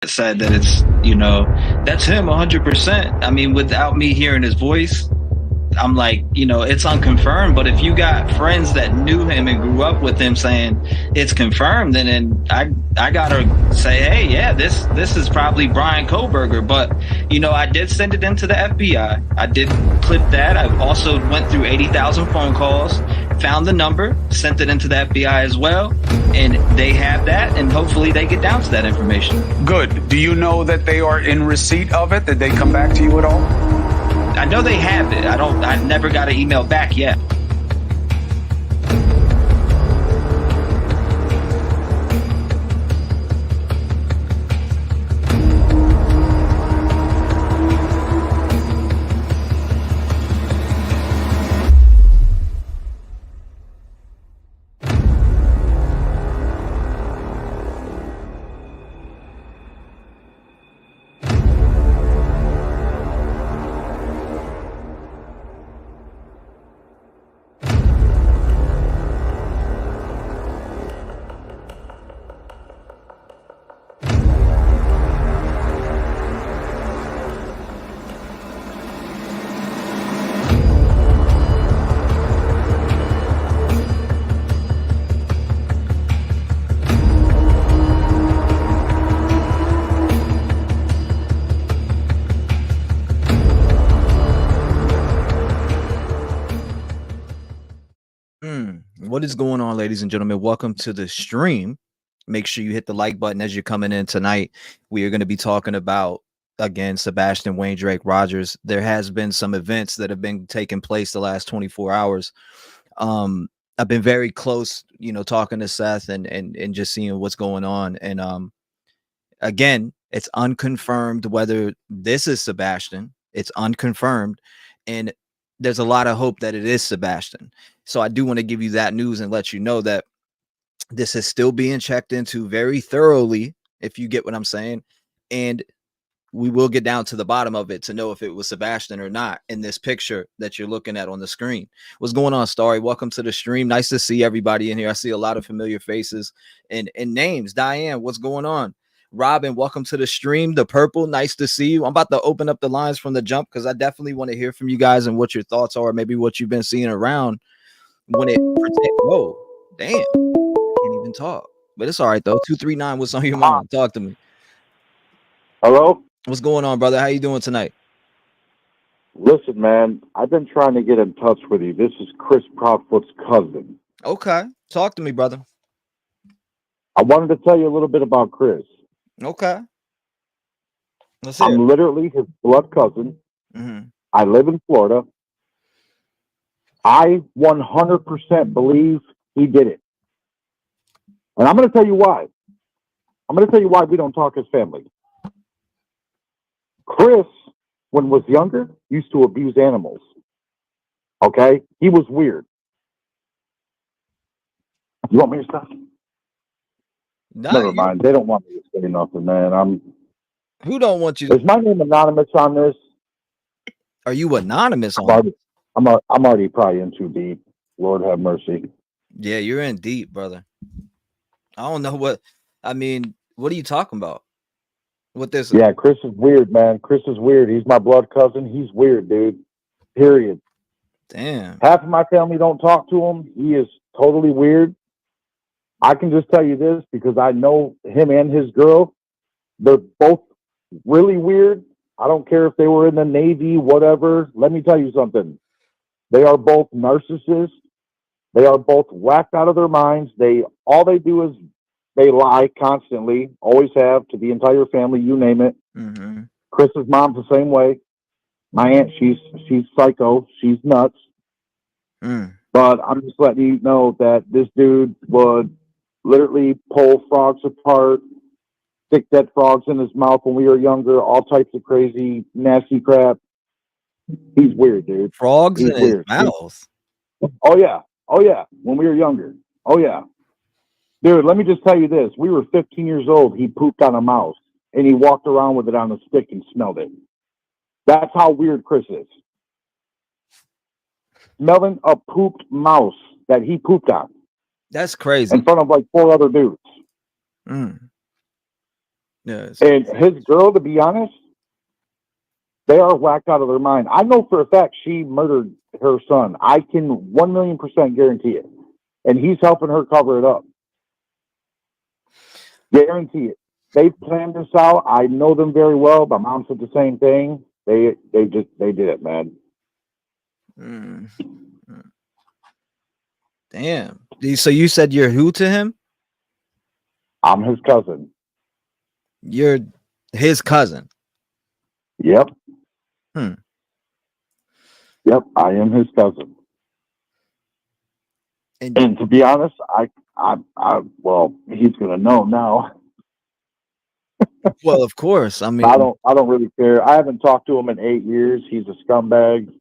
said that it's, that's him 100%. I mean, without me hearing his voice, I'm like, it's unconfirmed. But if you got friends that knew him and grew up with him saying it's confirmed, then I gotta say, hey, yeah, this is probably Brian Koberger. But I did send it into the FBI. I did clip that. I also went through 80,000 phone calls, found the number, sent it into the FBI as well, and they have that, and hopefully they get down to that information. Good. Do you know that they are in receipt of it? Did they come back to you at all? I know they have it. I never got an email back yet. What is going on, ladies and gentlemen? Welcome to the stream. Make sure you hit the like button as you're coming in tonight. We are going to be talking about, again, Sebastian Wayne Drake Rogers. There has been some events that have been taking place the last 24 hours. I've been very close, talking to Seth and just seeing what's going on. And again, it's unconfirmed whether this is Sebastian. It's unconfirmed. And there's a lot of hope that it is Sebastian. So I do want to give you that news and let you know that this is still being checked into very thoroughly, if you get what I'm saying. And we will get down to the bottom of it to know if it was Sebastian or not in this picture that you're looking at on the screen. What's going on, Starry? Welcome to the stream. Nice to see everybody in here. I see a lot of familiar faces and names. Diane, what's going on? Robin, welcome to the stream. The Purple, nice to see you. I'm about to open up the lines from the jump because I definitely want to hear from you guys and what your thoughts are, maybe what you've been seeing around when it whoa, damn, can't even talk. But it's all right though. 239, what's on your mind? Talk to me. Hello? What's going on, brother? How you doing tonight? Listen, man, I've been trying to get in touch with you. This is Chris Proudfoot's cousin. Okay. Talk to me, brother. I wanted to tell you a little bit about Chris. Okay. Let's hear I'm literally his blood cousin. Mm-hmm. I live in Florida. I 100% believe he did it. And I'm going to tell you why. I'm going to tell you why we don't talk as family. Chris, when he was younger, used to abuse animals. Okay? He was weird. You want me to stop? No, Never mind. They don't want me to say nothing, man. Who don't want you to? Is my name anonymous on this? Are you anonymous on I'm already probably in too deep. Lord have mercy. Yeah, you're in deep, brother. I don't know what I mean. What are you talking about? What this? Yeah, Chris is weird, man. Chris is weird. He's my blood cousin. He's weird, dude. Period. Damn. Half of my family don't talk to him. He is totally weird. I can just tell you this because I know him and his girl. They're both really weird. I don't care if they were in the Navy, whatever. Let me tell you something. They are both narcissists. They are both whacked out of their minds. All they do is they lie constantly, always have, to the entire family, you name it. Mm-hmm. Chris's mom's the same way. My aunt, she's psycho. She's nuts. But I'm just letting you know that this dude would literally pull frogs apart, stick dead frogs in his mouth when we were younger, all types of crazy, nasty crap. He's weird, dude. Frogs in his mouth? Oh, yeah. Oh, yeah. When we were younger. Oh, yeah. Dude, let me just tell you this. We were 15 years old. He pooped on a mouse, and he walked around with it on a stick and smelled it. That's how weird Chris is. Smelling a pooped mouse that he pooped on. That's crazy. In front of like 4 other dudes. Yeah. And his girl, to be honest, they are whacked out of their mind. I know for a fact she murdered her son. I can 1,000,000% guarantee it. And he's helping her cover it up. Guarantee it. They've planned this out. I know them very well. My mom said the same thing. They did it, man. Mm. Damn. So you said you're who to him? I'm his cousin. You're his cousin. Yep. Hmm. Yep, I am his cousin. And to be honest, well, he's gonna know now. Well, of course. I mean, I don't really care. I haven't talked to him in 8 years. He's a scumbag,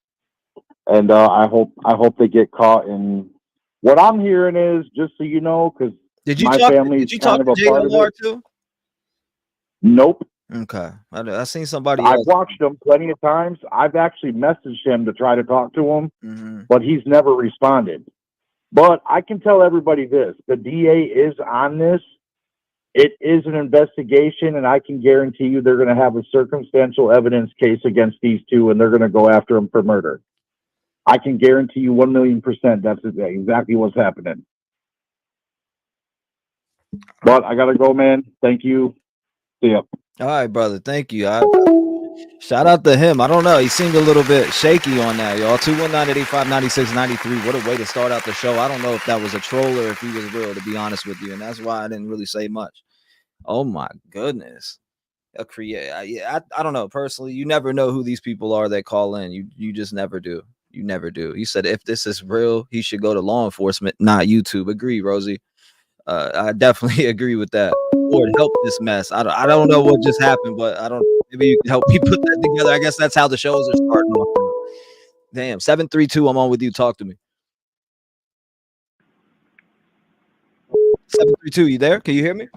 and I hope they get caught. And what I'm hearing is, just so you know, because my family is kind of a part of it. Too? Nope. Okay, I seen somebody I've else. watched him plenty of times. I've actually messaged him to try to talk to him, Mm-hmm. but he's never responded. But I can tell everybody this: the DA is on this. It is an investigation, and I can guarantee you they're going to have a circumstantial evidence case against these two, and they're going to go after them for murder. I can guarantee you 1,000,000% that's exactly what's happening. But I got to go, man. Thank you. See ya. All right, brother. Thank you. Shout out to him. I don't know. He seemed a little bit shaky on that, y'all. 219-885-9693. What a way to start out the show. I don't know if that was a troll or if he was real, to be honest with you. And that's why I didn't really say much. Oh, my goodness. I don't know. Personally, you never know who these people are that call in. You just never do. You never do. He said if this is real, he should go to law enforcement, not YouTube. Agree, Rosie. I definitely agree with that. Lord, help this mess. I don't know what just happened, but I don't. Maybe you can help me put that together. I guess that's how the shows are starting off. Damn, 732. I'm on with you. Talk to me. 732. You there? Can you hear me?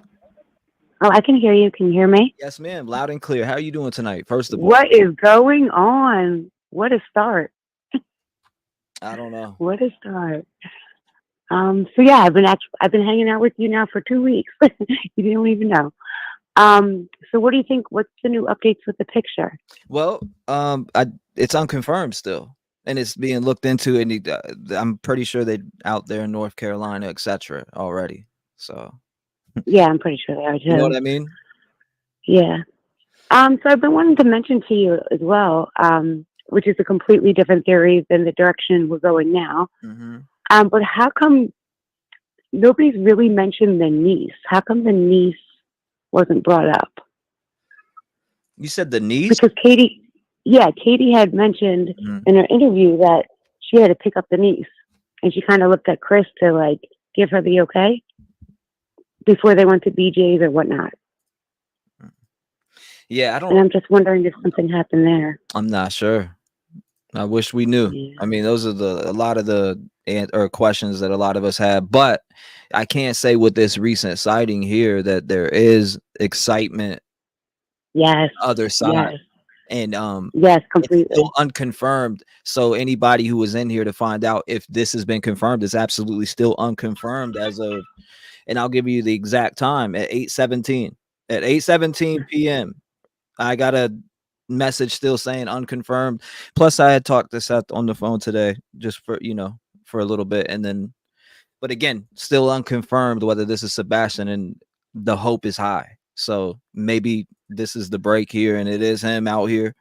Oh, I can hear you. Can you hear me? Yes, ma'am. Loud and clear. How are you doing tonight? First of all, what is going on? What a start! I don't know. What a start! So yeah, I've been hanging out with you now for 2 weeks. You don't even know. So what do you think? What's the new updates with the picture? Well, it's unconfirmed still, and it's being looked into, and I'm pretty sure they're out there in North Carolina, etc. already. So yeah, I'm pretty sure they are too. You know what I mean? Yeah. So I've been wanting to mention to you as well, which is a completely different theory than the direction we're going now. Mm-hmm. But how come nobody's really mentioned the niece? How come the niece wasn't brought up? You said the niece? Because Katie had mentioned in her interview that she had to pick up the niece, and she kind of looked at Chris to like give her the okay before they went to BJ's or whatnot. Yeah, And I'm just wondering if something happened there. I'm not sure. I wish we knew. Yeah. I mean, those are a lot of the questions that a lot of us have, but I can't say with this recent sighting here that there is excitement. Yes. Other side. Yes. And yes, completely. It's still unconfirmed. So anybody who was in here to find out if this has been confirmed is absolutely still unconfirmed as of, and I'll give you the exact time at 8:17. At 8:17 p.m. I got a message still saying unconfirmed. Plus, I had talked to Seth on the phone today just for a little bit, and then, but again, still unconfirmed whether this is Sebastian, and the hope is high. So maybe this is the break here, and it is him out here.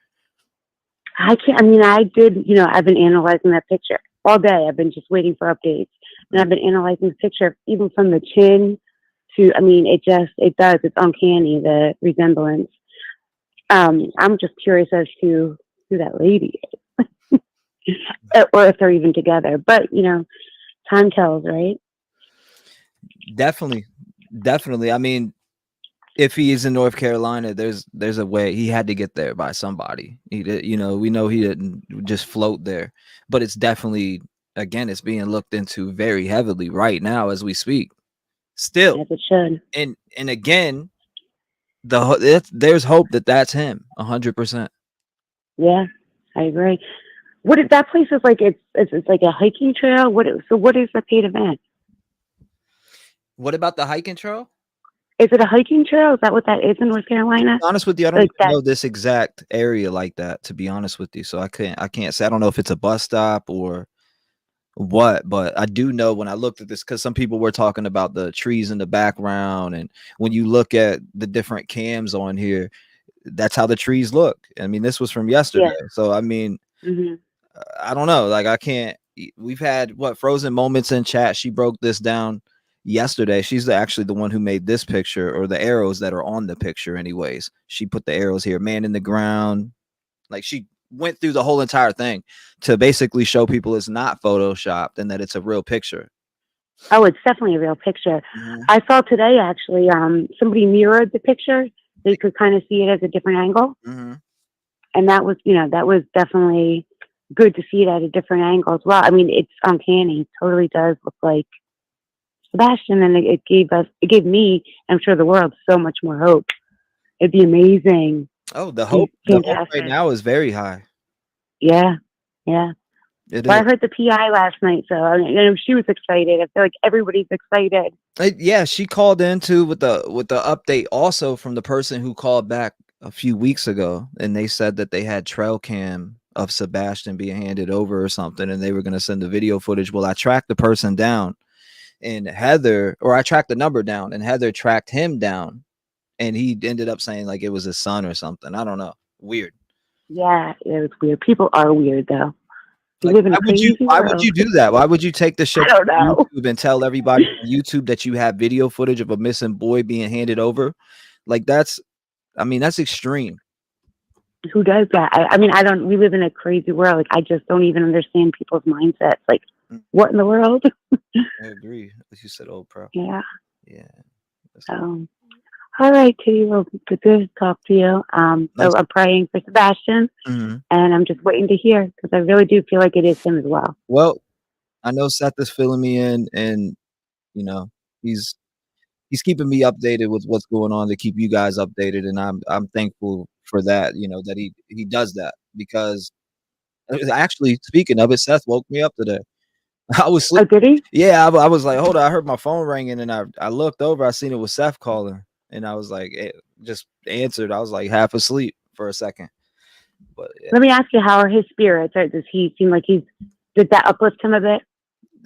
I've been analyzing that picture all day. I've been just waiting for updates, and I've been analyzing the picture even from the chin to. I mean, it's uncanny, the resemblance. I'm just curious as to who that lady is, or if they're even together. But time tells, right? Definitely. I mean, if he is in North Carolina, there's a way he had to get there by somebody. He did, we know he didn't just float there, but it's definitely, again, it's being looked into very heavily right now as we speak. Still, as it should. And again, there's hope that's him 100%. Yeah, I agree. What if that place is like? It's like a hiking trail. What is the paid event? What about the hiking trail? Is it a hiking trail? Is that what that is in North Carolina? To be honest with you, I don't Like even that? know this exact area like that, to be honest with you. So I can't say. I don't know if it's a bus stop or what, but I do know when I looked at this, because some people were talking about the trees in the background, and when you look at the different cams on here, that's how the trees look. I mean, this was from yesterday. Yeah. So I mean, Hmm. I don't know. Like I can't. We've had what frozen moments in chat. She broke this down yesterday. She's actually the one who made this picture, or the arrows that are on the picture. Anyways, she put the arrows here. Man in the ground. Like she went through the whole entire thing to basically show people it's not photoshopped and that it's a real picture. Oh, it's definitely a real picture. I saw today actually. Somebody mirrored the picture so you could kind of see it as a different angle, and that was, that was definitely good to see it at a different angle as well. I mean, it's uncanny. It totally does look like Sebastian, and it gave me, I'm sure the world, so much more hope. It'd be amazing. Oh, the hope right Fantastic. now is very high. Yeah, yeah. It Well, I is. heard the PI last night, so she was excited. I feel like everybody's excited. Yeah, she called into with the update also from the person who called back a few weeks ago, and they said that they had trail cam of Sebastian being handed over or something, and they were going to send the video footage. Well, I tracked the person down, and I tracked the number down, and Heather tracked him down, and he ended up saying like it was his son or something. I don't know. Weird. Yeah, it was weird. People are weird, though. Like, why would you do that? Why would you take the shit I don't know. YouTube and tell everybody on YouTube that you have video footage of a missing boy being handed over? Like that's extreme. Who does that? I mean, we live in a crazy world. Like, I just don't even understand people's mindsets. Like, what in the world? I agree. As you said, old pro. Yeah. Yeah. All right, T. Well, good to talk to you. So I'm praying for Sebastian, and I'm just waiting to hear, because I really do feel like it is him as well. Well, I know Seth is filling me in, and he's keeping me updated with what's going on to keep you guys updated, and I'm thankful for that. That he does that, because actually, speaking of it, Seth woke me up today. I was sleeping. Oh, did he? Yeah, I was like, hold on. I heard my phone ringing, and I looked over. I seen it was Seth calling, and I was like, just answered. I was like half asleep for a second. But yeah. Let me ask you, how are his spirits? Or does he seem like did that uplift him a bit?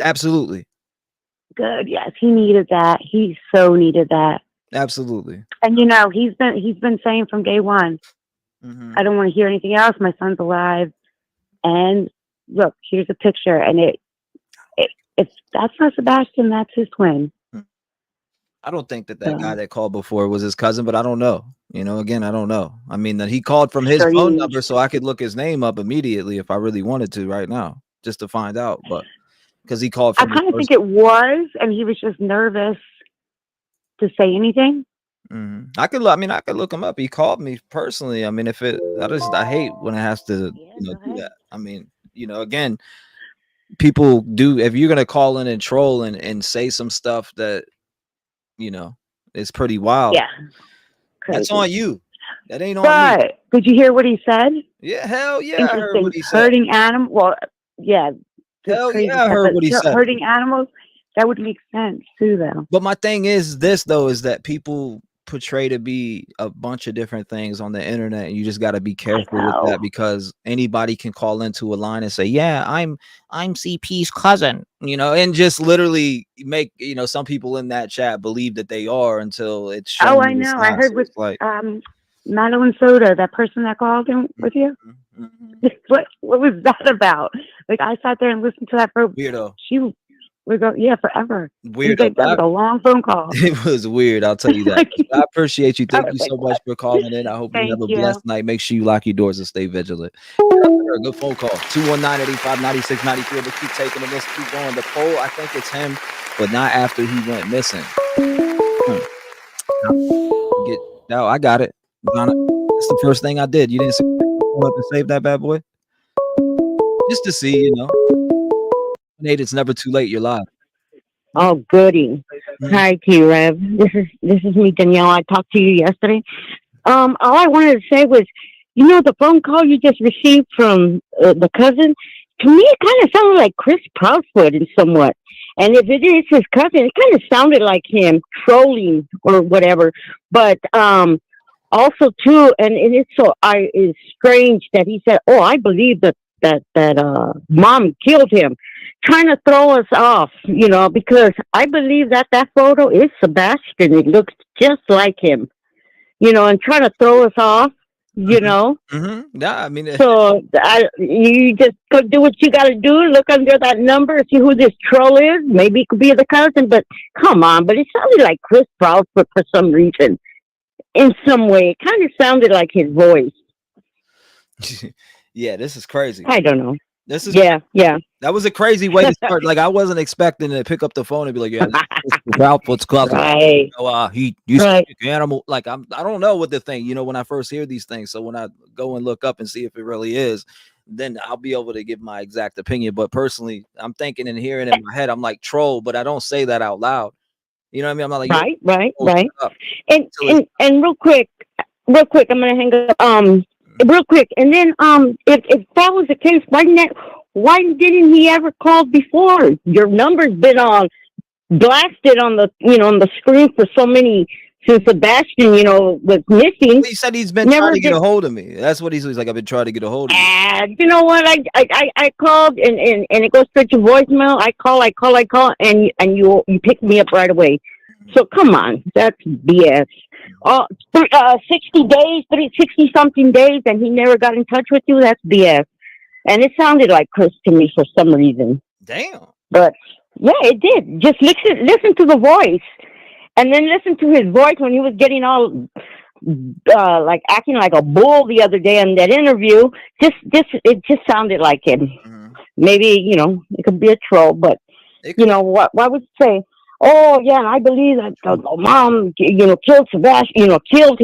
Absolutely. Good. Yes, he needed that. He so needed that. Absolutely. And he's been saying from day one, I don't want to hear anything else. My son's alive, and look, here's a picture, and if that's not Sebastian, that's his twin. I don't think that guy that called before was his cousin, but I don't know. Again, I don't know. I mean, that he called from his phone number, so I could look his name up immediately if I really wanted to right now, just to find out. But because he called from, I kind of think it was, and he was just nervous to say anything. I could look him up. He called me personally. I mean, I hate when it has to do that. I mean, again, people do, if you're gonna call in and troll and say some stuff that it's pretty wild. Yeah, crazy. That's on you. That ain't on me. Did you hear what he said? Yeah, hell yeah, I heard what he said. Hurting animals. Well, yeah. Hell yeah, I heard what he said. Hurting animals. That would make sense too, though. But my thing is this, though, is that people portray to be a bunch of different things on the internet, and you just got to be careful with that, because anybody can call into a line and say, yeah, I'm CP's cousin, and just literally make some people in that chat believe that they are until it's shown. I know. I heard with Madeline Soda, that person that called in with you. What was that about? Like, I sat there and listened to that for weirdo. We go, forever. Weird. That was a long phone call. It was weird. I'll tell you that. I appreciate you. Thank you so much for calling in. I hope you have a blessed night. Make sure you lock your doors and stay vigilant. Good phone call. 219-885-9693. Let's keep taking it. Let's keep going. The poll, I think it's him, but not after he went missing. I got it. Donna, that's the first thing I did. You didn't up and save that bad boy? Just to see, Nate, it's never too late. You're live. Oh, goody. Hi, T-REV. This is me, Danielle. I talked to you yesterday. All I wanted to say was, the phone call you just received from the cousin, to me, it kind of sounded like Chris Proudfoot in somewhat. And if it is his cousin, it kind of sounded like him trolling or whatever. But also too, and it's strange that he said, "Oh, I believe that mom killed him," trying to throw us off, because I believe that photo is Sebastian. It looks just like him, and trying to throw us off, Yeah, I mean, So you just go do what you got to do. Look under that number, see who this troll is. Maybe it could be the cousin, but come on. But it sounded like Chris Proudfoot for some reason. In some way, it kind of sounded like his voice. yeah, this is crazy. I don't know. This is yeah. That was a crazy way to start. Like, I wasn't expecting to pick up the phone and be like, "Yeah, this is Proudfoot's cousin." Right. He used to be an animal. Like, I don't know what to think. When I first hear these things. So when I go and look up and see if it really is, then I'll be able to give my exact opinion. But personally, I'm thinking and hearing in my head, I'm like, troll, but I don't say that out loud. You know what I mean? I'm not like, right. And real quick, I'm gonna hang up. Real quick, and then if that was the case, why didn't he ever call before? Your number's been on blasted on the on the screen for so many since Sebastian was missing. He said he's been trying to get a hold of me. That's what he's like. I've been trying to get a hold of you. You know what? I called and it goes straight to voicemail. I call, and you pick me up right away. So come on, that's BS. 60 days, 60 something days, and he never got in touch with you. That's BS. And it sounded like Chris to me for some reason. Damn. But yeah, it did. Just listen to the voice, and then listen to his voice when he was getting all like acting like a bull the other day in that interview. It just sounded like him. Mm-hmm. Maybe it could be a troll, but what? Why would you say? Oh yeah, and I believe that the mom, killed Sebastian, killed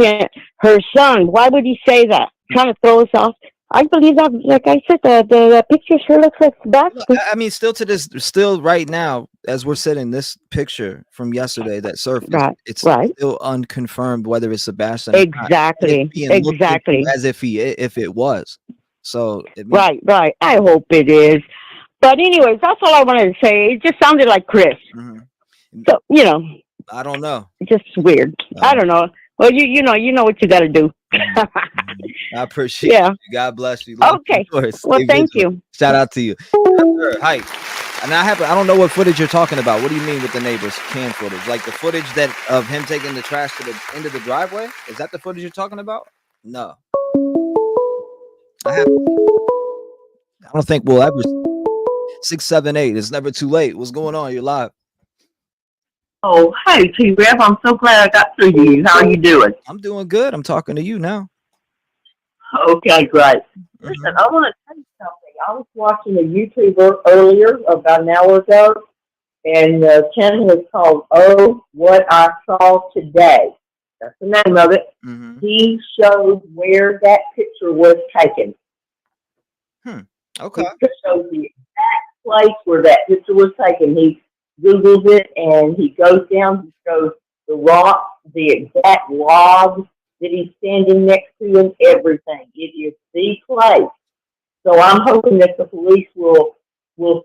her son. Why would he say that? Trying to throw us off. I believe that, like I said, the picture sure looks like Sebastian. I mean, still right now, as we're sitting, this picture from yesterday that surfaced, it's still unconfirmed whether it's Sebastian. Exactly. As if it was. So right. I hope it is. But anyways, that's all I wanted to say. It just sounded like Chris. Mm-hmm. So I don't know. Just weird. I don't know. Well, you know what you got to do. I appreciate you. God bless you. Okay. Well, thank you. Shout out to you. Hi. And I don't know what footage you're talking about. What do you mean with the neighbors cam footage? Like the footage of him taking the trash to the end of the driveway? Is that the footage you're talking about? No. I don't think we'll ever. 678. It's never too late. What's going on? You're live. Oh, hey, T-REV. I'm so glad I got through to you. How are you doing? I'm doing good. I'm talking to you now. Okay, great. Listen, I want to tell you something. I was watching a YouTuber earlier, about an hour ago, and the channel is called Oh, What I Saw Today. That's the name of it. Mm-hmm. He showed where that picture was taken. Okay. He shows the exact place where that picture was taken. He Googles it, and he goes down, he shows the rock, the exact log that he's standing next to, and everything. It is the place. So I'm hoping that the police will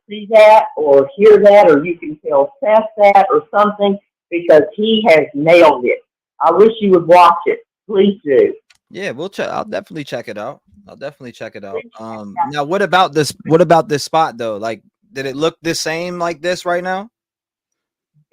see that or hear that, or you can tell Seth that or something, because he has nailed it. I wish you would watch it. Please do. Yeah, we'll check. I'll definitely check it out. Now, what about this spot though? Like, did it look the same like this right now?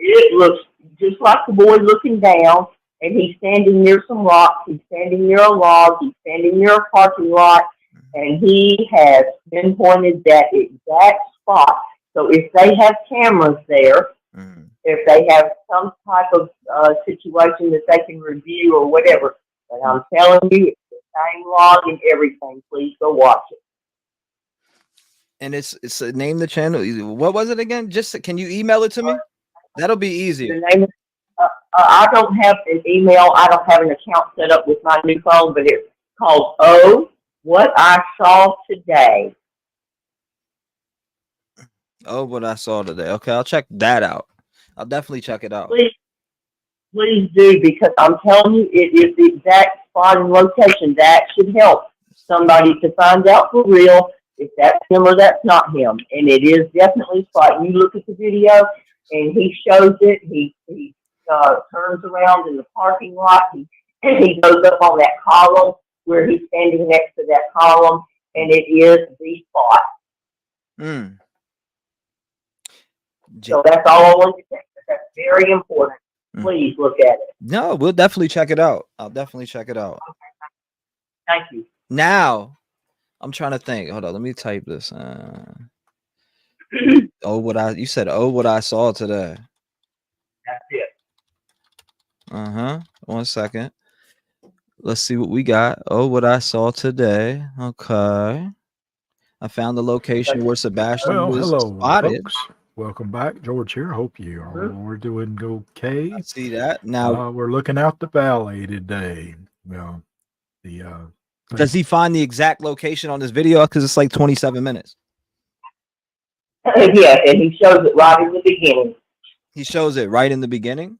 It looks just like the boy looking down, and he's standing near some rocks. He's standing near a log. He's standing near a parking lot, and he has pinpointed that exact spot. So if they have cameras there, if they have some type of situation that they can review or whatever, but I'm telling you, it's the same log and everything. Please go watch it. And it's name the channel. What was it again? Can you email it to me? That'll be easier. The name I don't have an email. I don't have an account set up with my new phone, but it's called Oh, What I Saw Today. Oh, What I Saw Today. Okay, I'll check that out. I'll definitely check it out. Please do, because I'm telling you, it is the exact spot and location. That should help somebody to find out for real if that's him or that's not him. And it is definitely a spot. You look at the video, and he shows it. He turns around in the parking lot, and he goes up on that column where he's standing next to that column, and it is the spot. Mm. So that's all I wanted to say. That's very important. Please look at it. No, we'll definitely check it out. I'll definitely check it out. Thank you. Now, I'm trying to think. Hold on, let me type this. You said what I saw today. That's it. One second. Let's see what we got. Oh, what I saw today. Okay. I found the location where Sebastian was spotted. Folks. Welcome back. George here. Hope you are doing okay. I see that. Now we're looking out the valley today. Well, does he find the exact location on this video? Because it's like 27 minutes. Yeah, and he shows it right in the beginning. He shows it right in the beginning?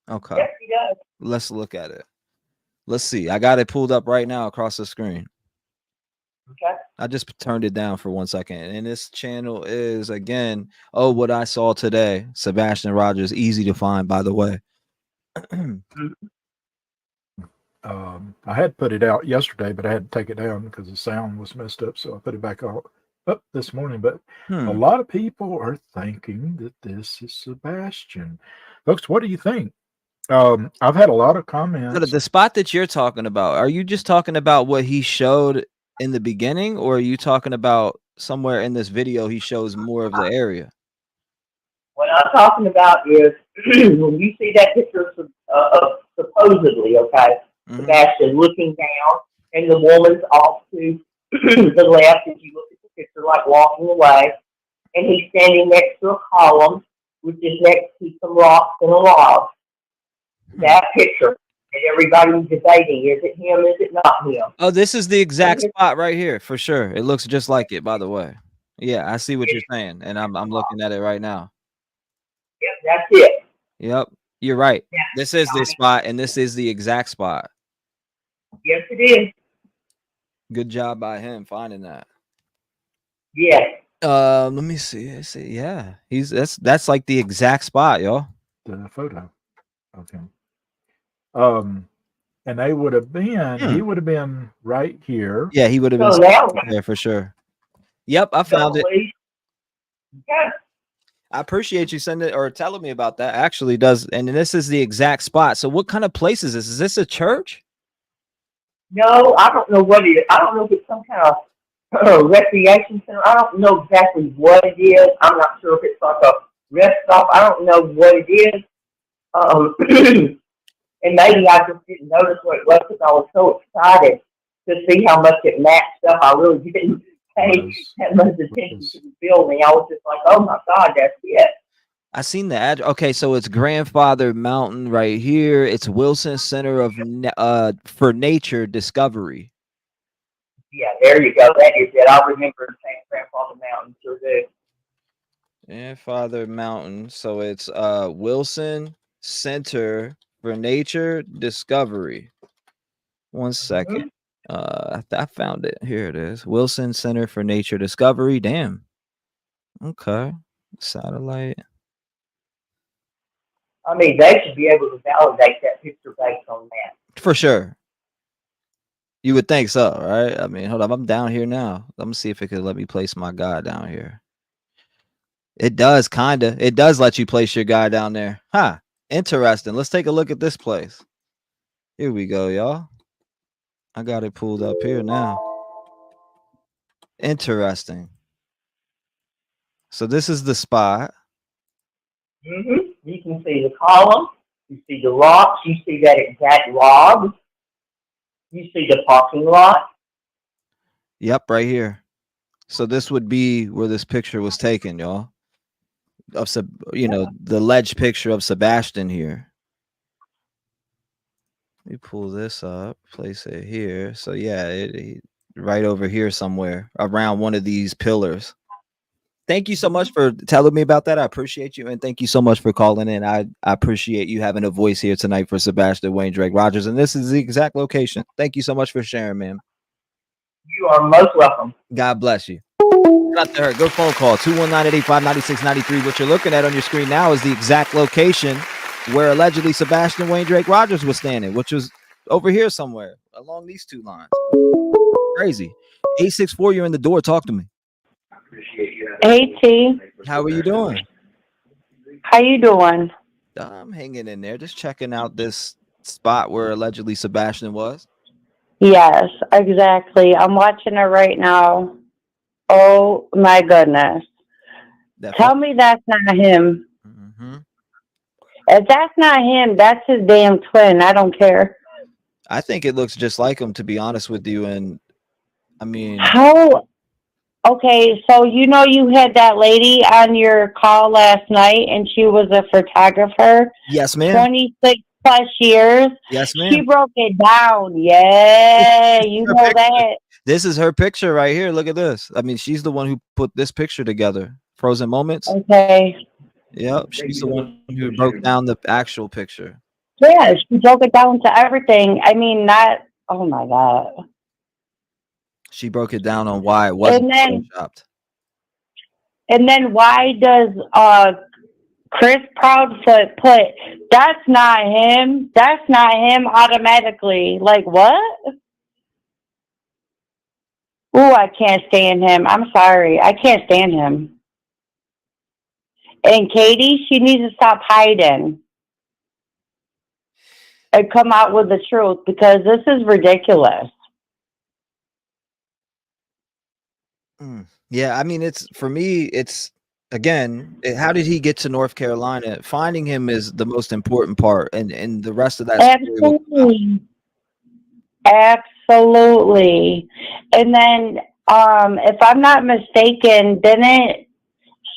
Okay. Yes, he does. Let's look at it. Let's see. I got it pulled up right now across the screen. Okay. I just turned it down for 1 second. And this channel is, again, what I saw today. Sebastian Rogers, easy to find, by the way. I had put it out yesterday, but I had to take it down because the sound was messed up. So I put it back up this morning. But a lot of people are thinking that this is Sebastian. Folks, what do you think? I've had a lot of comments. The spot that you're talking about, are you just talking about what he showed in the beginning, or are you talking about somewhere in this video he shows more of the area? What I'm talking about is when you see that picture of supposedly, Sebastian looking down, and the woman's off to the left as you look at the picture, like walking away, and he's standing next to a column, which is next to some rocks and a log. That picture. And everybody's debating, is it him, is it not him? Oh, this is the exact spot right here, for sure. It looks just like it, by the way. Yeah, I see what you're saying, and I'm looking at it right now. Yep, that's it. Yep, you're right. Yeah. This is the spot, and this is the exact spot. Yes, it is. Good job by him finding that. Yes. Let me see. Yeah, that's like the exact spot, y'all. The photo. Okay. And they would have been, he would have been right here. Yeah, he would have been there for sure. Yep, I found it. Okay. I appreciate you sending it or telling me about that. Actually does, and this is the exact spot. So what kind of place is this? Is this a church? No, I don't know what it is. I don't know if it's some kind of recreation center. I don't know exactly what it is. I'm not sure if it's like a rest stop. I don't know what it is. And maybe I just didn't notice what it was because I was so excited to see how much it matched up. I really didn't pay that much attention to the building. I was just like, oh my God, that's it. I seen the address. Okay, so it's Grandfather Mountain right here. It's Wilson Center for Nature Discovery. Yeah, there you go. That is it. I remember saying Grandfather Mountain. Sure do. Grandfather Mountain. So it's Wilson Center for Nature Discovery. 1 second. I found it. Here it is. Wilson Center for Nature Discovery. Damn. Okay. Satellite. I mean, they should be able to validate that picture based on that. For sure. You would think so, right? I mean, hold on. I'm down here now. Let me see if it could let me place my guy down here. It does, kinda. It does let you place your guy down there. Huh. Interesting. Let's take a look at this place. Here we go, y'all. I got it pulled up here now. Interesting. So this is the spot. You can see the column. You see the rocks. You see that exact log. You see the parking lot. Yep, right here. So this would be where this picture was taken, y'all. Of the alleged picture of Sebastian here. Let me pull this up, place it here. So yeah, right over here somewhere around one of these pillars. Thank you so much for telling me about that. I appreciate you, and thank you so much for calling in. I appreciate you having a voice here tonight for Sebastian Wayne Drake Rogers, and this is the exact location. Thank you so much for sharing, ma'am. You are most welcome. God bless you. Shout out to her. Good phone call. 219-885-9693. What you're looking at on your screen now is the exact location where allegedly Sebastian Wayne Drake Rogers was standing, which was over here somewhere along these two lines. Crazy. 864, you're in the door. Talk to me. Hey T, How are you doing? how you doing? I'm hanging in there, just checking out this spot where allegedly Sebastian was. Yes, exactly. I'm watching it right now. Oh my goodness. Tell me that's not him. Mm-hmm. If that's not him, that's his damn twin. I don't care. I think it looks just like him, to be honest with you. And I mean, how? Okay, so you know you had that lady on your call last night, and she was a photographer. Yes, ma'am. 26 plus years. Yes, ma'am. She broke it down. Yeah, you know that. This is her picture right here. Look at this. I mean, she's the one who put this picture together. Frozen Moments. Okay. Yep, she's the one who broke down the actual picture. Yeah, she broke it down to everything. I mean, not. Oh my god. She broke it down on why it wasn't photoshopped. And then why does Chris Proudfoot put that's not him? That's not him automatically. Like what? Ooh, I can't stand him. I'm sorry. I can't stand him. And Katie, she needs to stop hiding and come out with the truth because this is ridiculous. Yeah, I mean, it's for me, it's again, how did he get to North Carolina? Finding him is the most important part, and the rest of that. Absolutely. Absolutely. And then, if I'm not mistaken, didn't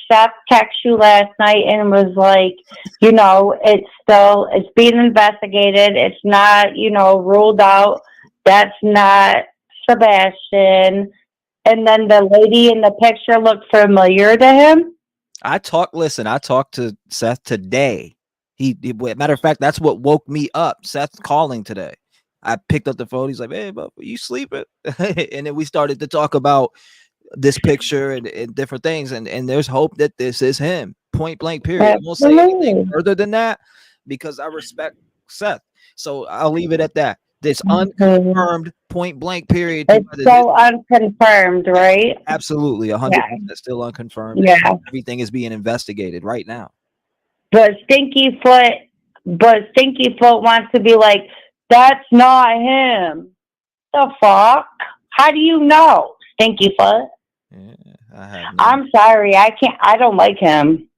Seth text you last night and was like, you know, it's being investigated. It's not, you know, ruled out. That's not Sebastian. And then the lady in the picture looked familiar to him. I talked to Seth today. Matter of fact, that's what woke me up. Seth calling today. I picked up the phone. He's like, "Hey, but you sleeping?" And then we started to talk about this picture and different things. And there's hope that this is him. Point blank, period. I won't say anything further than that because I respect Seth. So I'll leave it at that. This unconfirmed point blank period. It's so unconfirmed, right? Absolutely, 100% still unconfirmed. Yeah, everything is being investigated right now. But Stinky Foot wants to be like, that's not him. The fuck? How do you know, Stinky Foot? Yeah, I'm sorry, I don't like him.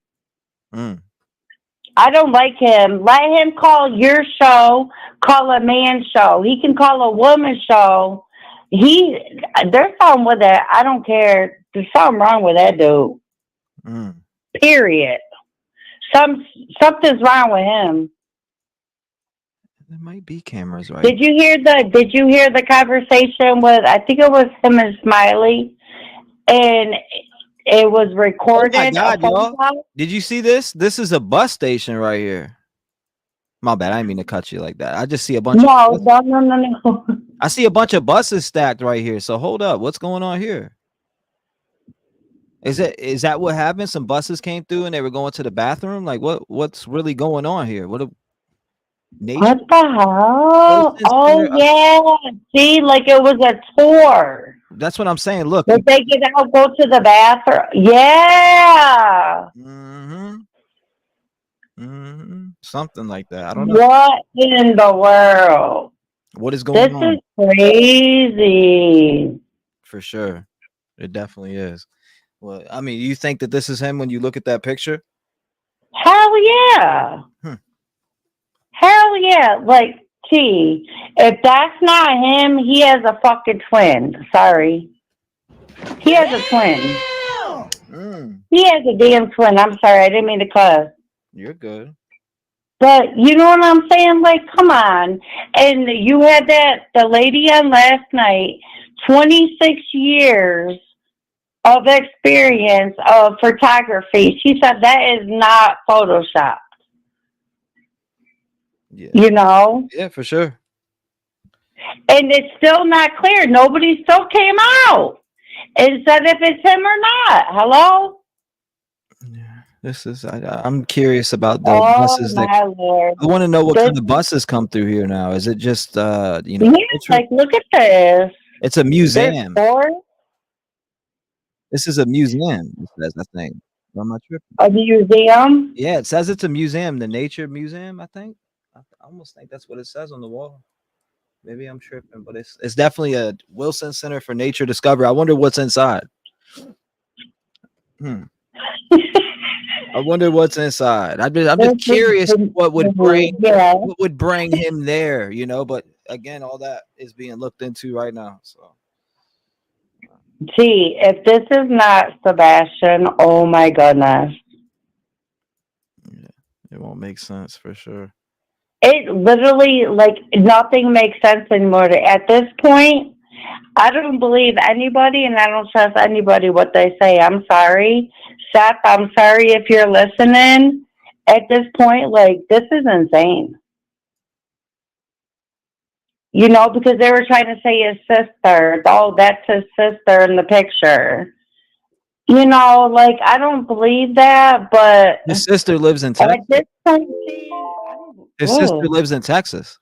I don't like him. Let him call your show, call a man show. He can call a woman show. There's something with that. I don't care. There's something wrong with that dude. Period. Something's wrong with him. There might be cameras, right? Did you hear the conversation with, I think it was him and Smiley, and it was recorded. Oh my God, y'all. Did you see this? This is a bus station right here. My bad. I didn't mean to cut you like that. I just see a bunch No. I see a bunch of buses stacked right here. So hold up. What's going on here? Is that what happened? Some buses came through and they were going to the bathroom? Like what's really going on here? What the hell? Oh yeah. See, like it was a tour. That's what I'm saying. Look, did they get out, go to the bathroom? Yeah. Something like that. I don't know. What in the world? What is going on? This is crazy. For sure. It definitely is. Well, I mean, you think that this is him when you look at that picture? Hell yeah. Hell yeah. Like, T, if that's not him, he has a fucking twin. Sorry. He has a twin. He has a damn twin. I'm sorry. I didn't mean to cuss. You're good. But you know what I'm saying? Like, come on. And you had the lady on last night, 26 years of experience of photography. She said that is not Photoshop. Yeah. You know? Yeah, for sure. And it's still not clear. Nobody still came out. and said if it's him or not. Hello? Yeah, this is. I'm curious about the Oh buses that. my lord. I want to know what This, kind of buses come through here now. Is it just yeah, culture? look at this. It's a There's museum. 4, This is a museum. It says, I think. Or am I tripping? a museum. Yeah, it says it's a museum, the Nature Museum. I think. I almost think that's what it says on the wall. Maybe I'm tripping, but it's definitely a Wilson Center for Nature Discovery. I wonder what's inside. I wonder what's inside. I'm just curious what would bring him there, but again, all that is being looked into right now. So Gee, if this is not Sebastian, oh my goodness. yeah, it won't make sense for sure. It literally, like, nothing makes sense anymore. At this point, I don't believe anybody and I don't trust anybody what they say. I'm sorry. Seth, I'm sorry if you're listening. At this point, like, this is insane. Because they were trying to say his sister. Oh, that's his sister in the picture. Like, I don't believe that, but His sister lives in at Texas. this point, His sister lives in Texas.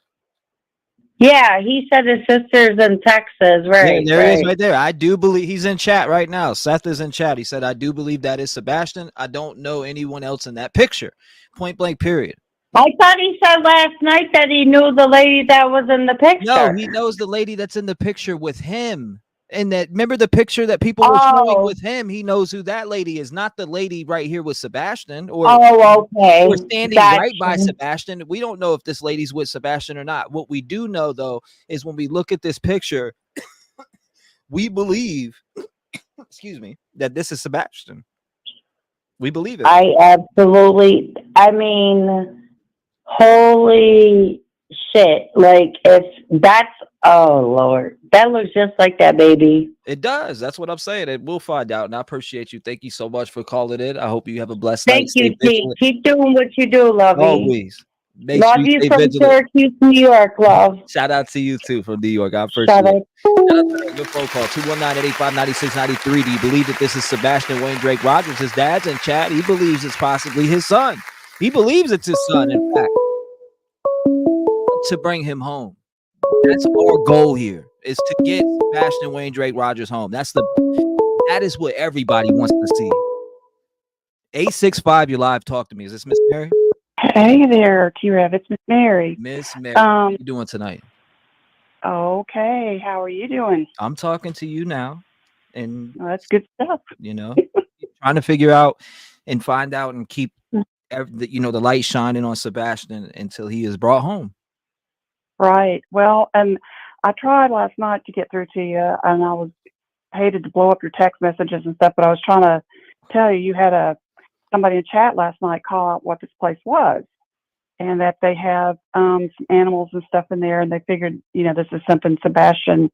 yeah, he said his sister's in Texas, right? Yeah, there he is right there. I do believe he's in chat right now. Seth is in chat. He said, I do believe that is Sebastian. I don't know anyone else in that picture. Point blank, period. I thought he said last night that he knew the lady that was in the picture. No, he knows the lady that's in the picture with him. And remember the picture that people were showing with him? He knows who that lady is, not the lady right here with Sebastian or okay. standing right by Sebastian. We don't know if this lady's with Sebastian or not. What we do know, though, is when we look at this picture, we believe, excuse me, that this is Sebastian. We believe it. I mean, holy shit. Like, if that's, oh Lord, that looks just like that baby. It does. That's what I'm saying. And we'll find out. And I appreciate you. Thank you so much for calling in. I hope you have a blessed night. Thank you, T. Keep doing what you do, lovey. Always. Make love sure you stay from vigilant. Syracuse, New York, love. Shout out to you too from New York. I appreciate it. Shout out to that good phone call. 219-885-9693. Do you believe that this is Sebastian Wayne Drake Rogers? His dad's in chat. He believes it's possibly his son. He believes it's his son, in fact. To bring him home. That's our goal here, is to get Sebastian Wayne Drake Rogers home. That is what everybody wants to see. 865, you're live. Talk to me. Is this Miss Mary? Hey there, T-REV. It's Miss Mary. Miss Mary, how you doing tonight? Okay. How are you doing? I'm talking to you now. And that's good stuff. Trying to figure out and find out and keep the light shining on Sebastian until he is brought home. Right. Well, and I tried last night to get through to you, and I hated to blow up your text messages and stuff, but I was trying to tell you had somebody in chat last night call out what this place was, and that they have some animals and stuff in there, and they figured this is something Sebastian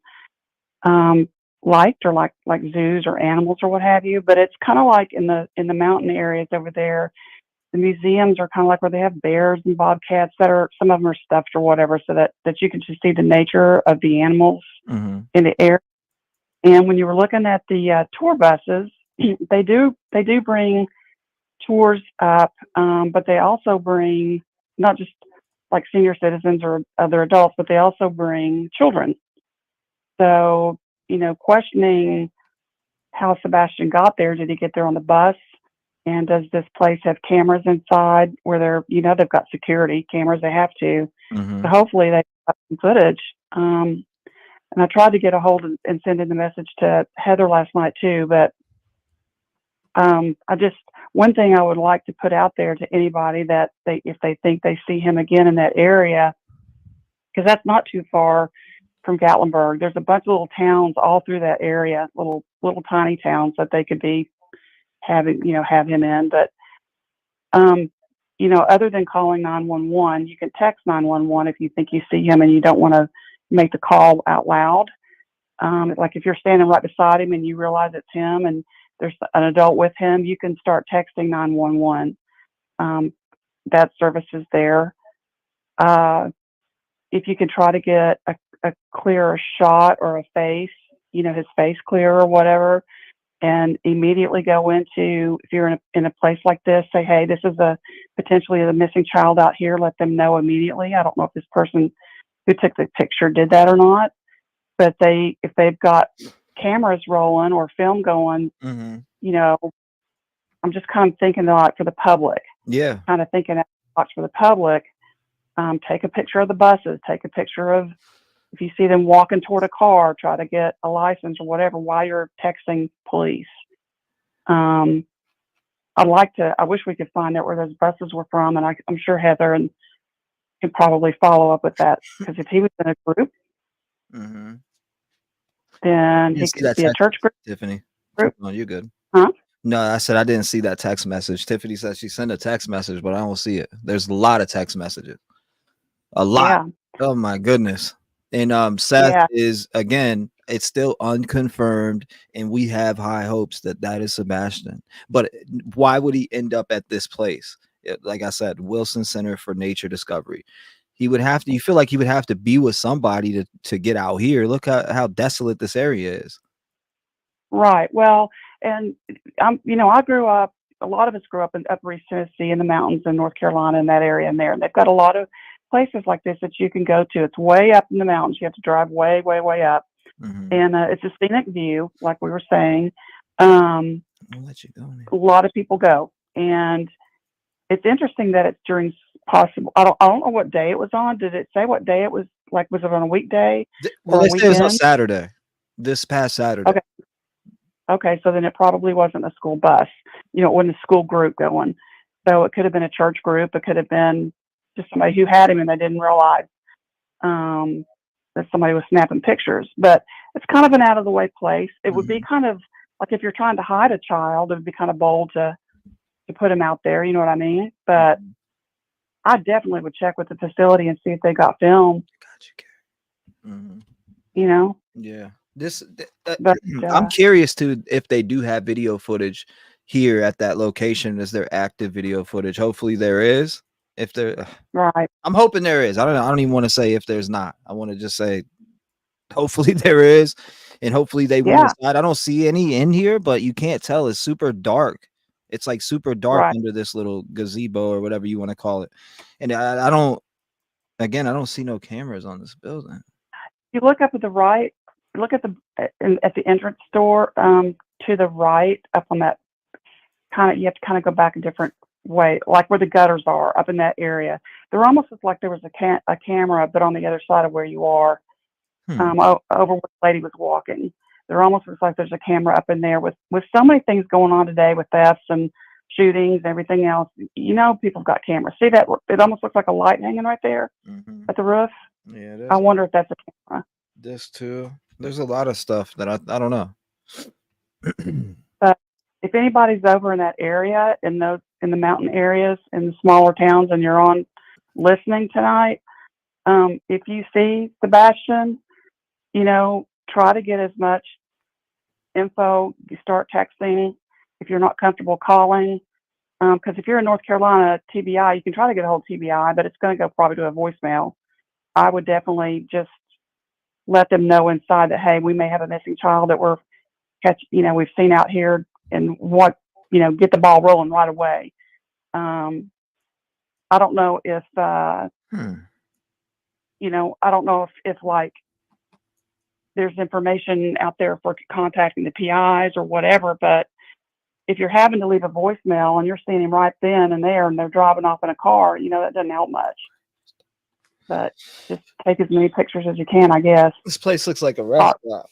liked, or like zoos or animals or what have you. But it's kind of like in the mountain areas over there. The museums are kind of like where they have bears and bobcats some of them are stuffed or whatever, so that you can just see the nature of the animals in the air. And when you were looking at the tour buses, they do bring tours up, but they also bring not just like senior citizens or other adults, but they also bring children. So, questioning how Sebastian got there. Did he get there on the bus? And does this place have cameras inside where they've got security cameras? They have to. So hopefully they have some footage. And I tried to get a hold and send in the message to Heather last night too. But one thing I would like to put out there to anybody that if they think they see him again in that area, because that's not too far from Gatlinburg. There's a bunch of little towns all through that area, little tiny towns that they could be have him in. But other than calling 911, you can text 911 if you think you see him and you don't want to make the call out loud. Like if you're standing right beside him and you realize it's him and there's an adult with him, you can start texting 911. That service is there. If you can try to get a clearer shot or a face his face clear or whatever, and immediately go into, if you're in a place like this, say, hey, this is potentially a missing child out here. Let them know immediately. I don't know if this person who took the picture did that or not, but if they've got cameras rolling or film going, I'm just kind of thinking like for the public. Yeah. Kind of thinking watch for the public. Take a picture of the buses. Take a picture of, if you see them walking toward a car, try to get a license or whatever while you're texting police. I wish we could find out where those buses were from, and I'm sure Heather can probably follow up with that, because if he was in a group, then he could be a church group. Tiffany. Group. No, you're good. Huh? No, I said I didn't see that text message. Tiffany said she sent a text message, but I don't see it. There's a lot of text messages. A lot. Yeah. Oh my goodness. And Seth is, again, it's still unconfirmed, and we have high hopes that is Sebastian. But why would he end up at this place? Like I said, Wilson Center for Nature Discovery. He would have to, you feel like he would have to be with somebody to get out here. Look how desolate this area is. Right. Well, and I grew up, a lot of us grew up in Upper East Tennessee, in the mountains in North Carolina, in that area in there. And they've got a lot of places like this that you can go to. It's way up in the mountains. You have to drive way, way, way up. And it's a scenic view, like we were saying. I'll let you go now. A lot of people go. And it's interesting that it's during possible, I don't know what day it was on. Did it say what day it was? Like, was it on a weekday? Well, they say it was on Saturday, this past Saturday. Okay, so then it probably wasn't a school bus. It wasn't a school group going. So it could have been a church group. It could have been just somebody who had him and they didn't realize that somebody was snapping pictures. But it's kind of an out of the way place. It would be kind of like, if you're trying to hide a child, it would be kind of bold to put him out there. You know what I mean? But I definitely would check with the facility and see if they got film. Yeah. I'm curious too if they do have video footage here at that location. Is there active video footage? Hopefully there is. If there, right, I'm hoping there is. I don't even want to say if there's not. I want to just say hopefully there is, and hopefully they went inside. I don't see any in here, but you can't tell. It's super dark. It's like super dark under this little gazebo or whatever you want to call it. And I don't see no cameras on this building. You look up at the right. Look at the entrance door to the right, up on that you have to kind of go back a different way, like where the gutters are, up in that area. They're almost like there was a camera, but on the other side of where you are, over where the lady was walking. There almost looks like there's a camera up in there with so many things going on today with thefts and shootings and everything else. People have got cameras. See that? It almost looks like a light hanging right there at the roof. Yeah, it is. I wonder if that's a camera. This too. There's a lot of stuff that I don't know. But if anybody's over in that area, in the mountain areas, in the smaller towns, and you're on listening tonight, if you see Sebastian, try to get as much info. You start texting. If you're not comfortable calling, because if you're in North Carolina, TBI, you can try to get a hold of TBI, but it's going to go probably to a voicemail. I would definitely just let them know inside that, hey, we may have a missing child that we've seen out here, and get the ball rolling right away. I don't know if, I don't know if like there's information out there for contacting the PIs or whatever, but if you're having to leave a voicemail and you're seeing him right then and there, and they're driving off in a car, that doesn't help much. But just take as many pictures as you can, I guess. This place looks like a restaurant.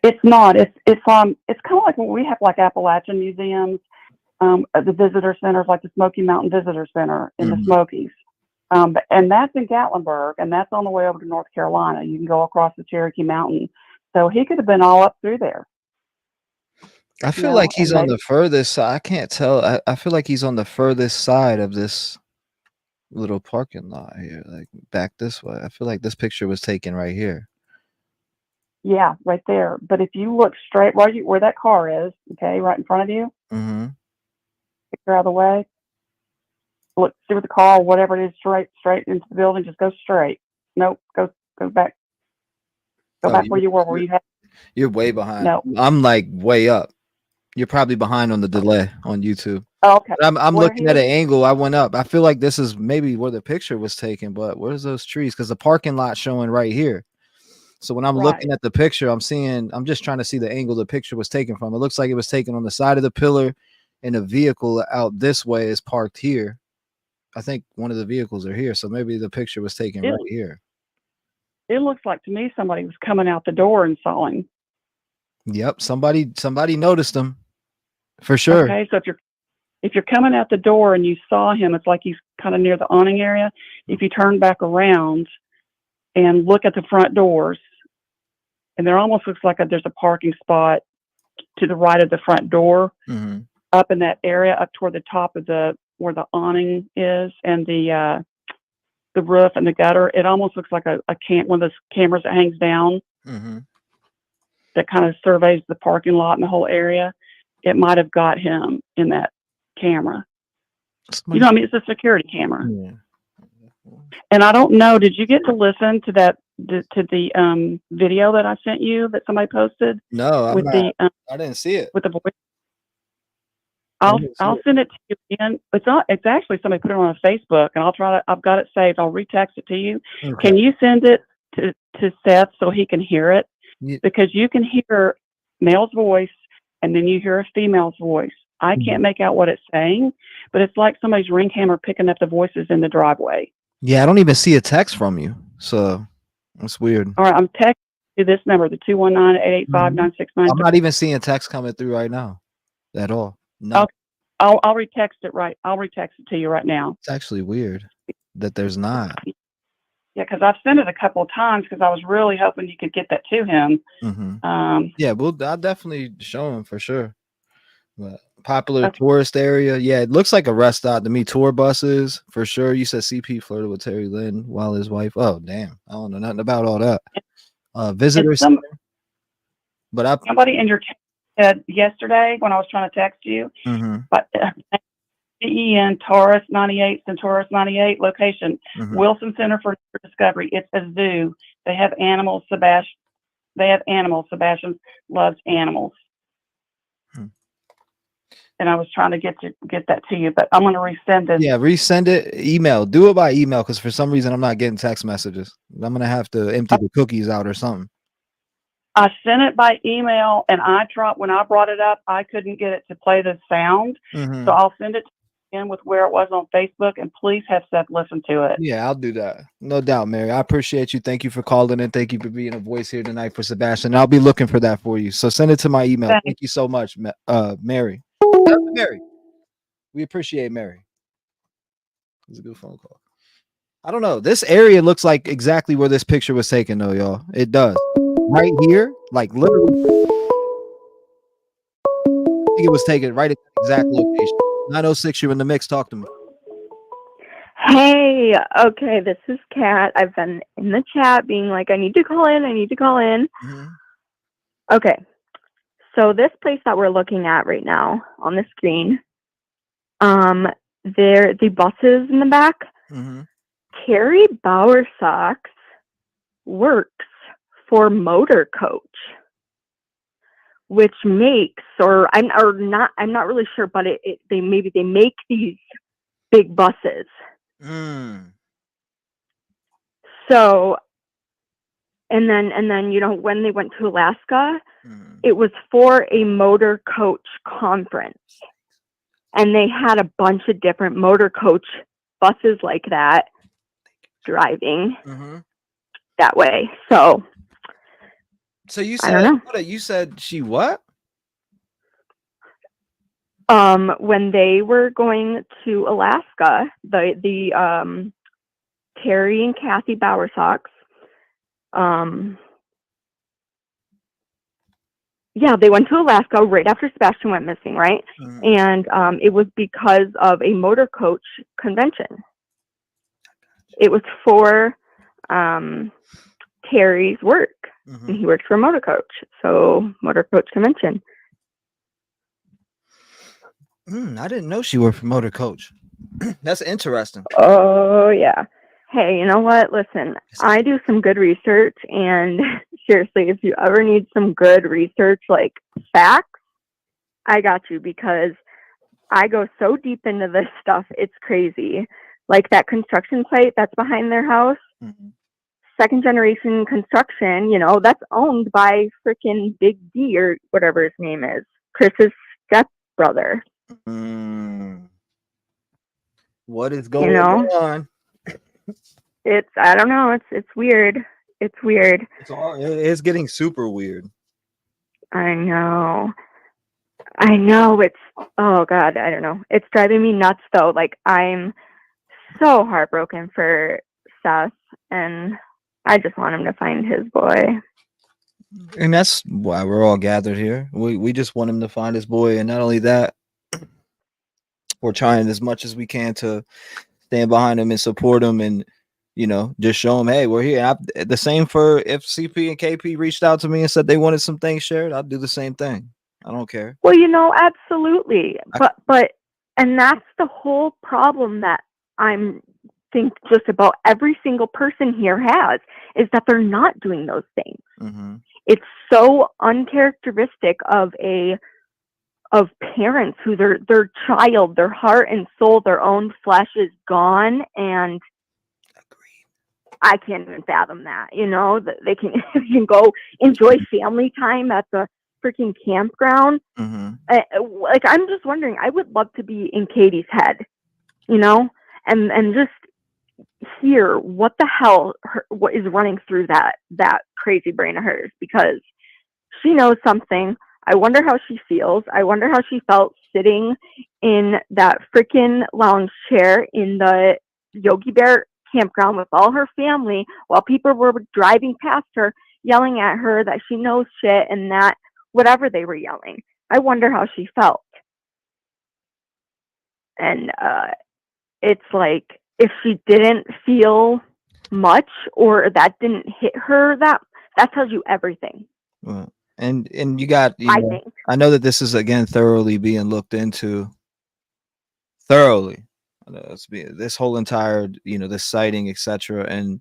It's not. It's kind of like when we have like Appalachian museums, the visitor centers, like the Smoky Mountain Visitor Center in the Smokies. And that's in Gatlinburg, and that's on the way over to North Carolina. You can go across the Cherokee Mountain. So he could have been all up through there. I feel like he's on the furthest side. I can't tell. I feel like he's on the furthest side of this little parking lot here, like back this way. I feel like this picture was taken right here. Yeah, right there. But if you look straight where that car is, okay, right in front of you, picture out of the way. Look, see where the car, whatever it is, straight into the building. Just go straight. Nope, go back. Go back where you were. Where you had? You're way behind. No. I'm like way up. You're probably behind on the delay on YouTube. Oh, okay. But I'm Where looking at an angle. I went up. I feel like this is maybe where the picture was taken, but where's those trees? Because the parking lot showing right here. So when I'm looking at the picture, I'm just trying to see the angle the picture was taken from. It looks like it was taken on the side of the pillar, and a vehicle out this way is parked here. I think one of the vehicles are here, so maybe the picture was taken right here. It looks like to me somebody was coming out the door and saw him. Yep, somebody noticed him for sure. Okay, so if you're coming out the door and you saw him, it's like he's kind of near the awning area. If you turn back around and look at the front doors, and there almost looks like there's a parking spot to the right of the front door, up in that area, up toward the top of where the awning is, and the roof and the gutter. It almost looks like one of those cameras that hangs down that kind of surveys the parking lot and the whole area. It might have got him in that camera. You know, I mean, it's a security camera. Yeah. And I don't know, did you get to listen to the video that I sent you that somebody posted? No, I didn't see it. With the voice. I'll send it to you again. It's actually somebody put it on Facebook, and I've got it saved. I'll retext it to you. Okay. Can you send it to Seth so he can hear it? Yeah. Because you can hear male's voice and then you hear a female's voice. I can't make out what it's saying, but it's like somebody's ring camera picking up the voices in the driveway. Yeah, I don't even see a text from you, so that's weird. All right, I'm texting you this number, the 219-885-9693. I'm not even seeing text coming through right now at all. No. Okay. I'll retext it I'll retext it to you right now. It's actually weird that there's not. Yeah, because I've sent it a couple of times because I was really hoping you could get that to him. Yeah, I'll definitely show him for sure. But popular tourist area. Yeah, it looks like a rest stop to me. Tour buses for sure. You said CP flirted with Terry Lynn while his wife. Oh, damn. I don't know nothing about all that. Visitor center. But somebody in your chat said yesterday when I was trying to text you, but CEN Taurus 98, Centaurus 98 location, Wilson Center for Discovery. It's a zoo. They have animals. Sebastian loves animals. And I was trying to get that to you, but I'm going to resend it. Yeah, resend it. Email. Do it by email because for some reason I'm not getting text messages. I'm going to have to empty the cookies out or something. I sent it by email, and when I brought it up, I couldn't get it to play the sound. So I'll send it in with where it was on Facebook, and please have Seth listen to it. Yeah, I'll do that. No doubt, Mary. I appreciate you. Thank you for calling in. Thank you for being a voice here tonight for Sebastian. I'll be looking for that for you. So send it to my email. Thank you so much, Mary. Mary. We appreciate Mary. It was a good phone call. I don't know. This area looks like exactly where this picture was taken, though, y'all. It does. Right here, like literally. I think it was taken right at the exact location. 906, you're in the mix. Talk to me. Hey, okay, this is Kat. I've been in the chat being like, I need to call in. Okay. So this place that we're looking at right now on the screen, the buses in the back, Terry Bowersox works for Motor Coach, which makes, I'm not really sure, but they make these big buses. So, and then you know, when they went to Alaska, it was for a Motor Coach conference, and they had a bunch of different Motor Coach buses like that driving that way. So you said, I don't know. You said she what? When they were going to Alaska, the Terry and Kathy Bowersox, yeah, they went to Alaska right after Sebastian went missing, right? And it was because of a Motor Coach convention. It was for Terry's work. And he works for Motor Coach, so Motor Coach convention. I didn't know she worked for Motor Coach. That's interesting. Oh yeah. Hey, you know what? Listen, I do some good research, and seriously, if you ever need some good research, like facts, I got you, because I go so deep into this stuff, it's crazy. Like that construction site that's behind their house, second generation construction, you know, that's owned by freaking Big D or whatever his name is, Chris's stepbrother. What is going You know? on? I don't know, it's weird. It's weird. It's getting super weird. I know. It's, oh God, I don't know. It's driving me nuts though. Like, I'm so heartbroken for Seth, and I just want him to find his boy. And that's why we're all gathered here. We just want him to find his boy, and not only that, we're trying as much as we can to stand behind him and support him, and just show him, hey, we're here. The same for if CP and KP reached out to me and said they wanted some things shared, I'd do the same thing. I don't care. Well, absolutely. But and that's the whole problem that I'm think just about every single person here has, is that they're not doing those things. It's so uncharacteristic of parents who their child, their heart and soul, their own flesh is gone, and I can't even fathom that. That they can go enjoy family time at the freaking campground. Like, I'm just wondering, I would love to be in Katie's head, and just hear what the hell what is running through that crazy brain of hers, because she knows something. I wonder how she feels. I wonder how she felt sitting in that freaking lounge chair in the Yogi Bear campground with all her family while people were driving past her yelling at her that she knows shit, and that whatever they were yelling. I wonder how she felt. And it's like, if she didn't feel much, or that didn't hit her, that tells you everything. Well, and you got, I think. I know that this is again thoroughly being looked into. Thoroughly. This whole entire, this sighting, etc. And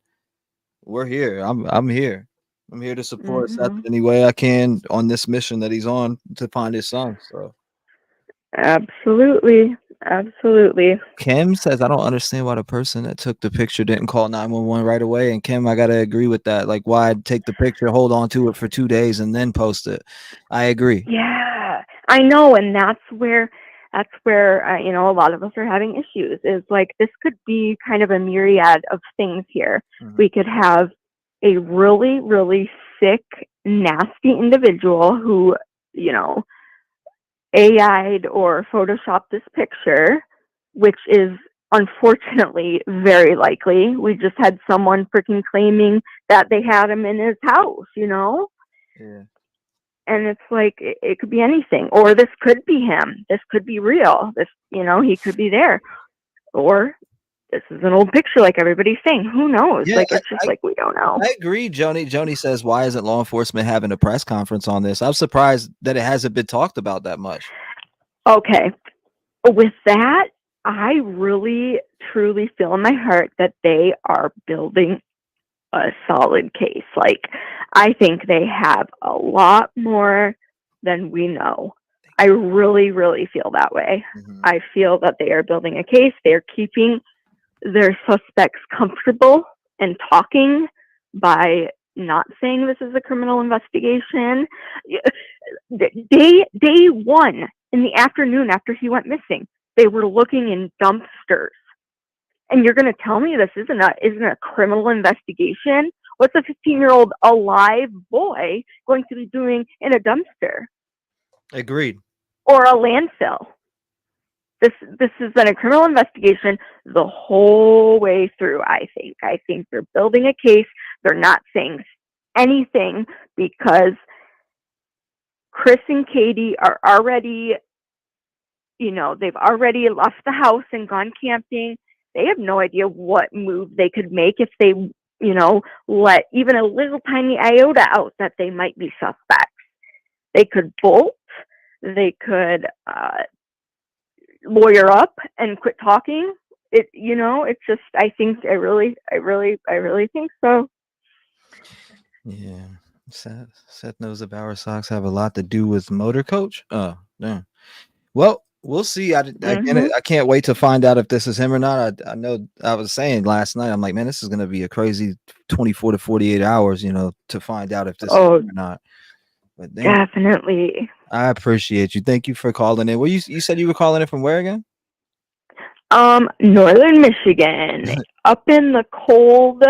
we're here. I'm here. I'm here to support Seth any way I can on this mission that he's on to find his son. So absolutely. Kim says, I don't understand why the person that took the picture didn't call 911 right away. And Kim, I gotta agree with that. Like, why take the picture, hold on to it for 2 days, and then post it? I agree. Yeah, I know, and that's where a lot of us are having issues. Is like, this could be kind of a myriad of things here. We could have a really, really sick, nasty individual who, AI'd or photoshopped this picture, which is unfortunately very likely. We just had someone freaking claiming that they had him in his house, Yeah. And it's like, it could be anything. Or this could be him. This could be real. This, he could be there. Or this is an old picture like everybody's saying. Who knows? Yeah, like, it's just like, we don't know. I agree, Joni. Joni says, why isn't law enforcement having a press conference on this? I'm surprised that it hasn't been talked about that much. Okay. With that, I really, truly feel in my heart that they are building a solid case. Like, I think they have a lot more than we know. I really, really feel that way. I feel that they are building a case. They're keeping their suspects comfortable and talking by not saying this is a criminal investigation. Day one, in the afternoon after he went missing, they were looking in dumpsters. And you're going to tell me this isn't a criminal investigation? What's a 15-year-old alive boy going to be doing in a dumpster? Agreed. Or a landfill? This has been a criminal investigation the whole way through, I think. I think they're building a case. They're not saying anything because Chris and Katie are already, they've already left the house and gone camping. They have no idea what move they could make if they, let even a little tiny iota out that they might be suspects. They could bolt. They could lawyer up and quit talking, it's just, I really think so. Yeah. Seth knows the Bauer Sox have a lot to do with motor coach. Oh, damn. Well, we'll see. I can't wait to find out if this is him or not. I know I was saying last night, I'm like, man, this is going to be a crazy 24 to 48 hours, to find out if this is him or not. But Definitely. I appreciate you. Thank you for calling in. Well, you said you were calling in from where again? Northern Michigan, up in the cold,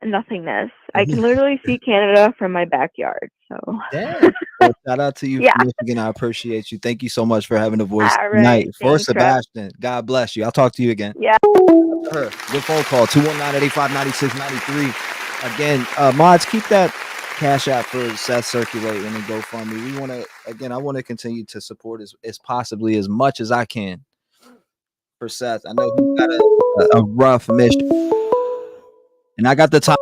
nothingness. I can literally see Canada from my backyard. So yeah. Well, shout out to you yeah. from Michigan. I appreciate you. Thank you so much for having a voice All tonight right. for Thanks, Sebastian. God bless you. I'll talk to you again. Yeah. Good phone call. 219-885-9693. Again, mods, keep that Cash App for Seth circulating and GoFundMe. I want to continue to support as possibly as much as I can for Seth. I know he's got a rough mission. And I got the time.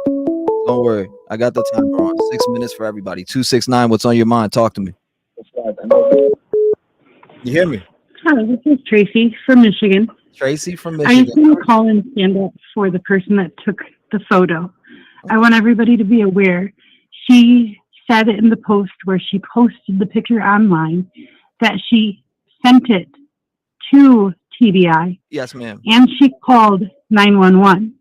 Don't worry. I got the timer on. 6 minutes for everybody. 269, what's on your mind? Talk to me. You hear me? Hi, this is Tracy from Michigan. Tracy from I Michigan. just want to call and stand up for the person that took the photo. I want everybody to be aware. She said in the post where she posted the picture online that she sent it to TBI. Yes, ma'am. And she called 911.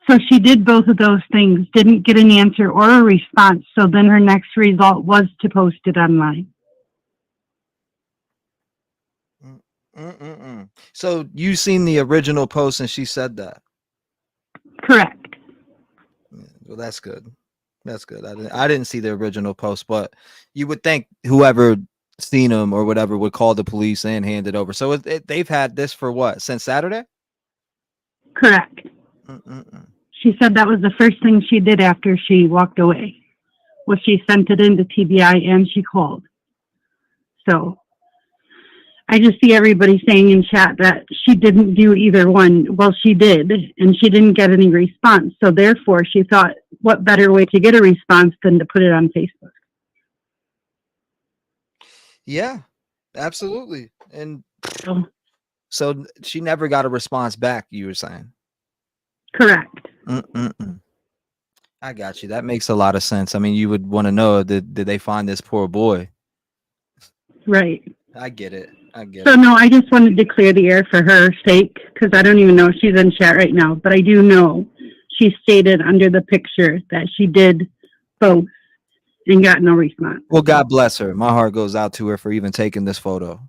So she did both of those things, didn't get an answer or a response. So then her next result was to post it online. So you seen the original post and she said that? Correct. Well, that's good. That's good. I didn't see the original post, but you would think whoever seen them or whatever would call the police and hand it over. So they've had this for what, since Saturday? Correct. She said that was the first thing she did after she walked away, was she sent it into TBI and she called. So I just see everybody saying in chat that she didn't do either one. Well, she did, and she didn't get any response. So therefore, she thought, what better way to get a response than to put it on Facebook? Yeah, absolutely. And so she never got a response back, you were saying? Correct. I got you. That makes a lot of sense. I mean, you would want to know, did they find this poor boy? Right. I get it. So no, I just wanted to clear the air for her sake, because I don't even know if she's in chat right now, but I do know she stated under the picture that she did both and got no response. Well, God bless her. My heart goes out to her for even taking this photo.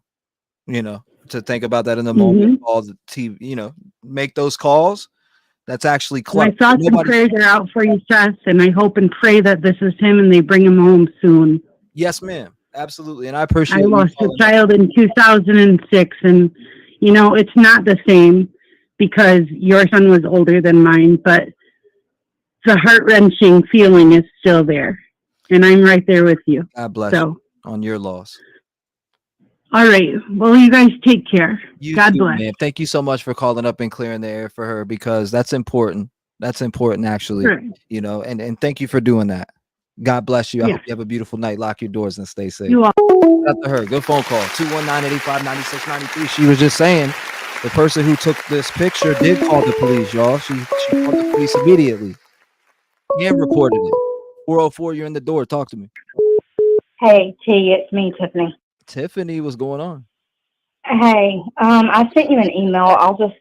To think about that in the moment, all the TV, make those calls. That's actually clever. My thoughts and prayers are out for you, Seth, and I hope and pray that this is him and they bring him home soon. Yes, ma'am. Absolutely. And I appreciate I lost a child in 2006, and it's not the same because your son was older than mine, but the heart-wrenching feeling is still there, and I'm right there with you. God bless you on your loss. All right. Well, you guys take care. God bless. Man. Thank you so much for calling up and clearing the air for her, because that's important. That's important, actually. Sure. And thank you for doing that. God bless you. I hope you have a beautiful night. Lock your doors and stay safe. You are. Shout out to her. Good phone call. 219-885-9693. She was just saying the person who took this picture did call the police, y'all. She called the police immediately and reported it. 404, you're in the door. Talk to me. Hey, T, it's me, Tiffany. Tiffany, what's going on? Hey, I sent you an email. I was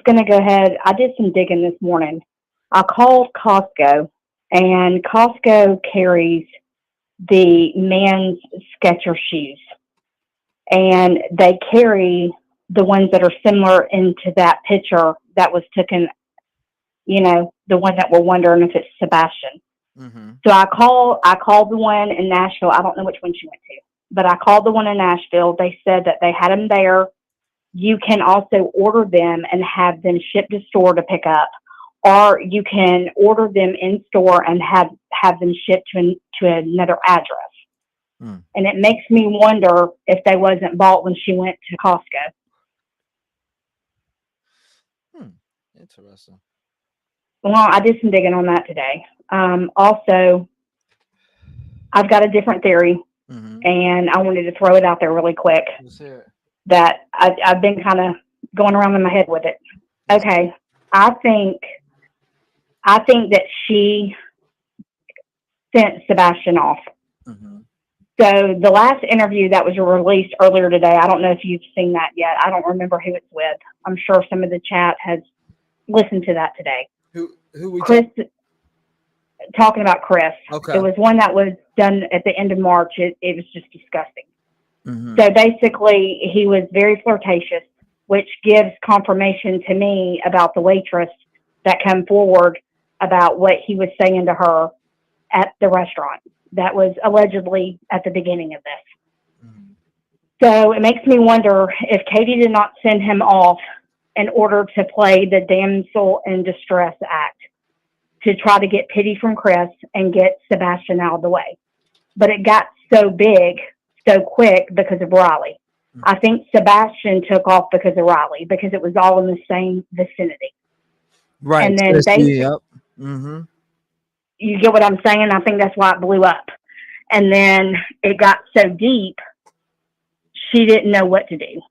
going to go ahead. I did some digging this morning. I called Costco, and Costco carries the men's Skechers shoes, and they carry the ones that are similar into that picture that was taken, the one that we're wondering if it's Sebastian. So I called the one in Nashville. I don't know which one she went to, but I called the one in Nashville. They said that they had them there. You can also order them and have them shipped to store to pick up, or you can order them in store and have them shipped to another address. And it makes me wonder if they wasn't bought when she went to Costco. Interesting. Well, I did some digging on that today. Also, I've got a different theory, and I wanted to throw it out there really quick. that I've been kind of going around in my head with it. Okay, I think that she sent Sebastian off. Mm-hmm. So the last interview that was released earlier today, I don't know if you've seen that yet. I don't remember who it's with. I'm sure some of the chat has listened to that today. Who we Chris, talking about Chris. Okay. It was one that was done at the end of March. It was just disgusting. Mm-hmm. So basically, he was very flirtatious, which gives confirmation to me about the waitress that came forward about what he was saying to her at the restaurant. That was allegedly at the beginning of this. Mm-hmm. So it makes me wonder if Katie did not send him off in order to play the damsel in distress act, to try to get pity from Chris and get Sebastian out of the way. But it got so big, so quick because of Riley. Mm-hmm. I think Sebastian took off because of Riley, because it was all in the same vicinity. Right. And then yep. Mm-hmm. You get what I'm saying? I think that's why it blew up. And then it got so deep, she didn't know what to do.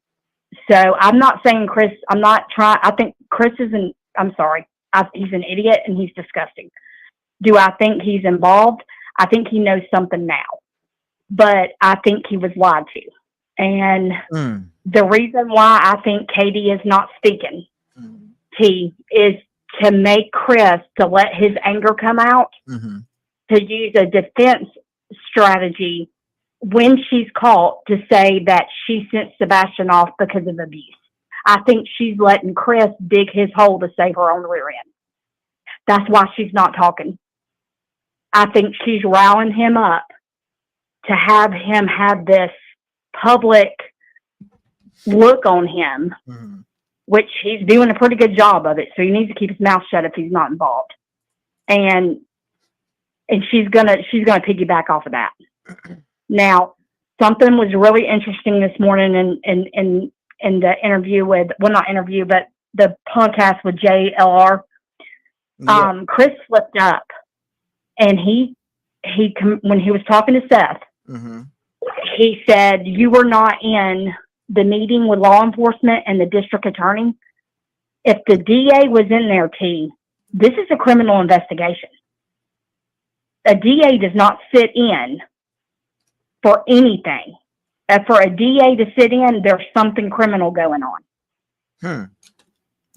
So I'm not saying Chris, I think Chris he's an idiot and he's disgusting. Do I think he's involved? I think he knows something now. But I think he was lied to. And the reason why I think Katie is not speaking, T, is to make Chris, to let his anger come out, to use a defense strategy when she's caught, to say that she sent Sebastian off because of abuse. I think she's letting Chris dig his hole to save her own rear end. That's why she's not talking. I think she's riling him up to have him have this public look on him, which he's doing a pretty good job of it. So he needs to keep his mouth shut if he's not involved. And she's gonna piggyback off of that. Now, something was really interesting this morning in the interview with, well, not interview, but the podcast with JLR. Yeah. Chris slipped up, and he when he was talking to Seth, he said, "You were not in the meeting with law enforcement and the district attorney. If the DA was in there, T, this is a criminal investigation. A DA does not sit in for anything. For a DA to sit in, there's something criminal going on."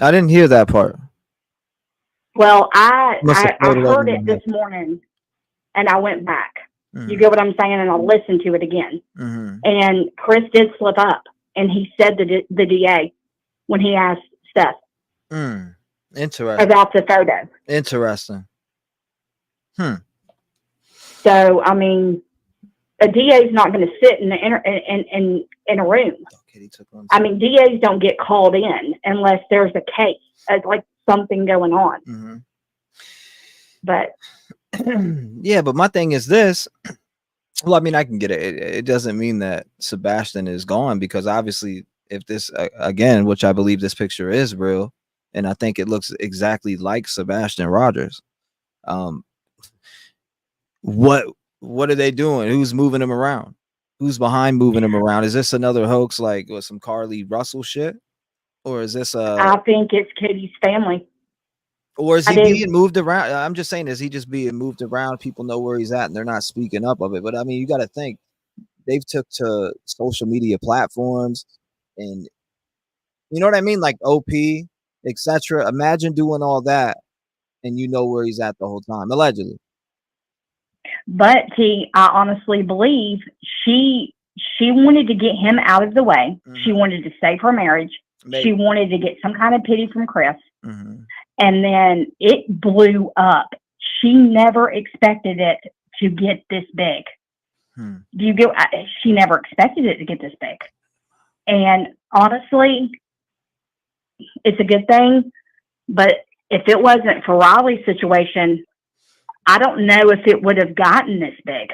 I didn't hear that part. Well, I heard it everyone. this morning, and I went back. You get what I'm saying? And I listened to it again. And Chris did slip up, and he said the DA when he asked Seth Interesting. about the photo. Interesting. So, I mean, a DA is not going to sit in a room. I mean, DAs don't get called in unless there's a case, like something going on. But yeah, but my thing is this. Well, I mean, I can get it. It doesn't mean that Sebastian is gone, because obviously, if this again, which I believe this picture is real, and I think it looks exactly like Sebastian Rogers. What are they doing? Who's moving him around? Who's behind moving him around? Is this another hoax, like with some Carly Russell shit, or is this I think it's Katie's family. Or is he being moved around? I'm just saying, is he just being moved around? People know where he's at and they're not speaking up of it. But I mean, you got to think, they've took to social media platforms, and you know what I mean? Like OP, etc. Imagine doing all that and you know where he's at the whole time, allegedly. But T, I honestly believe she wanted to get him out of the way. She wanted to save her marriage. Maybe. She wanted to get some kind of pity from Chris. And then it blew up. She never expected it to get this big. Do you get? She never expected it to get this big. And honestly, it's a good thing. But if it wasn't for Riley's situation, I don't know if it would have gotten this big.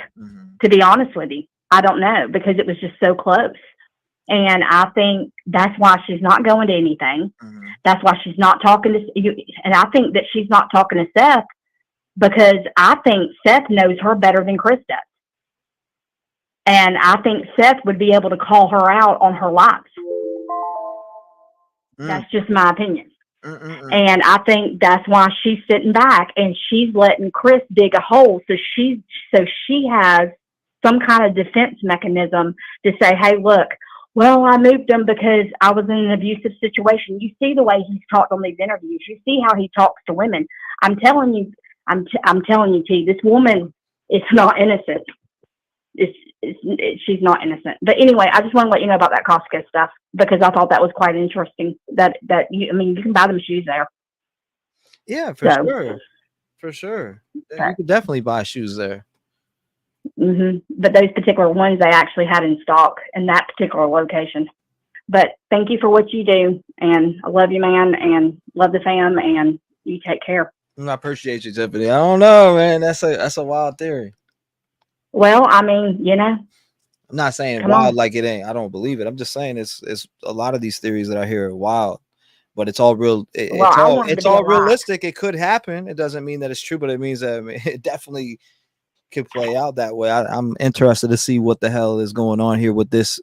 To be honest with you, I don't know, because it was just so close. And I think that's why she's not going to anything. That's why she's not talking to you. And I think that she's not talking to Seth because I think Seth knows her better than Chris does. And I think Seth would be able to call her out on her lies. That's just my opinion. And I think that's why she's sitting back and she's letting Chris dig a hole. So she has some kind of defense mechanism to say, hey, look, well, I moved him because I was in an abusive situation. You see the way he's talked on these interviews. You see how he talks to women. I'm telling you, T, this woman is not innocent. She's not innocent. But anyway, I just want to let you know about that Costco stuff because I thought that was quite interesting. You can buy them shoes there. Yeah, for sure. You could definitely buy shoes there. But those particular ones they actually had in stock in that particular location. But thank you for what you do, and I love you, man, and love the fam, and you take care. I appreciate you, Tiffany. I don't know, man. That's a wild theory. Well, I mean, I'm not saying wild like it ain't. I don't believe it. I'm just saying it's a lot of these theories that I hear are wild, but it's all real. It's all realistic. It could happen. It doesn't mean that it's true, but it means that it definitely could play out that way. I'm interested to see what the hell is going on here with this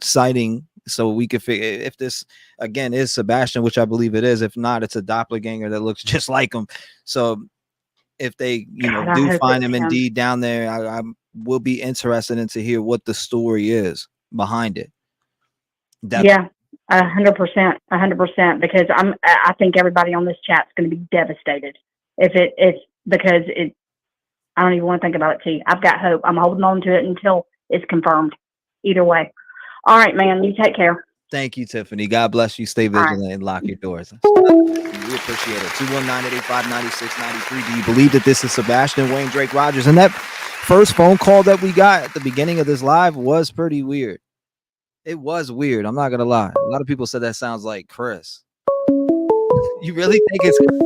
sighting, so we could figure if this again is Sebastian, which I believe it is. If not, it's a doppelganger that looks just like him. So if they do find him indeed down there, I will be interested in to hear what the story is behind it. Yeah, 100%, because I think everybody on this chat's going to be devastated if it's because I don't even want to think about it, T. I've got hope. I'm holding on to it until it's confirmed. Either way. All right, man. You take care. Thank you, Tiffany. God bless you. Stay vigilant and lock your doors. We appreciate it. 219-885-9693. Do you believe that this is Sebastian Wayne Drake Rogers? And that first phone call that we got at the beginning of this live was pretty weird. It was weird. I'm not going to lie. A lot of people said that sounds like Chris. You really think it's Chris?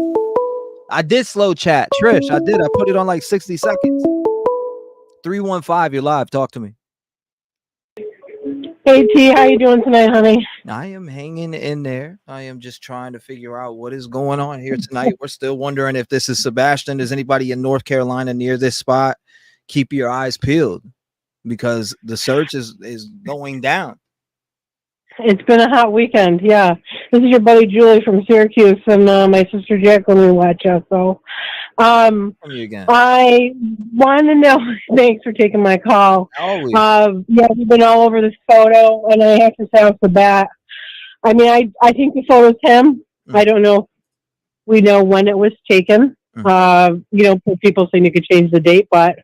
I did slow chat. Trish, I did. I put it on like 60 seconds. 315, you're live. Talk to me. Hey, T, how you doing tonight, honey? I am hanging in there. I am just trying to figure out what is going on here tonight. We're still wondering if this is Sebastian. Is anybody in North Carolina near this spot? Keep your eyes peeled because the search is going down. It's been a hot weekend, yeah. This is your buddy Julie from Syracuse and my sister Jacqueline watch out. So I want to know, thanks for taking my call. Yeah, we've been all over this photo, and I have to say off the bat, I mean, I think the photo's him. I don't know if we know when it was taken. People saying you could change the date, but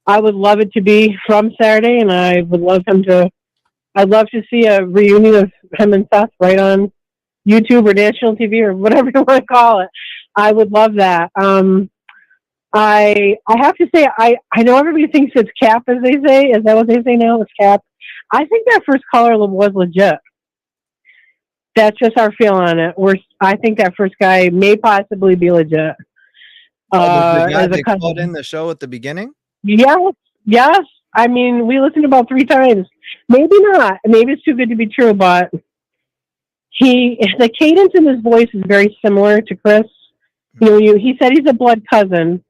I would love it to be from Saturday, and I would love I'd love to see a reunion of him and Seth right on YouTube or national TV or whatever you want to call it. I would love that. I have to say, I know everybody thinks it's Cap, as they say. Is that what they say now? It's Cap. I think that first caller was legit. That's just our feel on it. I think that first guy may possibly be legit. The guy that called in the show at the beginning? Yes. I mean, we listened about 3 times. Maybe not. Maybe it's too good to be true, but the cadence in his voice is very similar to Chris. He said he's a blood cousin,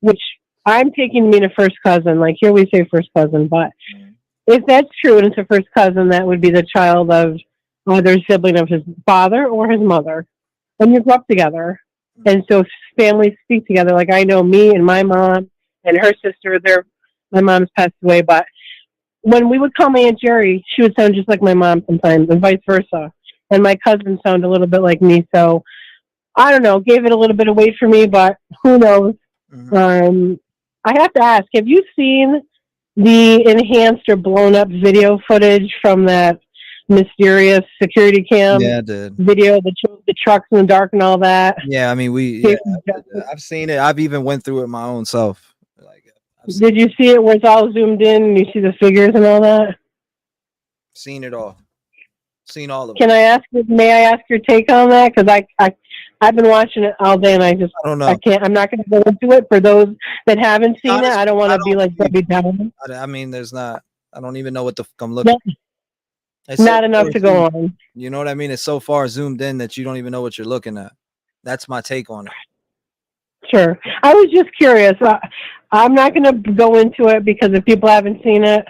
which I'm taking to mean a first cousin. Like here we say first cousin, but if that's true and it's a first cousin, that would be the child of either sibling of his father or his mother. And you grew up together. And so families speak together. Like I know me and my mom and her sister, my mom's passed away, but when we would call my Aunt Jerry, she would sound just like my mom sometimes and vice versa. And my cousins sound a little bit like me. So I don't know, gave it a little bit of weight for me, but who knows? I have to ask, have you seen the enhanced or blown up video footage from that mysterious security cam video that shows the trucks in the dark and all that? Yeah, I mean, I've seen it. I've even went through it my own self. Did you see it where it's all zoomed in and you see the figures and all that? Seen it all. Seen all of it. May I ask your take on that? Because I've been watching it all day and I don't know. I'm not going to go into it for those that haven't seen it. I don't want to be like Debbie Downer. I mean, I don't even know what the fuck I'm looking at. It's not enough to go on. You know what I mean? It's so far zoomed in that you don't even know what you're looking at. That's my take on it. Sure. I was just curious. I'm not going to go into it because if people haven't seen it,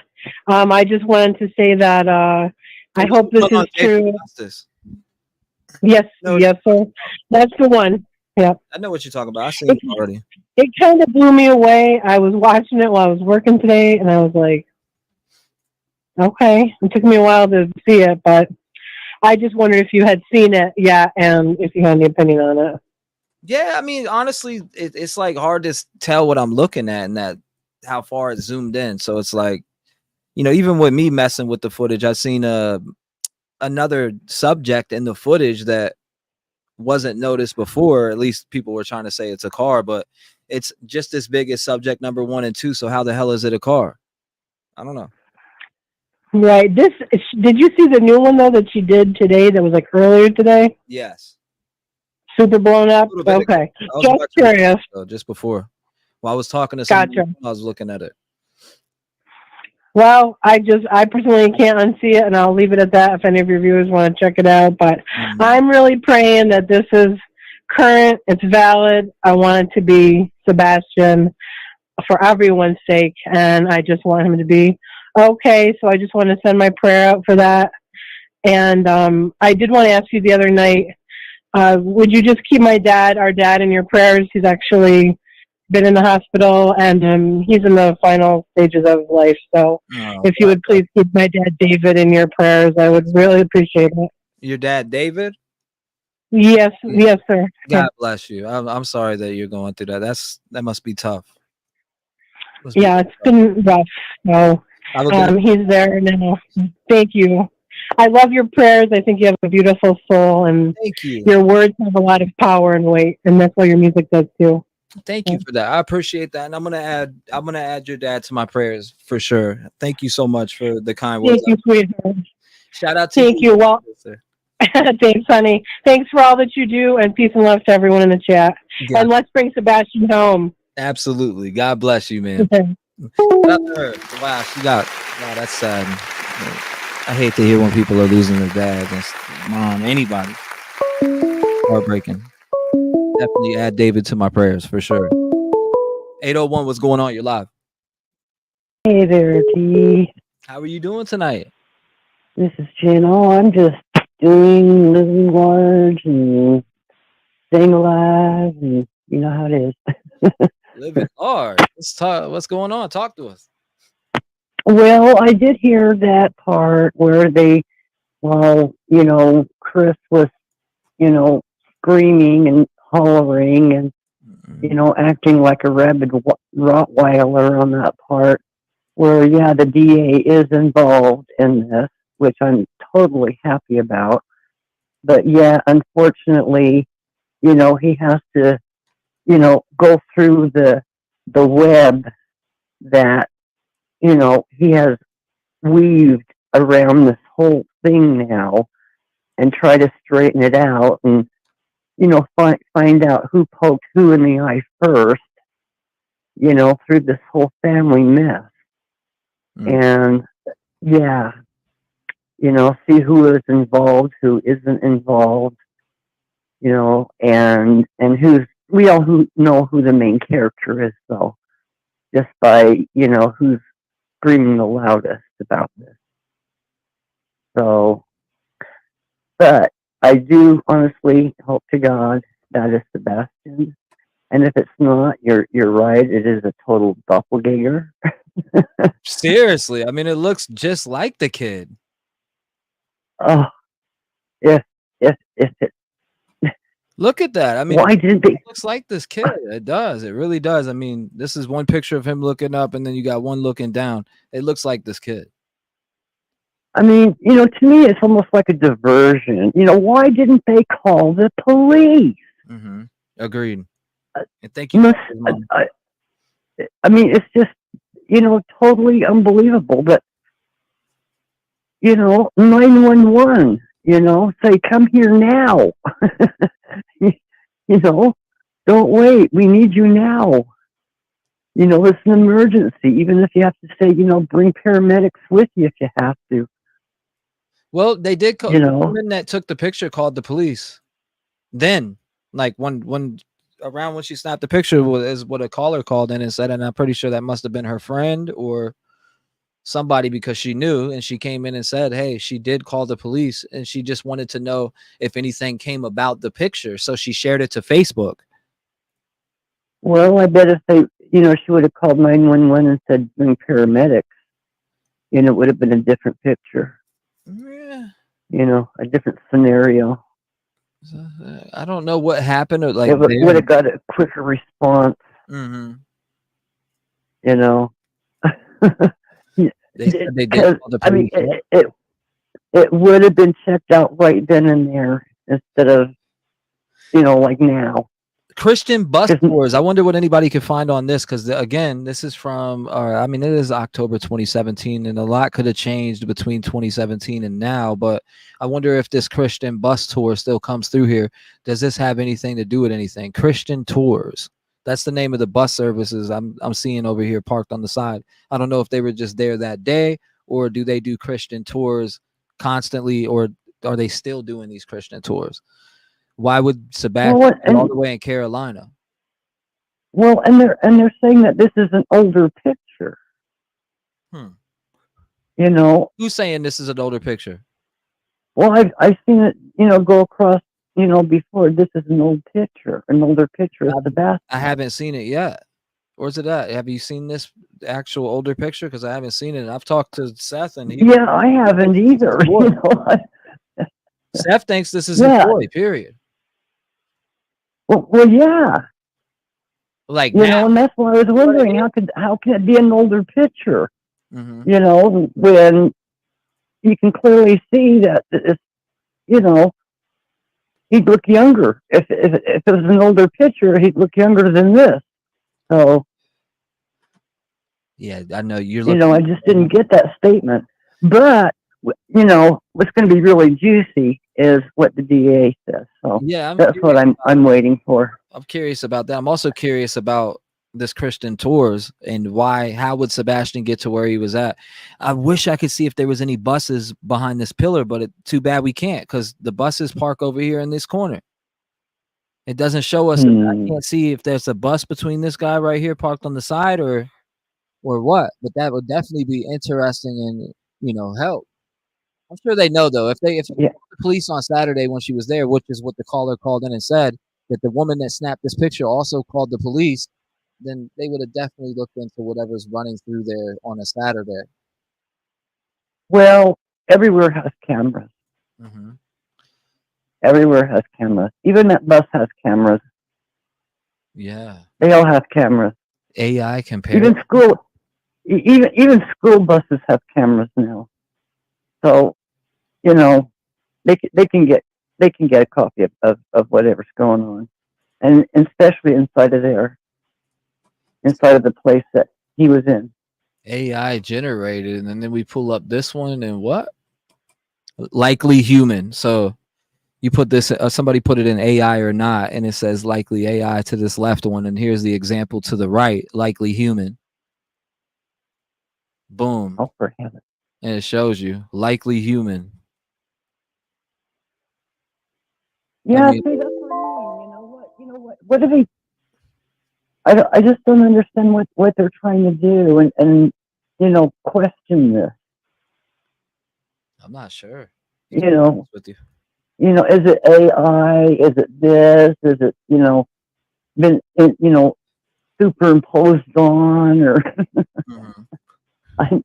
I just wanted to say that I hope this is true. Yes, No, yes, sir. That's the one. Yeah. I know what you're talking about. I seen it already. It kind of blew me away. I was watching it while I was working today, and I was like, okay. It took me a while to see it, but I just wondered if you had seen it, yeah, and if you had any opinion on it. Yeah, I mean, honestly, it's like hard to tell what I'm looking at and that how far it's zoomed in. So it's like, even with me messing with the footage, I've seen another subject in the footage that wasn't noticed before. At least people were trying to say it's a car, but it's just as big as subject number 1 and 2. So how the hell is it a car? I don't know. Right. Did you see the new one though that she did today? That was like earlier today. Yes. Super blown up. Okay. Just curious. Just before, while I was talking to Gotcha. someone, I was looking at it. Well, I personally can't unsee it, and I'll leave it at that if any of your viewers want to check it out. But I'm really praying that this is current, it's valid. I want it to be Sebastian for everyone's sake, and I just want him to be okay. So I just want to send my prayer out for that. And I did want to ask you the other night, would you just keep our dad in your prayers? He's actually been in the hospital, and he's in the final stages of life. So if you would please keep my dad David in your prayers, I would really appreciate it. Your dad David? Yes, yes, sir. God bless you. I'm sorry that you're going through that. That must be tough. Yeah, it's been rough. So he's there now. Thank you. I love your prayers. I think you have a beautiful soul, and thank you. Your words have a lot of power and weight, and that's what your music does too. Thank you for that. I appreciate that, and I'm gonna add your dad to my prayers for sure. Thank you so much for the kind words. Thank you, sweetheart. Shout out to Thank you. Well, thanks, honey. Thanks for all that you do, and peace and love to everyone in the chat. Yeah. And let's bring Sebastian home. Absolutely. God bless you, man. Wow, that's sad. I hate to hear when people are losing their dad, against mom, anybody. Heartbreaking. Definitely add David to my prayers for sure. 801, what's going on? You're live. Hey there, T. How are you doing tonight? This is Jen. Oh, I'm just living large and staying alive, and you know how it is. Living large. Let's talk. What's going on? Talk to us. Well, I did hear that part where Chris was, screaming and hollering and, acting like a rabid Rottweiler on that part where, yeah, the DA is involved in this, which I'm totally happy about. But yeah, unfortunately, he has to, go through the web that, he has weaved around this whole thing now and try to straighten it out and, find out who poked who in the eye first, through this whole family mess. And yeah, see who is involved, who isn't involved, and we all know who the main character is, though, just by, who's screaming the loudest about this. So, but I do honestly hope to God that is Sebastian. And if it's not, you're right. It is a total doppelganger. Seriously, I mean, it looks just like the kid. Oh, if it. Look at that. I mean, why didn't they? It looks like this kid. It does. It really does. I mean, this is one picture of him looking up, and then you got one looking down. It looks like this kid. I mean, to me, it's almost like a diversion. Why didn't they call the police? Mm-hmm. Agreed. And thank you. I mean, it's just, totally unbelievable that, 911, say, come here now. Don't wait. We need you now. It's an emergency, even if you have to say, bring paramedics with you if you have to. Well, they did call the woman that took the picture called the police. Then, like when around when she snapped the picture is what a caller called in and said, and I'm pretty sure that must have been her friend or somebody because she knew, and she came in and said, hey, she did call the police, and she just wanted to know if anything came about the picture. So she shared it to Facebook. Well, I bet if they, she would have called 911 and said, bring paramedics, it would have been a different picture. Yeah. A different scenario. I don't know what happened. Or like it would have got a quicker response. Mm-hmm. They said they did call the police. it would have been checked out right then and there instead of, like now. Christian bus tours. I wonder what anybody could find on this, because again, this is from, it is October 2017, and a lot could have changed between 2017 and now. But I wonder if this Christian bus tour still comes through here. Does this have anything to do with anything? Christian tours. That's the name of the bus services I'm seeing over here parked on the side. I don't know if they were just there that day, or do they do Christian tours constantly, or are they still doing these Christian tours? Why would Sebastian be all the way in Carolina? Well, and they're saying that this is an older picture. Who's saying this is an older picture? Well, I've seen it, go across, before. This is an older picture of Sebastian. I haven't seen it yet. Where's it at? Have you seen this actual older picture? Because I haven't seen it. I've talked to Seth, and I haven't either. Seth thinks this is a boy. Period. Well, yeah. Like and that's why I was wondering how can it be an older picture? Mm-hmm. When you can clearly see that it's, he'd look younger. If it was an older picture, he'd look younger than this. So yeah, I know you're. I just didn't get that statement. But what's going to be really juicy is what the DA says. So yeah, that's what I'm waiting for. I'm curious about that. I'm also curious about this Christian tours and how would Sebastian get to where he was at? I wish I could see if there was any buses behind this pillar, but too bad we can't, because the buses park over here in this corner. It doesn't show us. I can't see if there's a bus between this guy right here parked on the side or what, but that would definitely be interesting and help. I'm sure they know, though. If the police on Saturday when she was there, which is what the caller called in and said, that the woman that snapped this picture also called the police, then they would have definitely looked into whatever's running through there on a Saturday. Well, everywhere has cameras. Mm-hmm. Everywhere has cameras. Even that bus has cameras. Yeah. They all have cameras. AI compared. Even school buses have cameras now. So, they can get a copy of whatever's going on, and especially inside of the place that he was in. AI generated, and then we pull up this one, and what? Likely human. So you put this, somebody put it in AI or not, and it says likely AI to this left one, and here's the example to the right, likely human. Boom. Oh, for heaven. And it shows you likely human. Yeah, see, that's what I mean. What do they? I just don't understand what they're trying to do, and question this. I'm not sure. With you. Is it AI? Is it this? Is it been superimposed on, or?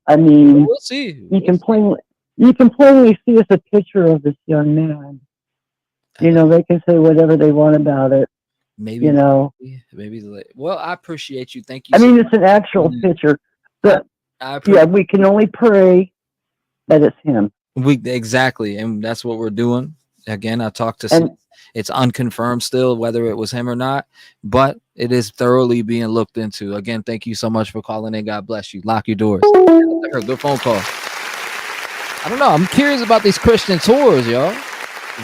I mean, we'll see. You can plainly see it's a picture of this young man. They can say whatever they want about it. Maybe maybe. Well, I appreciate you. Thank you. I mean, it's an actual picture, but we can only pray that it's him. Exactly, and that's what we're doing. Again, I talked to. It's unconfirmed still whether it was him or not, but it is thoroughly being looked into. Again, thank you so much for calling in. God bless you. Lock your doors. Good phone call. I don't know. I'm curious about these Christian tours, y'all.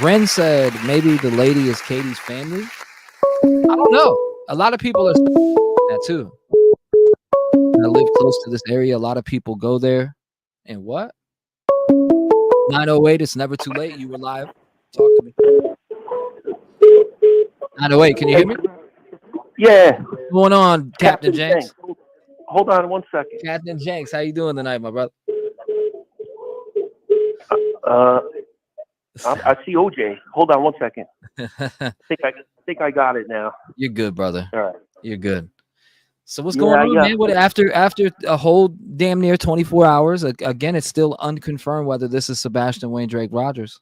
Ren said maybe the lady is Katie's family. I don't know. A lot of people are that too. I live close to this area. A lot of people go there. And what? 908, it's never too late. You were live. Talk to me. 908, can you hear me? Yeah. What's going on, Captain Jenks? Hold on one second. Captain Jenks, how you doing tonight, my brother? I see OJ. Hold on 1 second. I think I got it now. You're good, brother. All right. You're good. So what's going on, man? What after a whole damn near 24 hours? Again, it's still unconfirmed whether this is Sebastian Wayne Drake Rogers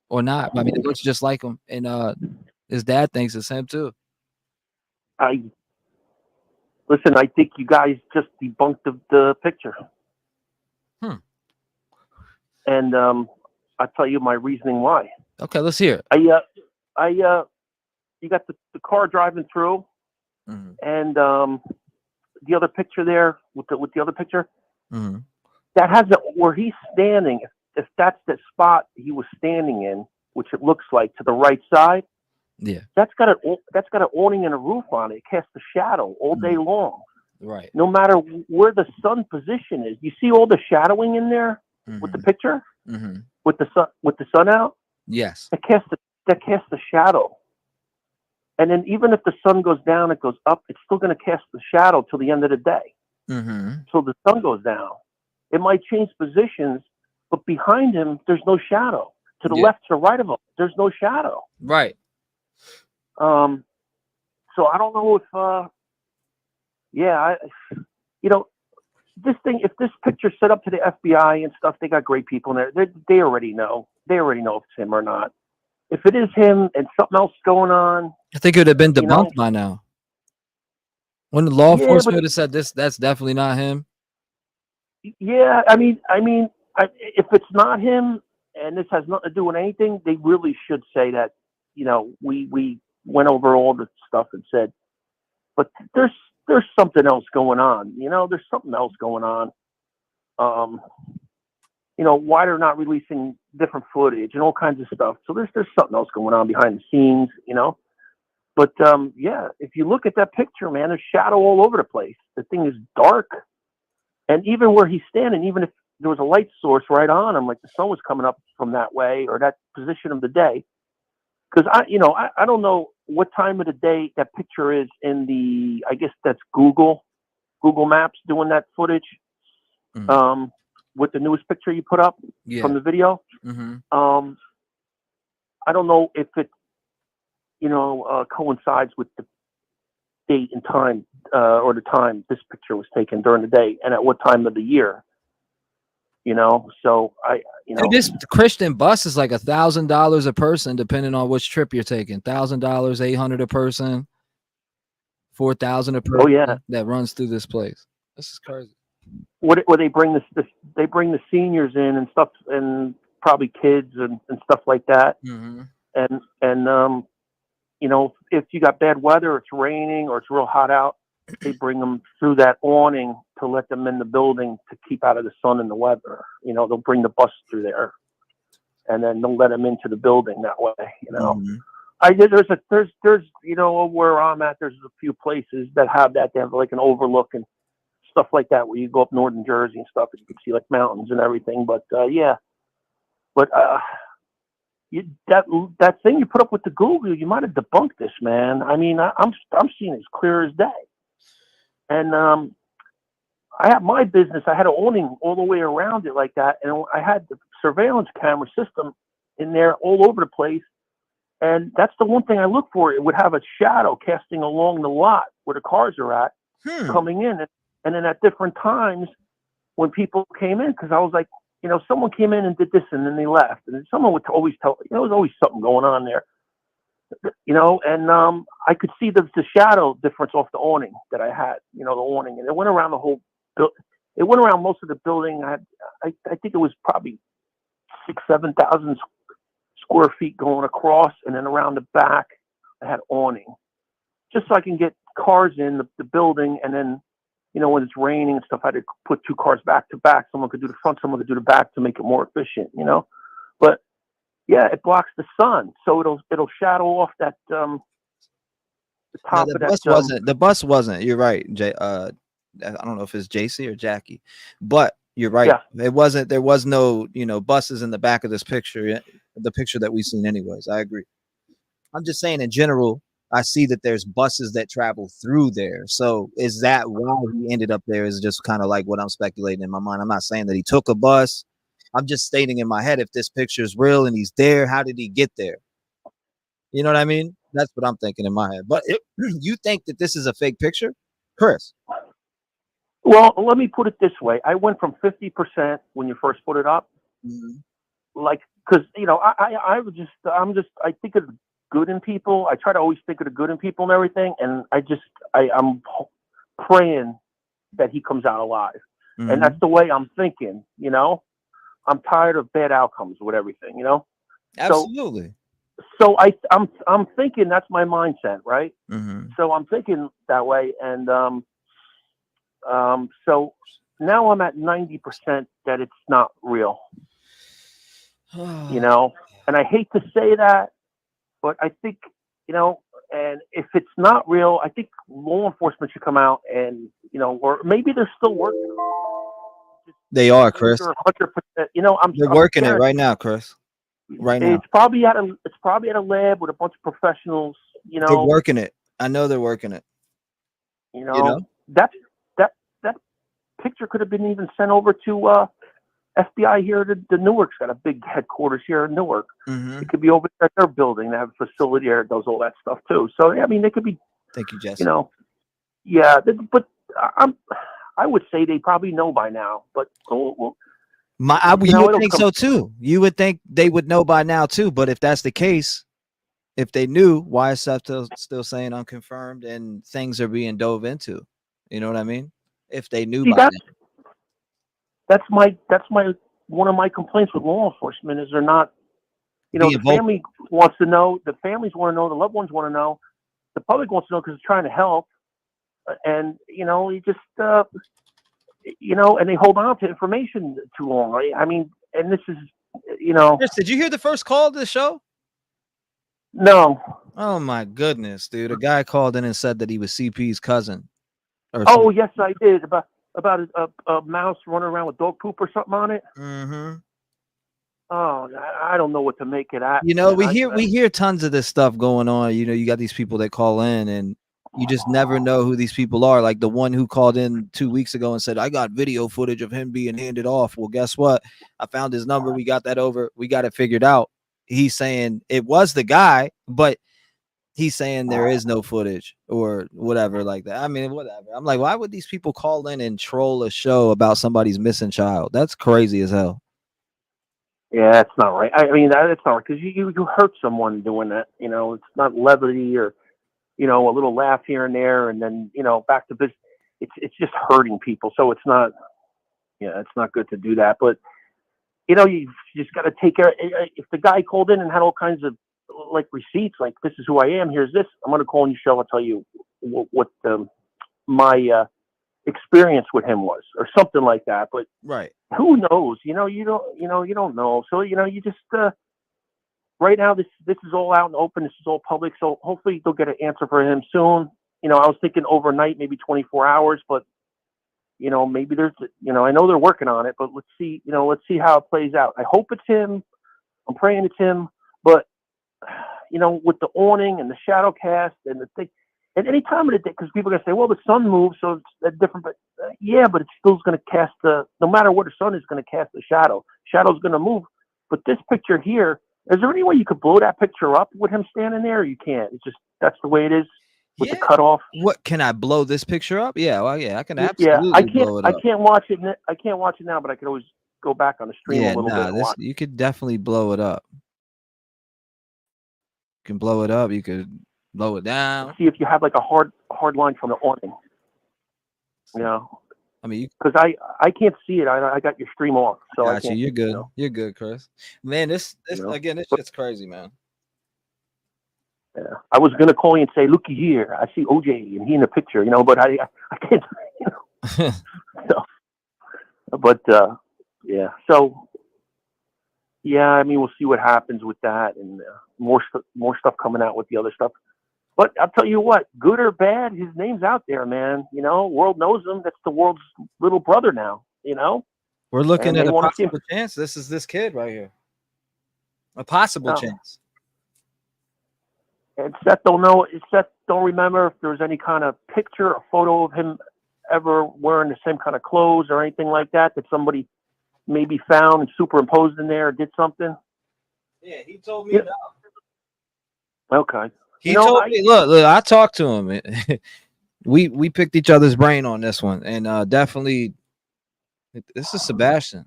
or not. I mean, it looks just like him, and his dad thinks it's him too. Listen. I think you guys just debunked the picture. And I'll tell you my reasoning why. Okay, let's hear it. You got the car driving through, and the other picture there with the other picture that has where he's standing. If that's the spot he was standing in, which it looks like to the right side, that's got an awning and a roof on it. It casts a shadow all day long. Right. No matter where the sun position is, you see all the shadowing in there with the picture with the sun out. Yes. That casts a shadow. And then even if the sun goes down, it goes up, it's still going to cast the shadow till the end of the day. So the sun goes down. It might change positions, but behind him, there's no shadow. To the left or right of him, there's no shadow. Right. So I don't know if, this thing, if this picture's set up to the FBI and stuff, they got great people in there. They already know. They already know if it's him or not. If it is him and something else going on, I think it would have been debunked by now. When the law enforcement would have said that's definitely not him. Yeah, I mean, if it's not him and this has nothing to do with anything, they really should say that. We went over all the stuff and said, but there's something else going on. There's something else going on. Why they're not releasing different footage and all kinds of stuff. So there's something else going on behind the scenes, But if you look at that picture, man, there's shadow all over the place. The thing is dark, and even where he's standing, even if there was a light source right on him, like the sun was coming up from that way or that position of the day. Because I don't know what time of the day that picture is in the. I guess that's Google Maps doing that footage. With the newest picture you put up from the video. I don't know if it, coincides with the date and time or the time this picture was taken during the day and at what time of the year. So Dude, this Christian bus is like $1,000 a person, depending on which trip you're taking. $1,000, $800 a person, $4,000 a person. Oh yeah, that runs through this place. This is crazy. What they bring they bring the seniors in and stuff, and probably kids and stuff like that. And if you got bad weather, it's raining or it's real hot out, they bring them through that awning to let them in the building to keep out of the sun and the weather. They'll bring the bus through there, and then they'll let them into the building that way. There's where I'm at, there's a few places that have that. They have like an overlook and stuff like that where you go up northern Jersey and stuff and you can see like mountains and everything. But that thing you put up with the Google, you might have debunked this, man. I mean, I'm seeing it as clear as day. And I have my business. I had an awning all the way around it like that, and I had the surveillance camera system in there all over the place. And that's the one thing I look for. It would have a shadow casting along the lot where the cars are at, coming in. And then at different times when people came in, because I was like, someone came in and did this and then they left. And then someone would always tell, there was always something going on there, and I could see the shadow difference off the awning that I had, the awning. And it went around the whole, it went around most of the building. I think it was probably 6,000-7,000 square feet going across. And then around the back, I had awning just so I can get cars in the building. And then, when it's raining and stuff, I had to put two cars back to back. Someone could do the front, someone could do the back to make it more efficient, But yeah, it blocks the sun, so it'll shadow off that the top of that. The bus wasn't. You're right, Jay. I don't know if it's JC or Jackie, but you're right. Yeah. It wasn't. There was no buses in the back of this picture. The picture that we've seen, anyways. I agree. I'm just saying in general. I see that there's buses that travel through there. So is that why he ended up there? Is just kind of like what I'm speculating in my mind. I'm not saying that he took a bus I'm just stating in my head, if this picture is real and he's there, how did he get there? You know what I mean? That's what I'm thinking in my head. But you think that this is a fake picture, Chris? Well, let me put it this way. I went from 50% when you first put it up, like, because, you know, I think of the good in people. I try to always think of the good in people and everything. And I'm praying that he comes out alive. And that's the way I'm thinking, you know. I'm tired of bad outcomes with everything, you know. Absolutely. So I'm thinking that's my mindset, right? So I'm thinking that way, and so now I'm at 90% that it's not real, you know. And I hate to say that, but I think, you know, and if it's not real, I think law enforcement should come out and, you know, or maybe they're still working. They are, Chris. 100%. You know, they're working it right now, Chris. Right now, it's probably at a lab with a bunch of professionals. You know, they're working it. I know they're working it. You know? that picture could have been even sent over to FBI here to Newark's got a big headquarters here in Newark. It could be over at their building. They have a facility there that does all that stuff too. So I mean, they could be. Thank you, Jesse. You know, yeah, but I would say they probably know by now. But you would think so too. You would think they would know by now too. But if that's the case, if they knew, why is stuff still saying unconfirmed and things are being dove into? You know what I mean? If they knew by now. That's my one of my complaints with law enforcement is they're not, you know, the family wants to know, the families want to know, the loved ones want to know, the public wants to know because it's trying to help, and you know, you just you know, and they hold on to information too long. Right? I mean, and this is, you know. Chris, did you hear the first call to the show? No. Oh my goodness, dude! A guy called in and said that he was CP's cousin. Oh yes, I did. About a mouse running around with dog poop or something on it. Oh, I don't know what to make of that. You know, we hear tons of this stuff going on. You know, you got these people that call in, and you just never know who these people are. Like the one who called in 2 weeks ago and said, "I got video footage of him being handed off." Well, guess what? I found his number. We got that over. We got it figured out. He's saying it was the guy, but he's saying there is no footage or whatever like that. I mean, whatever. I'm like, why would these people call in and troll a show about somebody's missing child? That's crazy as hell. Yeah, that's not right. I mean, that's not right because you hurt someone doing that. You know, it's not levity or, you know, a little laugh here and there, and then, you know, back to business. It's just hurting people. So it's not, yeah, it's not good to do that. But, you know, you just got to take care. If the guy called in and had all kinds of like receipts, like this is who I am, here's this, I'm going to call on your show. I'll tell you what my experience with him was, or something like that. But who knows? You know, you don't know. So, you know, you just right now this is all out in the open. This is all public. So hopefully they'll get an answer for him soon. You know, I was thinking overnight, maybe 24 hours, but you know, maybe there's, you know, I know they're working on it, but let's see, you know, let's see how it plays out. I hope it's him. I'm praying it's him, but you know, with the awning and the shadow cast and the thing, at any time of the day, because people are going to say, well, the sun moves, so it's different. But yeah, but it's still going to cast no matter what the sun is going to cast the shadow. Shadow's going to move. But this picture here, is there any way you could blow that picture up with him standing there? Or you can't. It's just, that's the way it is with the cutoff. What, can I blow this picture up? Yeah, well, yeah, I can absolutely blow it up. I can't watch it. I can't watch it now, but I can always go back on the stream a little bit. You could definitely blow it up. You can blow it up. You could blow it down. See if you have like a hard line from the awning. You know, I mean, because I can't see it. I got your stream off, so I can't. You're good. You know. You're good, Chris. Man, this again, this shit's crazy, man. Yeah, I was gonna call you and say, "Looky here, I see OJ and he in the picture," you know, but I can't, you know. So, but yeah, so yeah, I mean, we'll see what happens with that, and more stuff coming out with the other stuff. But I'll tell you what, good or bad, his name's out there, man. You know, world knows him. That's the world's little brother now. You know, we're looking at a possible chance. This is this kid right here. A possible chance. And Seth don't remember if there was any kind of picture or photo of him ever wearing the same kind of clothes or anything like that. That somebody maybe found and superimposed in there or did something? Yeah, he told me. Okay. He told me, look, I talked to him. we picked each other's brain on this one, and definitely, this is Sebastian.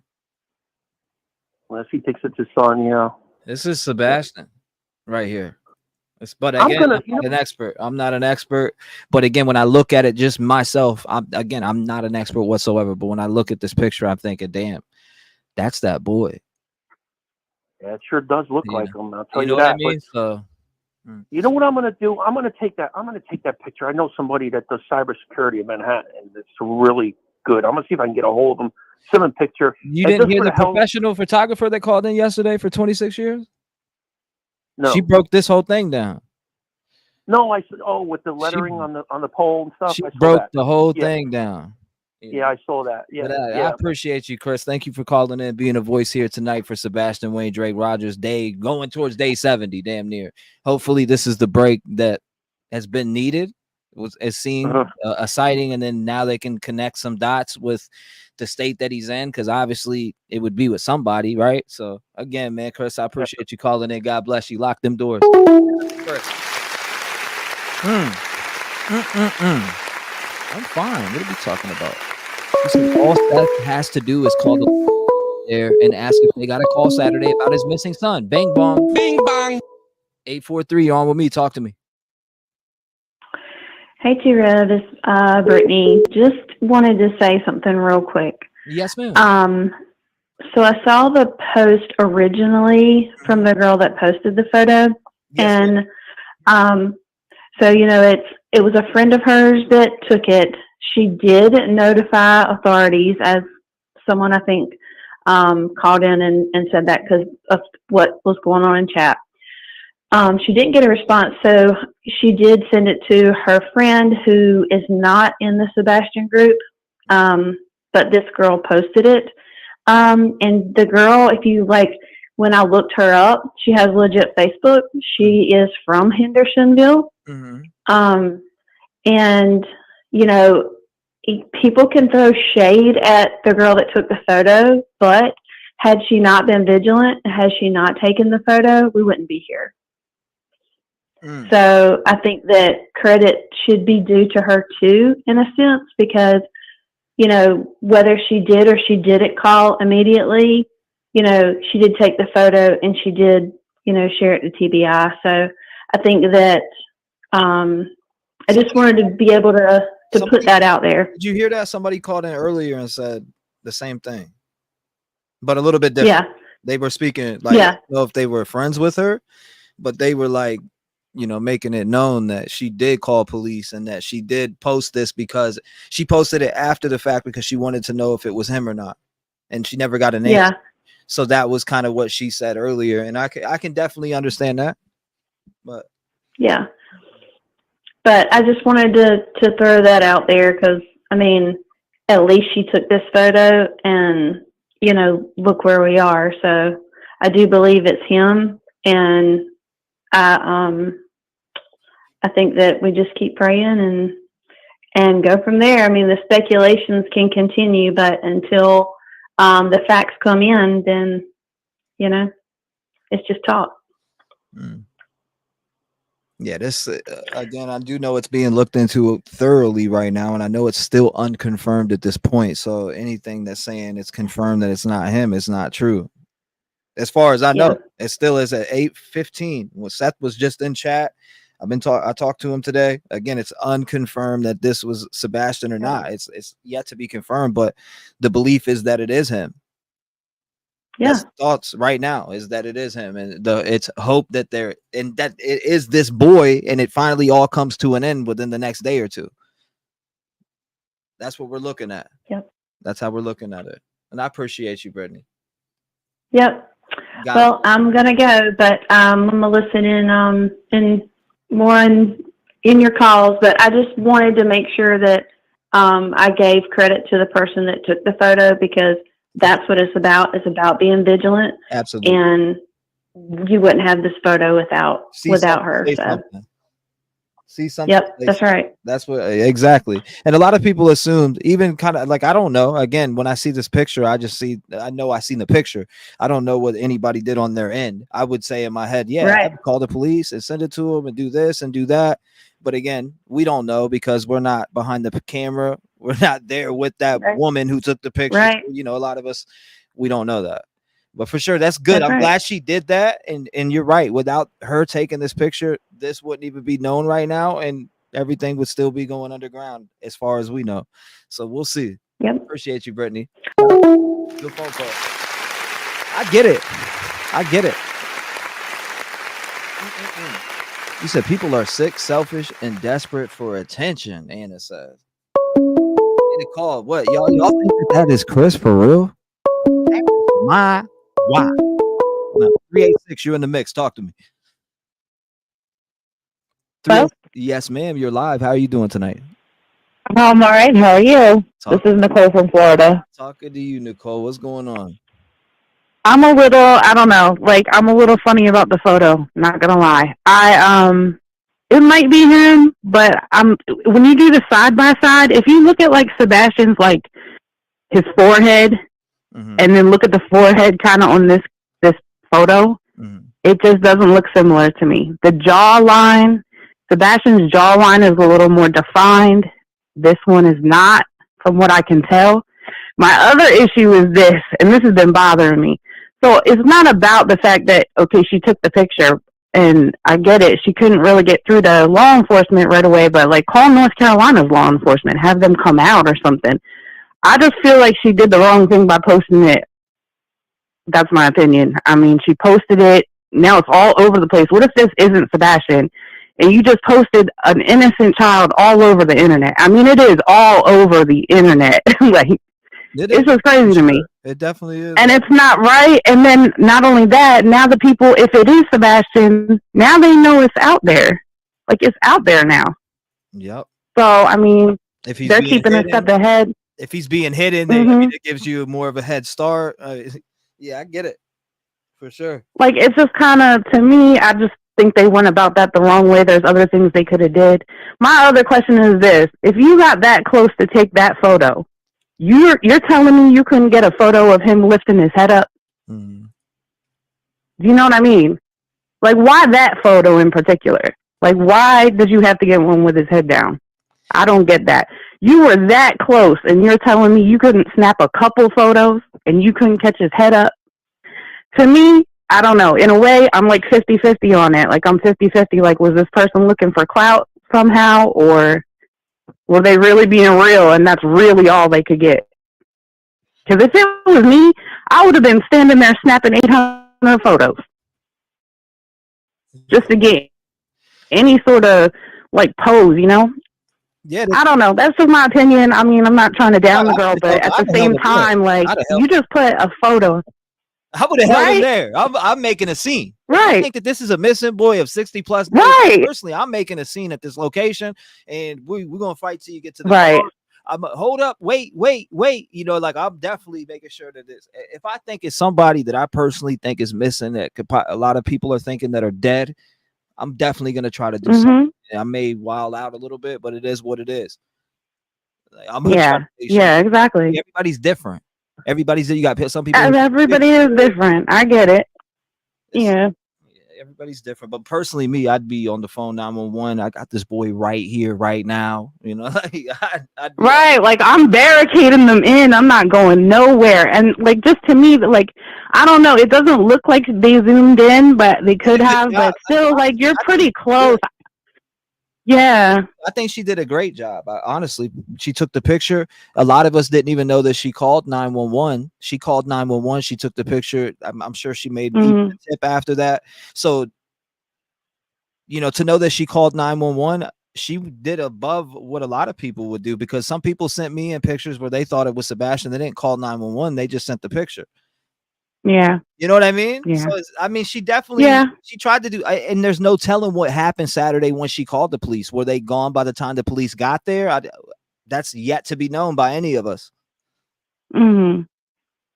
Unless he thinks it's his son, yeah. This is Sebastian right here. But again, I'm not an expert. I'm not an expert. But again, when I look at it just myself, I'm not an expert whatsoever. But when I look at this picture, I'm thinking, damn, that's that boy. Yeah, it sure does look like him. I'll tell you, know that. What I mean? So, you know what I'm going to do? I'm going to take that picture. I know somebody that does cybersecurity in Manhattan, and it's really good. I'm going to see if I can get a hold of him. Send him a picture. You didn't hear the professional photographer that called in yesterday for 26 years? No. She broke this whole thing down. No, I said, with the lettering on the pole and stuff. She I saw broke that. the whole thing down. Yeah, I saw that. Yeah, I appreciate you, Chris. Thank you for calling in, being a voice here tonight for Sebastian Wayne Drake Rogers Day, going towards day 70, damn near. Hopefully, this is the break that has been needed. It seemed a sighting, and then now they can connect some dots with the state that he's in, because obviously it would be with somebody, right? So again, man, Chris, I appreciate you calling in. God bless you. Lock them doors. Chris. I'm fine. What are we talking about? All that has to do is call the there and ask if they got a call Saturday about his missing son. Bang bong. Bing bong. 843, you're on with me. Talk to me. Hey, T-REV, this is Brittany. Just wanted to say something real quick. Yes, ma'am. So I saw the post originally from the girl that posted the photo, and so it was a friend of hers that took it. She did notify authorities, as someone I think called in and said that because of what was going on in chat. She didn't get a response, so she did send it to her friend who is not in the Sebastian group, but this girl posted it. And the girl, when I looked her up, she has legit Facebook. She is from Hendersonville. And, people can throw shade at the girl that took the photo, but had she not been vigilant, had she not taken the photo, we wouldn't be here. So I think that credit should be due to her too, in a sense, because, whether she did or she didn't call immediately, she did take the photo and she did, share it to TBI. So I think that I just wanted to be able to put that out there. Did you hear that? Somebody called in earlier and said the same thing, but a little bit different. Yeah. They were speaking I don't know if they were friends with her, but they were making it known that she did call police and that she did post this because she posted it after the fact because she wanted to know if it was him or not. And she never got an answer. Yeah. So that was kind of what she said earlier. And I can definitely understand that. But yeah. But I just wanted to throw that out there because, at least she took this photo and, look where we are. So I do believe it's him. And I think that we just keep praying and go from there. The speculations can continue, but until the facts come in, then, it's just talk. Yeah, this again, I do know it's being looked into thoroughly right now, and I know it's still unconfirmed at this point. So anything that's saying it's confirmed that it's not him, it's not true. As far as I know, it still is at 8:15. When Seth was just in chat, I talked to him today. Again, it's unconfirmed that this was Sebastian or not. It's yet to be confirmed, but the belief is that it is him. Yeah. That's thoughts right now is that it is him, and it's hope that that it is this boy, and it finally all comes to an end within the next day or two. That's what we're looking at. Yep. That's how we're looking at it, and I appreciate you, Brittany. Yep. Well, I'm gonna go, but I'm gonna listen in more in your calls. But I just wanted to make sure that I gave credit to the person that took the photo because that's what it's about. It's about being vigilant. Absolutely. And you wouldn't have this photo without her. see something. Yep, that's right. That's what exactly. And a lot of people assumed, even kind of like, I don't know. Again, when I see this picture, I know I seen the picture. I don't know what anybody did on their end. I would say in my head, yeah, Right. I would call the police and send it to them and do this and do that. But again, we don't know because we're not behind the camera. We're not there with that woman who took the picture. Right. So, a lot of us, we don't know that. But for sure, that's good. I'm glad she did that. And you're right. Without her taking this picture, this wouldn't even be known right now. And everything would still be going underground as far as we know. So we'll see. Yep. Appreciate you, Brittany. Good phone call. I get it. You said people are sick, selfish, and desperate for attention, Anna says. Need to call. What? Y'all think that is Chris for real? My why? No, 386, you're in the mix. Talk to me. Hello? Yes, ma'am. You're live. How are you doing tonight? I'm all right. How are you? This is Nicole from Florida. Talking to you, Nicole. What's going on? I'm a little, I don't know, I'm a little funny about the photo. Not gonna lie. It might be him, but when you do the side by side, if you look at Sebastian's his forehead, and then look at the forehead kind of on this photo, it just doesn't look similar to me. The jawline, Sebastian's jawline is a little more defined. This one is not, from what I can tell. My other issue is this, and this has been bothering me. So it's not about the fact that, okay, she took the picture, and I get it. She couldn't really get through to law enforcement right away, but call North Carolina's law enforcement, have them come out or something. I just feel like she did the wrong thing by posting it. That's my opinion. I mean, she posted it. Now it's all over the place. What if this isn't Sebastian? And you just posted an innocent child all over the internet. I mean, it is all over the internet. It's just crazy to me. It definitely is. And it's not right. And then not only that, now the people, if it is Sebastian, now they know it's out there. It's out there now. Yep. So, I mean, if he's they're keeping a step ahead. If he's being hidden, I mean, it gives you more of a head start. Yeah, I get it. For sure. It's just kind of, to me, I just think they went about that the wrong way. There's other things they could have did. My other question is this. If you got that close to take that photo, you're telling me you couldn't get a photo of him lifting his head up? Do you know what I mean? Why that photo in particular? Why did you have to get one with his head down? I don't get that. You were that close, and you're telling me you couldn't snap a couple photos, and you couldn't catch his head up? To me, I don't know. In a way, I'm 50-50 on it. I'm 50-50. Was this person looking for clout somehow, or were they really being real, and that's really all they could get? Because if it was me, I would have been standing there snapping 800 photos just to get any sort of pose, Yeah, I don't know. That's just my opinion. I mean, I'm not trying to down the girl, but at the same time, you just put a photo. I would have held him there. I'm making a scene. Right. I think that this is a missing boy of 60 plus days. Right. Personally, I'm making a scene at this location, and we're gonna fight till you get to the right. car. I'm hold up, wait. I'm definitely making sure that this. If I think it's somebody that I personally think is missing, that a lot of people are thinking that are dead, I'm definitely gonna try to do something. I may wild out a little bit, but it is what it is. Yeah, exactly. Everybody's different. You got some people. Everybody is different. I get it. Yeah. Everybody's different, but personally, me, I'd be on the phone 911. I got this boy right here, right now. Right. I'm barricading them in. I'm not going nowhere. And just to me, I don't know. It doesn't look like they zoomed in, but they could have. But still, you're pretty close. Yeah. I think she did a great job. Honestly, she took the picture. A lot of us didn't even know that she called 911. She called 911. She took the picture. I'm sure she made a tip after that. So, to know that she called 911, she did above what a lot of people would do, because some people sent me in pictures where they thought it was Sebastian. They didn't call 911. They just sent the picture. Yeah. You know what I mean? Yeah. So, she definitely, she tried to do, and there's no telling what happened Saturday when she called the police. Were they gone by the time the police got there? That's yet to be known by any of us.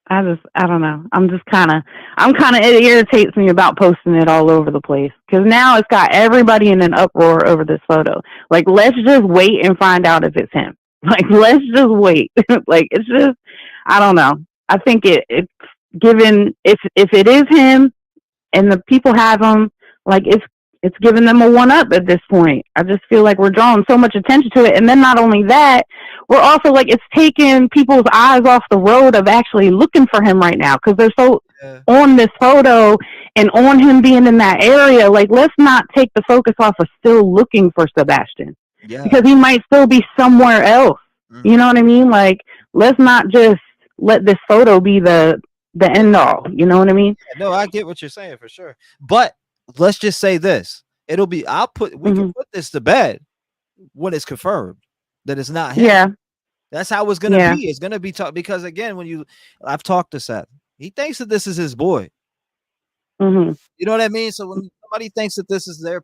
I don't know. It irritates me about posting it all over the place because now it's got everybody in an uproar over this photo. Like, let's just wait and find out if it's him. Like, let's just wait. Like, it's just, I don't know. I think it's given, if it is him and the people have him, like, it's giving them a one up at this point. I just feel like we're drawing so much attention to it. And then not only that, we're also like, it's taking people's eyes off the road of actually looking for him right now because they're so on this photo and on him being in that area. Like, let's not take the focus off of still looking for Sebastian because he might still be somewhere else. You know what I mean? Like, let's not just let this photo be the end all. You know what I mean? No, I get what you're saying for sure. But let's just say this. We can put this to bed when it's confirmed that it's not him. Yeah. That's how it's gonna be. It's gonna be because again, I've talked to Seth, he thinks that this is his boy. Mm-hmm. You know what I mean? So when somebody thinks that this is their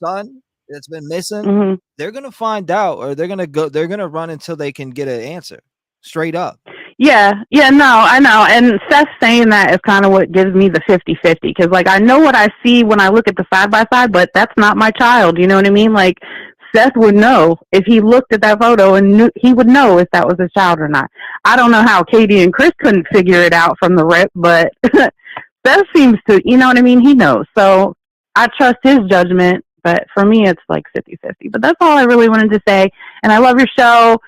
son that's been missing, they're gonna find out, or they're gonna run until they can get an answer straight up. Yeah, no, I know. And Seth saying that is kind of what gives me the 50-50 because, like, I know what I see when I look at the side-by-side, but that's not my child. You know what I mean? Like, Seth would know if he looked at that photo and he would know if that was his child or not. I don't know how Katie and Chris couldn't figure it out from the rip, but Seth seems to, you know what I mean? He knows. So I trust his judgment, but for me, it's like 50-50. But that's all I really wanted to say. And I love your show.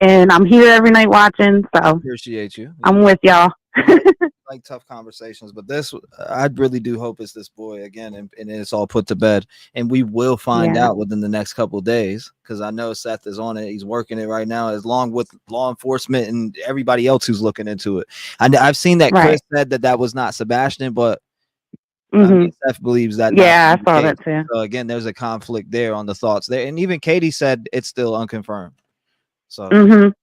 And I'm here every night watching, so appreciate you. I'm with y'all. Like tough conversations, but I really do hope it's this boy again, and it's all put to bed, and we will find out within the next couple of days because I know Seth is on it. He's working it right now, along with law enforcement and everybody else who's looking into it. I've seen that Chris said that was not Sebastian, but I mean, Seth believes that. Yeah, I saw that too. So again, there's a conflict there on the thoughts there, and even Katie said it's still unconfirmed. So,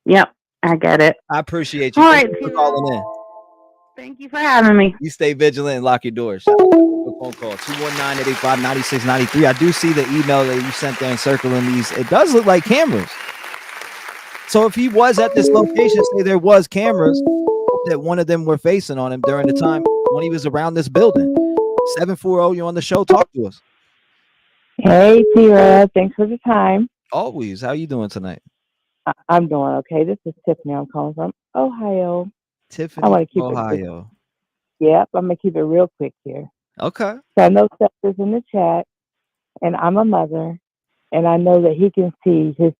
yep, I get it. I appreciate you. All right, for calling in. Thank you for having me. You stay vigilant and lock your doors. Shout out to phone call 219-885-9693. I do see the email that you sent there encircling these. It does look like cameras. So if he was at this location, say there was cameras that one of them were facing on him during the time when he was around this building. 740, you're on the show. Talk to us. Hey, T-REV. Thanks for the time. Always. How you doing tonight? I'm doing okay. This is Tiffany. I'm calling from Ohio. Tiffany, I want to keep Ohio. Yep, I'm going to keep it real quick here. Okay. So I know Seth is in the chat, and I'm a mother, and I know that he can see his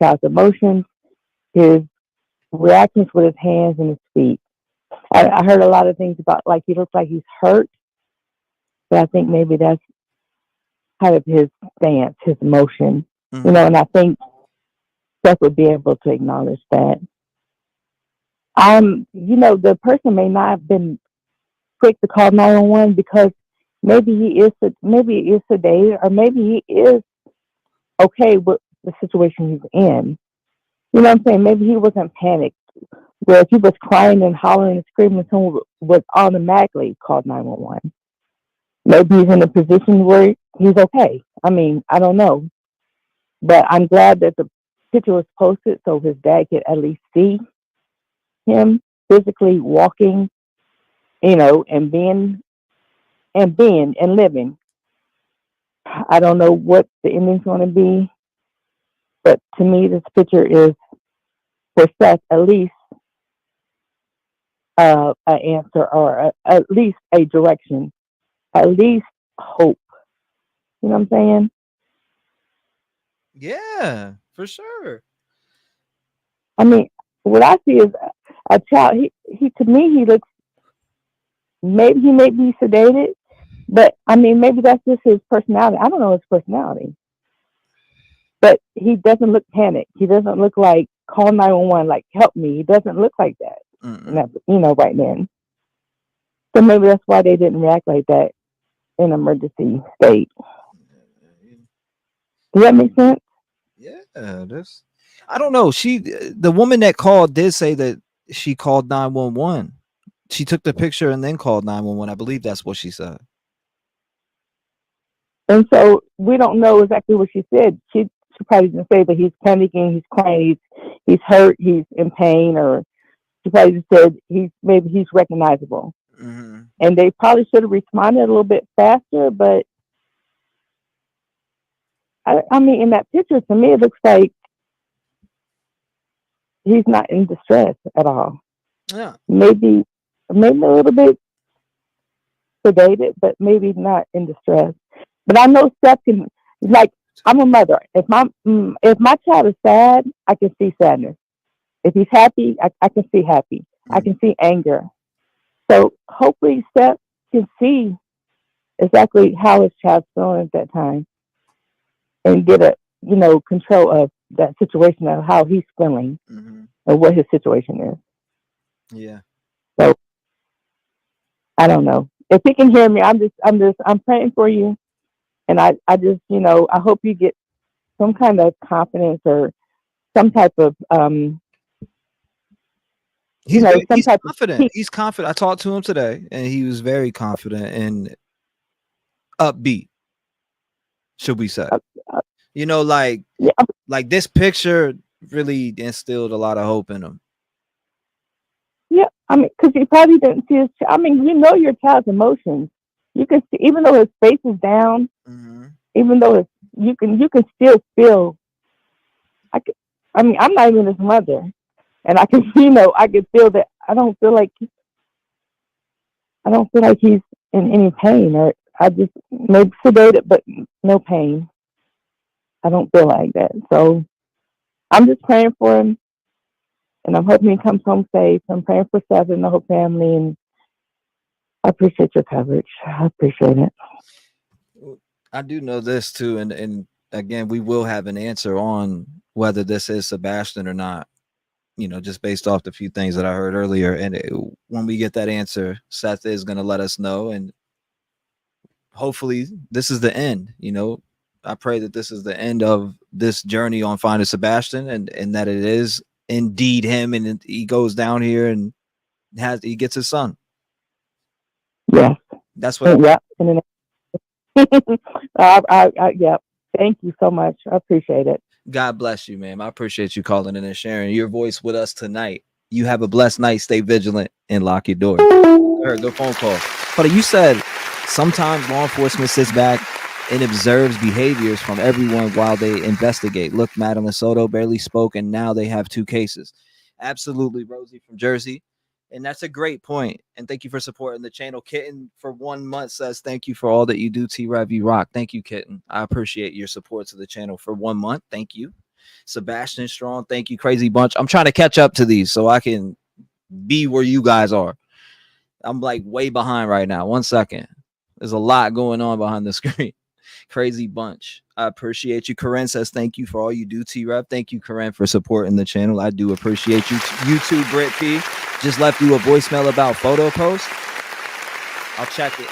child's emotions, his reactions with his hands and his feet. I heard a lot of things about, like, he looks like he's hurt, but I think maybe that's kind of his stance, his emotion, you know, and I think Seth would be able to acknowledge that. You know, the person may not have been quick to call 911 because maybe he is sedated, or maybe he is okay with the situation he's in. You know what I'm saying? Maybe he wasn't panicked. Where if he was crying and hollering and screaming, someone would automatically call 911. Maybe he's in a position where he's okay. I mean, I don't know. But I'm glad that the picture was posted so his dad could at least see him physically walking, you know, and being and living. I don't know what the ending's going to be, but to me, this picture is for Seth at least an answer, or at least a direction, at least hope. You know what I'm saying? Yeah, for sure. I mean, what I see is a child. He to me, he looks. Maybe he may be sedated, but I mean, maybe that's just his personality. I don't know his personality, but he doesn't look panicked. He doesn't look like call 911, like help me. He doesn't look like that. You know, right then. So maybe that's why they didn't react like that in emergency state. Does that make sense? Yeah, that's. I don't know. The woman that called did say that she called 911. She took the picture and then called 911. I believe that's what she said. And so we don't know exactly what she said. She probably didn't say that he's panicking, he's crying, he's hurt, he's in pain, or she probably just said maybe he's recognizable. Mm-hmm. And they probably should have responded a little bit faster, but I mean, in that picture, to me, it looks like he's not in distress at all. Yeah. Maybe a little bit sedated, but maybe not in distress. But I know Seth can, like, I'm a mother. If my child is sad, I can see sadness. If he's happy, I can see happy. I can see anger. So hopefully Seth can see exactly how his child's feeling at that time and get control of that situation of how he's feeling and what his situation is. Yeah. So I don't know. If he can hear me, I'm praying for you. And I just, I hope you get some kind of confidence or some type of he's confident. He's confident. I talked to him today and he was very confident and upbeat, should we say. Like this picture really instilled a lot of hope in him. Yeah, I mean, because he probably didn't see his. I mean, your child's emotions. You can see, even though his face is down, even though you can still feel. I'm not even his mother, and I can, I can feel that. I don't feel like he's in any pain, or I just maybe sedated, but no pain. I don't feel like that, so I'm just praying for him. And I'm hoping he comes home safe. I'm praying for Seth and the whole family. And I appreciate your coverage. I appreciate it. I do know this too. And again, we will have an answer on whether this is Sebastian or not, just based off the few things that I heard earlier. And when we get that answer, Seth is going to let us know. And hopefully this is the end. I pray that this is the end of this journey on finding Sebastian and that it is indeed him, and he goes down here and he gets his son. Yeah, that's what. Yeah, yeah. Thank you so much. I appreciate it. God bless you, ma'am. I appreciate you calling in and sharing your voice with us tonight. You have a blessed night. Stay vigilant and lock your door. Good phone call. But you said sometimes law enforcement sits back and observes behaviors from everyone while they investigate. Look, Madeline Soto barely spoke, and now they have 2 cases. Absolutely, Rosie from Jersey. And that's a great point. And thank you for supporting the channel. Kitten for 1 month says, thank you for all that you do. T-REV, you rock. Thank you, Kitten. I appreciate your support to the channel for 1 month. Thank you. Sebastian Strong, thank you. Crazy Bunch. I'm trying to catch up to these so I can be where you guys are. I'm like way behind right now. 1 second. There's a lot going on behind the screen. Crazy Bunch. I appreciate you. Corinne says, thank you for all you do, T-REV. Thank you, Corinne, for supporting the channel. I do appreciate you. You too, Britt P. Just left you a voicemail about photo post. I'll check it.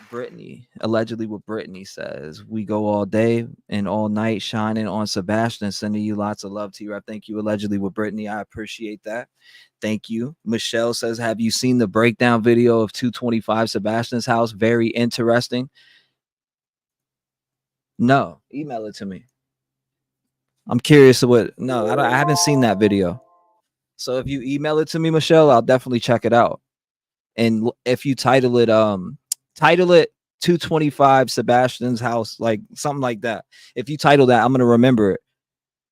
Brittany, allegedly what Brittany says, we go all day and all night shining on Sebastian, sending you lots of love, T-REV. Thank you, allegedly with Brittany. I appreciate that. Thank you. Michelle says, have you seen the breakdown video of 225 Sebastian's house? Very interesting. No, email it to me. I'm curious I haven't seen that video. So if you email it to me, Michelle, I'll definitely check it out. And if you title it 225 Sebastian's house, like something like that. If you title that, I'm going to remember it.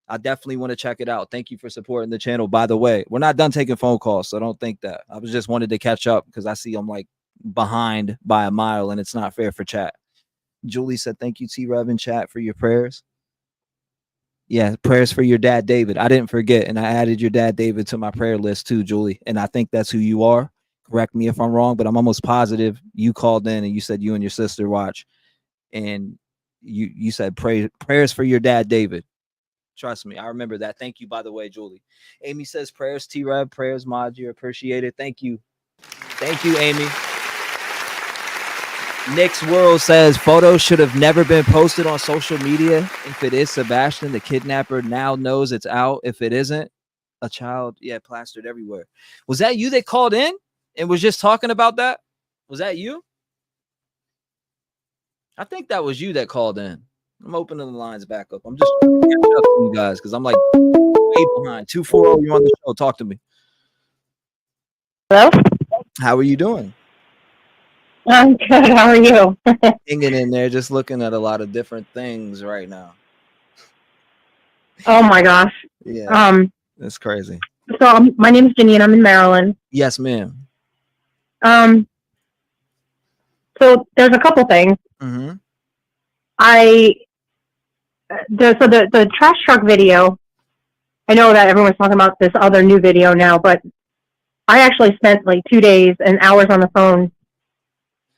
I definitely want to check it out. Thank you for supporting the channel. By the way, we're not done taking phone calls, so don't think that. I was just wanted to catch up because I see I'm like behind by a mile and it's not fair for chat. Julie said, thank you, T-REV in chat, for your prayers. Yeah, prayers for your dad, David. I didn't forget, and I added your dad, David, to my prayer list too, Julie. And I think that's who you are. Correct me if I'm wrong, but I'm almost positive you called in and you said you and your sister watch, and you said prayers for your dad, David. Trust me, I remember that. Thank you, by the way, Julie. Amy says prayers, T-REV, prayers, Mod, you appreciate it. Thank you, Amy. Nick's World says photos should have never been posted on social media. If it is Sebastian, the kidnapper now knows it's out. If it isn't, a child, plastered everywhere. Was that you that called in and was just talking about that? Was that you? I think that was you that called in. I'm opening the lines back up. I'm just catching up to you guys because I'm like way stay behind. 240, you're on the show. Talk to me. Hello? How are you doing? I'm good. How are you? Hanging in there, just looking at a lot of different things right now. Oh my gosh. Yeah, that's crazy. So my name is Jenny and I'm in Maryland. Yes, ma'am. So there's a couple things. Mm-hmm. The trash truck video, I know that everyone's talking about this other new video now, but I actually spent like 2 days and hours on the phone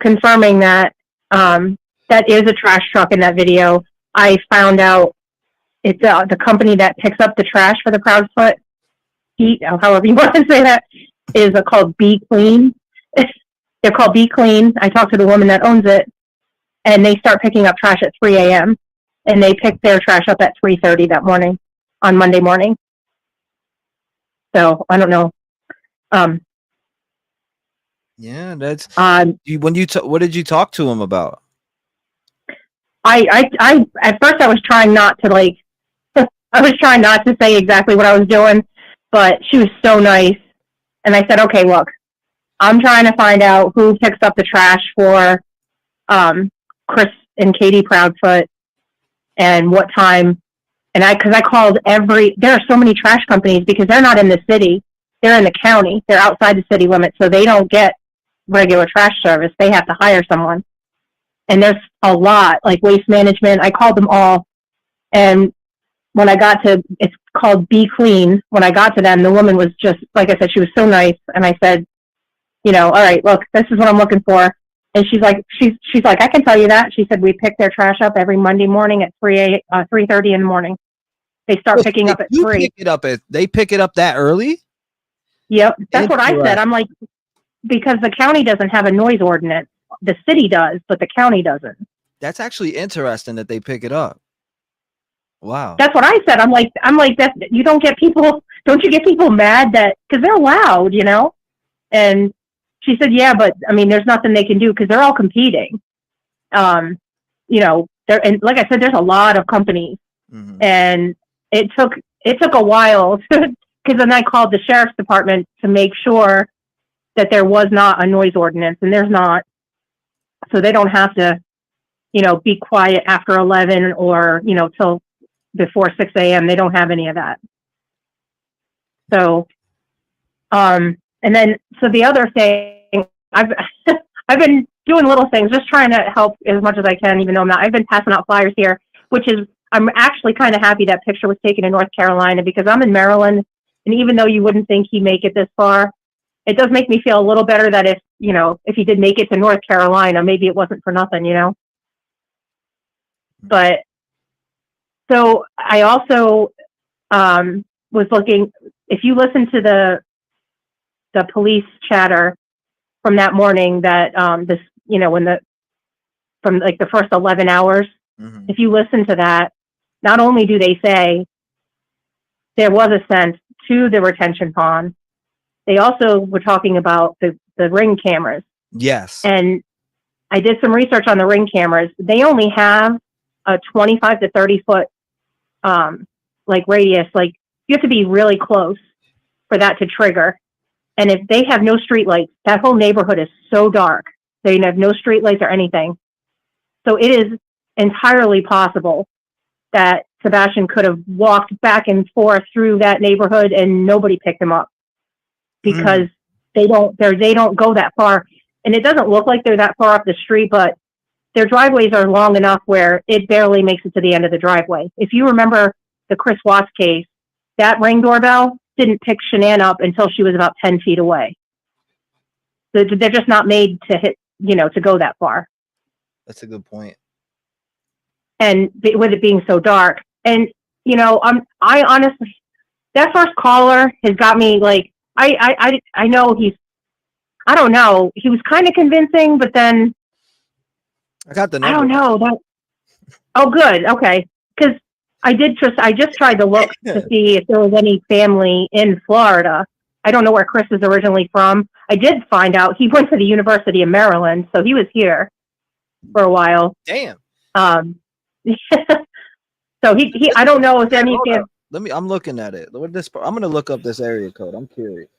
confirming that that is a trash truck in that video. I found out it's the company that picks up the trash for the Proudfoot, however you want to say that, is called Be Clean. They're called Be Clean. I talked to the woman that owns it, and they start picking up trash at 3 a.m. and they picked their trash up at 3:30 that morning, on Monday morning. So I don't know. Yeah, that's when what did you talk to him about? I at first I was trying not to I was trying not to say exactly what I was doing, but she was so nice, and I said, okay, look, I'm trying to find out who picks up the trash for Chris and Katie Proudfoot and what time. And because I called there are so many trash companies because they're not in the city. They're in the county. They're outside the city limits, so they don't get regular trash service. They have to hire someone. And there's a lot, like Waste Management. I called them all. And when I got to, it's called Be Clean. When I got to them, the woman was just, like I said, she was so nice. And I said, all right, look, this is what I'm looking for. And she's like, I can tell you that. She said, we pick their trash up every Monday morning at 3:30 in the morning. They start picking up at 3. They pick it up that early? Yep. That's what I said. I'm like, because the county doesn't have a noise ordinance. The city does, but the county doesn't. That's actually interesting that they pick it up. Wow. That's what I said. I'm like that. You don't get people mad because they're loud, And she said, yeah, but I mean, there's nothing they can do because they're all competing. And like I said, there's a lot of companies, and it took a while because then I called the sheriff's department to make sure that there was not a noise ordinance, and there's not. So they don't have to, be quiet after 11 or, till before 6 a.m. They don't have any of that. So, and then, so the other thing, I've been doing little things, just trying to help as much as I can, even though I've been passing out flyers here, I'm actually kind of happy that picture was taken in North Carolina because I'm in Maryland. And even though you wouldn't think he'd make it this far, it does make me feel a little better that if he did make it to North Carolina, maybe it wasn't for nothing, But so I also was looking, if you listen to the police chatter from that morning that from like the first 11 hours, if you listen to that, not only do they say there was a scent to the retention pond, they also were talking about the ring cameras. Yes. And I did some research on the ring cameras. They only have a 25 to 30 foot radius. Like you have to be really close for that to trigger. And if they have no street lights, that whole neighborhood is so dark. They have no street lights or anything. So it is entirely possible that Sebastian could have walked back and forth through that neighborhood and nobody picked him up because they don't go that far. And it doesn't look like they're that far up the street, but their driveways are long enough where it barely makes it to the end of the driveway. If you remember the Chris Watts case, that Ring doorbell didn't pick Shanann up until she was about 10 feet away. So they're just not made to hit, to go that far. That's a good point. And with it being so dark, and I honestly, that first caller has got me like, I know I don't know, he was kind of convincing, but then I got the number. I don't know that. Oh, good, okay, because I just tried to look to see if there was any family in Florida. I don't know where Chris is originally from. I did find out he went to the University of Maryland, so he was here for a while. Damn. So he I don't know if any I'm looking at it. I'm gonna look up this area code. I'm curious.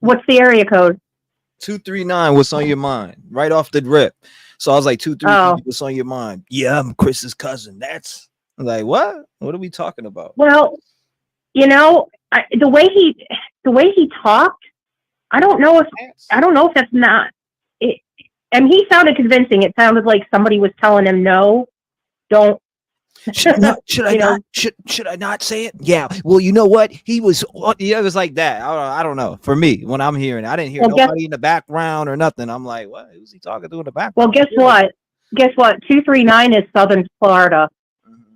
What's the area code? 239. What's on your mind? Right off the rip. So I was like, 239. What's on your mind? Yeah, I'm Chris's cousin. That's like, what? What are we talking about? Well, you know, the way he talked, I don't know if that's not it. And he sounded convincing. It sounded like somebody was telling him, no, don't. Should I not say it? Yeah. Well, you know what? He was. Yeah, it was like that. I don't know. For me, when I'm hearing it, I didn't hear nobody in the background or nothing. I'm like, what? Who's he talking to in the background? Well, guess what? 239 is Southern Florida,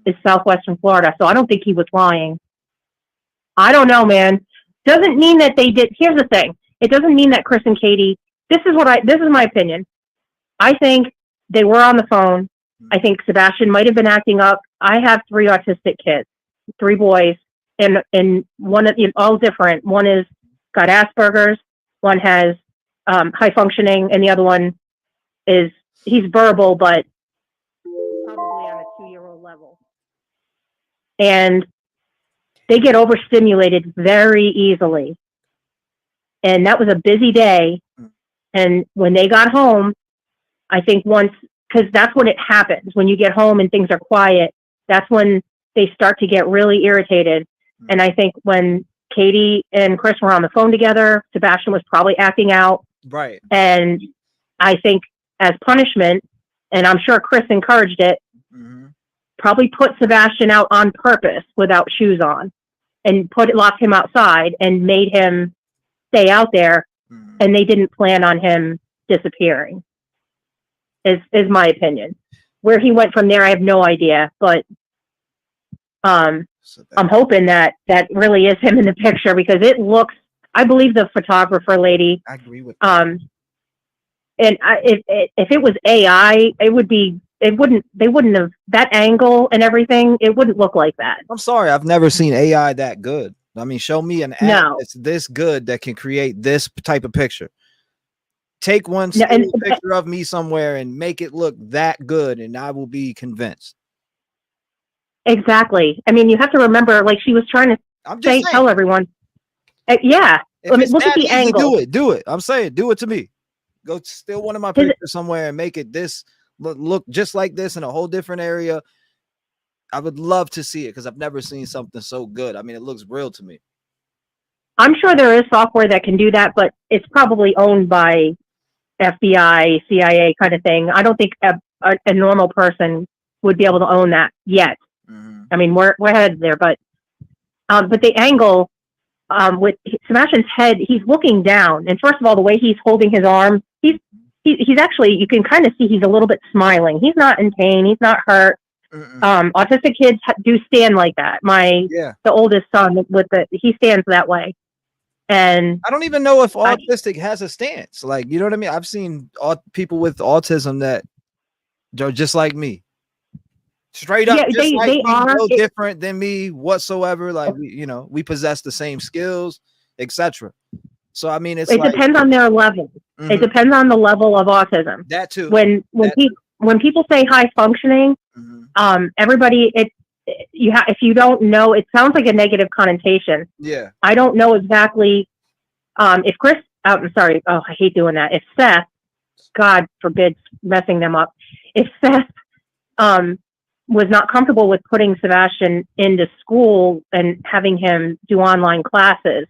is Southwestern Florida. So I don't think he was lying. I don't know, man. Doesn't mean that they did. Here's the thing. It doesn't mean that Chris and Katie. This is my opinion. I think they were on the phone. I think Sebastian might have been acting up. I have 3 autistic kids, 3 boys, and one of all different. One is got Asperger's, one has high functioning, and the other one he's verbal, but probably on a 2-year-old level. And they get overstimulated very easily. And that was a busy day. And when they got home, I think because that's when it happens. When you get home and things are quiet, that's when they start to get really irritated. And I think when Katie and Chris were on the phone together, Sebastian was probably acting out. Right. And I think as punishment, and I'm sure Chris encouraged it, probably put Sebastian out on purpose without shoes on and locked him outside and made him stay out there. And they didn't plan on him disappearing. Is my opinion. Where he went from there, I have no idea. But I'm hoping that really is him in the picture, because it looks. I believe the photographer lady. I agree with. And if it was AI, it would be. It wouldn't. They wouldn't have that angle and everything. It wouldn't look like that. I'm sorry, I've never seen AI that good. I mean, show me an app that's this good that can create this type of picture. Take one picture of me somewhere and make it look that good, and I will be convinced. Exactly. I mean, you have to remember, like she was trying to tell everyone. Yeah. If it's look at the angle. Do it. I'm saying, do it to me. Go steal one of my pictures somewhere and make it this look just like this in a whole different area. I would love to see it because I've never seen something so good. I mean, it looks real to me. I'm sure there is software that can do that, but it's probably owned by FBI, CIA kind of thing. I don't think a normal person would be able to own that yet. I mean, we're headed there, but the angle with Sebastian's head, he's looking down, and first of all, the way he's holding his arm, he's actually, you can kind of see he's a little bit smiling. He's not in pain. He's not hurt. Autistic kids do stand like that. The oldest son he stands that way. And I don't even know if autistic has a stance. Like, you know what I mean? I've seen people with autism that are just like me. Straight up, they are no different than me whatsoever. Like, we possess the same skills, etc. So, I mean, it depends on their level. It depends on the level of autism. That too. When people say high functioning, everybody, if you don't know, it sounds like a negative connotation. Yeah. I don't know exactly if Chris, I'm sorry. Oh, I hate doing that. If Seth, God forbid messing them up. If Seth was not comfortable with putting Sebastian into school and having him do online classes,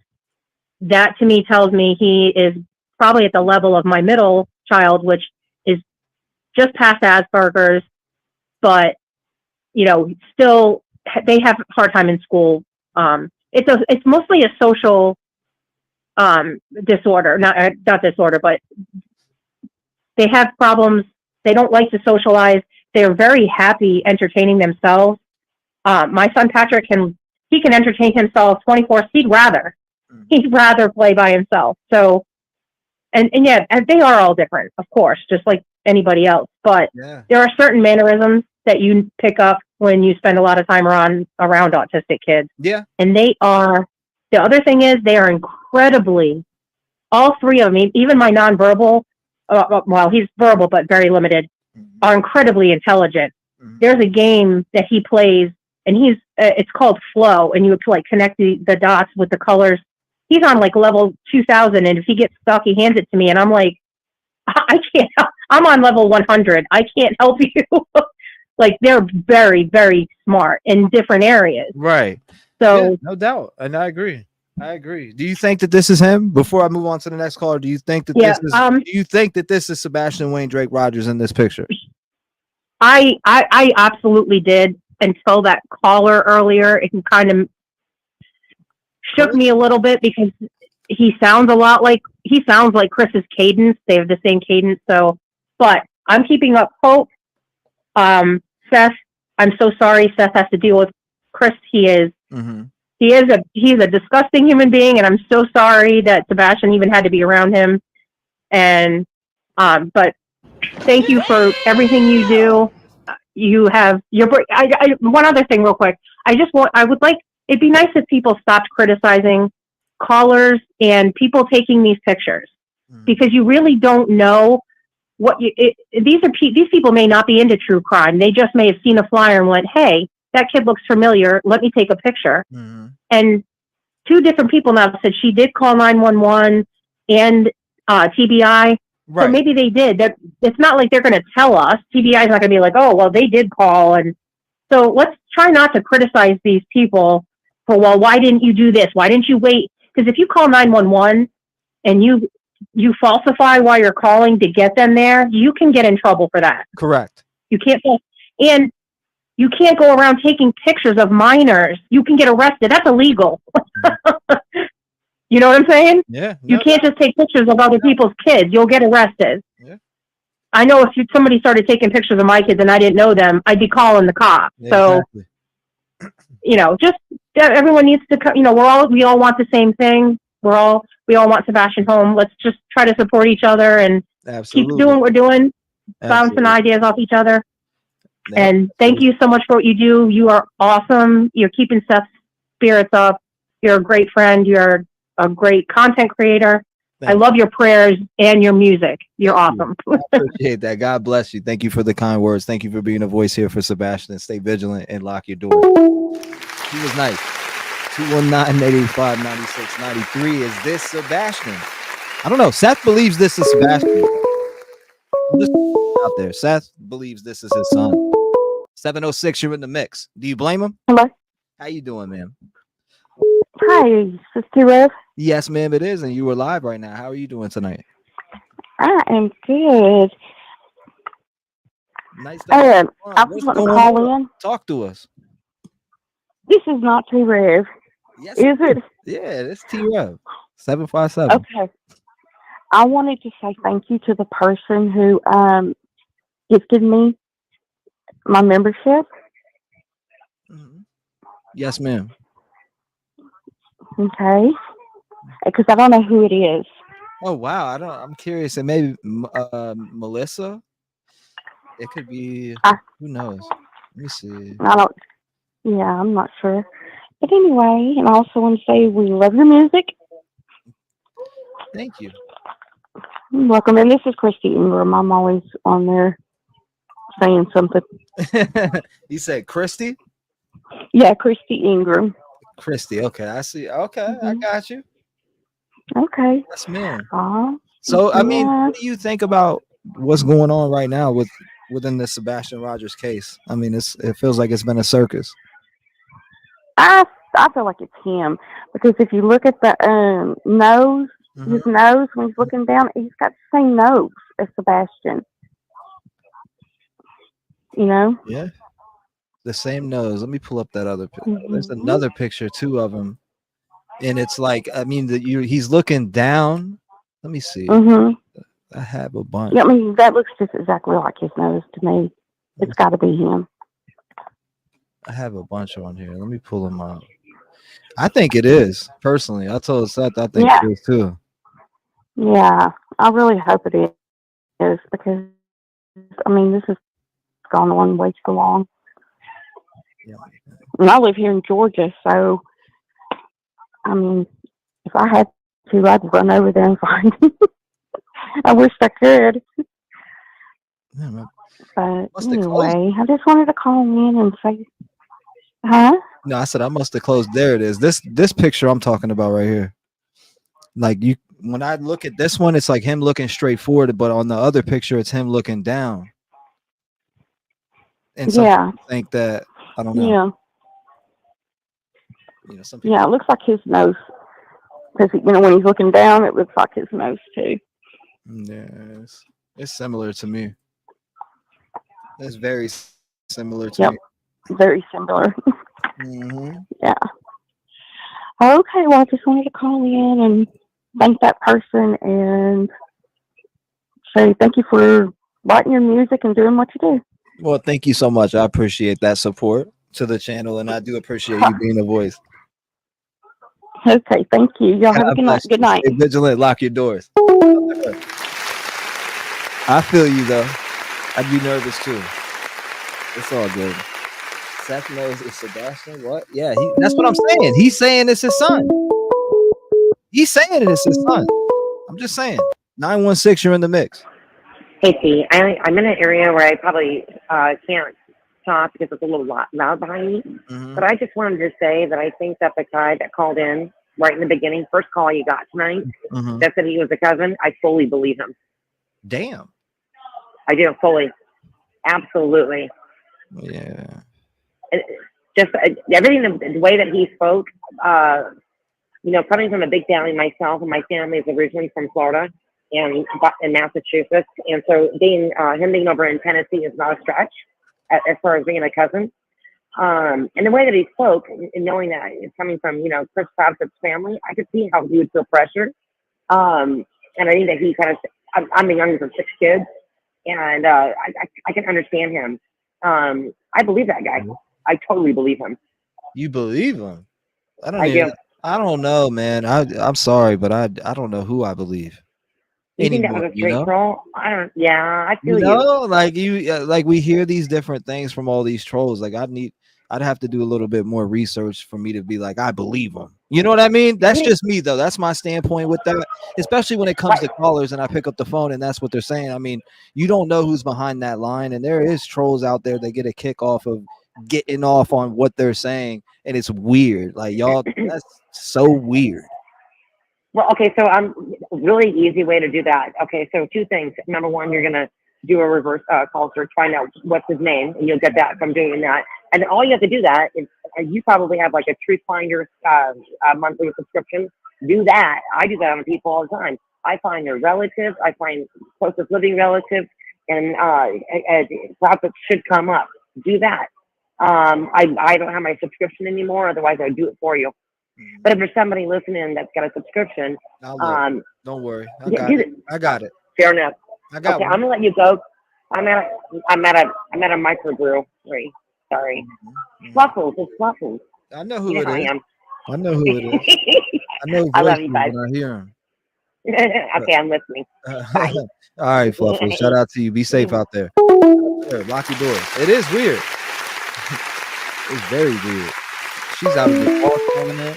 that to me tells me he is probably at the level of my middle child, which is just past Asperger's, but still they have a hard time in school. It's mostly a social disorder, not disorder, but they have problems. They don't like to socialize. They're very happy entertaining themselves. My son Patrick can entertain himself 24/7. He'd rather play by himself. So, and they are all different, of course, just like anybody else. But there are certain mannerisms that you pick up when you spend a lot of time around autistic kids. Yeah. And the other thing is they are incredibly, all 3 of them, even my nonverbal, well, he's verbal, but very limited, are incredibly intelligent. There's a game that he plays and he's it's called Flow, and you have to like connect the dots with the colors. He's on like level 2000, and if he gets stuck, he hands it to me, and I'm like, I can't. I'm on level 100. I can't help you. Like, they're very, very smart in different areas. Right. So yeah, no doubt, and I agree. Do you think that this is him? Before I move on to the next caller, do you think that this is? Do you think that this is Sebastian Wayne Drake Rogers in this picture? I absolutely did until that caller earlier. It kind of shook me a little bit because he sounds like Chris's cadence. They have the same cadence. So, but I'm keeping up hope. Seth, I'm so sorry. Seth has to deal with Chris. He's a disgusting human being, and I'm so sorry that Sebastian even had to be around him. And but thank you for everything you do. You have one other thing real quick. It'd be nice if people stopped criticizing callers and people taking these pictures, because you really don't know what these people may not be into true crime. They just may have seen a flyer and went, "Hey, that kid looks familiar. Let me take a picture." And two different people now said she did call 911 and TBI. Right. So maybe they did. It's not like they're going to tell us. TBI is not going to be like, "Oh, well, they did call." And so let's try not to criticize these people for, well, why didn't you do this? Why didn't you wait? Because if you call 911 and you falsify why you're calling to get them there, you can get in trouble for that. Correct. You can't, and you can't go around taking pictures of minors. You can get arrested. That's illegal. You know what I'm saying? Yeah. You can't just take pictures of other people's kids. You'll get arrested. Yeah. I know if somebody started taking pictures of my kids and I didn't know them, I'd be calling the cops. Yeah, so, exactly. Just everyone needs to, we all want the same thing. We all want Sebastian home. Let's just try to support each other and keep doing what we're doing, bouncing ideas off each other. And thank you so much for what you do. You are awesome. You're keeping Seth's spirits up. You're a great friend. You're a great content creator. I love your prayers and your music. You're awesome. I appreciate that. God bless you. Thank you for the kind words. Thank you for being a voice here for Sebastian. Stay vigilant and lock your door. He was nice. 219-885-9693. Is this Sebastian? I don't know. Seth believes this is Sebastian. I'm just out there. Seth believes this is his son. 706, you're in the mix. Do you blame him? Hello. How you doing, ma'am? Hi, is this T-REV? Yes, ma'am, it is, and you are live right now. How are you doing tonight? I am good. Nice. I was going to call in. Talk to us. This is not T-REV. Yes, is it? Yeah, it's T-REV. 757. Okay. I wanted to say thank you to the person who gifted me my membership. Yes, ma'am. Okay. Because I don't know who it is. Oh wow, I'm curious. And maybe Melissa. It could be. Who knows? Let me see. I'm not sure. But anyway, and I also want to say we love your music. Thank you. You're welcome. And this is Christy Ingram. I'm always on there saying something. You said Christy? Yeah, Christy Ingram. Christy. Okay, I see. Okay, I got you. Okay. Yes, ma'am. Uh-huh. So, I mean, what do you think about what's going on right now within the Sebastian Rogers case? I mean, it feels like it's been a circus. I feel like it's him, because if you look at the nose, his nose when he's looking down, he's got the same nose as Sebastian. You know? Yeah. The same nose. Let me pull up that other picture. There's another picture too of him, and it's like, I mean, he's looking down. Let me see. I have a bunch. Yeah, I mean, that looks just exactly like his nose to me. It's got to be him. I have a bunch on here. Let me pull them out. I think it is, personally. I told Seth I think it is too. Yeah, I really hope it is, because, I mean, this has gone on way too long. Yeah. And I live here in Georgia, so, I mean, if I had to, I'd run over there and find him. I wish I could. Yeah, but anyway, I just wanted to call in and say Huh? No, I said I must have closed. There it is. This picture I'm talking about right here. Like you, when I look at this one, it's like him looking straight forward, but on the other picture, it's him looking down. And some Yeah. people think that I don't know. Yeah. You know, some people. Yeah, it looks like his nose. Because, when he's looking down, it looks like his nose, too. Yes, it's similar to me. It's very similar to Yep. me. Very similar. Mm-hmm. Yeah. Okay, well, I just wanted to call in and thank that person and say thank you for writing your music and doing what you do. Well, thank you so much. I appreciate that support to the channel, and I do appreciate you being a voice. Okay, thank you. Y'all have a God good night. bless you. Good night. Stay vigilant. Lock your doors. I feel you though. I'd be nervous too. It's all good. Seth knows it's Sebastian. What? Yeah, that's what I'm saying. He's saying it's his son. He's saying it's his son. I'm just saying. 916, you're in the mix. Hey, T, I'm in an area where I probably can't talk because it's a little loud behind me. Mm-hmm. But I just wanted to say that I think that the guy that called in right in the beginning, first call you got tonight, Mm-hmm. that said he was a cousin, I fully believe him. Damn. I do, fully. Absolutely. Yeah. Just everything, the way that he spoke, coming from a big family myself, and my family is originally from Florida and in Massachusetts, and so him being over in Tennessee is not a stretch as far as being a cousin. And the way that he spoke, and knowing that it's coming from Chris Clapton's family, I could see how he would feel pressure. And I think that he kind of, I'm the youngest of 6 kids, and I can understand him. I believe that guy. I totally believe him. You believe him? I do. I don't know, man. I'm sorry, but I don't know who I believe. You think that was a straight troll? I feel you. Like we hear these different things from all these trolls. Like I'd have to do a little bit more research for me to be like, I believe them. You know what I mean? That's just me though. That's my standpoint with that, especially when it comes to callers and I pick up the phone and that's what they're saying. I mean, you don't know who's behind that line, and there is trolls out there that get a kick off of getting off on what they're saying, and it's weird. Like y'all, that's so weird. Well, okay, so really easy way to do that. Okay, so 2 things. Number 1, you're gonna do a reverse call search, find out what's his name, and you'll get that from doing that. And all you have to do that is you probably have like a Truth Finder monthly subscription. Do that. I do that on people all the time. I find their relatives. I find closest living relatives, and topics should come up. Do that. I don't have my subscription anymore. Otherwise, I'd do it for you. But if there's somebody listening that's got a subscription, don't worry, I got it. Fair enough. I got okay, one. I'm gonna let you go. I'm at a microbrewery. Sorry, Fluffles. It's Fluffles. I know who you it know is. I am. I know who it is. I know. I love you guys. When I hear him. Okay, I'm listening. Bye. All right, Fluffles. Shout out to you. Be safe out there. Lock your doors. It is weird. It's very weird. She's out of the ball calling in.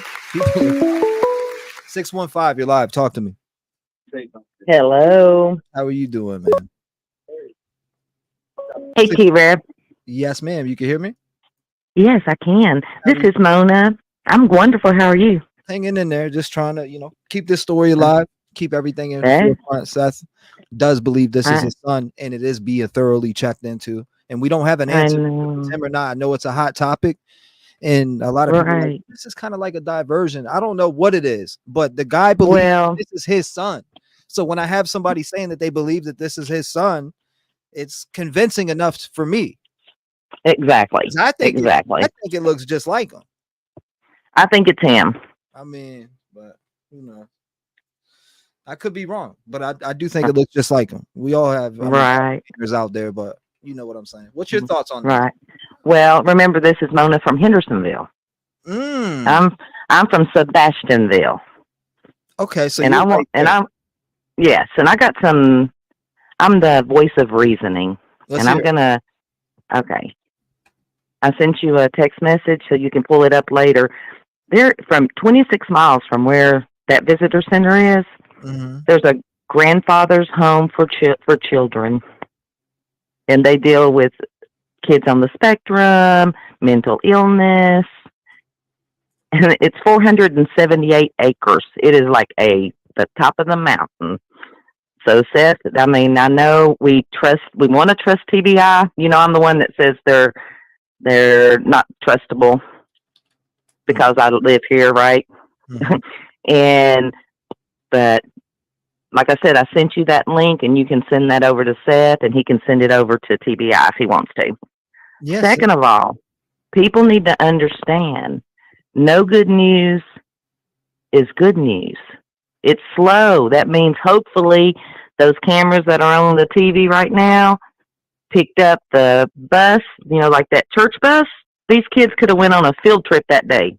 615, you're live. Talk to me. Hello. How are you doing, man? Hey, T-REV. Yes, ma'am. You can hear me? Yes, I can. This is Mona. I'm wonderful. How are you? Hanging in there, just trying to, keep this story alive, keep everything in forefront. Seth does believe this is his son, and it is being thoroughly checked into. And we don't have an answer if it's him or not. I know it's a hot topic, and a lot of people are like, this is kind of like a diversion. I don't know what it is, but the guy believes this is his son. So when I have somebody saying that they believe that this is his son, it's convincing enough for me. Exactly. I think it looks just like him. I think it's him. I mean, but I could be wrong, but I do think it looks just like him. We all have fingers out there, but you know what I'm saying. What's your thoughts on that? Right. Well, remember, this is Mona from Hendersonville. I'm from Sebastianville. Okay, so yes, and I got some. I'm the voice of reasoning, Okay. I sent you a text message so you can pull it up later. They're from 26 miles from where that visitor center is. Mm-hmm. There's a grandfather's home for children, and they deal with kids on the spectrum, mental illness, and it's 478 acres. It is like the top of the mountain. So Seth, I mean, I know we want to trust TBI. You know, I'm the one that says they're not trustable because I live here, right? Mm-hmm. But like I said, I sent you that link, and you can send that over to Seth, and he can send it over to TBI if he wants to. Yes. Second of all, people need to understand no good news is good news. It's slow. That means hopefully those cameras that are on the TV right now picked up the bus, you know, like that church bus. These kids could have went on a field trip that day.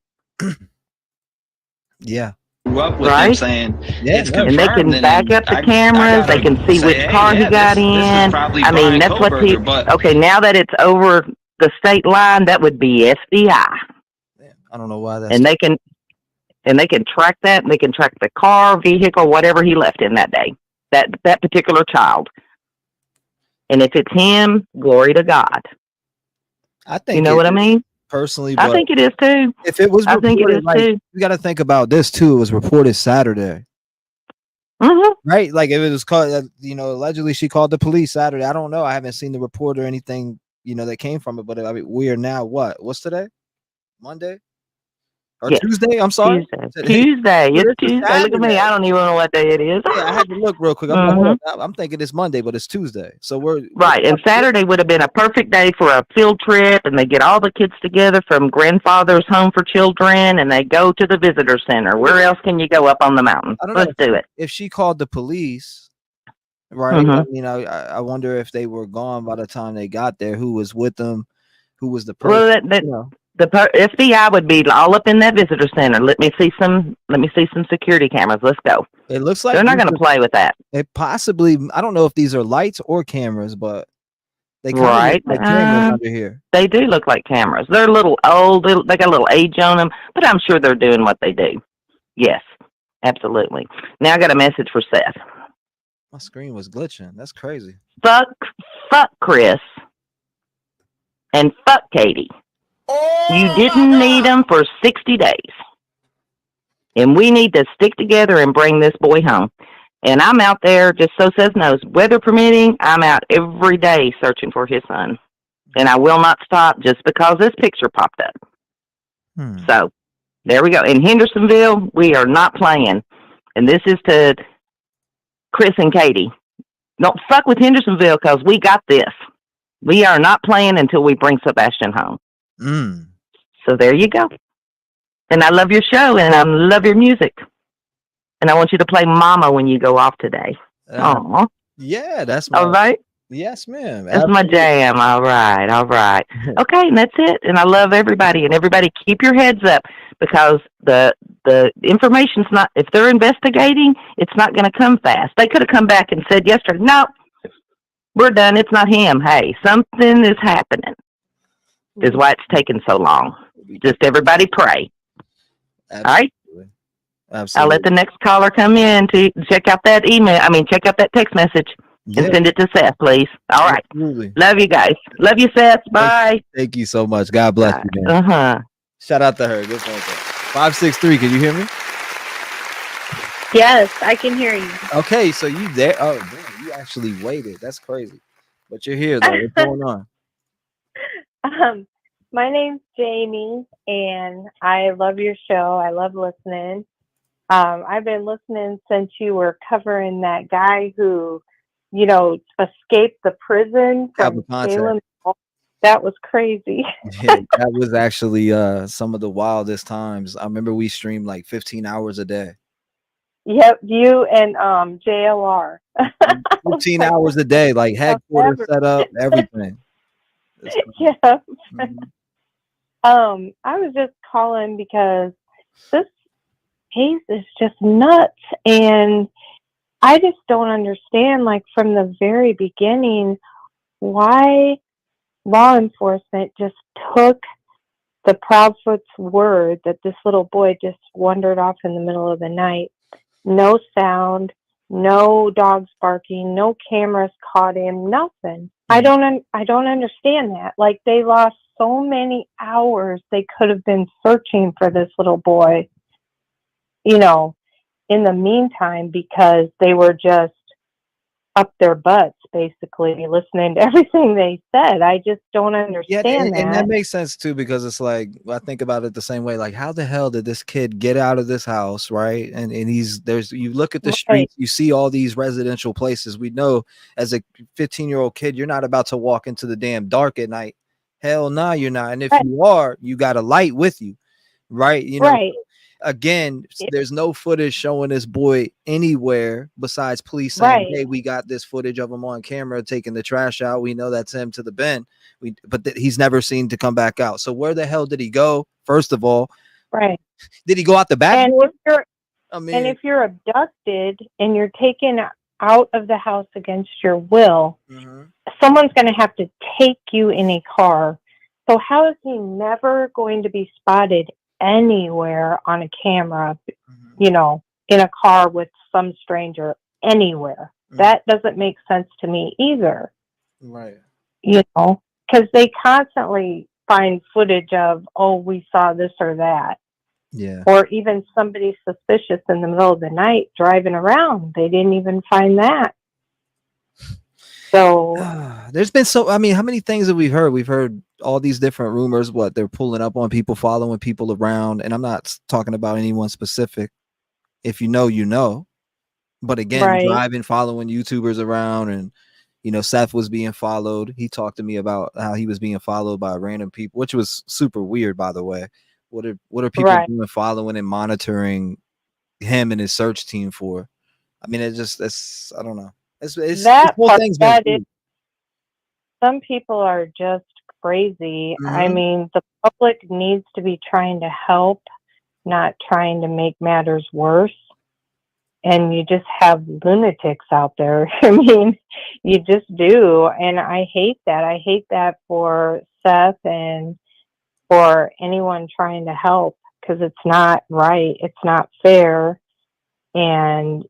Yeah. Up with right? them saying it's confirmed, and they can back up the cameras. They can see which car he got in. I mean, that's what okay, now that it's over the state line, that would be FBI. I don't know why that's. And they can track that. And they can track the car, vehicle, whatever he left in that day. That particular child. And if it's him, glory to God. I think you know what I mean. Personally, I think it is too. If it was, I think it is like, too. You got to think about this too. It was reported Saturday, right? Like if it was called, you know, allegedly she called the police Saturday. I don't know. I haven't seen the report or anything, you know, that came from it. But I mean, we are now what's today? Monday or Tuesday? I'm sorry. Tuesday. It's Tuesday. Look at me. I don't even know what day it is. Yeah, I had to look real quick. I'm thinking it's Monday, but it's Tuesday. So we're right. And Saturday would have been a perfect day for a field trip, and they get all the kids together from grandfather's home for children, and they go to the visitor center. Where else can you go up on the mountain? Let's do it. If she called the police, right? I mean, I wonder if they were gone by the time they got there. Who was with them? Who was the person? Well, the FBI would be all up in that visitor center. Let me see some security cameras. Let's go. It looks like they're not going to play with that. It possibly. I don't know if these are lights or cameras, but they kind of look like cameras under here. They do look like cameras. They're a little old. They got a little age on them, but I'm sure they're doing what they do. Yes, absolutely. Now I got a message for Seth. My screen was glitching. That's crazy. Fuck Chris, and fuck Katie. You didn't need them for 60 days. And we need to stick together and bring this boy home. And I'm out there, just so Seth knows, weather permitting, I'm out every day searching for his son. And I will not stop just because this picture popped up. So, there we go. In Hendersonville, we are not playing. And this is to Chris and Katie. Don't fuck with Hendersonville because we got this. We are not playing until we bring Sebastian home. So there you go. And I love your show, and I love your music. And I want you to play Mama when you go off today. Yeah, that's all right. Yes, ma'am. That's my jam. All right. Okay, and that's it. And I love everybody. And everybody, keep your heads up because the information's not. If they're investigating, it's not going to come fast. They could have come back and said yesterday, "No, we're done. It's not him." Hey, something is happening. Is why it's taking so long. Just everybody pray. All right. Absolutely. I'll let the next caller come in to check out that email. Check out that text message and send it to Seth, please. All right. Absolutely. Love you guys. Love you, Seth. Bye. Thank you so much. God bless you, man. Shout out to her. Good phone call. 563. Can you hear me? Yes, I can hear you. Okay, so you there? Oh, damn, you actually waited. That's crazy. But you're here though. What's going on? My name's Jamie, and I love your show. I love listening. I've been listening since you were covering that guy who, escaped the prison from Salem. That was crazy. Yeah, that was actually some of the wildest times. I remember we streamed like 15 hours a day. Yep, you and JLR. 15 hours a day, like headquarters set up, everything. Yeah. I was just calling because this case is just nuts, and I just don't understand, like, from the very beginning, why law enforcement just took the Proudfoot's word that this little boy just wandered off in the middle of the night. No sound, no dogs barking, no cameras caught him, nothing. I don't understand that. Like, they lost so many hours they could have been searching for this little boy, you know, in the meantime, because they were just up their butts, basically, listening to everything they said. I just don't understand and that that. makes sense too, because it's like, I think about it the same way. Like, how the hell did this kid get out of this house, right? And you look at the Right. streets, you see all these residential places. We know as a 15-year-old kid, you're not about to walk into the damn dark at night. Hell no, you're not. And if Right. you are, you got a light with you, right? You know, Right. again, there's no footage showing this boy anywhere besides police saying, Right. hey, we got this footage of him on camera taking the trash out. We know that's him to the bin. But he's never seen to come back out. So where the hell did he go? First of all, Right. did he go out the back And door? if you're abducted and you're taken out of the house against your will, someone's going to have to take you in a car. So how is he never going to be spotted anywhere on a camera, you know, in a car with some stranger anywhere? That doesn't make sense to me either. Right. You know, because they constantly find footage of, oh, we saw this or that. Yeah. Or even somebody suspicious in the middle of the night driving around. They didn't even find that. So there's been how many things have we heard? We've heard all these different rumors, what they're pulling up on people, following people around. And I'm not talking about anyone specific. If you know, you know. But again, right. driving, following YouTubers around, and you know, Seth was being followed. He talked to me about how he was being followed by random people, which was super weird, by the way. What are people Right. doing, following and monitoring him and his search team for? I mean, it's I don't know. It's That whole part, thing's been weird. some people are just crazy. I Mhm. mean, the public needs to be trying to help, not trying to make matters worse. And you just have lunatics out there. I mean, you just do. And I hate that. I hate that for Seth and for anyone trying to help, because it's not right. It's not fair. And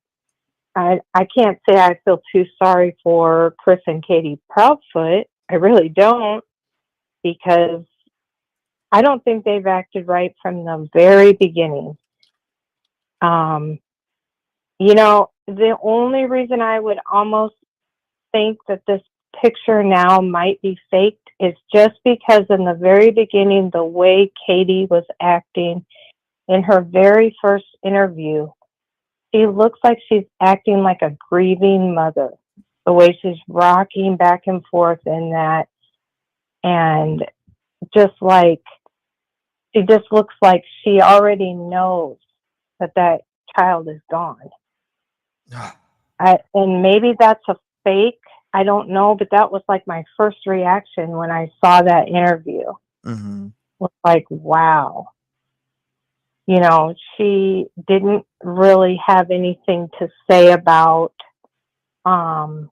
I can't say I feel too sorry for Chris and Katie Proudfoot. I really don't, because I don't think they've acted right from the very beginning. You know, the only reason I would almost think that this picture now might be faked is just because in the very beginning, the way Katie was acting in her very first interview, she looks like she's acting like a grieving mother, the way she's rocking back and forth in that. And just like, she just looks like she already knows that child is gone. And maybe that's a fake. I don't know, but that was like my first reaction when I saw that interview. Was like, wow. You know, she didn't really have anything to say about, I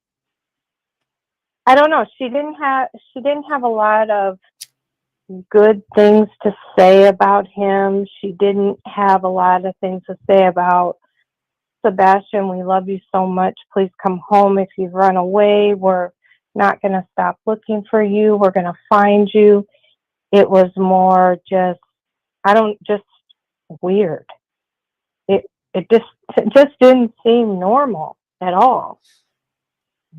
don't know. She didn't have a lot of good things to say about him. She didn't have a lot of things to say about Sebastian. We love you so much. Please come home. If you've run away, we're not going to stop looking for you. We're going to find you. It was more just, just weird. It just didn't seem normal at all.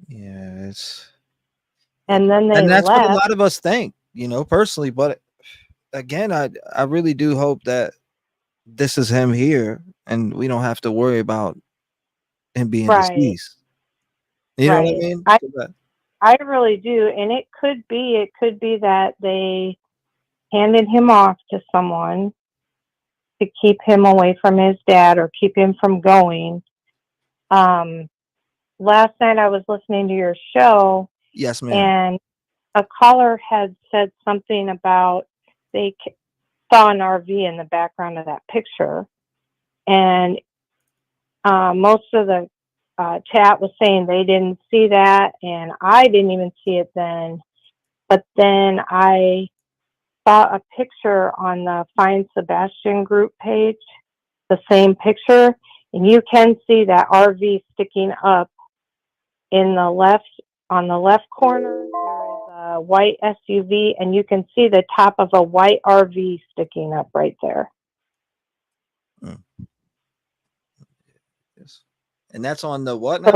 Yeah, and then they and that's left. what a lot of us think, you know, personally. But again, I really do hope that this is him here, and we don't have to worry about him being deceased. You know what I mean? I really do, and it could be that they handed him off to someone to keep him away from his dad or keep him from going. Last night I was listening to your show. Yes, ma'am. And a caller had said something about they saw an RV in the background of that picture. And most of the chat was saying they didn't see that, and I didn't even see it then. But then I saw a picture on the Find Sebastian group page, the same picture, and you can see that RV sticking up on the left corner a white SUV, and you can see the top of a white RV sticking up right there. Yes. And that's on the what now?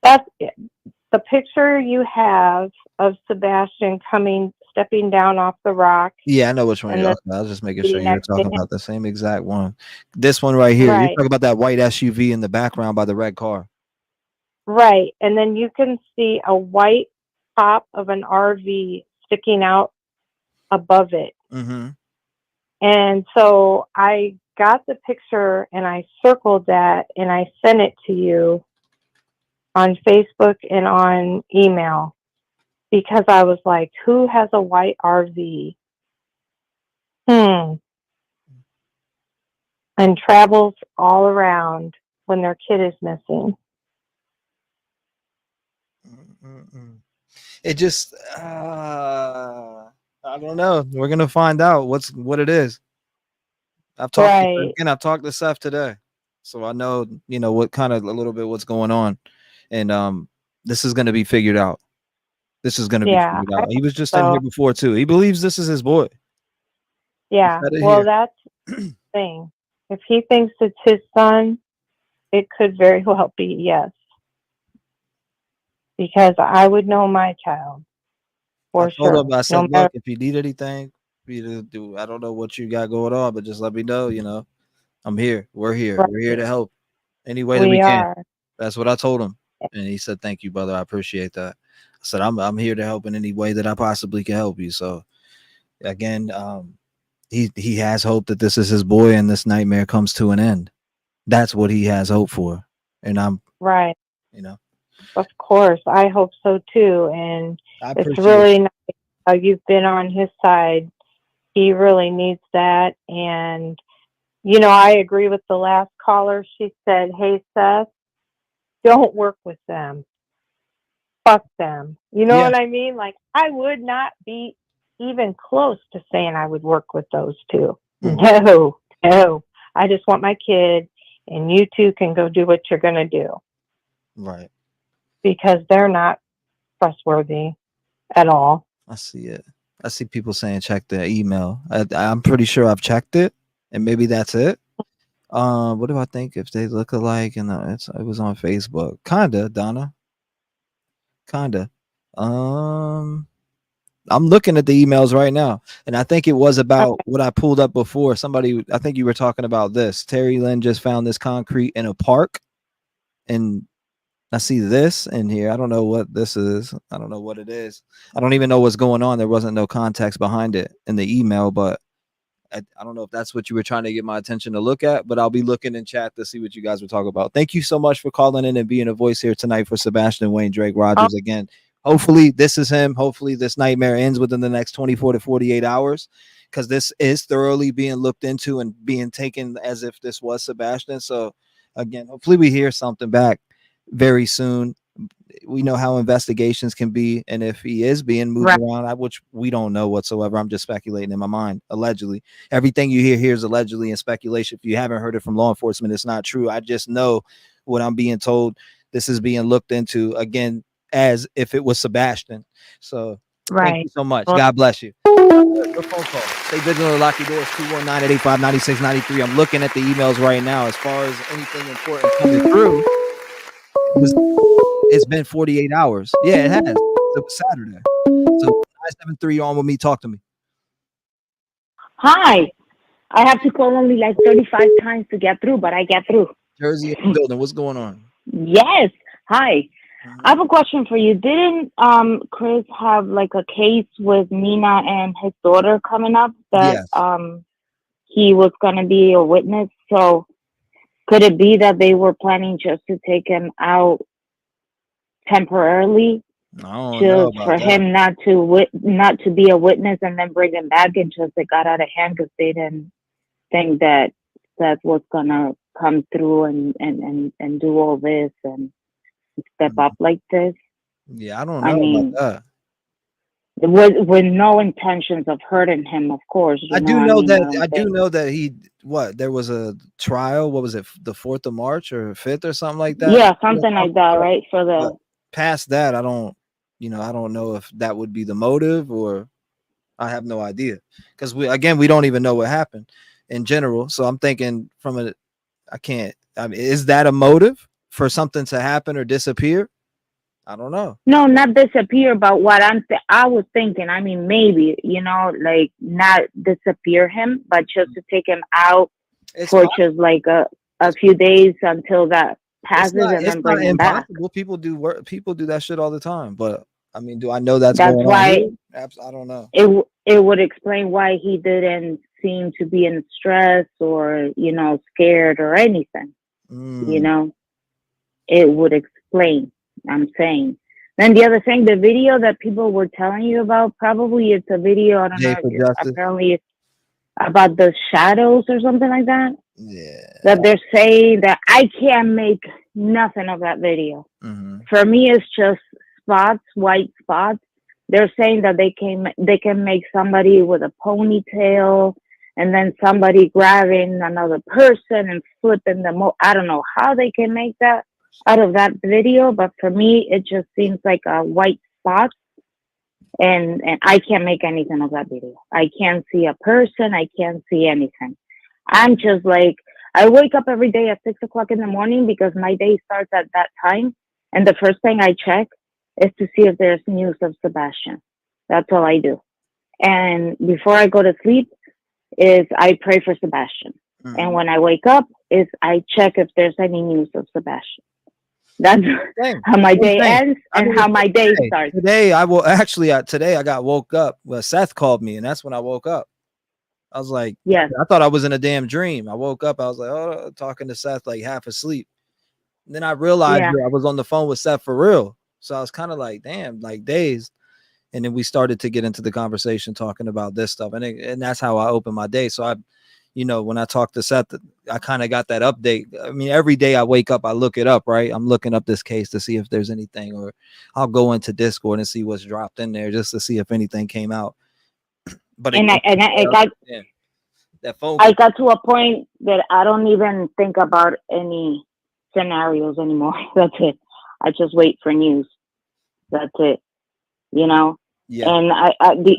That's it. The picture you have of Sebastian stepping down off the rock. Yeah, I know which one. And You're then talking about. I was just making sure you're next to talking him. about the same exact one. This one right here. You're Right. talking about that white SUV in the background by the red car. Right. And then you can see a white top of an RV sticking out above it. Mm-hmm. And so I got the picture and I circled that and I sent it to you on Facebook and on email because I was like, who has a white RV? And travels all around when their kid is missing. It just I don't know. We're gonna find out what it is. I've talked to Seth today, so I know what kind of a little bit what's going on, and this is gonna be figured out. This is gonna be figured out. He was just in here before too. He believes this is his boy. Yeah, well, that's the thing. If he thinks it's his son, it could very well be yes. Because I would know my child for I told sure. him, I said, No matter, look, if you need anything, for you to do, I don't know what you got going on, but just let me know. I'm here. We're here. right. We're here to help any way that we We can. are. That's what I told him, and he said, "Thank you, brother. I appreciate that." I said, "I'm here to help in any way that I possibly can help you." So, again, he has hope that this is his boy and this nightmare comes to an end. That's what he has hope for, and I'm right. Of course, I hope so too. And it's really nice how you've been on his side. He really needs that. And I agree with the last caller. She said, "Hey, Seth, don't work with them. Fuck them." You know what I mean? Like, I would not be even close to saying I would work with those two. No. I just want my kid, and you two can go do what you're going to do. Right. Because they're not trustworthy at all. I see it. I see people saying check the email. I'm pretty sure I've checked it, and maybe that's it. What do I think if they look alike? And it was on Facebook. Kinda, Donna. Kinda. I'm looking at the emails right now, and I think it was about what I pulled up before. Somebody, I think you were talking about this. Terry Lynn just found this concrete in a park, and I see this in here. I don't know what this is. I don't know what it is. I don't even know what's going on. There wasn't no context behind it in the email, but I don't know if that's what you were trying to get my attention to look at, but I'll be looking in chat to see what you guys were talking about. Thank you so much for calling in and being a voice here tonight for Sebastian Wayne Drake Rogers. Again, hopefully this is him. Hopefully this nightmare ends within the next 24 to 48 hours, because this is thoroughly being looked into and being taken as if this was Sebastian. So again, hopefully we hear something back very soon. We know how investigations can be, and if he is being moved around, which we don't know whatsoever, I'm just speculating in my mind. Allegedly, everything you hear here is allegedly and speculation. If you haven't heard it from law enforcement, it's not true. I just know what I'm being told. This is being looked into again as if it was Sebastian. So thank you so much. God bless you. Your phone call. Stay vigilant. Lock your doors. 219-885-9693. I'm looking at the emails right now. As far as anything important coming through, it's been 48 hours. Yeah, it has. It was Saturday. So 973 on with me. Talk to me. Hi. I have to call only like 35 times to get through, but I get through. Jersey in the building. What's going on? Yes. Hi. I have a question for you. Didn't Chris have like a case with Nina and his daughter coming up that he was gonna be a witness? So could it be that they were planning just to take him out temporarily, just for him not to be a witness, and then bring him back, and just it got out of hand because they didn't think that Seth was gonna come through and do all this and step up like this? Yeah, I don't know about that. With no intentions of hurting him, of course. I do know that he there was a trial. What was it? The 4th of March or 5th or something like that? Yeah, something like that, right? For the past that, I don't I don't know if that would be the motive, or I have no idea, because we don't even know what happened in general. So I'm thinking is that a motive for something to happen or disappear? I don't know. No, not disappear, but what I was thinking, I mean, maybe, like not disappear him, but just to take him out for just like a few days until that passes, and then bring him back. Impossible. People do that shit all the time. But I mean, do I know that's That's going why on here? I don't know. It would explain why he didn't seem to be in stress or, scared or anything. It would explain, I'm saying. Then the other thing, the video that people were telling you about, probably it's a video, I don't know, apparently it's about the shadows or something like that. Yeah. That they're saying that I can't make nothing of that video. For me, it's just spots, white spots. They're saying that they can make somebody with a ponytail, and then somebody grabbing another person and flipping them. I don't know how they can make that out of that video, but for me, it just seems like a white spot, and I can't make anything of that video. I can't see a person. I can't see anything. I'm just like, I wake up every day at 6 o'clock in the morning because my day starts at that time, and the first thing I check is to see if there's news of Sebastian. That's all I do. And before I go to sleep is I pray for Sebastian. And when I wake up is I check if there's any news of Sebastian. That's how my day ends and how my day starts. Today today I got woke up. Well, Seth called me, and that's when I woke up. I was like, yes. I thought I was in a damn dream. I woke up. I was like, oh, talking to Seth, like half asleep. And then I realized that I was on the phone with Seth for real. So I was kind of like, damn, like dazed. And then we started to get into the conversation talking about this stuff. And that's how I opened my day. So when I talked to Seth, I kind of got that update. I mean, every day I wake up, I look it up, right? I'm looking up this case to see if there's anything, or I'll go into Discord and see what's dropped in there just to see if anything came out. But I got to a point that I don't even think about any scenarios anymore. That's it. I just wait for news. That's it. Yeah. And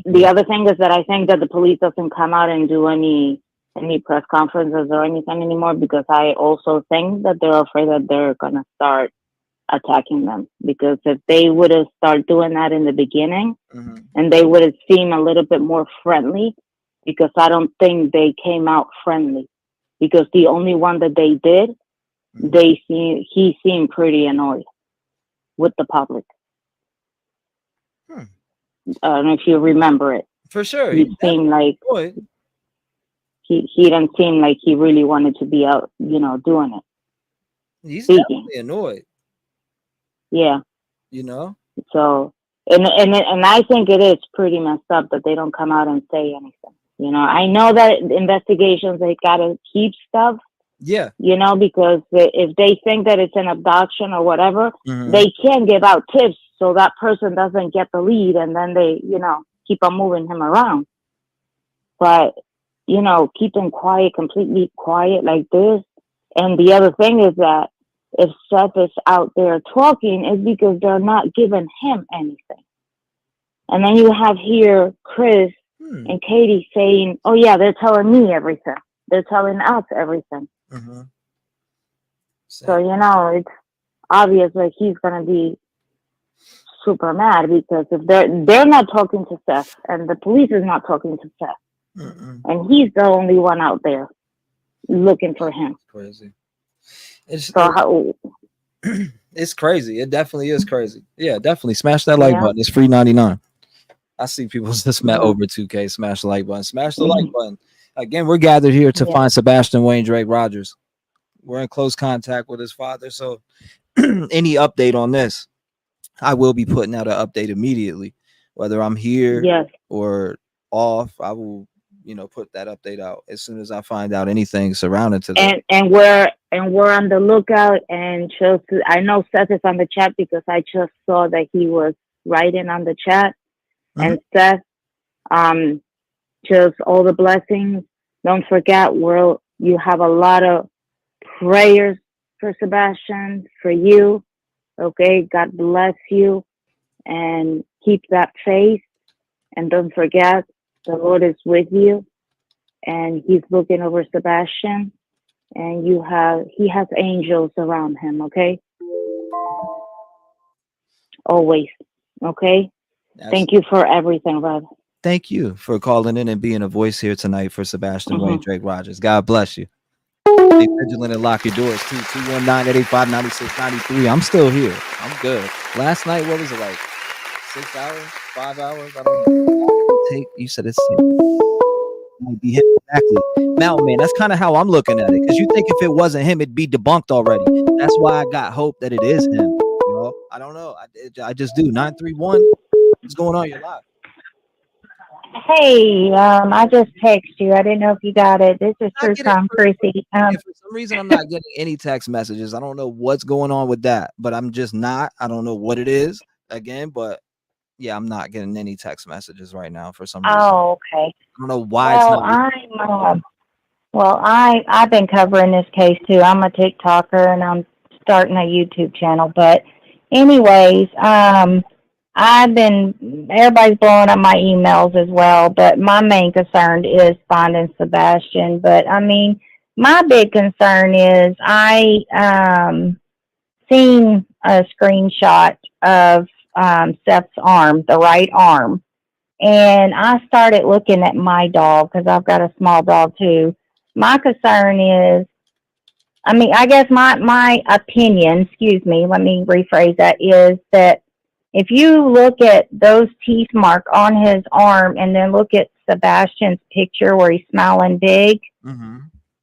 the other thing is that I think that the police doesn't come out and do any press conferences or anything anymore, because I also think that they're afraid that they're gonna start attacking them. Because if they would have started doing that in the beginning, and they would have seemed a little bit more friendly, because I don't think they came out friendly. Because the only one that they did, he seemed pretty annoyed with the public. I don't know if you remember it. For sure. He seemed like he didn't seem like he really wanted to be out, doing it. He's definitely annoyed. Yeah. So, and I think it is pretty messed up that they don't come out and say anything. I know that investigations, they gotta keep stuff. Yeah. Because if they think that it's an abduction or whatever, they can give out tips so that person doesn't get the lead, and then they, keep on moving him around. But, keeping quiet, completely quiet like this. And the other thing is that if Seth is out there talking, it's because they're not giving him anything. And then you have here Chris and Katie saying, oh yeah, they're telling me everything. They're telling us everything. So, it's obvious that he's going to be super mad, because if they're not talking to Seth, and the police is not talking to Seth, and he's the only one out there looking for him. Crazy. It's crazy. It definitely is crazy. Yeah, definitely. Smash that like button. It's free 99. I see people just met over 2K. Smash the like button. Smash the like button. Again, we're gathered here to find Sebastian Wayne Drake Rogers. We're in close contact with his father. So any update on this, I will be putting out an update immediately. Whether I'm here or off, I will, put that update out as soon as I find out anything surrounding to that. And we're on the lookout, and I know Seth is on the chat because I just saw that he was writing on the chat. And Seth, just all the blessings. Don't forget, you have a lot of prayers for Sebastian, for you. Okay, God bless you. and keep that faith, and don't forget the Lord is with you, and He's looking over Sebastian, and He has angels around him. Okay, always. Okay. Thank you for everything, Rob. Thank you for calling in and being a voice here tonight for Sebastian Wayne Drake Rogers. God bless you. Be vigilant and lock your doors too. 219-885-9693. I'm still here. I'm good. Last night, what was it like? 6 hours? 5 hours? I don't know. You said it's might be him exactly. Mountain Man, that's kind of how I'm looking at it. Because you think if it wasn't him, it'd be debunked already. That's why I got hope that it is him. You know, I don't know. I just do. 931. What's going on? You're live. Hey, I just texted you. I didn't know if you got it. This is True Crime Chrissy. For some reason, I'm not getting any text messages. I don't know what's going on with that, but I'm just not. I don't know what it is again, but yeah, I'm not getting any text messages right now for some reason. Oh, okay. I don't know why it's not. I've been covering this case too. I'm a TikToker and I'm starting a YouTube channel. But anyways, everybody's blowing up my emails as well, but my main concern is finding Sebastian. But I mean, my big concern is I seen a screenshot of Seth's arm, the right arm, and I started looking at my dog because I've got a small dog too. My concern is, I guess my opinion, excuse me, let me rephrase that, is that if you look at those teeth mark on his arm and then look at Sebastian's picture where he's smiling big,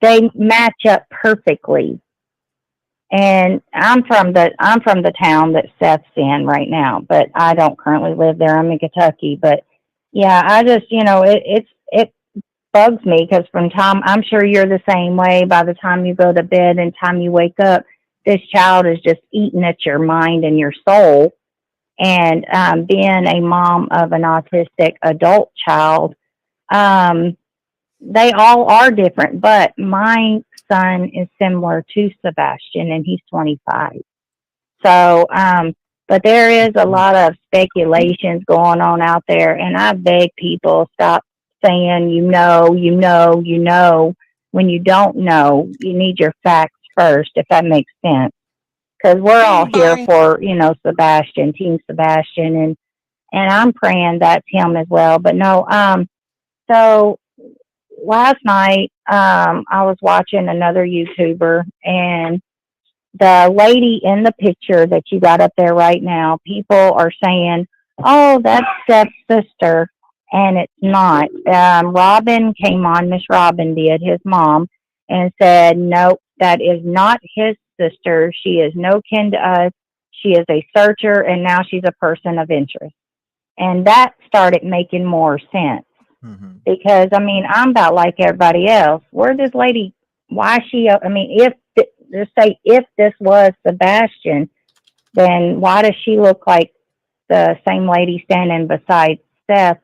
they match up perfectly. And I'm from the town that Seth's in right now, but I don't currently live there. I'm in Kentucky. But yeah, I just, it bugs me because from time, I'm sure you're the same way. By the time you go to bed and time you wake up, this child is just eating at your mind and your soul. And being a mom of an autistic adult child, they all are different, but my son is similar to Sebastian and he's 25. So, but there is a lot of speculations going on out there, and I beg people, stop saying, when you don't know. You need your facts first, if that makes sense. Because we're all here for, Sebastian, Team Sebastian, and I'm praying that's him as well. But no, so last night, I was watching another YouTuber, and the lady in the picture that you got up there right now, people are saying, oh, that's Seth's sister, and it's not. Robin came on, Miss Robin did, his mom, and said, nope, that is not his sister. She is no kin to us. She is a searcher, and now she's a person of interest. And that started making more sense. Because, I'm about like everybody else. Where this lady, why she, if this was Sebastian, then why does she look like the same lady standing beside Seth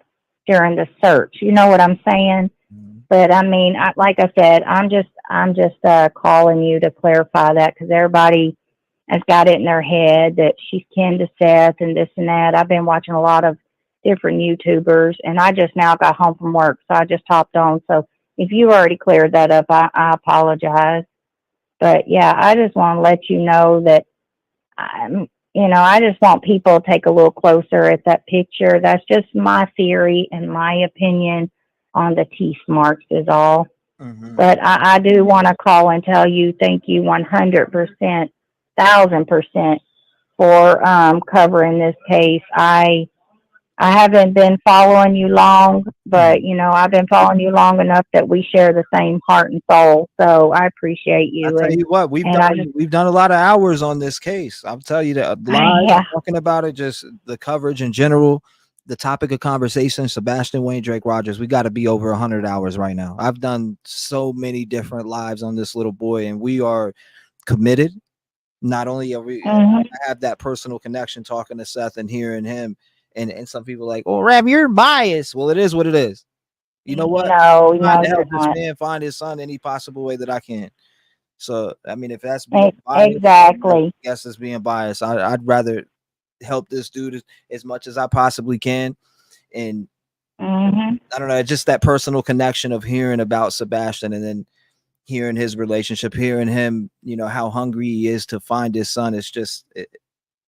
during the search? You know what I'm saying? But like I said, I'm just calling you to clarify that, because everybody has got it in their head that she's kin to Seth and this and that. I've been watching a lot of different YouTubers, and I just now got home from work, so I just hopped on. So if you already cleared that up, I apologize. But yeah, I just want to let you know that I just want people to take a little closer at that picture. That's just my theory and my opinion on the teeth marks is all. But I do want to call and tell you thank you 100%, 1,000% for covering this case. I haven't been following you long, but I've been following you long enough that we share the same heart and soul. So I appreciate you. I'll tell you what, we've done a lot of hours on this case. I'll tell you that live, talking about it, just the coverage in general, the topic of conversation, Sebastian Wayne Drake Rogers. We got to be over 100 hours right now. I've done so many different lives on this little boy, and we are committed. Not only are we I have that personal connection talking to Seth and hearing him. And some people are like, oh, Rev, you're biased. Well, it is what it is. You know what? I'm trying to help this man find his son any possible way that I can. So, if that's being biased, exactly, I guess it's being biased. I'd rather help this dude as much as I possibly can. And Mm-hmm. I don't know, just that personal connection of hearing about Sebastian and then hearing his relationship, hearing him, you know, how hungry he is to find his son. It's just,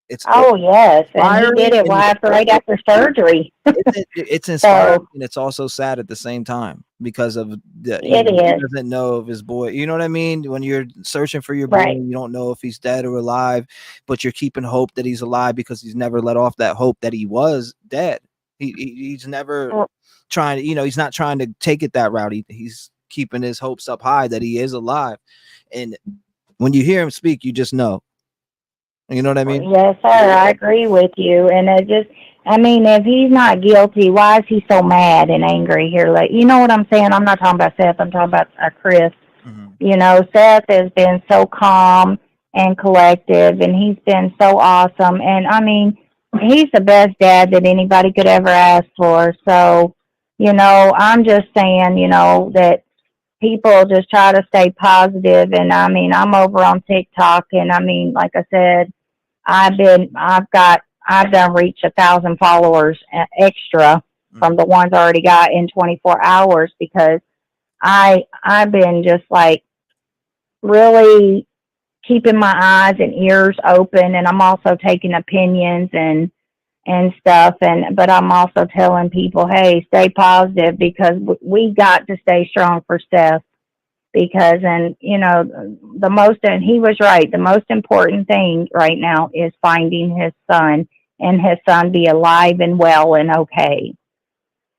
it's Yes, and he did it and right after surgery. it's inspiring So and it's also sad at the same time because of the it he is doesn't know of his boy. You know what I mean? When you're searching for your boy, right. you don't know if he's dead or alive, but you're keeping hope that he's alive because he's never let off that hope that he was dead. He's never trying to, you know, he's not trying to take it that route. He's keeping his hopes up high that he is alive. And when you hear him speak, you just know. You know what I mean? Yes, sir. I agree with you. And it just, I mean, if he's not guilty, why is he so mad and angry here? Like, you know what I'm saying? I'm not talking about Seth. I'm talking about Chris. You know, Seth has been so calm and collective, and he's been so awesome. And I mean, he's the best dad that anybody could ever ask for. So, you know, I'm just saying, you know, that people just try to stay positive. And I mean, I'm over on TikTok, and I mean, like I said, I've done reached 1,000 followers extra from the ones I already got in 24 hours because I've been just like really keeping my eyes and ears open, and I'm also taking opinions and stuff, but I'm also telling people, hey, stay positive because we got to stay strong for Steph. Because, and you know, and he was right, the most important thing right now is finding his son and his son be alive and well and okay.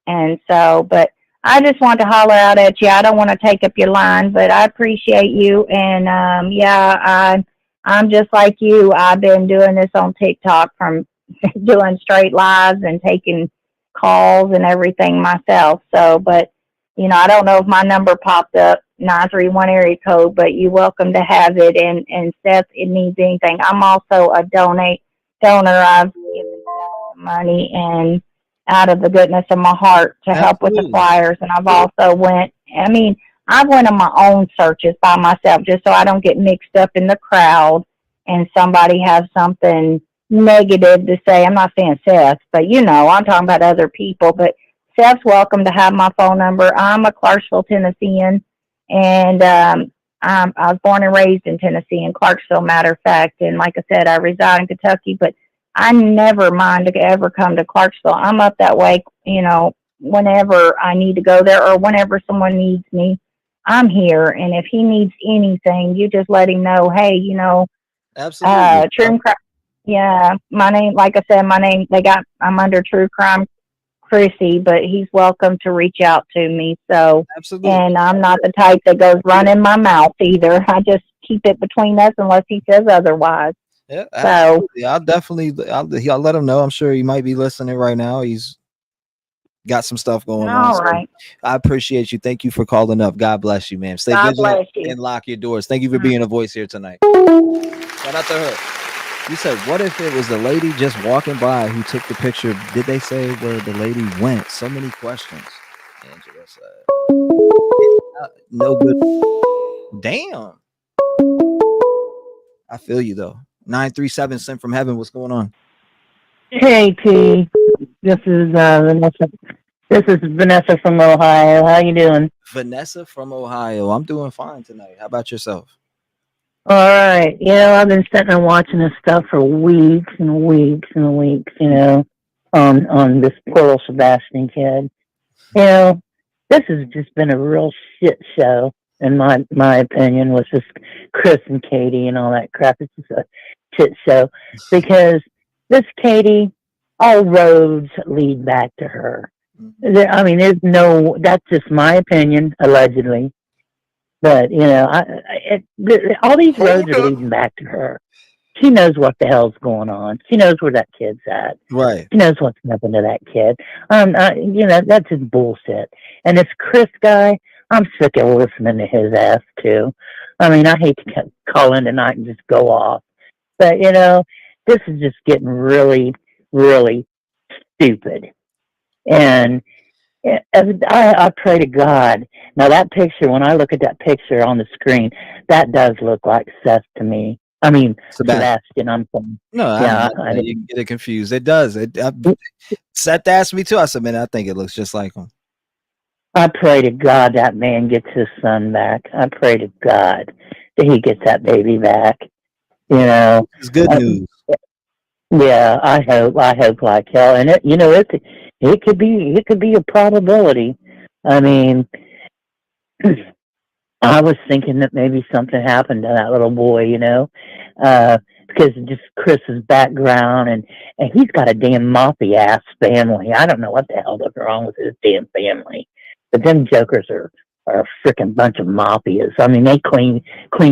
And so, but I just want to holler out at you. I don't want to take up your line, but I appreciate you. And I'm just like you. I've been doing this on TikTok from doing straight lives and taking calls and everything myself. So, but you know, I don't know if my number popped up 931 area code, but you're welcome to have it. And Seth, it needs anything. I'm also a donor. I've given Seth money and out of the goodness of my heart to help with the flyers. And I've also I went on my own searches by myself just so I don't get mixed up in the crowd and somebody has something negative to say. I'm not saying Seth, but you know, I'm talking about other people. But Seth's welcome to have my phone number. I'm a Clarksville, Tennessean, and I was born and raised in Tennessee, in Clarksville, matter of fact. And like I said, I reside in Kentucky, but I never mind to ever come to Clarksville. I'm up that way, you know, whenever I need to go there or whenever someone needs me, I'm here. And if he needs anything, you just let him know, hey, you know, absolutely. True Crime. Yeah, my name, like I said, I'm under True Crime Chrissy, but he's welcome to reach out to me. So, absolutely. And I'm not the type that goes running my mouth either. I just keep it between us unless he says otherwise. Yeah, absolutely. I'll let him know. I'm sure he might be listening right now. He's got some stuff going on. All right. I appreciate you. Thank you for calling up. God bless you, man. Stay vigilant and lock your doors. Thank you for being a voice here tonight. Shout out to her. You said, what if it was the lady just walking by who took the picture? Did they say where the lady went? So many questions. Angela said, no good. Damn. I feel you though. 937 sent from heaven. What's going on? Hey T, this is Vanessa. This is Vanessa from Ohio. How you doing? Vanessa from Ohio. I'm doing fine tonight. How about yourself? All right. You know, I've been sitting and watching this stuff for weeks and weeks and weeks. You know, on this poor little Sebastian kid. You know, this has just been a real shit show, in my opinion, with this Chris and Katie and all that crap. It's just a shit show because this Katie, all roads lead back to her. I mean, that's just my opinion, allegedly. But, you know, all these roads are leading back to her. She knows what the hell's going on. She knows where that kid's at. Right. She knows what's happened to that kid. You know, that's just bullshit. And this Chris guy, I'm sick of listening to his ass, too. I mean, I hate to call in tonight and just go off. But, you know, this is just getting really, really stupid. And I pray to God. Now that picture, when I look at that picture on the screen, that does look like Seth to me. I mean, Sebastian. Sebastian, I'm saying. No, Yeah, I you can get it confused. It does. Seth asked me too. I said, man, I think it looks just like him. I pray to God that man gets his son back. I pray to God that he gets that baby back. You know, it's good news. Yeah, I hope like hell. And it could be a probability. I mean, I was thinking that maybe something happened to that little boy, because of just Chris's background, and he's got a damn moppy ass family. I don't know what the hell is wrong with his damn family, but them jokers are a freaking bunch of maffias. I mean, they clean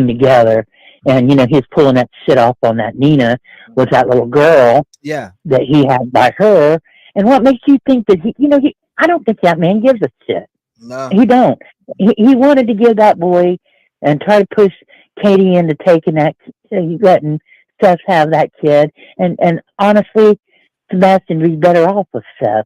together, and he's pulling that shit off on that Nina with that little girl. Yeah, that he had by her. And what makes you think that I don't think that man gives a shit. No, he don't. He wanted to give that boy and try to push Katie into taking letting Seth have that kid. And honestly, Sebastian would be better off with Seth,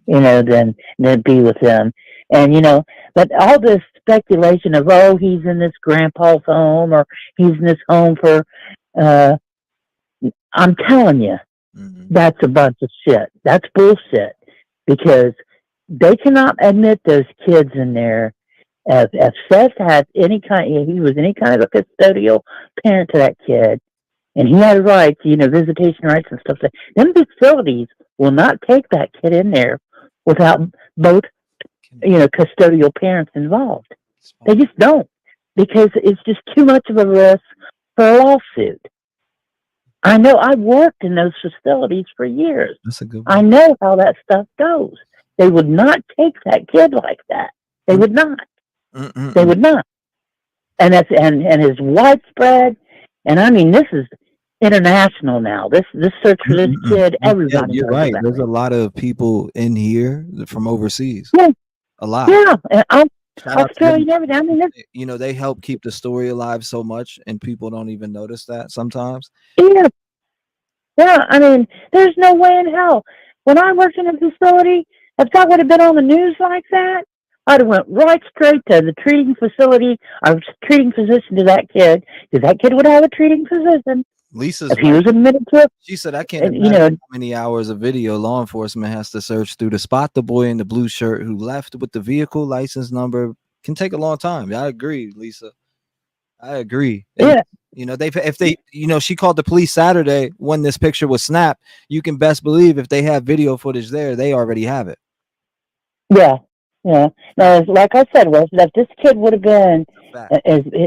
than be with him. And but all this speculation of he's in this grandpa's home or he's in this home for I'm telling you, that's a bunch of shit. That's bullshit, because they cannot admit those kids in there. If Seth had he was any kind of a custodial parent to that kid, and he had rights, visitation rights and stuff. Them facilities will not take that kid in there without both, custodial parents involved. They just don't, because it's just too much of a risk for a lawsuit. I know. I've worked in those facilities for years. That's a good one. I know how that stuff goes. They would not take that kid like that. They would not. They would not. And that's and it's widespread. And I mean, this is international now. This search for this kid, everybody. Yeah, you're right. There's a lot of people in here from overseas. Yeah, a lot. Yeah, and Shout out to Australia them. and everything. I mean, They help keep the story alive so much, and people don't even notice that sometimes. yeah. Yeah, I mean, there's no way in hell. When I worked in a facility, if that would have been on the news like that, I'd have went right straight to the treating facility or treating physician to that kid, because that kid would have a treating physician. Lisa's if he was admitted to it. She said, I can't imagine how many hours of video law enforcement has to search through to spot the boy in the blue shirt who left with the vehicle license number. Can take a long time. I agree, Lisa. I agree. Yeah. She called the police Saturday when this picture was snapped. You can best believe if they have video footage there, they already have it. Yeah. Yeah. Now, like I said, if this kid would have been,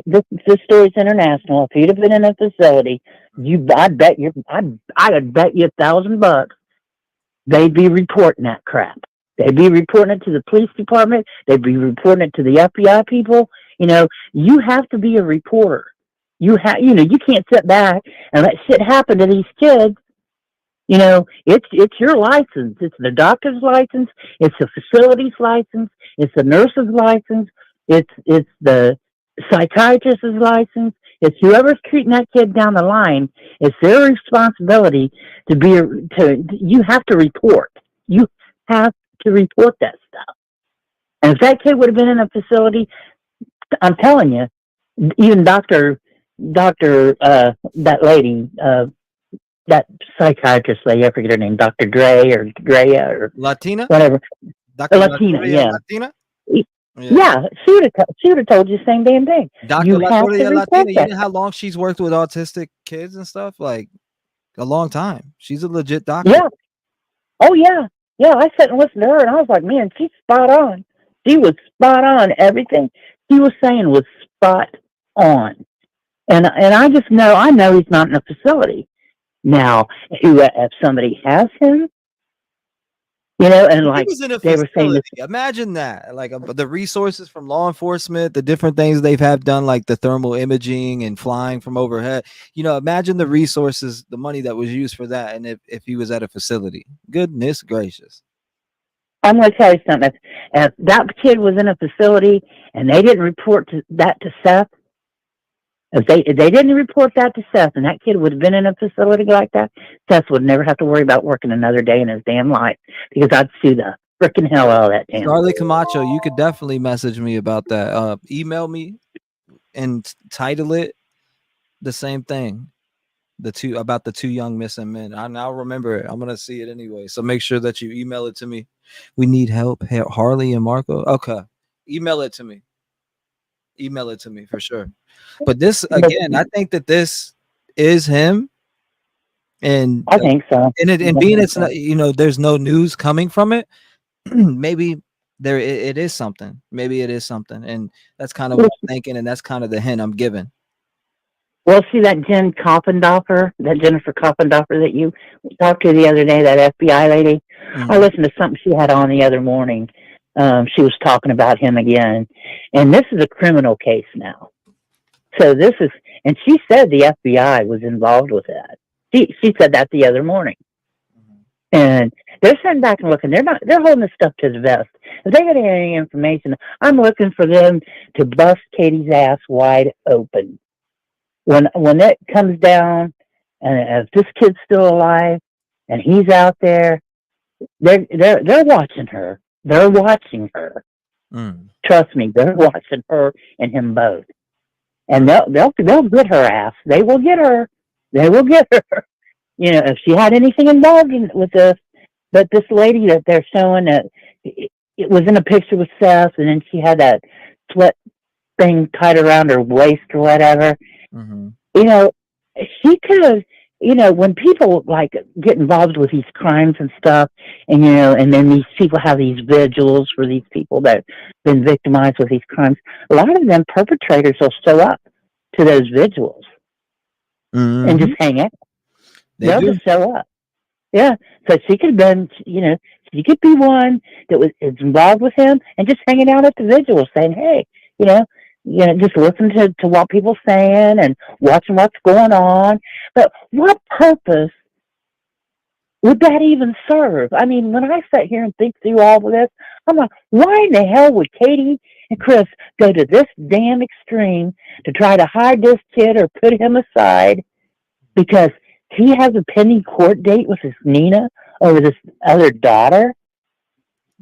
this story's international. If he'd have been in a facility, I'd bet you $1,000 they'd be reporting that crap. They'd be reporting it to the police department. They'd be reporting it to the FBI people. You have to be a reporter. You can't sit back and let shit happen to these kids. It's your license. It's the doctor's license. It's the facility's license. It's the nurse's license. It's the psychiatrist's license. It's whoever's treating that kid down the line. It's their responsibility you have to report. You have to report that stuff. And if that kid would have been in a facility, I'm telling you, even doctor, that lady, that psychiatrist lady, I forget her name, Dr. Dre or Drea or Latina, whatever. Dr. Latina, yeah. Latina? Yeah, she would have told you the same damn thing. Dr. Latina, you know how long she's worked with autistic kids and stuff? Like a long time. She's a legit doctor. Yeah. Oh yeah. Yeah, I sat and listened to her and I was like, man, she's spot on. She was spot on. Everything he was saying was spot on. And I just know, he's not in a facility. Now, if somebody has him, and like he was in a they were saying this, imagine that, like the resources from law enforcement, the different things they've done, like the thermal imaging and flying from overhead. Imagine the resources, the money that was used for that, and if he was at a facility. Goodness gracious. I'm going to tell you something. If that kid was in a facility and they didn't report that to Seth, if they didn't report that to Seth and that kid would have been in a facility like that, Seth would never have to worry about working another day in his damn life, because I'd sue the freaking hell out of that damn. Charlie Camacho, you could definitely message me about that. Email me and title it the same thing. The two young missing men. I'll remember it. I'm gonna see it anyway. So make sure that you email it to me. We need help, Harley and Marco. Okay, email it to me. Email it to me for sure. But this again, I think that this is him, and I think so. and being it's not, there's no news coming from it. Maybe it is something. Maybe it is something, and that's kind of what I'm thinking, and that's kind of the hint I'm giving. Well, see that Jennifer Coppendorfer that you talked to the other day, that FBI lady. Mm-hmm. I listened to something she had on the other morning. She was talking about him again, and this is a criminal case now. So and she said the FBI was involved with that. She said that the other morning, and they're sitting back and looking. They're holding this stuff to the vest. If they get any information, I'm looking for them to bust Katie's ass wide open. When it comes down, and if this kid's still alive, and he's out there, they're watching her. They're watching her. Trust me, they're watching her and him both, and they'll get her ass. They will get her. They will get her. If she had anything involved with this, but this lady that they're showing that it was in a picture with Seth, and then she had that sweat thing tied around her waist or whatever. Mm-hmm. She could have, when people like get involved with these crimes and stuff, and and then these people have these vigils for these people that have been victimized with these crimes. A lot of them perpetrators will show up to those vigils and just hang out. They'll just show up. Yeah. So she could have been, she could be one that is involved with him and just hanging out at the vigil saying, hey, just listen to what people are saying and watching what's going on. But what purpose would that even serve? I mean, when I sit here and think through all of this, I'm like, why in the hell would Katie and Chris go to this damn extreme to try to hide this kid or put him aside because he has a pending court date with his Nina over this other daughter?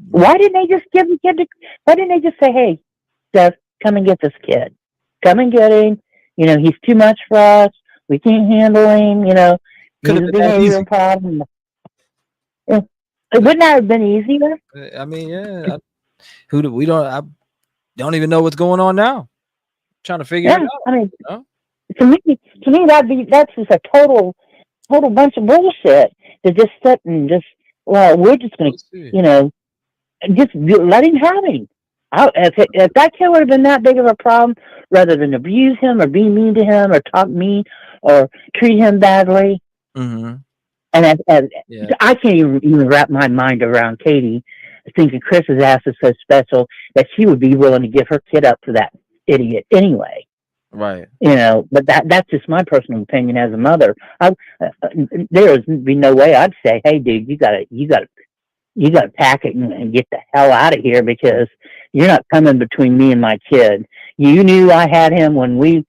Why didn't they just give the kid why didn't they just say, hey, Seth, come and get this kid. Come and get him. He's too much for us. We can't handle him. He's a behavioral problem. Wouldn't that have been easier? I mean, yeah. I don't even know what's going on now. I'm trying to figure it out. I mean, to me, that's just a total bunch of bullshit to just sit and we're just going to, just let him have him. If that kid would have been that big of a problem, rather than abuse him or be mean to him or talk mean or treat him badly, and I can't even wrap my mind around Katie thinking Chris's ass is so special that she would be willing to give her kid up to that idiot anyway. Right. But that's just my personal opinion as a mother. There would be no way I'd say, hey, dude, you gotta pack it and get the hell out of here because you're not coming between me and my kid. You knew I had him when we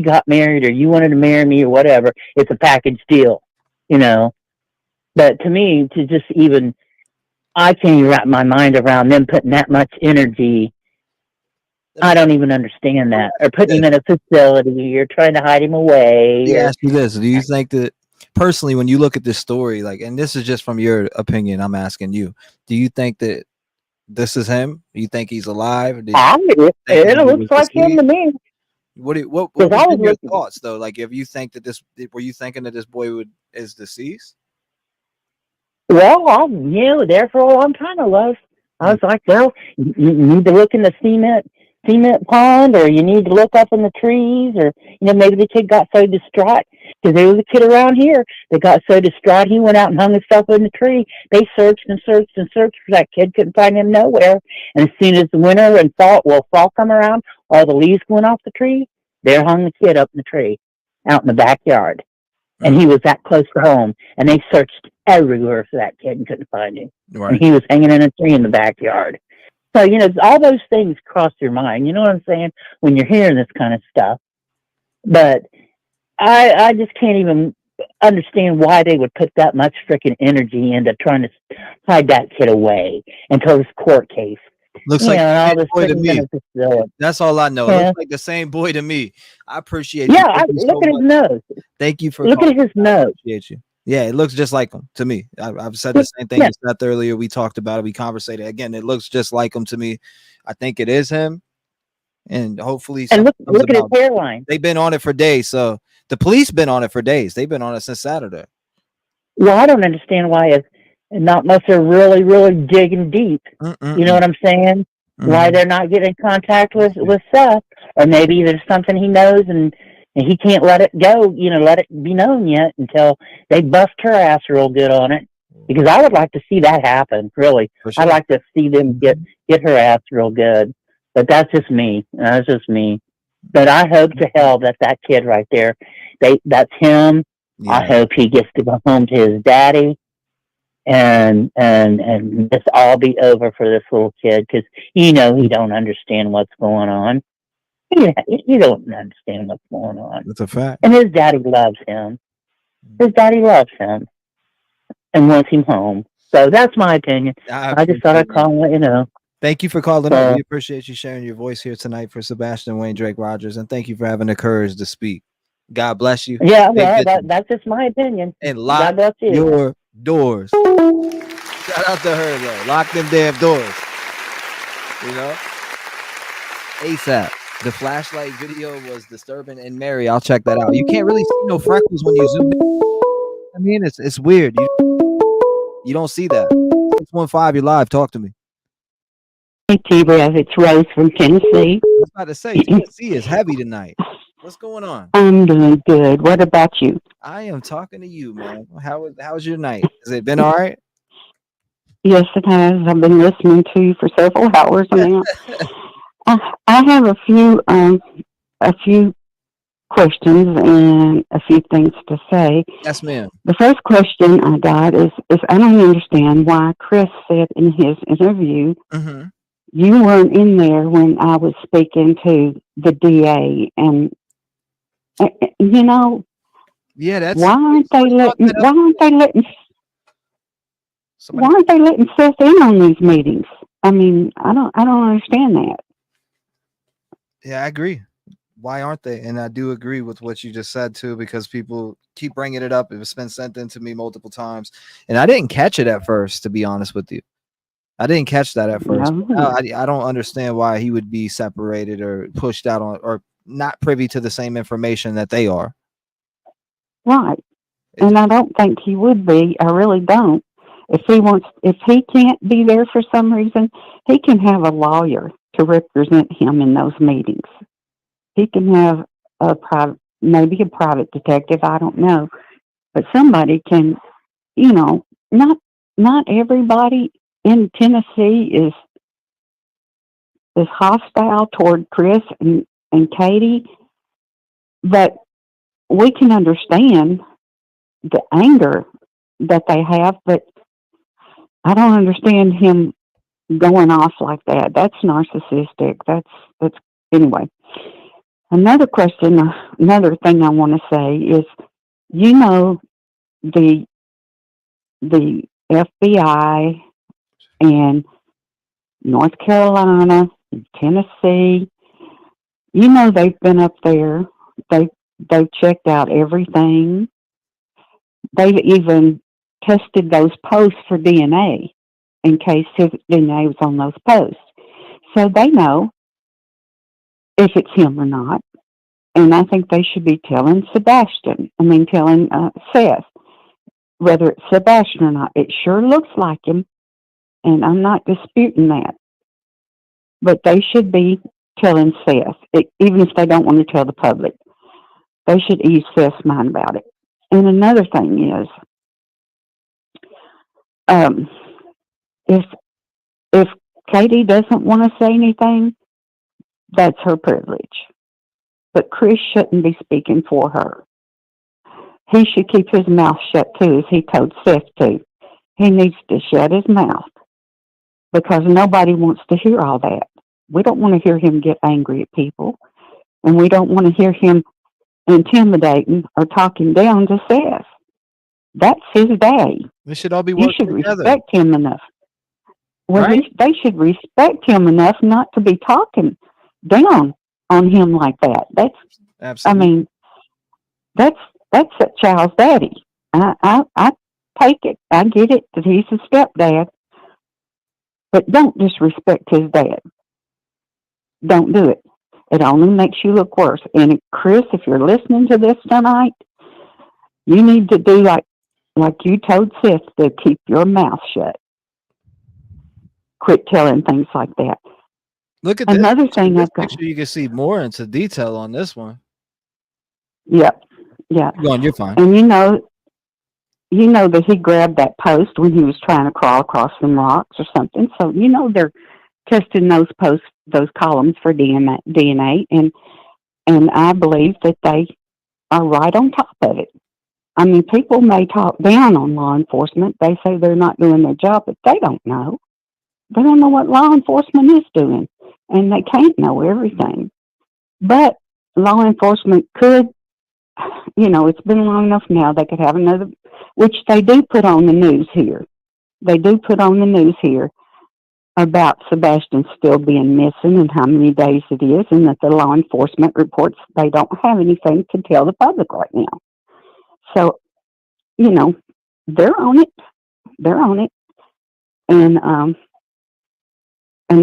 got married, or you wanted to marry me or whatever. It's a package deal, But to me, to just even, I can't even wrap my mind around them putting that much energy. I don't even understand that. Or putting him in a facility or trying to hide him away. Let me ask you this. Do you think that, personally, when you look at this story, and this is just from your opinion, I'm asking you, do you think that this is him? Do you think he's alive? It looks like him to me. What were your thoughts though? Like, if you think that were you thinking that this boy is deceased? Well, there for a long time I was. I was like, well, you need to look in the cement pond, or you need to look up in the trees, or maybe the kid got so distraught because there was a kid around here that got so distraught he went out and hung himself in the tree. They searched and searched and searched for that kid, couldn't find him nowhere. And as soon as the winter and fall come around, all the leaves went off the tree. There hung the kid up in the tree, out in the backyard, and he was that close to home. And they searched everywhere for that kid and couldn't find him. Right. And he was hanging in a tree in the backyard. So, all those things cross your mind. You know what I'm saying? When you're hearing this kind of stuff. But I just can't even understand why they would put that much freaking energy into trying to hide that kid away until this court case. Looks you like know, the and all same this boy to putting him in me. a facility. That's all I know. It Yeah. looks like the same boy to me. I appreciate you. Yeah, Thank you look so at his much. nose. Thank you for Look calling. at his I nose. appreciate you. Yeah, it looks just like him to me. I've said the same thing Yeah. to Seth earlier. We talked about it. We conversated. Again, it looks just like him to me. I think it is him. And hopefully And something comes look at his about. hairline. They've been on it for days. So the police been on it for days. They've been on it since Saturday. Well, I don't understand why it's not unless they're really, really digging deep. You know what I'm saying? Why they're not getting in contact with Seth, or maybe there's something he knows and he can't let it go. You know, let it be known yet until they bust her ass real good on it. Because I would like to see that happen. Really, sure. I'd like to see them get her ass real good. But that's just me. That's just me. But I hope to hell that kid right there, that's him. Yeah. I hope he gets to go home to his daddy, and this all be over for this little kid, because he don't understand what's going on. He don't understand what's going on. That's a fact. And his daddy loves him. His daddy loves him and wants him home. So that's my opinion. I just thought I'd call and let you know. Thank you for calling up. We appreciate you sharing your voice here tonight for Sebastian Wayne Drake Rogers, and thank you for having the courage to speak. God bless you. Yeah, well, that's just my opinion. And lock God bless you. your doors. Shout out to her though. Lock them damn doors. You know? ASAP. The flashlight video was disturbing. And Mary, I'll check that out. You can't really see no freckles when you zoom in. I mean, it's weird. You don't see that. 615, you're live. Talk to me. Hey, T-REV, it's Rose from Tennessee. I was about to say, Tennessee is heavy tonight. What's going on? I'm doing good. What about you? I am talking to you, man. How's your night? Has it been all right? Yes, it has. I've been listening to you for several hours now. I have a few questions and a few things to say. Yes, ma'am. The first question I got is I don't understand why Chris said in his interview, you weren't in there when I was speaking to the DA, and you know, why aren't they letting Seth in on these meetings? I mean, I don't understand that. Yeah, I agree. Why aren't they? And I do agree with what you just said too, because people keep bringing it up. It's been sent in to me multiple times, and I didn't catch it at first, to be honest with you. I didn't catch that at first. No. I don't understand why he would be separated or pushed out on, or not privy to the same information that they are. Right. And I don't think he would be. I really don't. If he can't be there for some reason, he can have a lawyer to represent him in those meetings. He can have maybe a private detective, I don't know. But somebody can, not everybody in Tennessee is hostile toward Chris and Katie, but we can understand the anger that they have, but I don't understand him going off like that. That's narcissistic. That's anyway. Another question, another thing I want to say is, the FBI and North Carolina, Tennessee, they've been up there. They've checked out everything. They've even tested those posts for DNA in case his DNA was on those posts. So they know if it's him or not. And I think they should be telling Seth, whether it's Sebastian or not. It sure looks like him, and I'm not disputing that. But they should be telling Seth, even if they don't want to tell the public. They should ease Seth's mind about it. And another thing is, if Katie doesn't want to say anything, that's her privilege. But Chris shouldn't be speaking for her. He should keep his mouth shut too, as he told Seth to. He needs to shut his mouth because nobody wants to hear all that. We don't want to hear him get angry at people, and we don't want to hear him intimidating or talking down to Seth. That's his day. They should all be You working should together. respect him enough. Well, right? they should respect him enough not to be talking down on him like that. I Absolutely. mean, that's that child's daddy. I take it. I get it that he's a stepdad, but don't disrespect his dad. Don't do it. It only makes you look worse. And Chris, if you're listening to this tonight, you need to do like you told Seth to keep your mouth shut. Quit telling things like that. Look at Another this thing I've got. picture. You can see more into detail on this one. Yeah, yeah. Go on, you're fine. And you know that he grabbed that post when he was trying to crawl across some rocks or something. So you know they're testing those columns for DNA, and I believe that they are right on top of it. I mean, people may talk down on law enforcement. They say they're not doing their job, but they don't know. They don't know what law enforcement is doing, and they can't know everything. But law enforcement could, it's been long enough now, they could have another, which they do put on the news here. They do put on the news here about Sebastian still being missing and how many days it is, and that the law enforcement reports they don't have anything to tell the public right now. So, they're on it. They're on it. And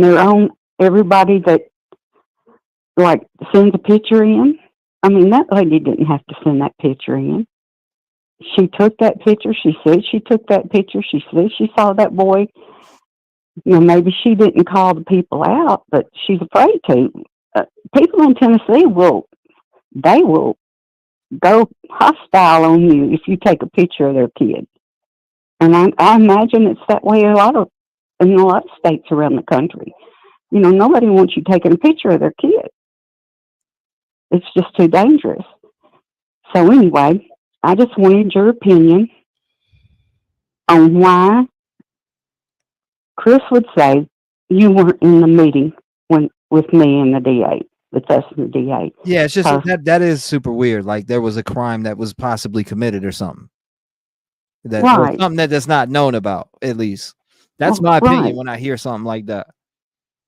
they're on everybody that, like, sends a picture in. I mean, that lady didn't have to send that picture in. She took that picture. She said she took that picture. She said she saw that boy. Maybe she didn't call the people out, but she's afraid to. People in Tennessee will go hostile on you if you take a picture of their kid. And I imagine it's that way in a lot of states around the country. Nobody wants you taking a picture of their kid. It's just too dangerous. So anyway, I just wanted your opinion on why Chris would say you weren't in the meeting with me and the DA, with us and the DA. Yeah, it's just that is super weird. Like there was a crime that was possibly committed or something. Or something that's not known about, at least. That's my opinion when I hear something like that.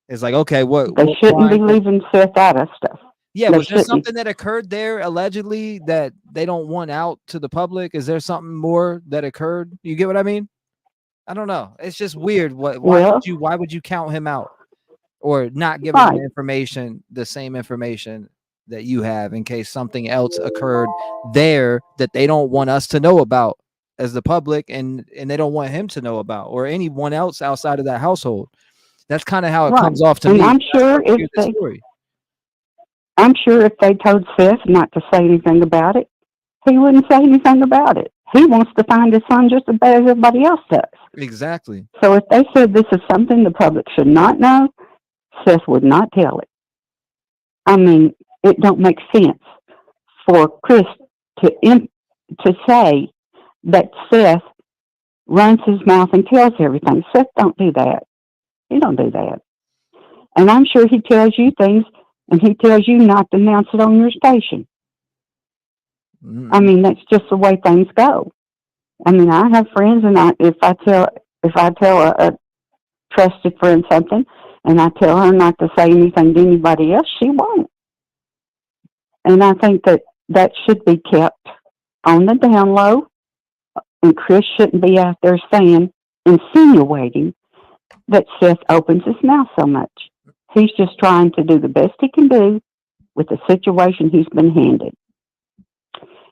It's like, okay, they shouldn't be leaving Seth out of stuff. Yeah, was there something that occurred there allegedly that they don't want out to the public? Is there something more that occurred? You get what I mean? I don't know. It's just weird. Why would you count him out or not give him the same information that you have in case something else occurred there that they don't want us to know about as the public and they don't want him to know about or anyone else outside of that household? That's kind of how it comes off to me. I'm sure if they told Seth not to say anything about it, he wouldn't say anything about it. He wants to find his son just as bad as everybody else does. Exactly. So if they said this is something the public should not know, Seth would not tell it. I mean, it don't make sense for Chris to say that Seth runs his mouth and tells everything. Seth don't do that. He don't do that. And I'm sure he tells you things, and he tells you not to announce it on your station. I mean, that's just the way things go. I mean, I have friends, and if I tell a trusted friend something, and I tell her not to say anything to anybody else, she won't. And I think that should be kept on the down low, and Chris shouldn't be out there insinuating that Seth opens his mouth so much. He's just trying to do the best he can do with the situation he's been handed.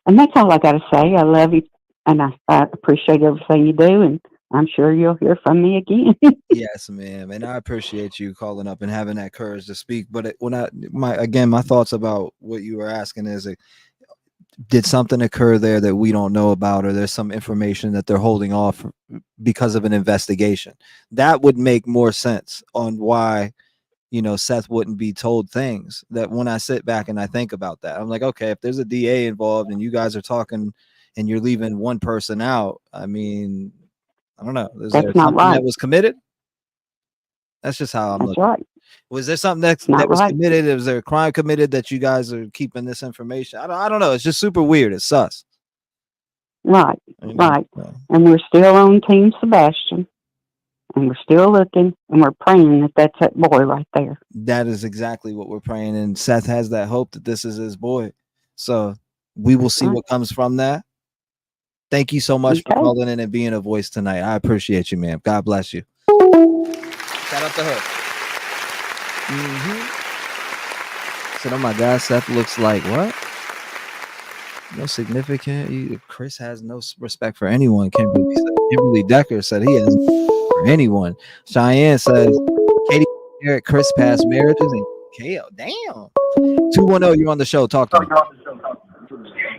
And that's all I got to say. I love you, and I appreciate everything you do, and I'm sure you'll hear from me again. Yes, ma'am, and I appreciate you calling up and having that courage to speak. But my thoughts about what you were asking is, did something occur there that we don't know about, or there's some information that they're holding off because of an investigation? That would make more sense on why, Seth wouldn't be told things. That when I sit back and I think about that, I'm like, okay, if there's a DA involved and you guys are talking and you're leaving one person out, I mean, I don't know. Is there something that was committed? That's just how I'm looking. Right. Was there something that was committed? Was there a crime committed that you guys are keeping this information? I don't know. It's just super weird. It's sus. Right. And we're still on Team Sebastian. and we're still looking, and we're praying that that's that boy right there. That is exactly what we're praying, and Seth has that hope that this is his boy. So we will see what comes from that. Thank you so much for calling in and being a voice tonight. I appreciate you, man. God bless you. Shout out to her. Said, oh my God, Seth looks like what? No significant. Chris has no respect for anyone. Kimberly Decker said he has no for anyone. Cheyenne says Katie, Eric, Chris past marriages and KO. Damn. 210, you're on the show. Talk to me.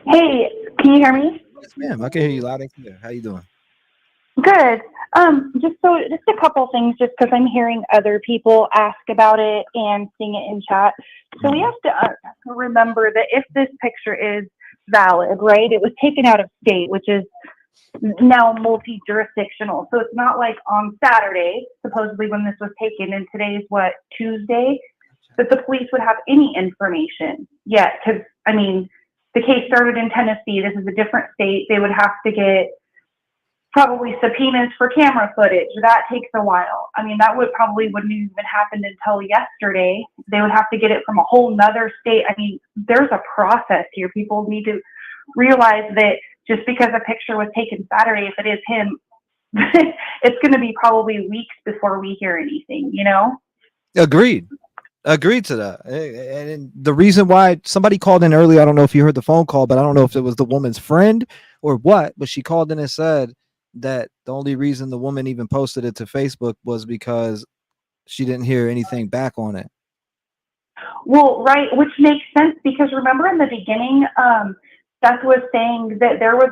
Hey, can you hear me? Yes, ma'am. I can hear you loud and clear. How you doing? Good. Just a couple things, just because I'm hearing other people ask about it and seeing it in chat. So we have to remember that if this picture is valid, right? It was taken out of state, which is now multi-jurisdictional. So it's not like on Saturday, supposedly when this was taken, and today's what, Tuesday, that the police would have any information yet. Because, I mean, the case started in Tennessee. This is a different state. They would have to get probably subpoenas for camera footage. That takes a while. I mean, that wouldn't even happen until yesterday. They would have to get it from a whole nother state. I mean, there's a process here. People need to realize that just because a picture was taken Saturday, if it is him, it's going to be probably weeks before we hear anything, you know? Agreed to that. And the reason why somebody called in earlier, I don't know if you heard the phone call, but I don't know if it was the woman's friend or what, but she called in and said that the only reason the woman even posted it to Facebook was because she didn't hear anything back on it. Well, right, which makes sense, because remember in the beginning, Seth was saying that there was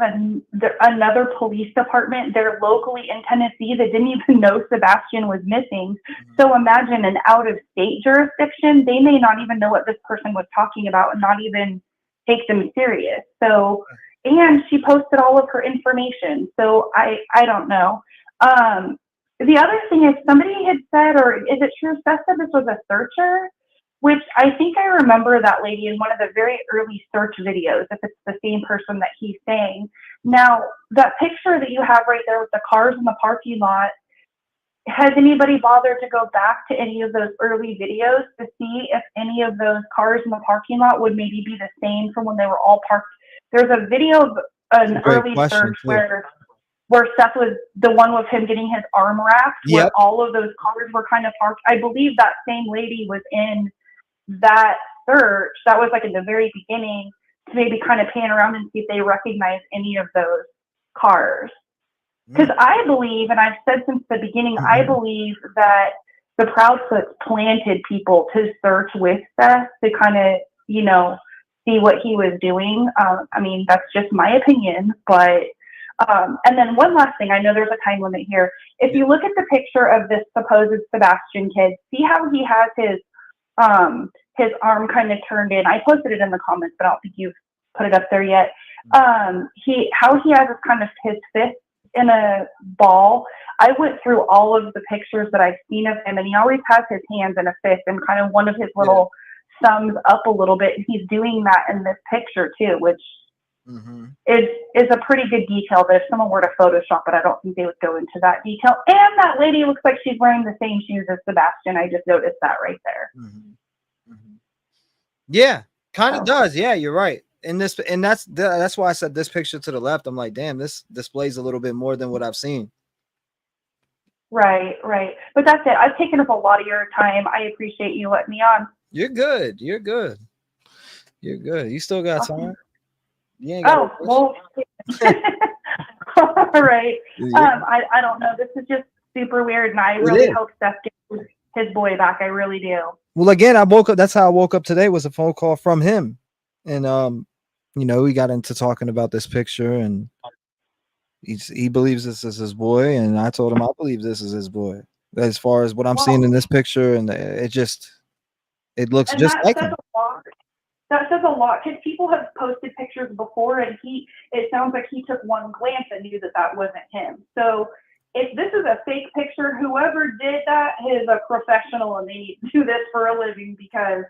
another police department there locally in Tennessee that didn't even know Sebastian was missing. So imagine an out-of-state jurisdiction. They may not even know what this person was talking about and not even take them serious. So, and she posted all of her information. So I don't know. The other thing is, somebody had said, or is it true, Seth said this was a searcher? Which I think I remember that lady in one of the very early search videos, if it's the same person that he's saying. Now, that picture that you have right there with the cars in the parking lot, has anybody bothered to go back to any of those early videos to see if any of those cars in the parking lot would maybe be the same from when they were all parked? There's a video of an early search where Seth was the one with him getting his arm wrapped, where all of those cars were kind of parked. I believe that same lady was in that search. That was like in the very beginning, to maybe kind of pan around and see if they recognize any of those cars. Because I believe, and I've said since the beginning, I believe that the Proudfoots planted people to search with Seth to kind of, you know, see what he was doing. I mean, that's just my opinion, but and then one last thing, I know there's a time limit here. If you look at the picture of this supposed Sebastian kid, see how he has his arm kind of turned in. I posted it in the comments, but I don't think you've put it up there yet. How he has kind of his fist in a ball. I went through all of the pictures that I've seen of him, and he always has his hands in a fist and kind of one of his little thumbs up a little bit. And he's doing that in this picture too, which is a pretty good detail. That if someone were to Photoshop it, I don't think they would go into that detail. And that lady looks like she's wearing the same shoes as Sebastian. I just noticed that right there. Yeah, kind of does. Yeah, you're right. And that's why I said this picture to the left. I'm like, damn, this displays a little bit more than what I've seen. Right. But that's it. I've taken up a lot of your time. I appreciate you letting me on. You're good. You still got time. You ain't got well. All right. I don't know. This is just super weird, and I really hope Seth gets his boy back. I really do. Well, again, I woke up. That's how I woke up today. Was a phone call from him, and you know, we got into talking about this picture, and he believes this is his boy, and I told him I believe this is his boy. As far as what I'm seeing in this picture, and it looks just like him. That says a lot, because people have posted pictures before, and it sounds like he took one glance and knew that wasn't him. So if this is a fake picture, whoever did that is a professional, and they need to do this for a living, because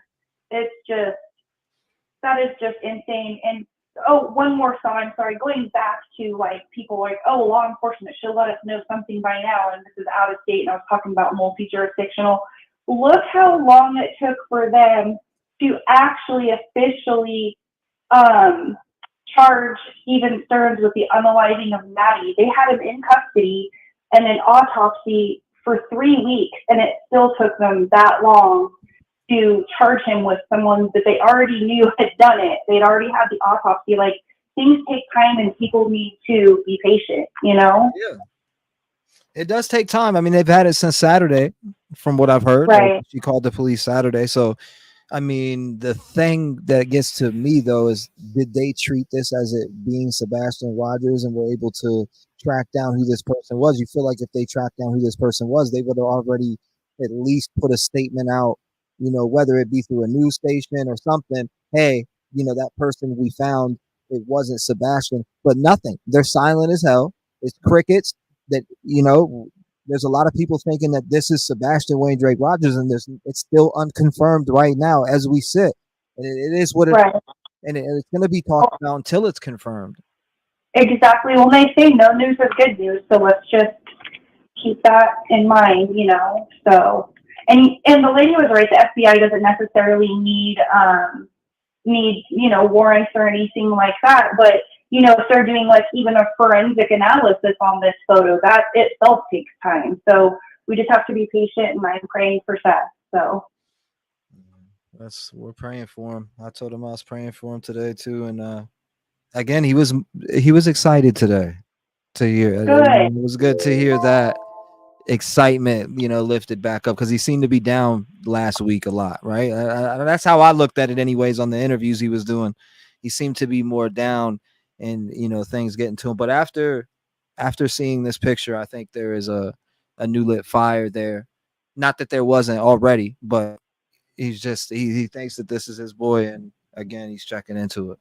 that is just insane. And oh, one more thought, I'm sorry, going back to like people like, oh, law enforcement should let us know something by now, and this is out of state, and I was talking about multi-jurisdictional. Look how long it took for them to actually officially charge Stephen Stearns with the unaliving of Maddie. They had him in custody and an autopsy for 3 weeks, and it still took them that long to charge him with someone that they already knew had done it. They'd already had the autopsy. Like, things take time and people need to be patient, you know? Yeah. It does take time. I mean, they've had it since Saturday, from what I've heard. Right. She called the police Saturday. So, I mean, the thing that gets to me, though, is did they treat this as it being Sebastian Rogers and were able to track down who this person was? You feel like if they tracked down who this person was, they would have already at least put a statement out, you know, whether it be through a news station or something. Hey, you know, that person we found, it wasn't Sebastian, but nothing. They're silent as hell. It's crickets. That, you know, there's a lot of people thinking that this is Sebastian Wayne Drake Rogers, and it's still unconfirmed right now as we sit. And it is what it is, and it's going to be talked about until it's confirmed. Exactly. Well, they say no news is good news, so let's just keep that in mind, you know. So, and the lady was right. The FBI doesn't necessarily need you know, warrants or anything like that, but you know, if they're doing like even a forensic analysis on this photo, that itself takes time. So we just have to be patient, and I'm praying for Seth. So We're praying for him. I told him I was praying for him today too, and again, he was excited today to hear. Good. It was good to hear that excitement, you know, lifted back up, because he seemed to be down last week a lot, right? That's how I looked at it, anyways. On the interviews he was doing, he seemed to be more down, and you know, things getting to him. But after seeing this picture, I think there is a new lit fire there. Not that there wasn't already, but he's just he thinks that this is his boy, and again, he's checking into it.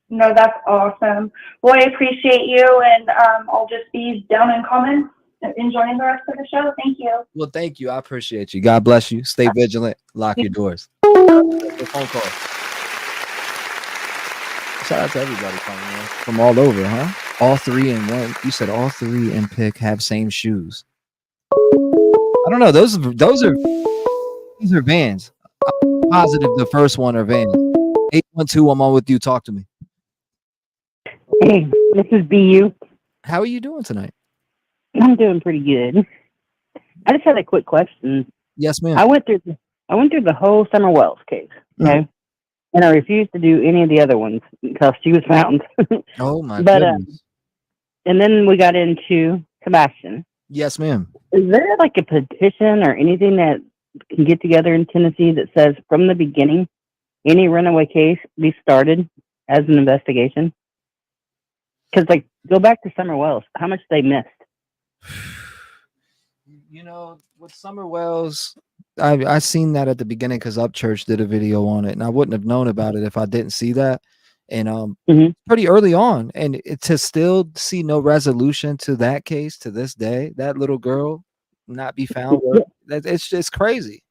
No, that's awesome. Well, I appreciate you, and I'll just be down in comments, enjoying the rest of the show. Thank you. Well, thank you. I appreciate you. God bless you. Stay vigilant. Lock your doors. Phone call. Shout out to everybody coming in from all over, huh? All three in one. You said all three in pick have same shoes. I don't know. Those are Vans. I'm positive the first one are Vans. 812, I'm on with you. Talk to me. Hey, this is BU. How are you doing tonight? I'm doing pretty good. I just had a quick question. Yes, ma'am. I went through the whole Summer Wells case, okay? And I refused to do any of the other ones because she was found. Oh my goodness. And then we got into Sebastian. Yes, ma'am. Is there like a petition or anything that can get together in Tennessee that says from the beginning any runaway case be started as an investigation? Because like go back to Summer Wells, how much they missed. You know, with Summer Wells, I seen that at the beginning because Upchurch did a video on it, and I wouldn't have known about it if I didn't see that. And pretty early on, and to still see no resolution to that case to this day, that little girl not be found, it's just crazy.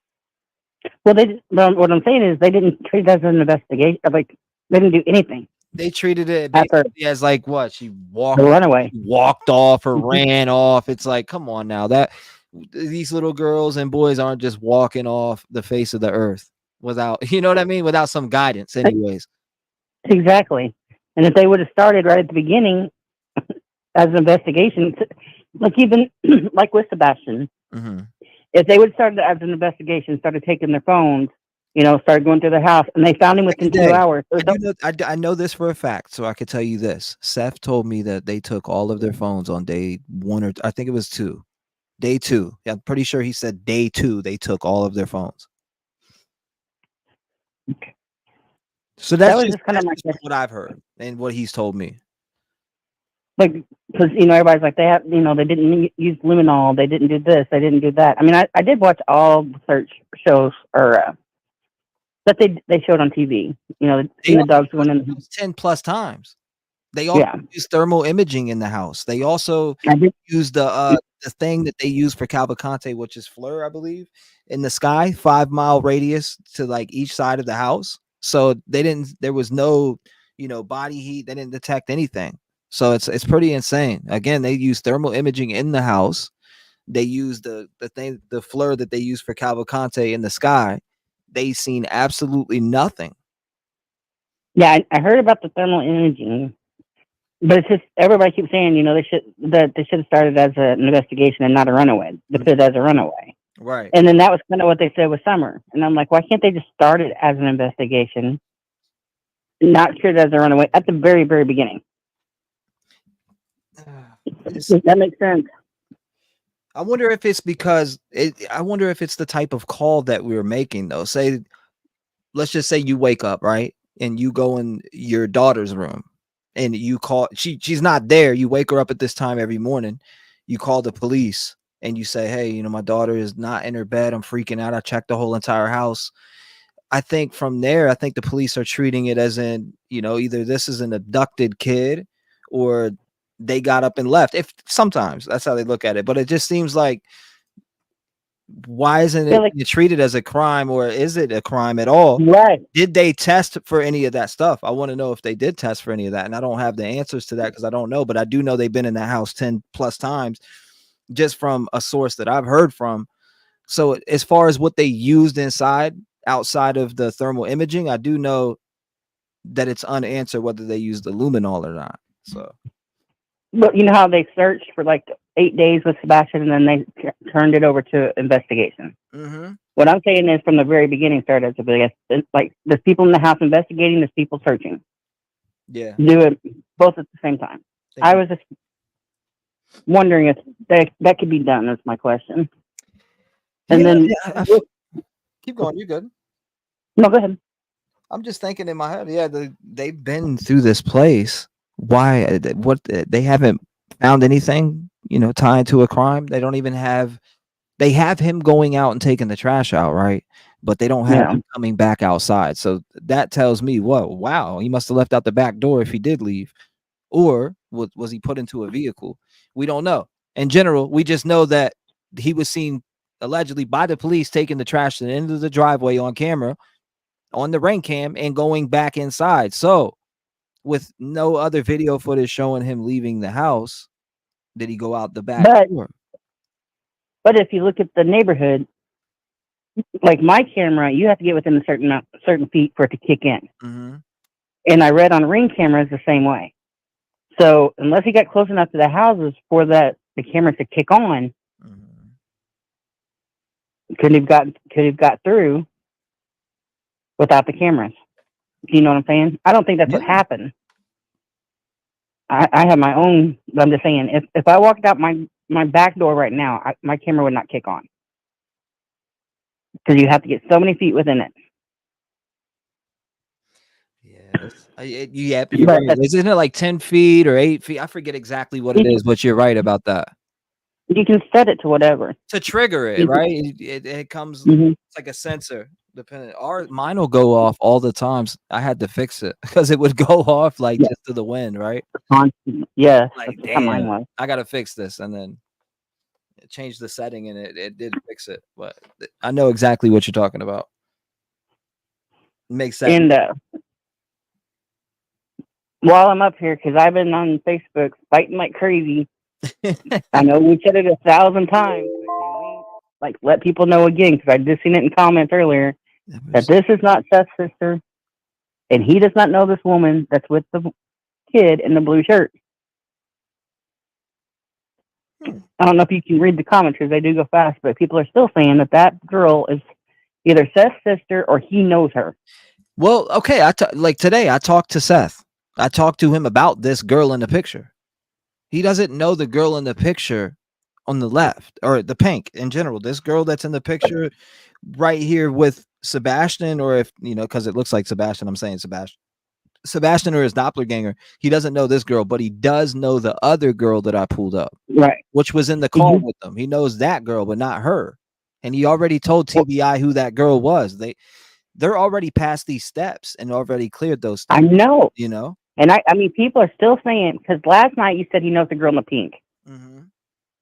Well, what I'm saying is they didn't treat it as an investigation. Like they didn't do anything. They treated it basically as like what she walked off or ran off. It's like, come on now, that these little girls and boys aren't just walking off the face of the earth without, you know what I mean, without some guidance, anyways. Exactly. And if they would have started right at the beginning as an investigation, like even like with Sebastian, if they would have started as an investigation, started taking their phones, you know, started going through their house, and they found him within 2 hours. I know this for a fact, so I could tell you this. Seth told me that they took all of their phones on day one, or I think it was two. Day two. Yeah, I'm pretty sure he said day two they took all of their phones. So that's just kind of like what I've heard and what he's told me. Like, because you know everybody's like they have, you know, they didn't use luminol, they didn't do this, they didn't do that. I mean, I did watch all the search shows or that they showed on TV. You know, the dogs went in 10 plus times. They also use thermal imaging in the house. They also use the thing that they use for Cavalcante, which is FLIR, I believe, in the sky, 5 mile radius to like each side of the house. So there was no body heat. They didn't detect anything. So it's pretty insane. Again, they use thermal imaging in the house. They use the FLIR that they use for Cavalcante in the sky. They seen absolutely nothing. Yeah, I heard about the thermal imaging, but it's just everybody keeps saying, they should have started as an investigation and not a runaway. They put it as a runaway, right? And then that was kind of what they said with Summer, and I'm like, why can't they just start it as an investigation, not treat it as a runaway at the very, very beginning? That makes sense. I wonder if it's because I wonder if it's the type of call that we were making though. Say, let's just say you wake up, right? And you go in your daughter's room and you call, she's not there. You wake her up at this time every morning. You call the police and you say, hey, my daughter is not in her bed. I'm freaking out. I checked the whole entire house. I think from there, I think the police are treating it as in, either this is an abducted kid or they got up and left. If sometimes that's how they look at it, but it just seems like, why isn't it treated as a crime, or is it a crime at all? Right. Did they test for any of that stuff? I want to know if they did test for any of that. And I don't have the answers to that because I don't know, but I do know they've been in that house 10 plus times just from a source that I've heard from. So as far as what they used outside of the thermal imaging, I do know that it's unanswered whether they used the luminol or not. So, but you know how they searched for like 8 days with Sebastian, and then they turned it over to investigation. Mm-hmm. What I'm saying is, from the very beginning, started as like there's people in the house investigating, there's people searching. Yeah, do it both at the same time. I was just wondering if that could be done. That's my question. And then keep going. You're good. No, go ahead. I'm just thinking in my head. Yeah, they've been through this place. Why? What? They haven't found anything, tied to a crime. They don't even have. They have him going out and taking the trash out, right? But they don't have him coming back outside. So that tells me, wow, he must have left out the back door if he did leave, or was he put into a vehicle? We don't know. In general, we just know that he was seen allegedly by the police taking the trash to the end of the driveway on camera, on the rain cam, and going back inside. So, with no other video footage showing him leaving the house, did he go out the back door? But if you look at the neighborhood, like my camera, you have to get within a certain feet for it to kick in. Mm-hmm. And I read on ring cameras the same way. So unless he got close enough to the houses for the camera to kick on, could have got through without the cameras. Do you know what I'm saying? I don't think that's what happened. I have my own. I'm just saying, if I walked out my back door right now, my camera would not kick on because you have to get so many feet within it. You're right. Isn't it like 10 feet or 8 feet? I forget exactly what it is, but you're right about that. You can set it to whatever to trigger it, right? It comes. It's like a sensor. Depending, mine will go off all the times. I had to fix it because it would go off like just to the wind, right? Yeah, like damn, I gotta fix this, and then change the setting, and it did fix it. But I know exactly what you're talking about. Makes sense. And while I'm up here, because I've been on Facebook fighting like crazy. I know we said it 1,000 times. Like, let people know again, because I just seen it in comments earlier, that this is not Seth's sister, and he does not know this woman that's with the kid in the blue shirt. I don't know if you can read the comments, because they do go fast, but people are still saying that girl is either Seth's sister or he knows her. Well, okay, like today, I talked to Seth. I talked to him about this girl in the picture. He doesn't know the girl in the picture on the left, or the pink in general. This girl that's in the picture right here with Sebastian, or if because it looks like Sebastian, I'm saying Sebastian or his doppelganger. He doesn't know this girl, but he does know the other girl that I pulled up, right? Which was in the call with them. He knows that girl, but not her. And he already told TBI who that girl was. They're already past these steps and already cleared those steps. I know. And I mean, people are still saying, because last night you said he knows the girl in the pink.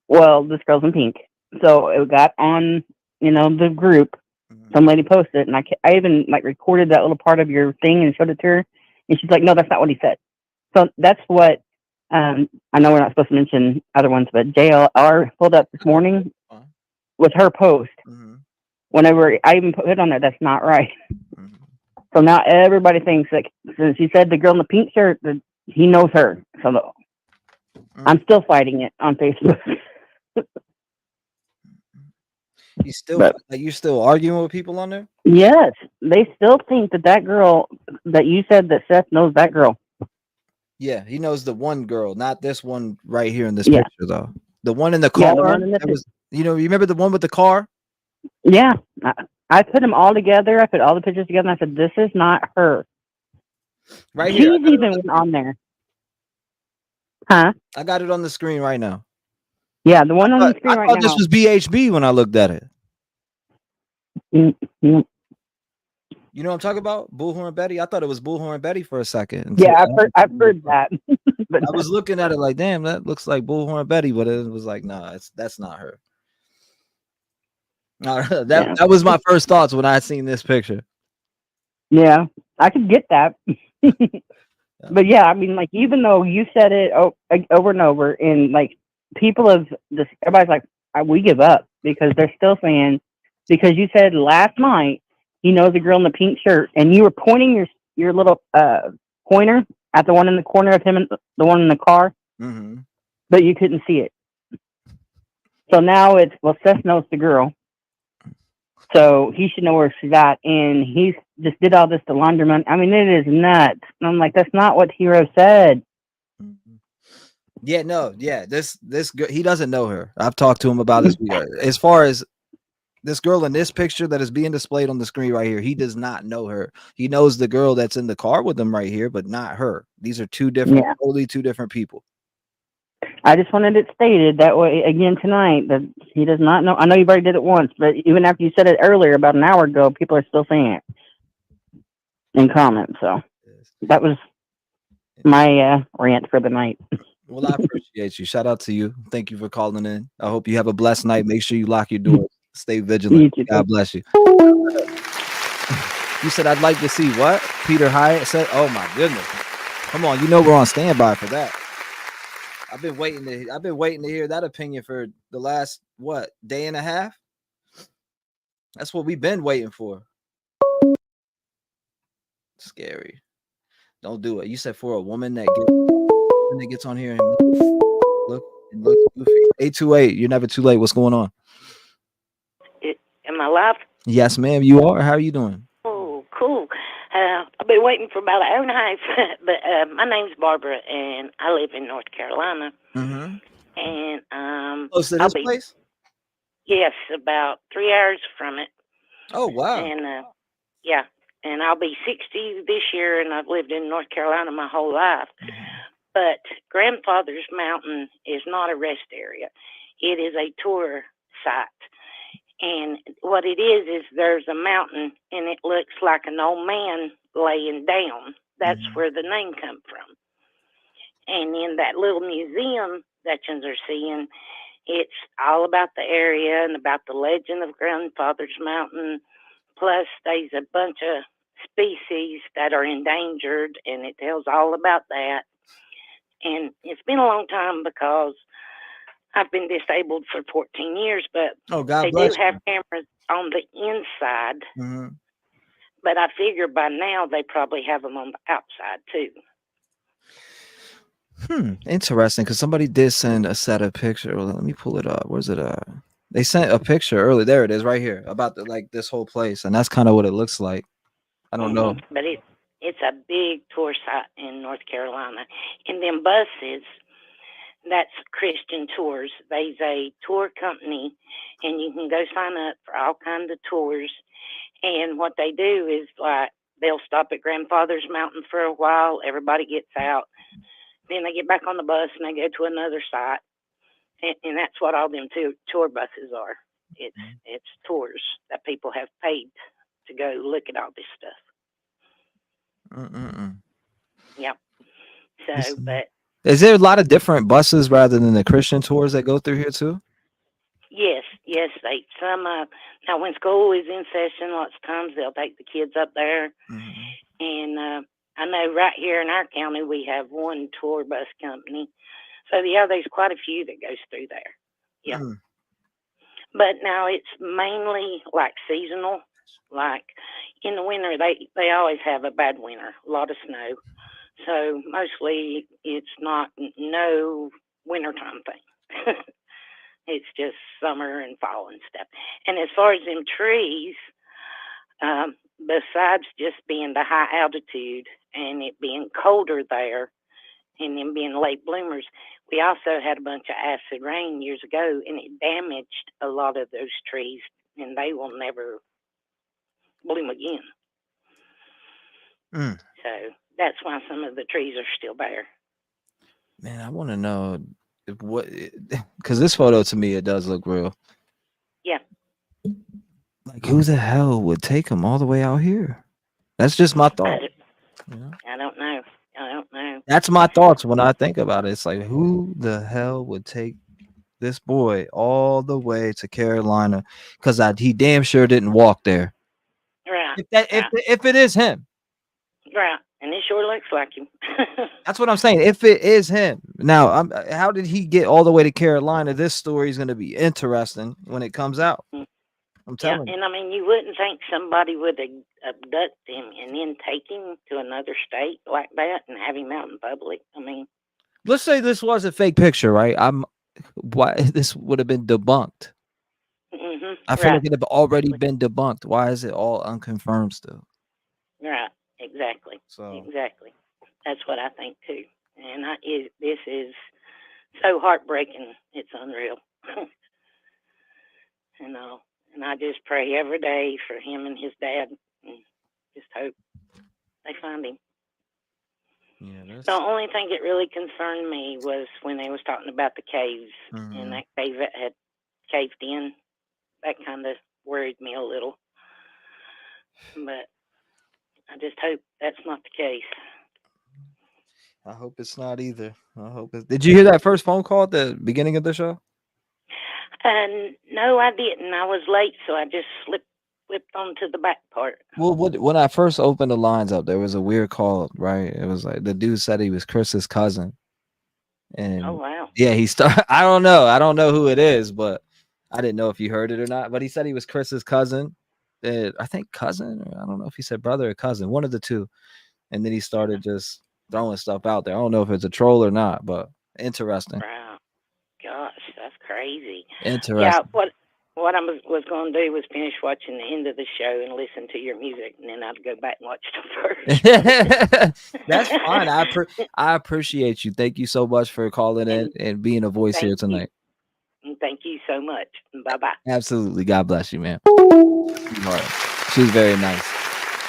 Well, this girl's in pink. So it got on, the group. Some lady posted it, and I even recorded that little part of your thing and showed it to her. And she's like, no, that's not what he said. So that's what, I know we're not supposed to mention other ones, but JLR pulled up this morning with her post. Whenever I even put it on there, that's not right. So now everybody thinks that since he said the girl in the pink shirt, that he knows her. So I'm still fighting it on Facebook. You still arguing with people on there? Yes, they still think that girl that you said that Seth knows that girl. Yeah, he knows the one girl, not this one right here in this Yeah. picture though. The one in the car. Yeah, the one in the that was, you remember the one with the car? Yeah, I put them all together. I put all the pictures together, and I said, "This is not her." Right here. He's even on there. Huh? I got it on the screen right now. Yeah, the one on the screen I right thought now. this was BHB when I looked at it. Mm-hmm. You know what I'm talking about? Bullhorn Betty. I thought it was Bullhorn Betty for a second. Yeah, I've heard that. But I was looking at it like, damn, that looks like Bullhorn Betty, but it was like, nah, that's not her. That was my first thoughts when I seen this picture. Yeah, I could get that. But yeah, I mean, like, even though you said it over and over, and like people have this, everybody's like, we give up because they're still saying, because you said last night he knows the girl in the pink shirt, and you were pointing your little pointer at the one in the corner of him and the one in the car, but you couldn't see it. So now it's, well, Seth knows the girl, so he should know where she's at, and he's just did all this to laundromat. I mean, it is nuts. And I'm like, that's not what T-REV said. Yeah, no, yeah. This girl, he doesn't know her. I've talked to him about this. As far as this girl in this picture that is being displayed on the screen right here, he does not know her. He knows the girl that's in the car with him right here, but not her. These are totally two different people. I just wanted it stated that way again tonight that he does not know. I know you've already did it once, but even after you said it earlier, about an hour ago, people are still saying it in comments. So that was my rant for the night. Well, I appreciate you. Shout out to you. Thank you for calling in. I hope you have a blessed night. Make sure you lock your doors. Stay vigilant. God bless you. You said I'd like to see what? Peter Hyatt said, oh my goodness. Come on, you know we're on standby for that. I've been waiting to hear that opinion for the last day and a half. That's what we've been waiting for. Scary. Don't do it. You said for a woman that gets on here and looks goofy. 828. You're never too late. What's going on? Am I live? Yes, ma'am. You are. How are you doing? Oh, cool. I've been waiting for about an hour and a half, but my name's Barbara, and I live in North Carolina. And close to this place? Yes, about 3 hours from it. Oh, wow. And yeah, and I'll be 60 this year, and I've lived in North Carolina my whole life. But Grandfather's Mountain is not a rest area. It is a tour site. And what it is there's a mountain, and it looks like an old man laying down. That's where the name come from. And in that little museum that you are seeing, it's all about the area and about the legend of Grandfather's Mountain. Plus, there's a bunch of species that are endangered, and it tells all about that. And it's been a long time because I've been disabled for 14 years, but they do have cameras on the inside. But I figure by now they probably have them on the outside too. Interesting, because somebody did send a set of pictures. Well, let me pull it up. Where's it? They sent a picture early. There it is, right here, about this whole place, and that's kind of what it looks like. I don't know. But it's a big tour site in North Carolina, and them buses. That's Christian Tours. There's a tour company, and you can go sign up for all kinds of tours. And what they do is, like, they'll stop at Grandfather's Mountain for a while. Everybody gets out. Then they get back on the bus, and they go to another site. And that's what all them tour buses are. It's tours that people have paid to go look at all this stuff. Yep. So, but... Is there a lot of different buses rather than the Christian tours that go through here too? Yes. Some now when school is in session, lots of times they'll take the kids up there, and I know right here in our county we have one tour bus company. So yeah, there's quite a few that goes through there. Yeah. But now it's mainly like seasonal. Like in the winter, they always have a bad winter, a lot of snow. So mostly it's not no wintertime thing. It's just summer and fall and stuff. And as far as them trees, besides just being the high altitude and it being colder there and them being late bloomers, we also had a bunch of acid rain years ago, and it damaged a lot of those trees, and they will never bloom again. So that's why some of the trees are still bare. Man, I want to know what, because this photo to me, it does look real. Yeah. Like, who the hell would take him all the way out here? That's just my thought. I don't know. I don't know. That's my thoughts when I think about it. It's like, who the hell would take this boy all the way to Carolina? Because he damn sure didn't walk there. Right. If it is him. Right. And it sure looks like him. That's what I'm saying. If it is him. Now, how did he get all the way to Carolina? This story is going to be interesting when it comes out. I'm telling you. And I mean, you wouldn't think somebody would abduct him and then take him to another state like that and have him out in public. I mean, let's say this was a fake picture, right? Why this would have been debunked. I feel like it have already been debunked. Why is it all unconfirmed still? Right. Exactly. Exactly. That's what I think too. And this is so heartbreaking. It's unreal. And I just pray every day for him and his dad, and just hope they find him. Yeah, the only thing that really concerned me was when they was talking about the caves and that cave that had caved in. That kind of worried me a little. But I just hope that's not the case. I hope it's not either. I hope it's. Did you hear that first phone call at the beginning of the show? No, I didn't. I was late, so I just whipped onto the back part. Well, when I first opened the lines up, there was a weird call, right? It was like the dude said he was Chris's cousin. And oh wow. Yeah, he started. I don't know who it is, but I didn't know if you heard it or not. But he said he was Chris's cousin. I think cousin, or I don't know if he said brother or cousin, one of the two. And then he started just throwing stuff out there. I don't know if it's a troll or not, but interesting. Wow. Gosh, that's crazy. Interesting. Yeah, what I was going to do was finish watching the end of the show and listen to your music, and then I'd go back and watch the first. That's fine. I appreciate you. Thank you so much for calling in and being a voice here tonight. And thank you so much. Bye-bye. Absolutely. God bless you, man. She's very nice.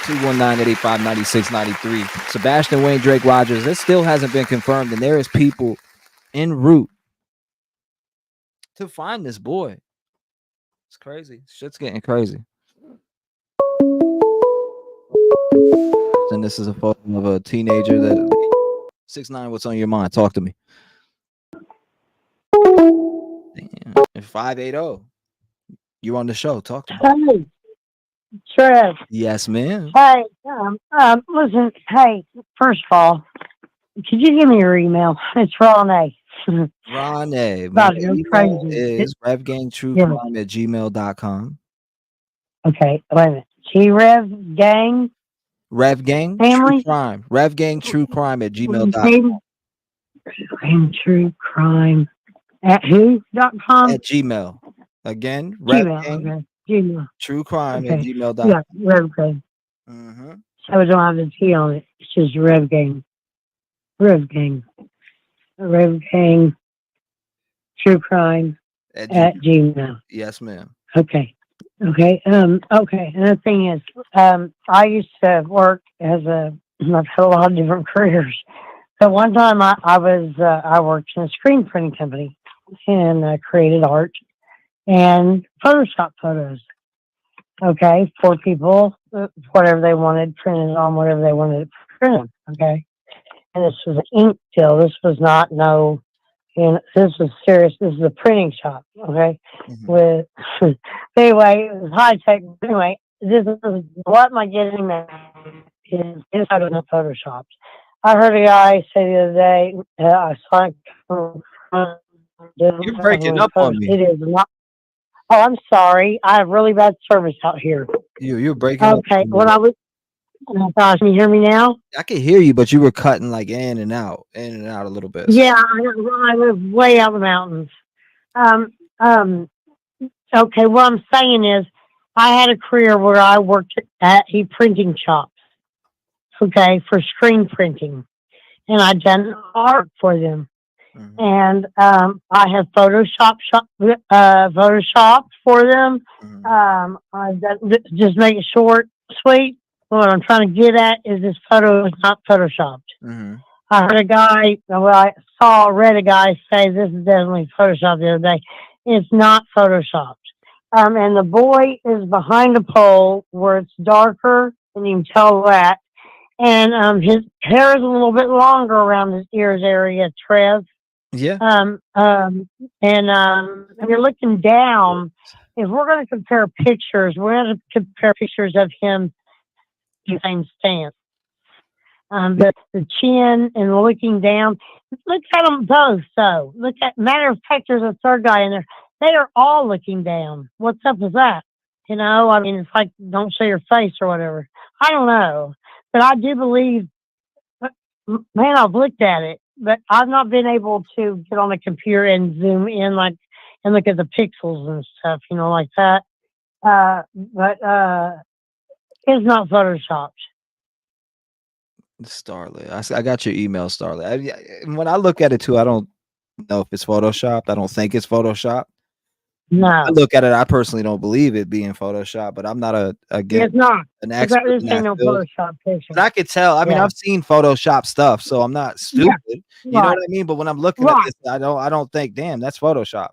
219-885-9693. Sebastian Wayne Drake Rogers. It still hasn't been confirmed, and there is people en route to find this boy. It's crazy. Shit's getting crazy. And this is a photo of a teenager that 6'9". What's on your mind? Talk to me. Damn. 580. You on the show? Talk to me. Hey, Trev. Yes, ma'am. Hey, listen. Hey, first of all, could you give me your email? It's Ronnie. Ronnie. About My to go email crazy. is revgangtruecrime@gmail.com. Okay, wait a minute. T-REV gang. Rev Gang Family? True Crime. Rev Gang True Crime @gmail.com. True crime at who.com? At Gmail. Again, Rev Gmail. Gang Okay. Gmail. True Crime Okay. @gmail.com. Yeah, Rev Gang. So it don't have the T on it. It's just Rev Gang. Rev Gang. Rev Gang. True crime at Gmail. Yes, ma'am. Okay. Okay. Okay. And the thing is, I used to work I've had a lot of different careers. So one time I worked in a screen printing company and I created art and Photoshop photos. Okay. For people, whatever they wanted printed on, whatever they wanted printed. Okay. And this was an ink still. This was not this was serious. This is a printing shop, okay? Anyway, it was high tech. Anyway, this is what am I getting at his photos not photoshopped. I heard a guy say the other day, I saw You're breaking up on me. it is not. Oh, I'm sorry. I have really bad service out here. You're breaking up. Okay, when I was, oh gosh, can you hear me now? I can hear you, but you were cutting like in and out a little bit. Yeah, I live way out in the mountains. Um, um, okay, what I'm saying is, I had a career where I worked at a printing shop, okay, for screen printing, and I done art for them. And I have photoshopped for them. I've done, just make it short, sweet. What I'm trying to get at is this photo is not photoshopped. I heard a guy, read a guy say this is definitely photoshopped the other day. It's not photoshopped. And the boy is behind a pole where it's darker, and you can tell that. And his hair is a little bit longer around his ears area, Trev. Yeah. And you're looking down. If we're going to compare pictures, we're going to compare pictures of him in the same stance. The chin and looking down. Look at them both, though. Matter of fact, there's a third guy in there. They are all looking down. What's up with that? You know, I mean, it's like, don't show your face or whatever. I don't know. But I do believe, man, I've looked at it, but I've not been able to get on the computer and zoom in and look at the pixels and stuff, you know, like that. But it's not photoshopped. Starlet. I got your email, Starlet. When I look at it too, I don't know if it's photoshopped. I don't think it's photoshopped. No. I look at it, I personally don't believe it being photoshopped, but I'm not It's not. an expert This in ain't that no field. Photoshop picture. But I could tell. I mean, Yeah. I've seen Photoshop stuff, so I'm not stupid. Yeah. You know Right. what I mean? But when I'm looking at this, I don't think, damn, that's Photoshop.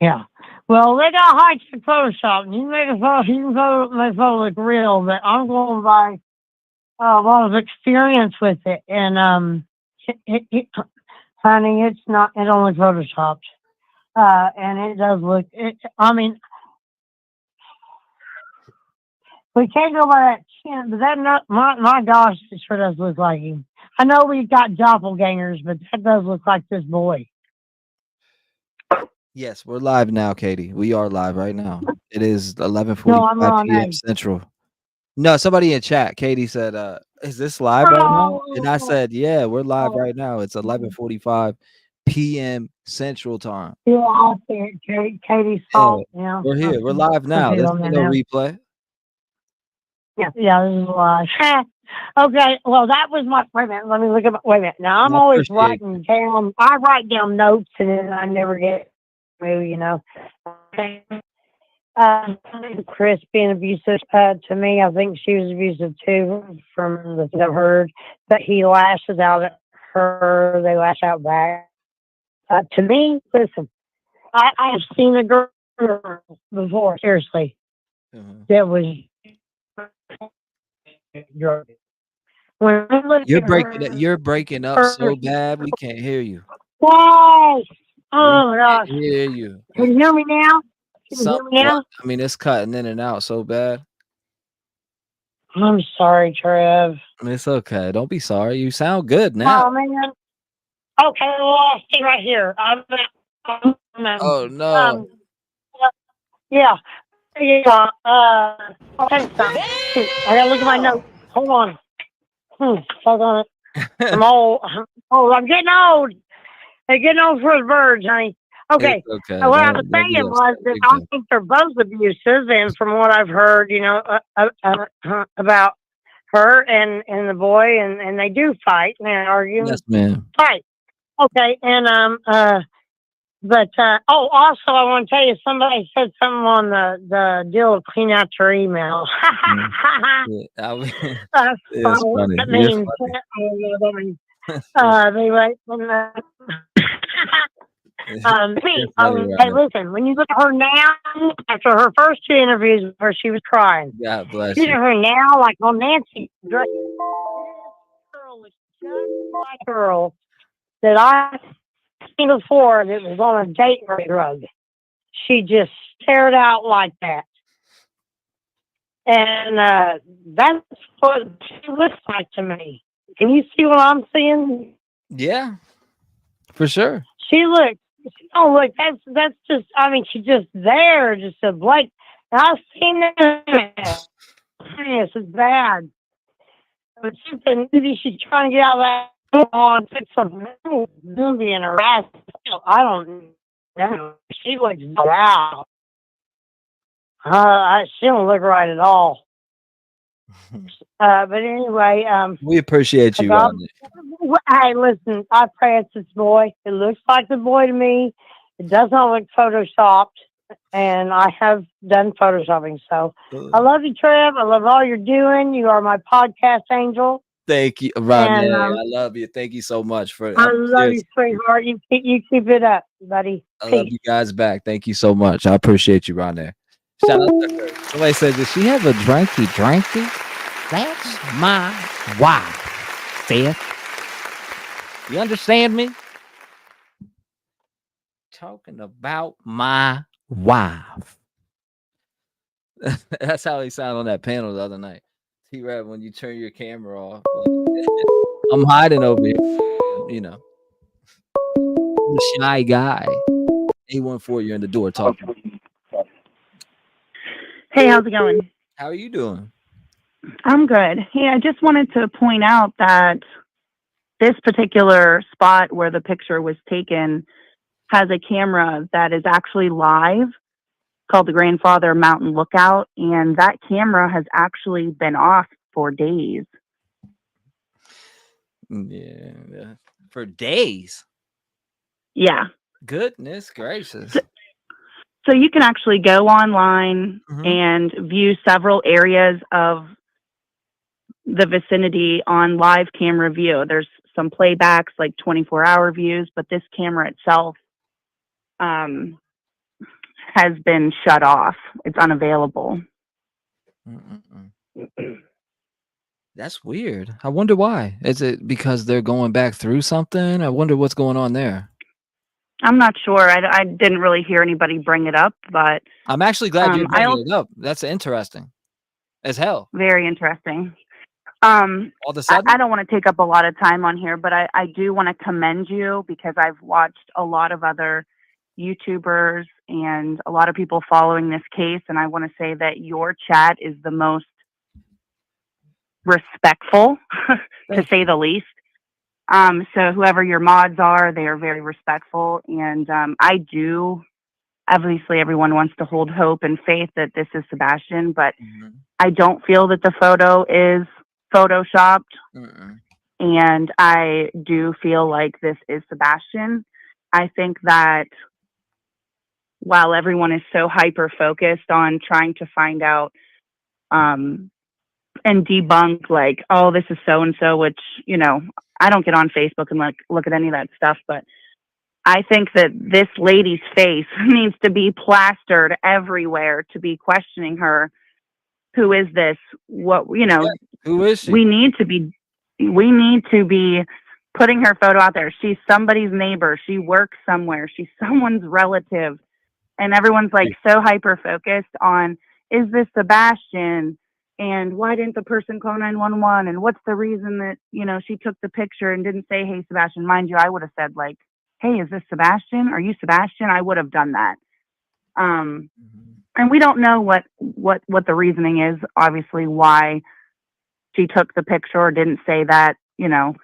Yeah. Well, they got high tech Photoshop. You can make a photo. You can make a photo look real, but I'm going by a lot of experience with it, and honey, it's not. It only photoshopped, and it does look. I mean, we can't go by that chin, but that not my gosh, it sure does look like him. I know we've got doppelgangers, but that does look like this boy. Yes, we're live now, Katie. We are live right now. It is 11:45 No, I'm on p.m. A. Central. No, somebody in chat, Katie said, is this live right now? And I said, yeah, we're live right now. It's 11:45 p.m. Central time. Yeah, I see it. Katie saw. Yeah, We're here. We're live now. This ain't no replay. Yeah, this is live. Okay, well, that was my. Wait a minute. Let me look at. Wait a minute. Now I'm I always appreciate writing down. I write down notes, and then I never get through. You know. Okay. Chris being abusive to me. I think she was abusive too, from the things I've heard. But he lashes out at her. They lash out back. To me, listen, I have seen a girl before. Seriously, that was. When I look You're breaking up so bad we can't hear you. Why? Oh my gosh! Can't hear you. Can you hear me now? Can you hear me now? I mean, it's cutting in and out so bad. I'm sorry, Trev. It's okay. Don't be sorry. You sound good now. Oh man. Okay, well, I'll stay right here. Oh no. Yeah. Okay, son. Shoot, I gotta look at my notes. Hold on. Hold on. I'm old. I'm getting old. They're getting old for the birds, honey. Okay. It's okay. What I was saying was that I think they're both abusive, and from what I've heard, you know, about her and the boy, and they do fight and argue. Yes, ma'am. Fight. Okay, and also I want to tell you, somebody said something on the deal to clean out your email. It's funny. That means, anyway, hey, listen, when you look at her now, after her first two interviews with her, she was crying. God bless You you. look at her now, like on Nancy. This girl is just like a girl that I seen before that was on a date drug. She just stared out like that. And that's what she looks like to me. Can you see what I'm seeing? Yeah, for sure. She looks. Oh, look, that's just. I mean, she's just there, just a blank. I've seen that. This is bad. But maybe she's trying to get out of that and put some movie in her ass. I don't know. She looks out. She don't look right at all. But anyway, We appreciate you, God, Rodney. hey, listen, I pray it's this boy. It looks like the boy to me. It does not look photoshopped, and I have done photoshopping. So I love you, Trev. I love all you're doing. You are my podcast angel. Thank you, Rodney. And, I love you. Thank you so much for. I love you, sweetheart. You keep it up, buddy. I love you guys back. Thank you so much. I appreciate you, Rodney. Shout out to her. Somebody said, does she have a drinky? That's my wife, Seth. You understand me? Talking about my wife. That's how he sounded on that panel the other night. T-REV, when you turn your camera off. I'm hiding over here. You know. I'm a shy guy. 814, you're in the door talking. Hey, how's it going? How are you doing? I'm good. Hey, I just wanted to point out that this particular spot where the picture was taken has a camera that is actually live called the Grandfather Mountain Lookout, and that camera has actually been off for days. Yeah. For days? Yeah. Goodness gracious. So you can actually go online and view several areas of the vicinity on live camera view. There's some playbacks, like 24-hour views, but this camera itself has been shut off. It's unavailable. That's weird. I wonder why. Is it because they're going back through something? I wonder what's going on there. I'm not sure. I didn't really hear anybody bring it up, but I'm actually glad you're bringing it up. That's interesting as hell. Very interesting. All of a sudden? I don't want to take up a lot of time on here, but I do want to commend you because I've watched a lot of other YouTubers and a lot of people following this case, and I want to say that your chat is the most respectful, to say the least. So whoever your mods are, they are very respectful, and obviously everyone wants to hold hope and faith that this is Sebastian, but I don't feel that the photo is photoshopped. And I do feel like this is Sebastian. I think that while everyone is so hyper focused on trying to find out and debunk, like, oh, this is so and so, which, you know, I don't get on Facebook and look at any of that stuff, but I think that this lady's face needs to be plastered everywhere to be questioning her. Who is this? What, you know, who is she? We need to be putting her photo out there. She's somebody's neighbor. She works somewhere. She's someone's relative. And everyone's like so hyper focused on, is this Sebastian? And why didn't the person call 911? And what's the reason that, you know, she took the picture and didn't say, hey, Sebastian? Mind you, I would have said, like, hey, is this Sebastian? Are you Sebastian? I would have done that. And we don't know what the reasoning is, obviously, why she took the picture or didn't say that, you know.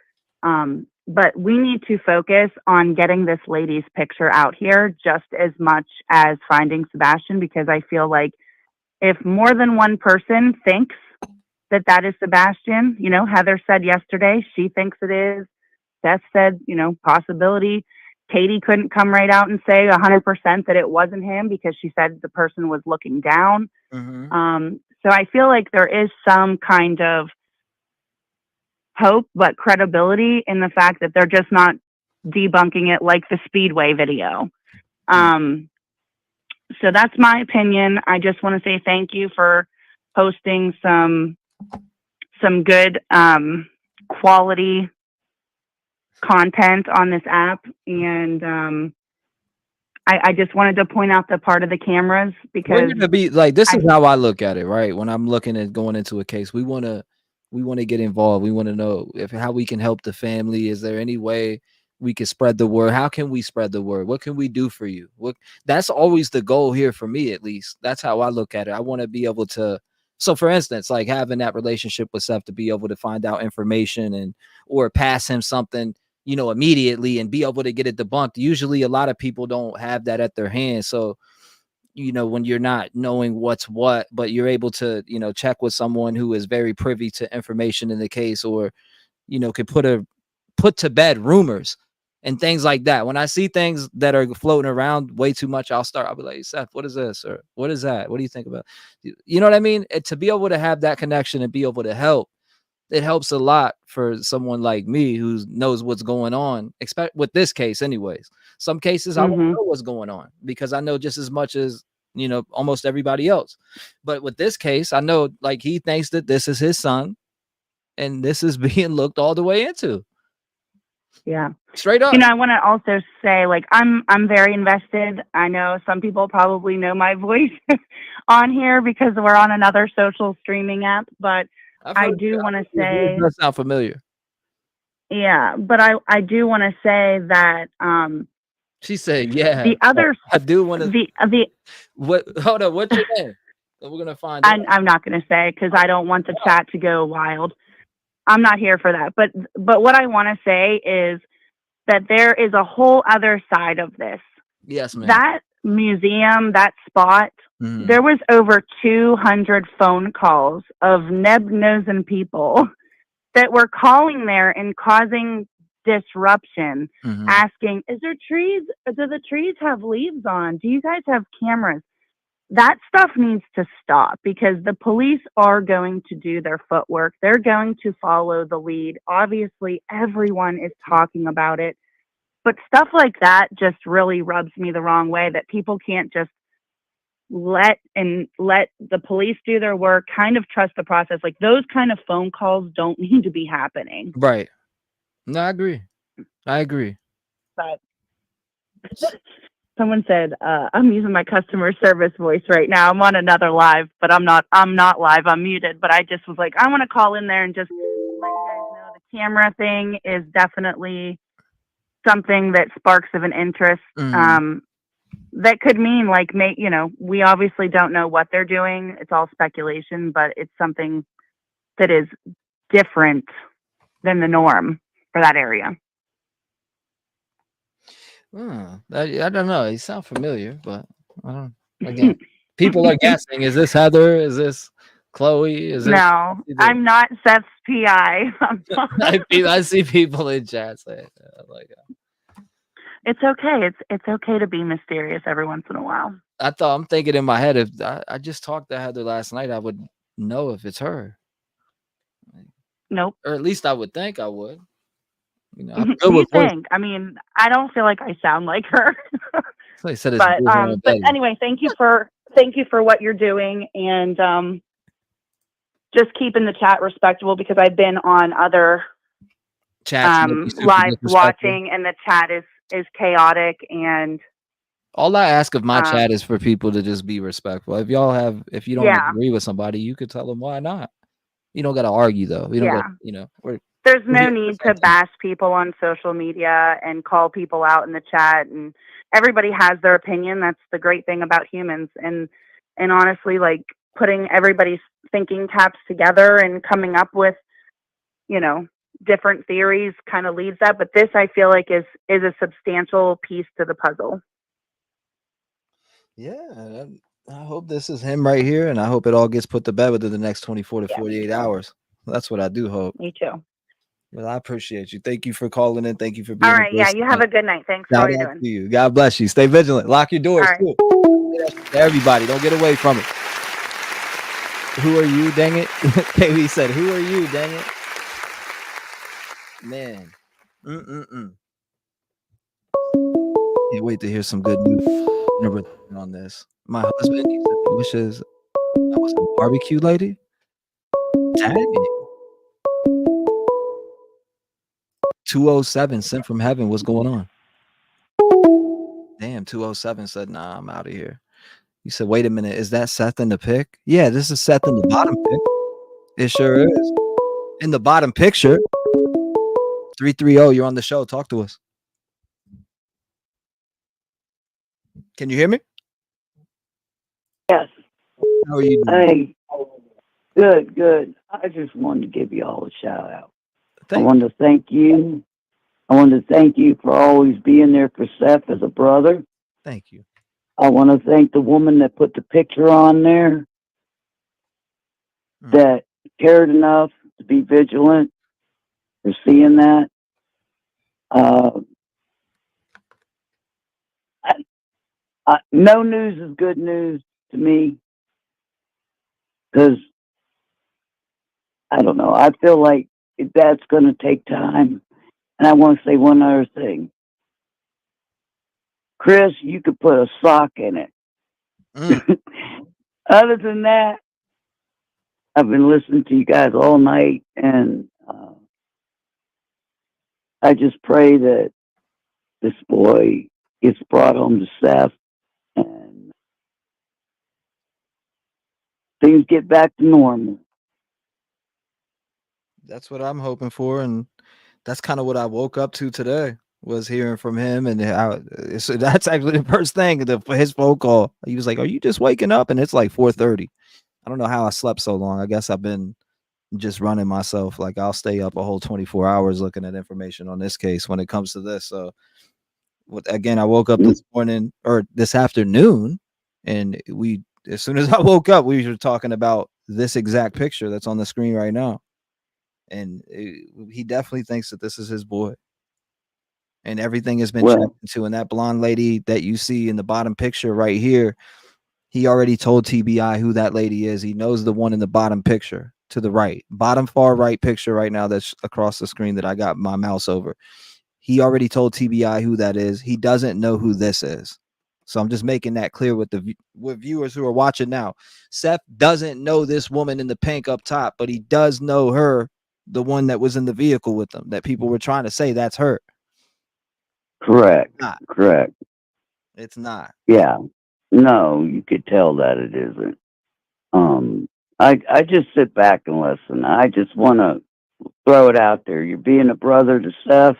But we need to focus on getting this lady's picture out here just as much as finding Sebastian, because I feel like if more than one person thinks that that is Sebastian, you know, Heather said yesterday, she thinks it is. Seth said, you know, possibility. Katie couldn't come right out and say 100% that it wasn't him because she said the person was looking down. So I feel like there is some kind of hope, but credibility in the fact that they're just not debunking it like the Speedway video. So that's my opinion. I just want to say thank you for posting some good quality content on this app, and I just wanted to point out the part of the cameras We're because gonna be like, this is how I look at it, right? When I'm looking at going into a case, we wanna get involved. We want to know how we can help the family. Is there any way we can spread the word? How can we spread the word? What can we do for you? That's always the goal here for me, at least. That's how I look at it. I want to be able to. So, for instance, like having that relationship with Seth, to be able to find out information or pass him something, immediately and be able to get it debunked. Usually, a lot of people don't have that at their hands. So, when you're not knowing what's what, but you're able to, check with someone who is very privy to information in the case, or, could put to bed rumors and things like that. When I see things that are floating around way too much, I'll be like, Seth, what is this? Or what is that? What do you think about? You know what I mean? To be able to have that connection and be able to help, it helps a lot for someone like me who knows what's going on, expect with this case anyways. Some cases I won't know what's going on because I know just as much as, almost everybody else. But with this case, I know like he thinks that this is his son and this is being looked all the way into. Yeah. Straight up. I want to also say, like, I'm very invested. I know some people probably know my voice on here because we're on another social streaming app, but I do want to say, it does sound familiar. Yeah, but I do want to say that She said, "Yeah." The other, I do want to. the What? Hold on. What's your name? We're gonna find out. I'm not going to say because I don't want the chat to go wild. I'm not here for that. But what I want to say is that there is a whole other side of this. Yes, ma'am. That museum, that spot, there was over 200 phone calls of neb-nosing people that were calling there and causing disruption, asking, do the trees have leaves on? Do you guys have cameras? That stuff needs to stop because the police are going to do their footwork. They're going to follow the lead. Obviously, everyone is talking about it. But stuff like that just really rubs me the wrong way, that people can't just let the police do their work, kind of trust the process. Like those kind of phone calls don't need to be happening. Right. No, I agree. But someone said, I'm using my customer service voice right now. I'm on another live, but I'm not live. I'm muted. But I just was like, I want to call in there and just let you guys know the camera thing is definitely something that sparks of an interest. That could mean like, we obviously don't know what they're doing. It's all speculation, but it's something that is different than the norm for that area. I don't know. You sound familiar, but I don't. Again, people are guessing. Is this Heather? Is this Chloe? Is it? No, I'm not Seth's PI. I see people in chat saying, like, it's okay. It's okay to be mysterious every once in a while. I'm thinking in my head, if I just talked to Heather last night, I would know if it's her. Nope. Or at least I would think I would. I'm good with think? I mean, I don't feel like I sound like her. So I said but anyway, thank you for what you're doing, and just keeping the chat respectable because I've been on other live watching, and the chat is chaotic. And all I ask of my chat is for people to just be respectful. If you don't agree with somebody, you could tell them why not. You don't got to argue though. There's no need to bash people on social media and call people out in the chat, and everybody has their opinion. That's the great thing about humans. And honestly, like putting everybody's thinking caps together and coming up with, different theories kind of leads that. But this, I feel like is a substantial piece to the puzzle. Yeah. I hope this is him right here, and I hope it all gets put to bed within the next 24 to 48 hours. That's what I do hope. Me too. Well, I appreciate you. Thank you for calling in. Thank you for being. All right. Yeah. You have a good night. Thanks for all you're doing. You. God bless you. Stay vigilant. Lock your doors too. Everybody, don't get away from it. Who are you? Dang it. KB said, "Who are you? Dang it." Man. Can't wait to hear some good news on this. My husband wishes I was a barbecue lady. Dang. 207 sent from heaven. What's going on? Damn. and 207 said, "Nah, I'm out of here." You said, "Wait a minute, is that Seth in the pic?" Yeah, this is Seth in the bottom pic. It sure is. In the bottom picture. 330, you're on the show. Talk to us. Can you hear me? Yes. How are you doing? Hey, good. I just wanted to give you all a shout out. I Thank want to thank you. I want to thank you for always being there for Seth as a brother. Thank you. I want to thank the woman that put the picture on there that cared enough to be vigilant for seeing that. No news is good news to me because I don't know. I feel like that's going to take time. And I want to say one other thing. Chris, you could put a sock in it. Other than that, I've been listening to you guys all night, and I just pray that this boy gets brought home to Seth and things get back to normal. That's what I'm hoping for, and that's kind of what I woke up to today, was hearing from him. And so that's actually the first thing, his phone call. He was like, "Are you just waking up?" And it's like 4:30. I don't know how I slept so long. I guess I've been just running myself. Like, I'll stay up a whole 24 hours looking at information on this case when it comes to this. So again, I woke up this morning or this afternoon, and as soon as I woke up, we were talking about this exact picture that's on the screen right now. And he definitely thinks that this is his boy. And everything has been checked into. And that blonde lady that you see in the bottom picture right here, he already told TBI who that lady is. He knows the one in the bottom picture to the right, bottom far right picture right now that's across the screen that I got my mouse over. He already told TBI who that is. He doesn't know who this is. So I'm just making that clear with with viewers who are watching now. Seth doesn't know this woman in the pink up top, but he does know her, the one that was in the vehicle with them, that people were trying to say that's her. Correct. Correct. It's not. Yeah. No, you could tell that it isn't. I just sit back and listen. I just want to throw it out there. You're being a brother to Seth.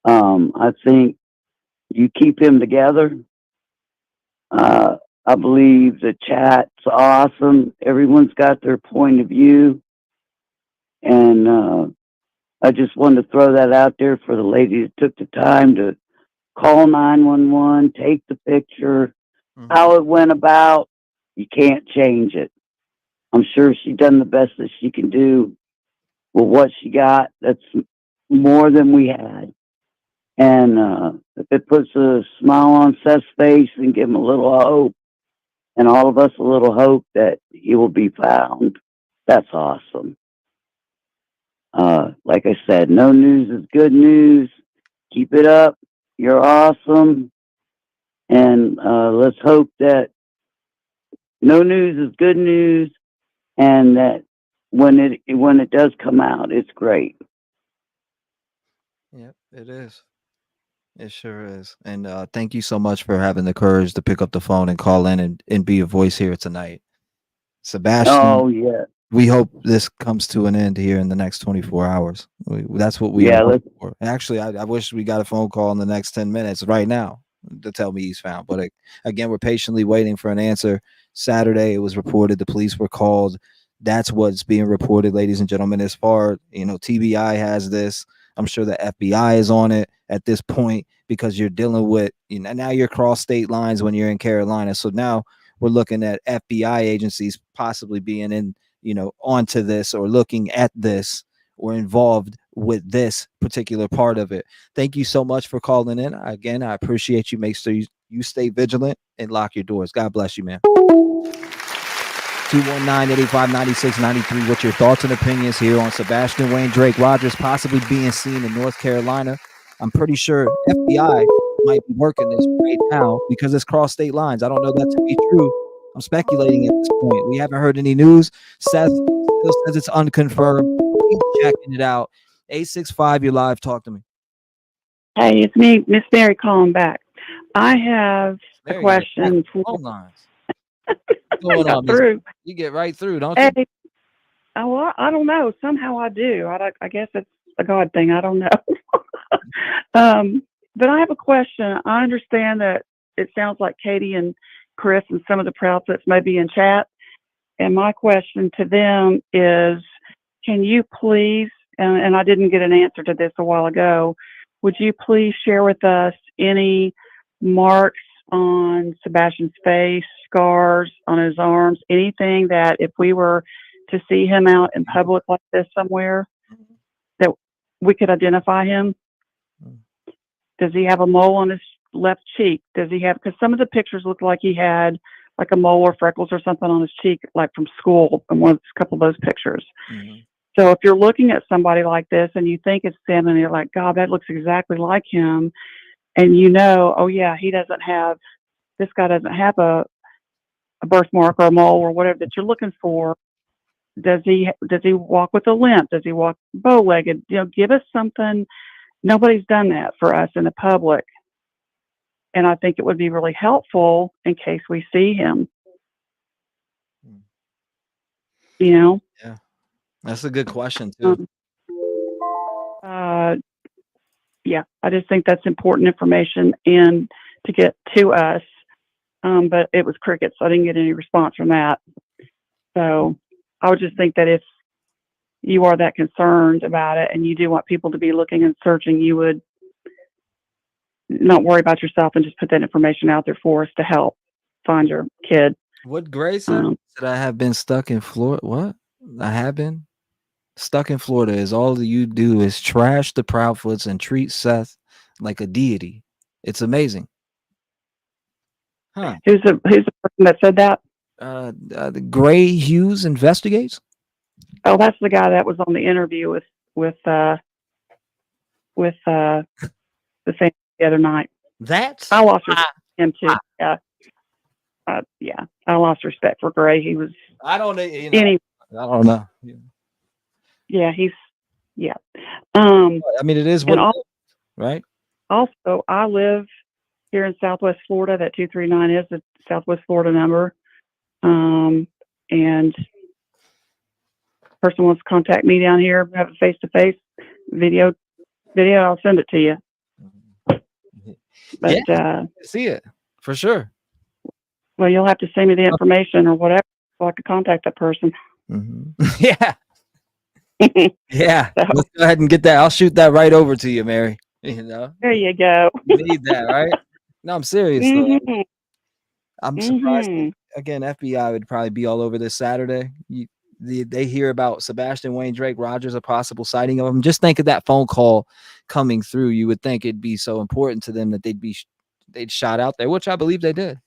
I think you keep him together. I believe the chat's awesome. Everyone's got their point of view. And I just wanted to throw that out there for the lady that took the time to call 911, take the picture, how it went about. You can't change it. I'm sure she done the best that she can do with what she got. That's more than we had. And if it puts a smile on Seth's face and give him a little hope, and all of us a little hope that he will be found, that's awesome. Like I said, no news is good news. Keep it up. You're awesome. And let's hope that no news is good news, and that when it does come out, it's great. Yep, it is. It sure is. And thank you so much for having the courage to pick up the phone and call in and be a voice here tonight. Sebastian, Oh, yeah. we hope this comes to an end here in the next 24 hours. That's what we are hoping for. Actually, I wish we got a phone call in the next 10 minutes right now to tell me he's found. But again, we're patiently waiting for an answer. Saturday, it was reported the police were called. That's what's being reported, ladies and gentlemen. As far, TBI has this. I'm sure the FBI is on it at this point, because you're dealing with, now you're cross state lines when you're in Carolina. So now we're looking at FBI agencies possibly being in, onto this or looking at this or involved with this particular part of it. Thank you so much for calling in. Again, I appreciate you. Make sure you stay vigilant and lock your doors. God bless you, man. 219-885-9693. What's your thoughts and opinions here on Sebastian Wayne Drake Rogers possibly being seen in North Carolina? I'm pretty sure FBI might be working this right now because it's cross state lines. I don't know that to be true. I'm speculating at this point. We haven't heard any news. Seth still says it's unconfirmed. Keep checking it out. 865, you're live. Talk to me. Hey, it's me, Miss Mary, calling back. I have a There you go. question for. Phone lines. What's going on, Miss? Through. You get right through, don't you? Hey, well, I don't know. Somehow I do. I guess it's a God thing. I don't know. But I have a question. I understand that it sounds like Katie and Chris and some of the Proudsets may be in chat. And my question to them is, can you please, and I didn't get an answer to this a while ago, would you please share with us any marks on Sebastian's face, scars on his arms, anything that if we were to see him out in public like this somewhere, that we could identify him? Does he have a mole on his left cheek? Does he have, because some of the pictures look like he had like a mole or freckles or something on his cheek, like from school, in a couple of those pictures. So if you're looking at somebody like this and you think it's them and you're like, God, that looks exactly like him, and you know, oh yeah, this guy doesn't have a birthmark or a mole or whatever that you're looking for. Does he walk with a limp? Does he walk bow-legged? You know, give us something. Nobody's done that for us in the public. And I think it would be really helpful in case we see him. You know? Yeah. That's a good question too. Yeah, I just think that's important information and to get to us. But it was crickets. I didn't get any response from that. So I would just think that if you are that concerned about it and you do want people to be looking and searching, you would not worry about yourself and just put that information out there for us to help find your kid. What Gray said? Said I have been stuck in Florida. What? I have been stuck in Florida. Is all that you do is trash the Proudfoots and treat Seth like a deity. It's amazing. Huh? Who's the person that said that? The Gray Hughes investigates. Oh, that's the guy that was on the interview with the same the other night. That's I lost respect for him too. Yeah, I lost respect for Gray. He was. I don't know. You know, I don't know. Yeah, he's. Yeah. I mean, it is what it is, right? Also, I live here in Southwest Florida. That 239 is the Southwest Florida number. And person wants to contact me down here, have a face-to-face video, I'll send it to you. But see it for sure. Well, you'll have to send me the information or whatever so I can contact that person. Yeah. Yeah. So, let's go ahead and get that. I'll shoot that right over to you, Mary. You know, there you go. You need that, right? No, I'm serious though. I'm surprised. Again, FBI would probably be all over this Saturday. They hear about Sebastian Wayne Drake Rogers, a possible sighting of him. Just think of that phone call coming through. You would think it'd be so important to them that they'd shot out there, which I believe they did.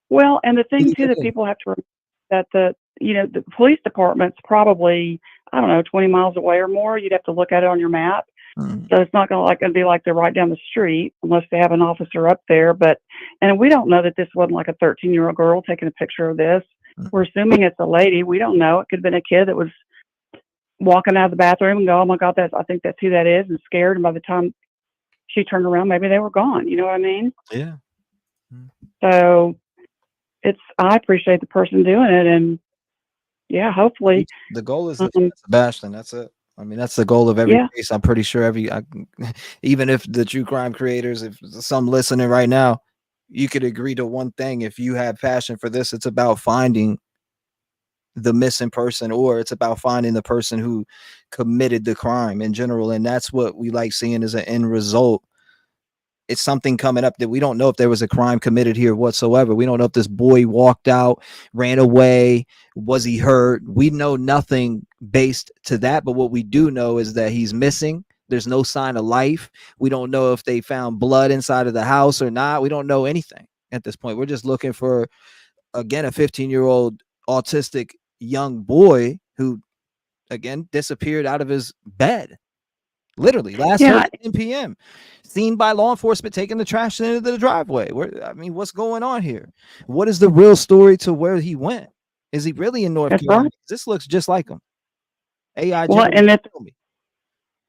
Well, and the thing too that people have to remember that the police department's probably, I don't know, 20 miles away or more. You'd have to look at it on your map. So it's not going to be like they're right down the street unless they have an officer up there. And we don't know that this wasn't like a 13-year-old girl taking a picture of this. We're assuming it's a lady. We don't know. It could have been a kid that was walking out of the bathroom and go, oh my God, I think that's who that is, and scared. And by the time she turned around, maybe they were gone. You know what I mean? Yeah. So I appreciate the person doing it. And yeah, hopefully. The goal is Sebastian. That's it. I mean, that's the goal of every case. I'm pretty sure even if the true crime creators, if some listening right now, you could agree to one thing. If you have passion for this, it's about finding the missing person, or it's about finding the person who committed the crime in general. And that's what we like seeing as an end result. It's something coming up that we don't know if there was a crime committed here whatsoever. We don't know if this boy walked out, ran away, was he hurt? We know nothing based to that. But what we do know is that he's missing. There's no sign of life. We don't know if they found blood inside of the house or not. We don't know anything at this point. We're just looking for, again, a 15-year-old autistic young boy who, again, disappeared out of his bed. Literally last night at 10 p.m. Seen by law enforcement taking the trash into the driveway. What's going on here? What is the real story to where he went? Is he really in North Carolina? This looks just like him. AI. Well, and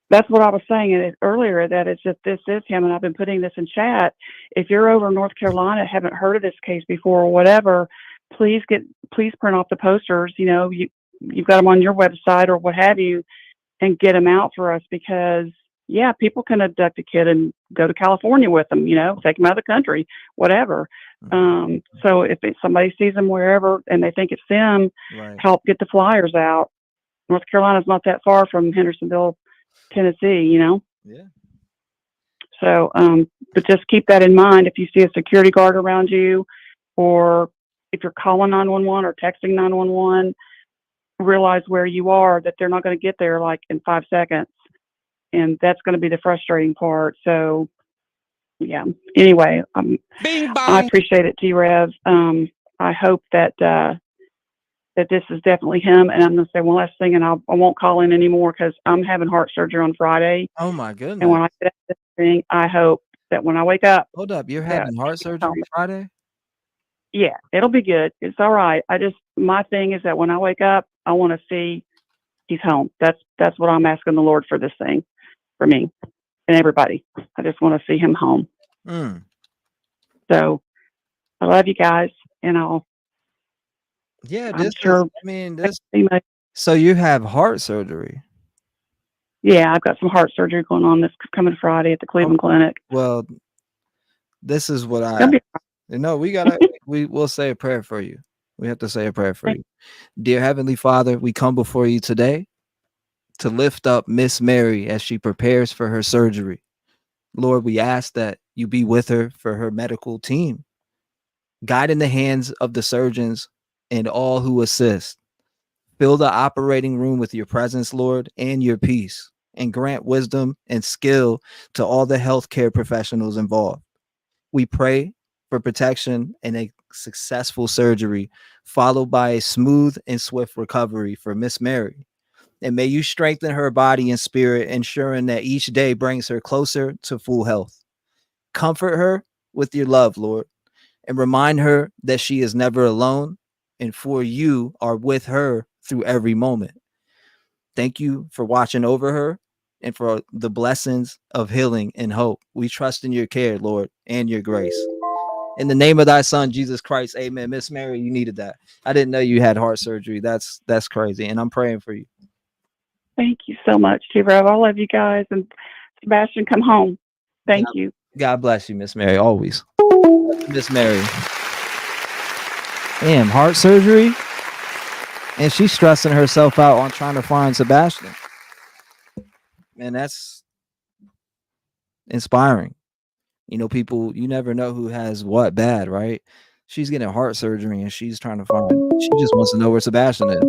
that's what I was saying earlier, that it's just, this is him, and I've been putting this in chat. If you're over in North Carolina, haven't heard of this case before or whatever, please print off the posters. You've got them on your website or what have you, and get them out for us, because yeah, people can abduct a kid and go to California with them, take them out of the country, whatever. So if somebody sees them wherever and they think it's them, Right. help get the flyers out. North Carolina's not that far from Hendersonville, Tennessee, Yeah. So, but just keep that in mind. If you see a security guard around you, or if you're calling 911 or texting 911, realize where you are, that they're not going to get there like in 5 seconds. And that's going to be the frustrating part. So, yeah. Anyway, I appreciate it, T-REV. I hope that that this is definitely him. And I'm going to say one last thing, and I won't call in anymore, because I'm having heart surgery on Friday. Oh my goodness. And when I get out of this thing, I hope that when I wake up. Hold up, you're having heart surgery Friday? Yeah, it'll be good. It's all right. My thing is that when I wake up, I want to see he's home. That's what I'm asking the Lord for this thing, for me and everybody. I just want to see him home. So I love you guys, and so you have heart surgery? Yeah, I've got some heart surgery going on this coming Friday at the Cleveland Clinic. Well, this is what we'll say a prayer for you. We have to say a prayer for you. Dear Heavenly Father, we come before you today to lift up Miss Mary as she prepares for her surgery. Lord, we ask that you be with her for her medical team. Guide in the hands of the surgeons and all who assist. Fill the operating room with your presence, Lord, and your peace, and grant wisdom and skill to all the healthcare professionals involved. We pray for protection and a successful surgery, followed by a smooth and swift recovery for Miss Mary. And may you strengthen her body and spirit, ensuring that each day brings her closer to full health. Comfort her with your love, Lord, and remind her that she is never alone, and for you are with her through every moment. Thank you for watching over her and for the blessings of healing and hope. We trust in your care, Lord, and your grace. In the name of thy son, Jesus Christ, amen. Miss Mary, you needed that. I didn't know you had heart surgery. That's crazy, and I'm praying for you. Thank you so much, T-REV. I love you guys. And Sebastian, come home. Thank you. God bless you, Miss Mary, always. Miss Mary. Damn, heart surgery? And she's stressing herself out on trying to find Sebastian. Man, that's inspiring. People, you never know who has what bad, right? She's getting heart surgery and she's trying to find, she just wants to know where Sebastian is.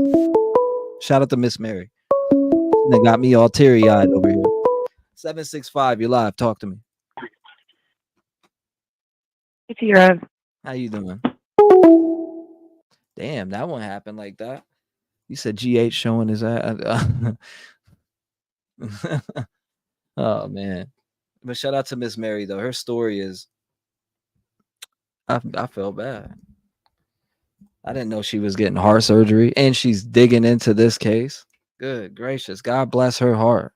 Shout out to Miss Mary. That got me all teary-eyed over here. 765, you're live. Talk to me. It's T-REV. How you doing? Damn, that one happened like that. You said GH showing his ass. Oh man. But shout out to Miss Mary though. Her story is I felt bad. I didn't know she was getting heart surgery and she's digging into this case. Good gracious. God bless her heart.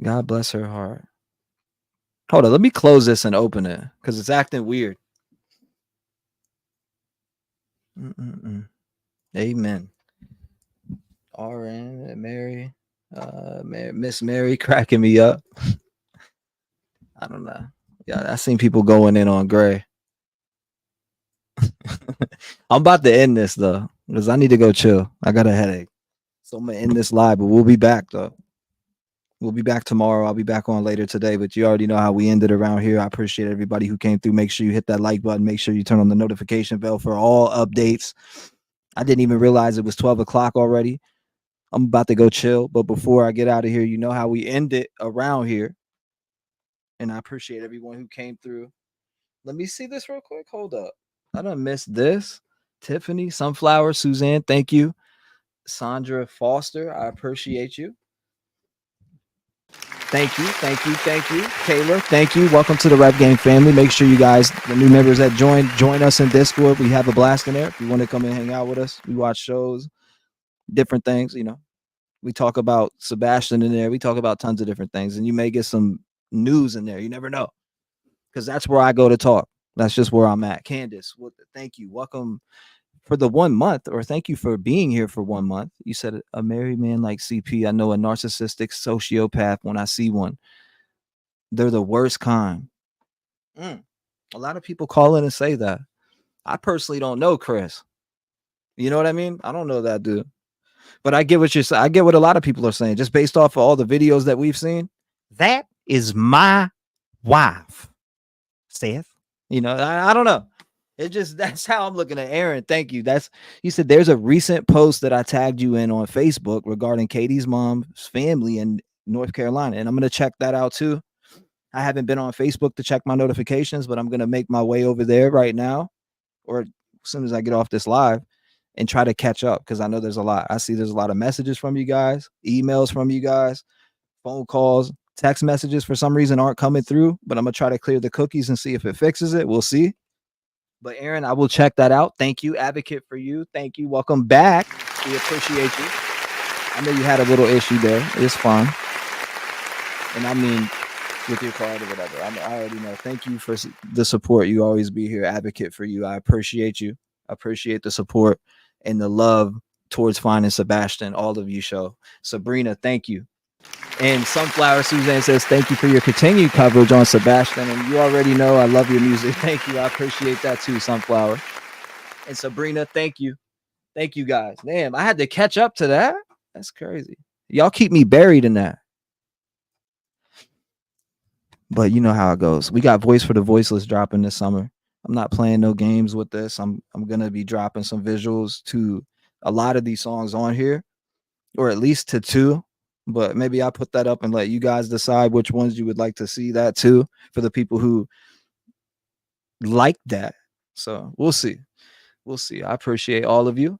God bless her heart. Hold on, let me close this and open it because it's acting weird. Amen. RN Mary, Miss Mary cracking me up. I don't know. Yeah, I seen people going in on Gray. I'm about to end this though because I need to go chill. I got a headache, so I'm gonna end this live. But we'll be back though. We'll be back tomorrow. I'll be back on later today, but you already know how we ended around here. I appreciate everybody who came through. Make sure you hit that like button. Make sure you turn on the notification bell for all updates. I didn't even realize it was 12 o'clock already. I'm about to go chill, but before I get out of here, you know how we end it around here. And I appreciate everyone who came through. Let me see this real quick. Hold up. I done missed this. Tiffany, Sunflower, Suzanne, thank you. Sandra Foster, I appreciate you. Thank you. Kayla, thank you. Welcome to the Rap Game family. Make sure you guys, the new members that join us in Discord. We have a blast in there. If you want to come and hang out with us, we watch shows, different things, We talk about Sebastian in there. We talk about tons of different things, and you may get some news in there. You never know, because that's where I go to talk. That's just where I'm at. Candace, thank you. Welcome for the 1 month, or thank you for being here for 1 month. You said a married man like CP. I know a narcissistic sociopath when I see one. They're the worst kind. A lot of people call in and say that. I personally don't know Chris. You know what I mean? I don't know that dude. But I get what you're saying. I get what a lot of people are saying, just based off of all the videos that we've seen. That is my wife, Seth. You know, I don't know. It just, that's how I'm looking at Aaron. Thank you. You said there's a recent post that I tagged you in on Facebook regarding Katie's mom's family in North Carolina. And I'm going to check that out too. I haven't been on Facebook to check my notifications, but I'm going to make my way over there right now, or as soon as I get off this live, and try to catch up, because I know there's a lot. I see there's a lot of messages from you guys, emails from you guys, phone calls, text messages for some reason aren't coming through, but I'm going to try to clear the cookies and see if it fixes it. We'll see. But Aaron, I will check that out. Thank you. Advocate for you. Thank you. Welcome back. We appreciate you. I know you had a little issue there. It's fine. And I mean, with your card or whatever. I already know. Thank you for the support. You always be here. Advocate for you. I appreciate you. I appreciate the support and the love towards finding Sebastian. All of you show. Sabrina, thank you. And Sunflower Suzanne says, thank you for your continued coverage on Sebastian. And you already know I love your music. Thank you. I appreciate that too, Sunflower. And Sabrina, thank you. Thank you guys. Damn, I had to catch up to that. That's crazy. Y'all keep me buried in that. But you know how it goes. We got Voice for the Voiceless dropping this summer. I'm not playing no games with this. I'm going to be dropping some visuals to a lot of these songs on here, or at least to 2. But maybe I'll put that up and let you guys decide which ones you would like to see that too, for the people who like that. So we'll see. We'll see. I appreciate all of you.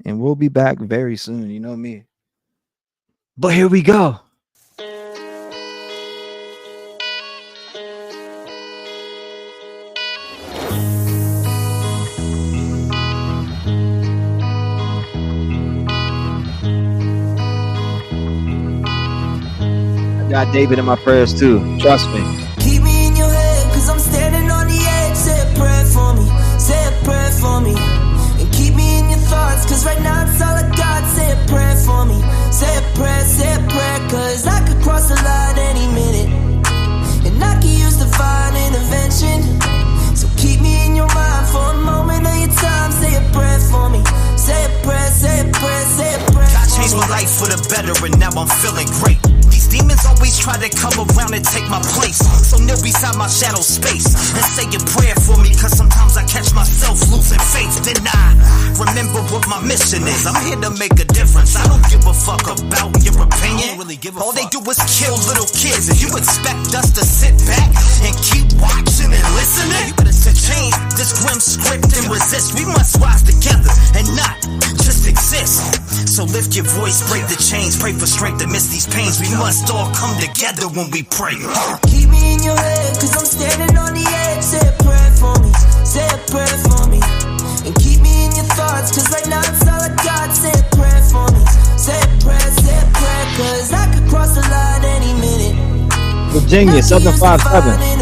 And we'll be back very soon. You know me. But here we go. Got David in my prayers too. Trust me. Keep me in your head, cause I'm standing on the edge. Say a prayer for me, say a prayer for me. And keep me in your thoughts, cause right now it's all I got. Say a prayer for me, say a prayer, cause I could cross the line any minute. And I could use divine intervention. So keep me in your mind for a moment of your time. Say a prayer for me, say a prayer, say a prayer, say a prayer. God changed my life for the better, and now I'm feeling great. Demons always try to come around and take my place, so kneel beside my shadow space and say a prayer for me, cause sometimes I catch myself losing faith. Then I remember what my mission is. I'm here to make a difference. I don't give a fuck about your opinion. All they do is kill little kids, and you expect us to sit back and keep watching and listening? To change this grim script and resist, we must rise together and not just exist. So lift your voice, break the chains, pray for strength amidst these pains. We must all come together when we pray. Keep me in your head, cause I'm standing on the edge. Say a prayer for me, say a prayer for me. And keep me in your thoughts, cause right now it's all I got. Say a prayer for me, say a prayer, cause I could cross the line any minute. Virginia, 757.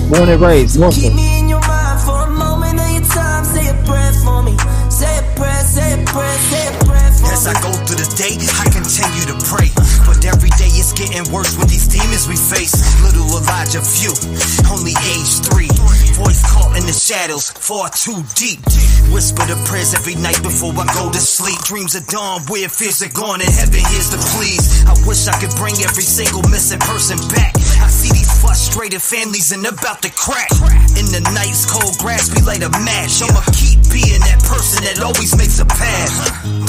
Born and raised, Norfolk. Keep me in your mind for a moment of your time. Say a prayer for me, say a prayer, say a prayer, say a prayer for me. As I go through the day, I continue to pray, but every day it's getting worse with these demons we face. Little Elijah view, only age 3. Voice caught in the shadows, far too deep. Whisper the prayers every night before I go to sleep. Dreams of dawn, where fears are gone, and heaven hears the pleas. I wish I could bring every single missing person back. I see these frustrated families and about to crack. In the night's cold grass, we light a match. I'ma keep being that person that always makes a path.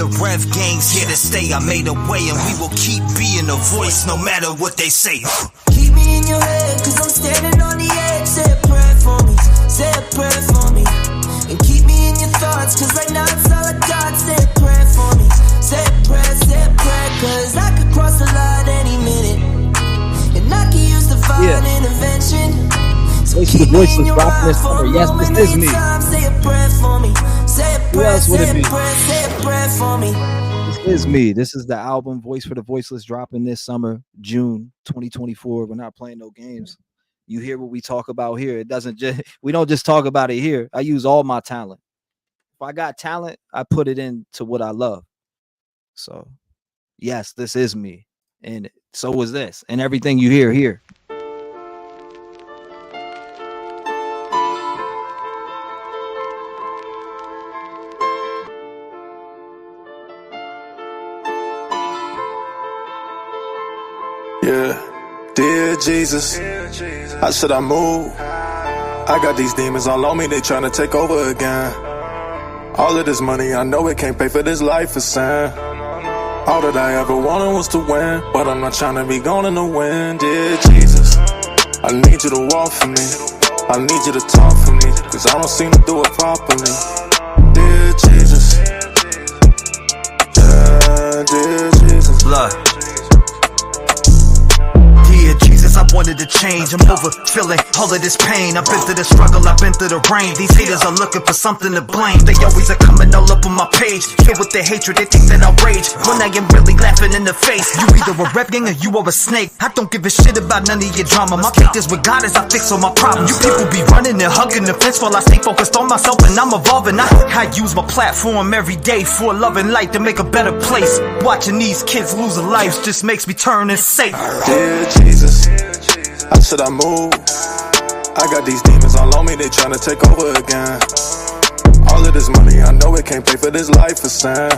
The Rev gang's here to stay. I made a way, and we will keep being a voice no matter what they say. Keep me in your head, cause I'm standing on the edge. Say a prayer for me, say a prayer for me. And keep me in your thoughts, cause right now it's all I got. Say a prayer for me, say a prayer, cause I could cross the line any minute. And I can use divine intervention. So keep me in your mind for a moment of your time. Say a prayer for me, say a prayer, say a prayer for me. It's Is Me. This is the album Voice for the Voiceless, dropping this summer, June 2024. We're not playing no games. You hear what we talk about here. It doesn't just, we don't just talk about it here. I use all my talent. If I got talent, I put it into what I love. So yes, this is me. And so is this. And everything you hear here. Yeah, dear Jesus, how should I move? I got these demons all on me, they tryna take over again. All of this money, I know it can't pay for this life of sin. All that I ever wanted was to win, but I'm not tryna be gone in the wind. Dear Jesus, I need you to walk for me, I need you to talk for me, cause I don't seem to do it properly. Dear Jesus, yeah, dear Jesus. Look. Dear Jesus, I wanted to change. I'm over feeling all of this pain. I've been through the struggle, I've been through the rain. These haters are looking for something to blame. They always are coming all up on my page, filled with their hatred, they think that I rage when I am really laughing in the face. You either a rep gang or you are a snake. I don't give a shit about none of your drama. My faith is with God as I fix all my problems. You people be running and hugging the fence while I stay focused on myself and I'm evolving. I use my platform every day for love and light to make a better place. Watching these kids lose their lives just makes me turn insane. Dear Jesus, how should I move? I got these demons all on me, they tryna take over again. All of this money, I know it can't pay for this life of sin.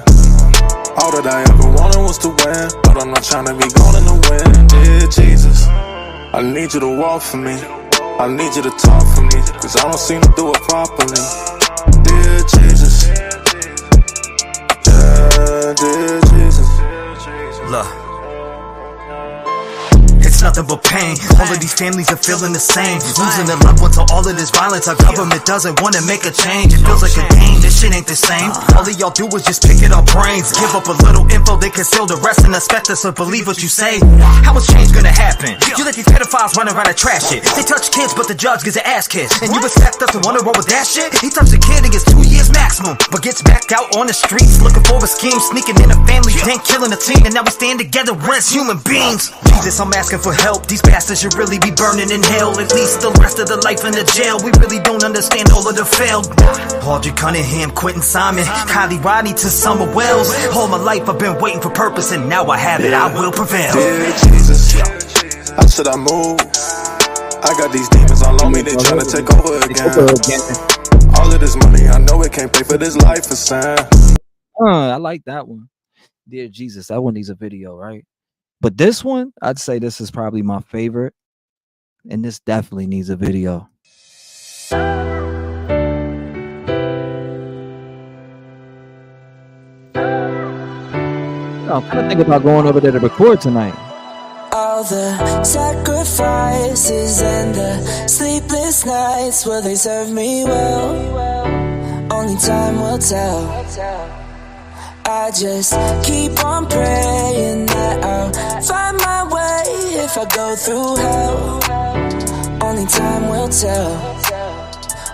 All that I ever wanted was to win, but I'm not tryna be gone in the wind. Dear Jesus, I need you to walk for me, I need you to talk for me, cause I don't seem to do it properly. Dear Jesus, yeah, dear Jesus. Look. It's nothing but pain. All of these families are feeling the same. Losing their loved ones to all of this violence. Our government doesn't want to make a change. It feels like a game, this shit ain't the same. All of y'all do is just pick at our brains. Give up a little info, they conceal the rest and expect us to believe what you say. How is change gonna happen? You let these pedophiles run around and trash it. They touch kids but the judge gets an ass kiss. And you expect us to wanna roll with that shit? He touched a kid and gets 2 years maximum, but gets back out on the streets looking for a scheme, sneaking in a family, then killing a team. And now we stand together as human beings. Jesus, I'm asking for help. These bastards should really be burning in hell. At least the rest of the life in the jail. We really don't understand all of the failed. Audrey Cunningham, Quentin Simon, Kylie Rodney to Summer Wells. All my life I've been waiting for purpose, and now I have it. I will prevail. Dear Jesus, how should I move? I got these demons all on me, they tryna take over again. All of this money, I know it can't pay for this life of sin. I like that one. Dear Jesus, that one needs a video, right? But this one, I'd say this is probably my favorite. And this definitely needs a video. I'm kind of thinking about going over there to record tonight. All the sacrifices and the sleepless nights, well, they serve me well. Only time will tell. I just keep on praying that I'll find my way if I go through hell. Only time will tell.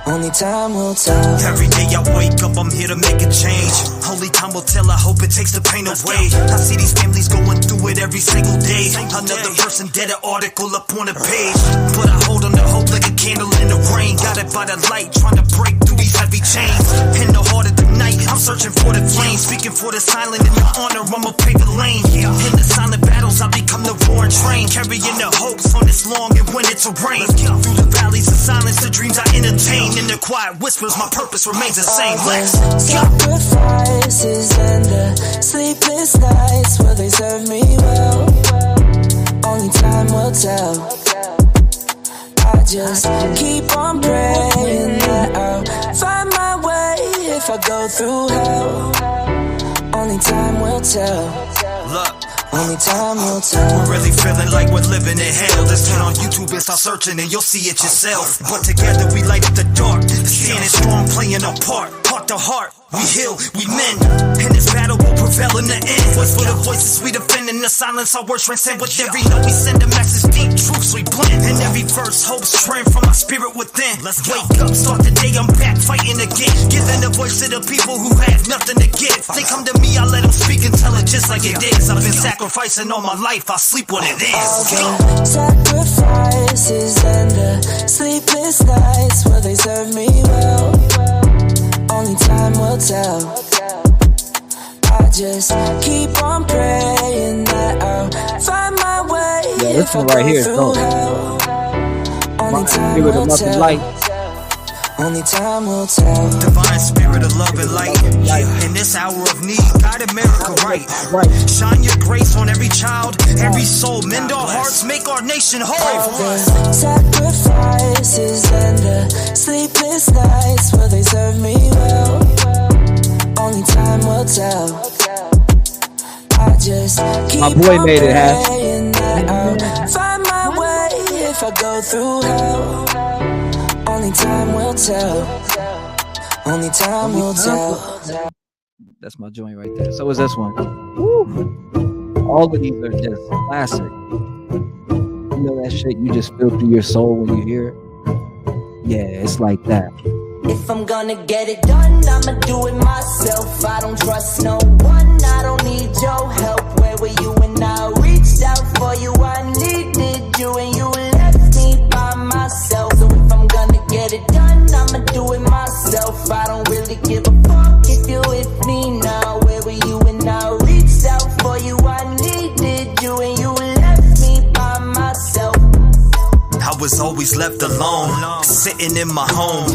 Only time will tell. Every day I wake up, I'm here to make a change. Only time will tell, I hope it takes the pain away. I see these families going through it every single day. Another person dead, an article up on the page. But I hold on to hope like a candle in the rain. Got it by the light, trying to break through these heavy chains. In the heart of the night, I'm searching for the flame. Speaking for the silent and the honor, I'ma pave the lane. In the silent battles, I become the roaring train. Carrying the hopes on this long and winter terrain. Through the valleys of silence, the dreams I entertain. In the quiet whispers, my purpose remains the same. Sacrifices and the sleepless nights, well, they serve me well. Only time will tell. I just keep on praying that I'll find my way if I go through hell. Only time will tell. Look. Only time will tell. We're really feeling like we're living in hell. Just turn on YouTube and start searching and you'll see it yourself. But together we light up the dark, standing strong, playing our part. Parked the heart, we heal, we mend. And this battle will prevail in the end. Voice for the voices we defend. In the silence our words transcend. With every note we send a message, deep truths we blend. And every verse hopes train from my spirit within. Let's wake up, start the day, I'm back fighting again. Giving a voice to the people who have nothing to give. They come to me, I let them speak and tell it just like it is. I've been sacrificing all my life, I sleep when it ends. Sacrifices and the sleepless nights, will they serve me well? Only time will tell. I just keep on praying that I'll find my way. Yeah, this one right here is dope. Only time will tell. Only time will tell. Divine spirit of love and light. In this hour of need, guide America right. Shine your grace on every child, every soul. Mend our hearts, make our nation whole. The sacrifices and the sleepless nights, will they serve me well? Only time will tell. I just keep my boy made it happen. praying that I'll find my way if I go through hell. Only time will tell. Only time will tell. That's my joint right there. So is this one. Woo. All of these are just classic. You know that shit you just feel through your soul when you hear it? Yeah, it's like that. If I'm gonna get it done, I'ma do it myself. I don't trust no one, I don't need your help. Where were you when I reached out for you? I needed you and you left me by myself. So if I'm gonna get it done, I'ma do it myself. I don't really give a fuck if you're with me now. Where were you when I reached out for you? I needed you and you left me by myself. I was always left alone, sitting in my home,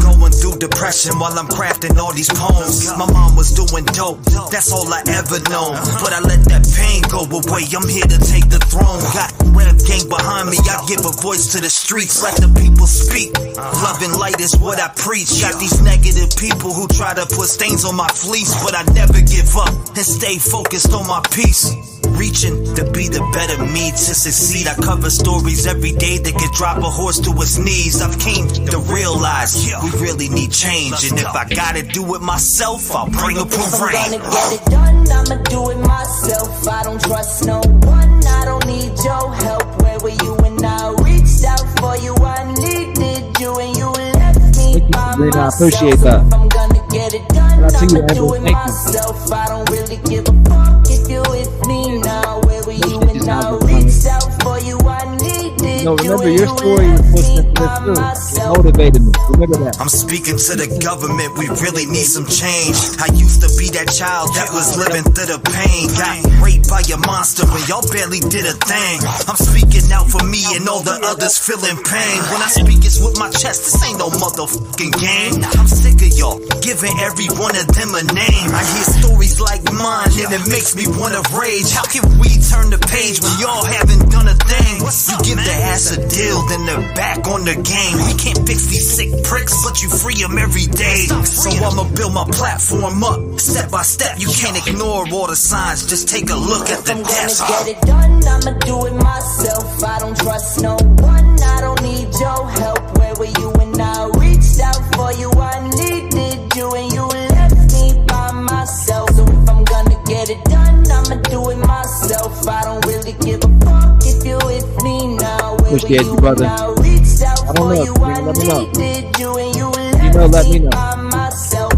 going through depression while I'm crafting all these poems. My mom was doing dope, that's all I ever known. But I let that pain go away, I'm here to take the throne. Got Rev gang behind me, I give a voice to the streets. Let the people speak, love and light is what I preach. Got these negative people who try to put stains on my fleece, but I never give up and stay focused on my peace. Reaching to be the better me, to succeed. I cover stories every day that could drop a horse to his knees. I've came to realize we really need change, and if I gotta do it myself, I'll bring a parade. If I'm gonna get it done, I'ma do it myself. I don't trust no one, I don't need your help. Where were you when I reached out for you? I needed you and you left me by myself. I appreciate that. If I'm gonna get it done, I'ma do it myself. I don't really give a fuck if you're with me now. Where were you when I reached out for you? I needed No, you remember and your you story was pushing this through. It motivated me. Remember that. I'm speaking to the government, we really need some change. I used to be that child that was living through the pain. Got raped by a monster when y'all barely did a thing. I'm speaking out for me and all the others feeling pain. When I speak it's with my chest, this ain't no motherfucking game. I'm sick of y'all giving every one of them a name. I hear stories like mine and it makes me wanna rage. How can we turn the page when y'all haven't done a thing? You give the ass a deal, then they're back on the game. We can't fix these sick pricks, but you free them every day. So I'ma build my platform up, step by step. You can't ignore all the signs, just take a look at the deaths. If I'm gonna get it done, I'ma do it myself. I don't trust no one, I don't need your help. Where were you when I reached out for you? I needed you and you left me by myself. So if I'm gonna get it done, I'ma do it myself. I don't really give a fuck if you're with me now. Where Appreciate were you, brother. when I reached out I don't for know. you? I Let me know. needed you and you Let me know. by myself.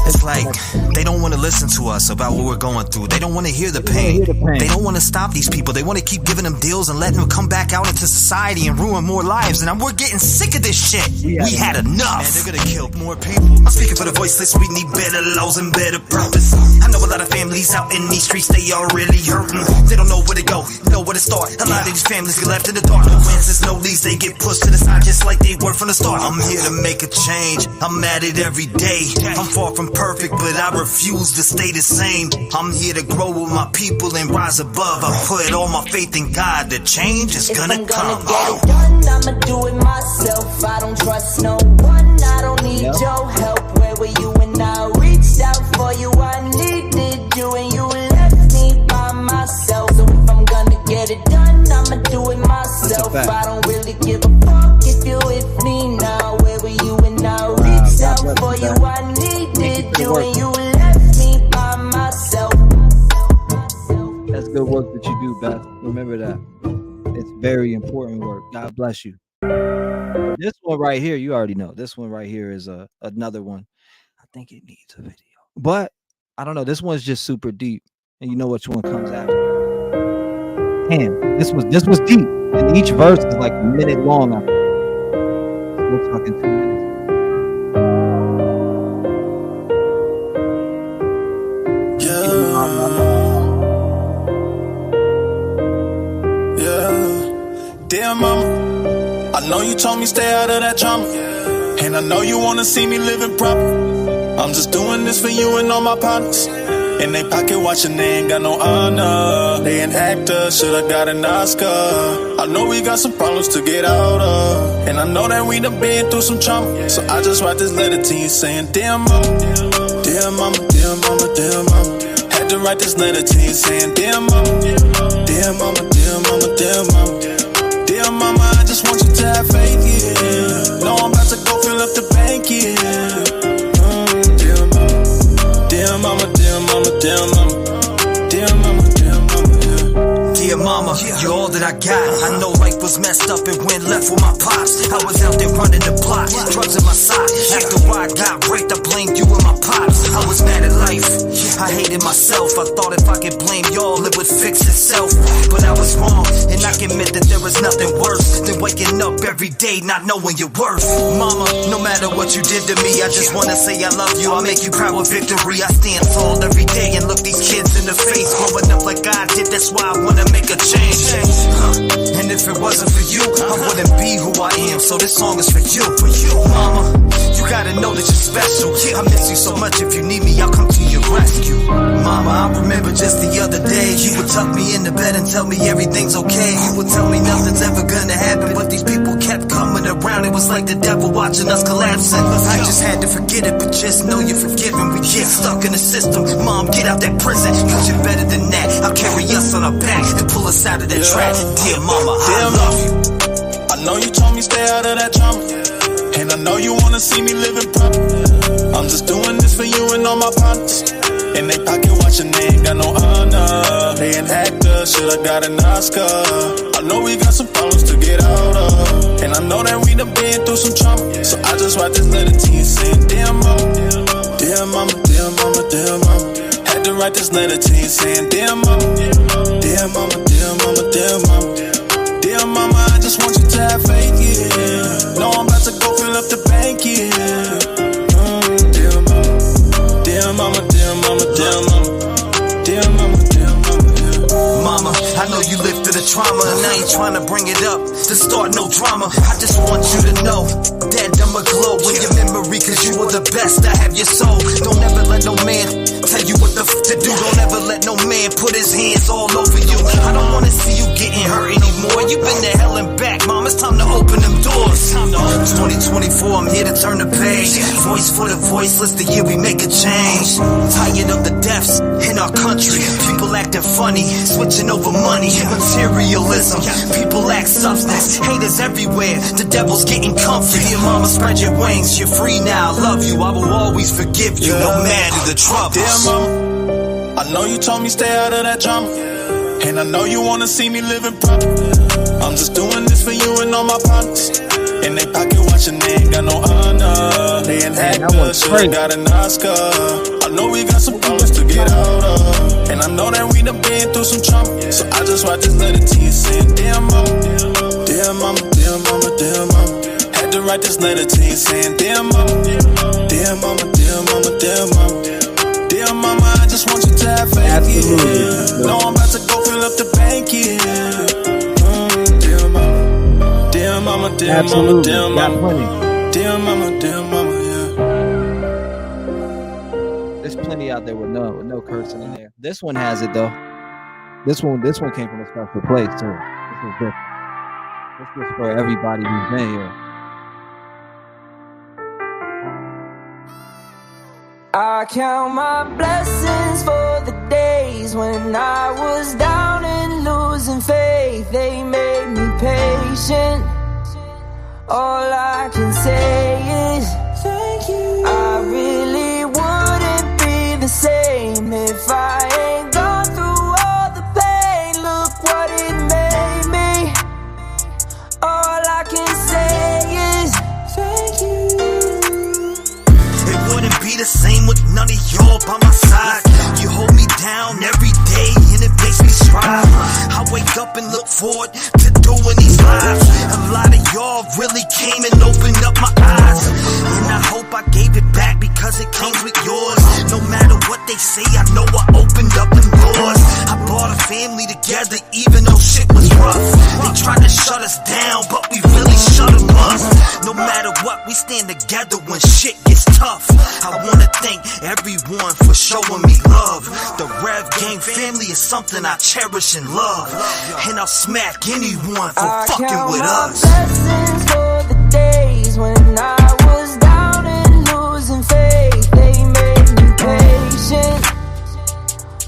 It's like they don't want to listen to us about what we're going through. They don't want to hear the pain. They don't want to stop these people. They want to keep giving them deals and letting them come back out into society and ruin more lives. And we're getting sick of this shit. We had enough. Man, they're gonna kill more people. I'm speaking for the voiceless. We need better laws and better purpose. I know a lot of families out in these streets. They are really hurting. They don't know where to go, know where to start. A lot of these families get left in the dark. No answers, no leads. They get pushed to the side just like they were from the start. I'm here to make a change. I'm at it every day. I'm far from perfect, but I refuse to stay the same. I'm here to grow with my people and rise above. I put all my faith in God. The change is gonna come. If I'm gonna get it done, I'ma do it myself. I don't trust no one, I don't need your help. Where were you when I reached out for you? I needed you and you left me by myself. So if I'm gonna get it done, I'ma do it myself. I don't really give a fuck if you're with me now. Where were you when I reached out for you? I needed Remember that. It's very important work. God bless you. This one right here, you already know. This one right here is another one. I think it needs a video, but I don't know. This one's just super deep, and you know which one comes after. Damn, this was deep, and each verse is like a minute long. We're talking 2 minutes. Yeah, dear mama, I know you told me stay out of that drama, and I know you wanna see me living proper. I'm just doing this for you and all my partners. In they pocket watching, they ain't got no honor. They ain't actors, should've got an Oscar. I know we got some problems to get out of, and I know that we done been through some trauma. So I just write this letter to you saying, dear mama, dear mama, dear mama, dear mama. Had to write this letter to you saying, dear mama, dear mama, dear mama, dear mama. Dear mama, I just want you to have faith, yeah. No, I'm about to go fill up the bank, yeah. Dear mama, dear mama, dear mama, dear mama, dear mama, yeah. Dear mama, you're all that I got. I know life was messed up and went left with my pops. I was out there running the block, drugs in my sock. After I got raped, I blamed you and my pops. I was mad at life, I hated myself. I thought if I could blame y'all, it would fix itself. But I was wrong, and I can admit that there was nothing worse than waking up every day not knowing your worth. Mama, no matter what you did to me, I just wanna say I love you. I'll make you proud with victory. I stand tall every day and look these kids in the face. Growing up like I did, that's why I wanna make a change. And if it wasn't for you, I wouldn't be who I am. So this song is for you, mama. You gotta know that you're special. I miss you so much. If you need me, I'll come to your rescue. Mama, I remember just the other day, you would tuck me in the bed and tell me everything's okay. You would tell me nothing's ever gonna happen, but these people kept coming around. It was like the devil watching us collapsing. I just had to forget it, but just know you're forgiven. We get stuck in the system. Mom, get out that prison, cause you're better than that. I'll carry us on our back and pull us out of that trap. Dear mama, I love you. I know you told me stay out of that drama, and I know you wanna see me living proper. I'm just doing this for you and all my partners. In they pocket watching, they ain't got no honor. They ain't actors, should've got an Oscar. I know we got some problems to get out of, and I know that we done been through some trauma. So I just write this letter to you saying, dear mama, dear mama, dear mama, dear mama. Had to write this letter to you saying, dear mama, dear mama, dear mama, dear mama. Dear mama, I just want you to have faith, yeah. No, I'm about to go fill up the bank, yeah. Dear mama, dear mama, dear mama, dear mama, dear mama, dear mama, yeah. Mama, I know you lived through the trauma, and I ain't trying to bring it up to start no drama. I just want you to know that I'ma glow in your memory, cause you were the best. I have your soul. Don't ever let no man tell you what the to do. Don't ever let no man put his hands all over you. I don't wanna see you getting hurt anymore. You've been to hell and back, mom. It's time to open them doors. It's 2024, I'm here to turn the page. Voice for the voiceless, the year we make a change. Tired of the deaths in our country. People acting funny, switching over money. Materialism, people lack substance. Haters everywhere, the devil's getting comfy. Your mama, spread your wings, you're free now. I love you, I will always forgive you, no matter the troubles. Dear mama, I know you told me stay out of that drama, and I know you wanna see me living proper. I'm just doing this for you and all my partners. In they pocket watching, they ain't got no honor. They ain't actors, should've got an Oscar. I know we got some problems to get out of, and I know that we done been through some trauma. So I just write this letter to you saying, dear mama, dear mama, dear mama, dear mama. Had to write this letter to you saying, dear mama, dear mama, dear mama, dear mama. Dear mama, I just want you to have faith, yeah. No, I'm about to go fill up the bank, yeah. Dear mama, dear mama, dear mama, dear mama, dear mama, dear mama, yeah. There's plenty out there with no cursing in there. This one has it though. This one came from a special place too. This is different. This is for everybody who's been here. I count my blessings for the days when I was down and losing faith. They made me patient. All I can say is thank you. I really wouldn't be the same if I ain't gone through all the pain. Look what it hope and look forward to doing these lives. A lot of y'all really came and opened up my eyes, and I hope I gave it back because it came with yours. No matter what they say, I know I opened up them doors. I brought a family together even though shit was rough. They tried to shut us down, but we really shut them up. No matter what, we stand together when shit gets tough. I wanna thank everyone for showing me love. The Rev Gang family is something I cherish and love, and I'll smack anyone for fucking with us. Blessings for the days when I was down and losing faith. They made me patient.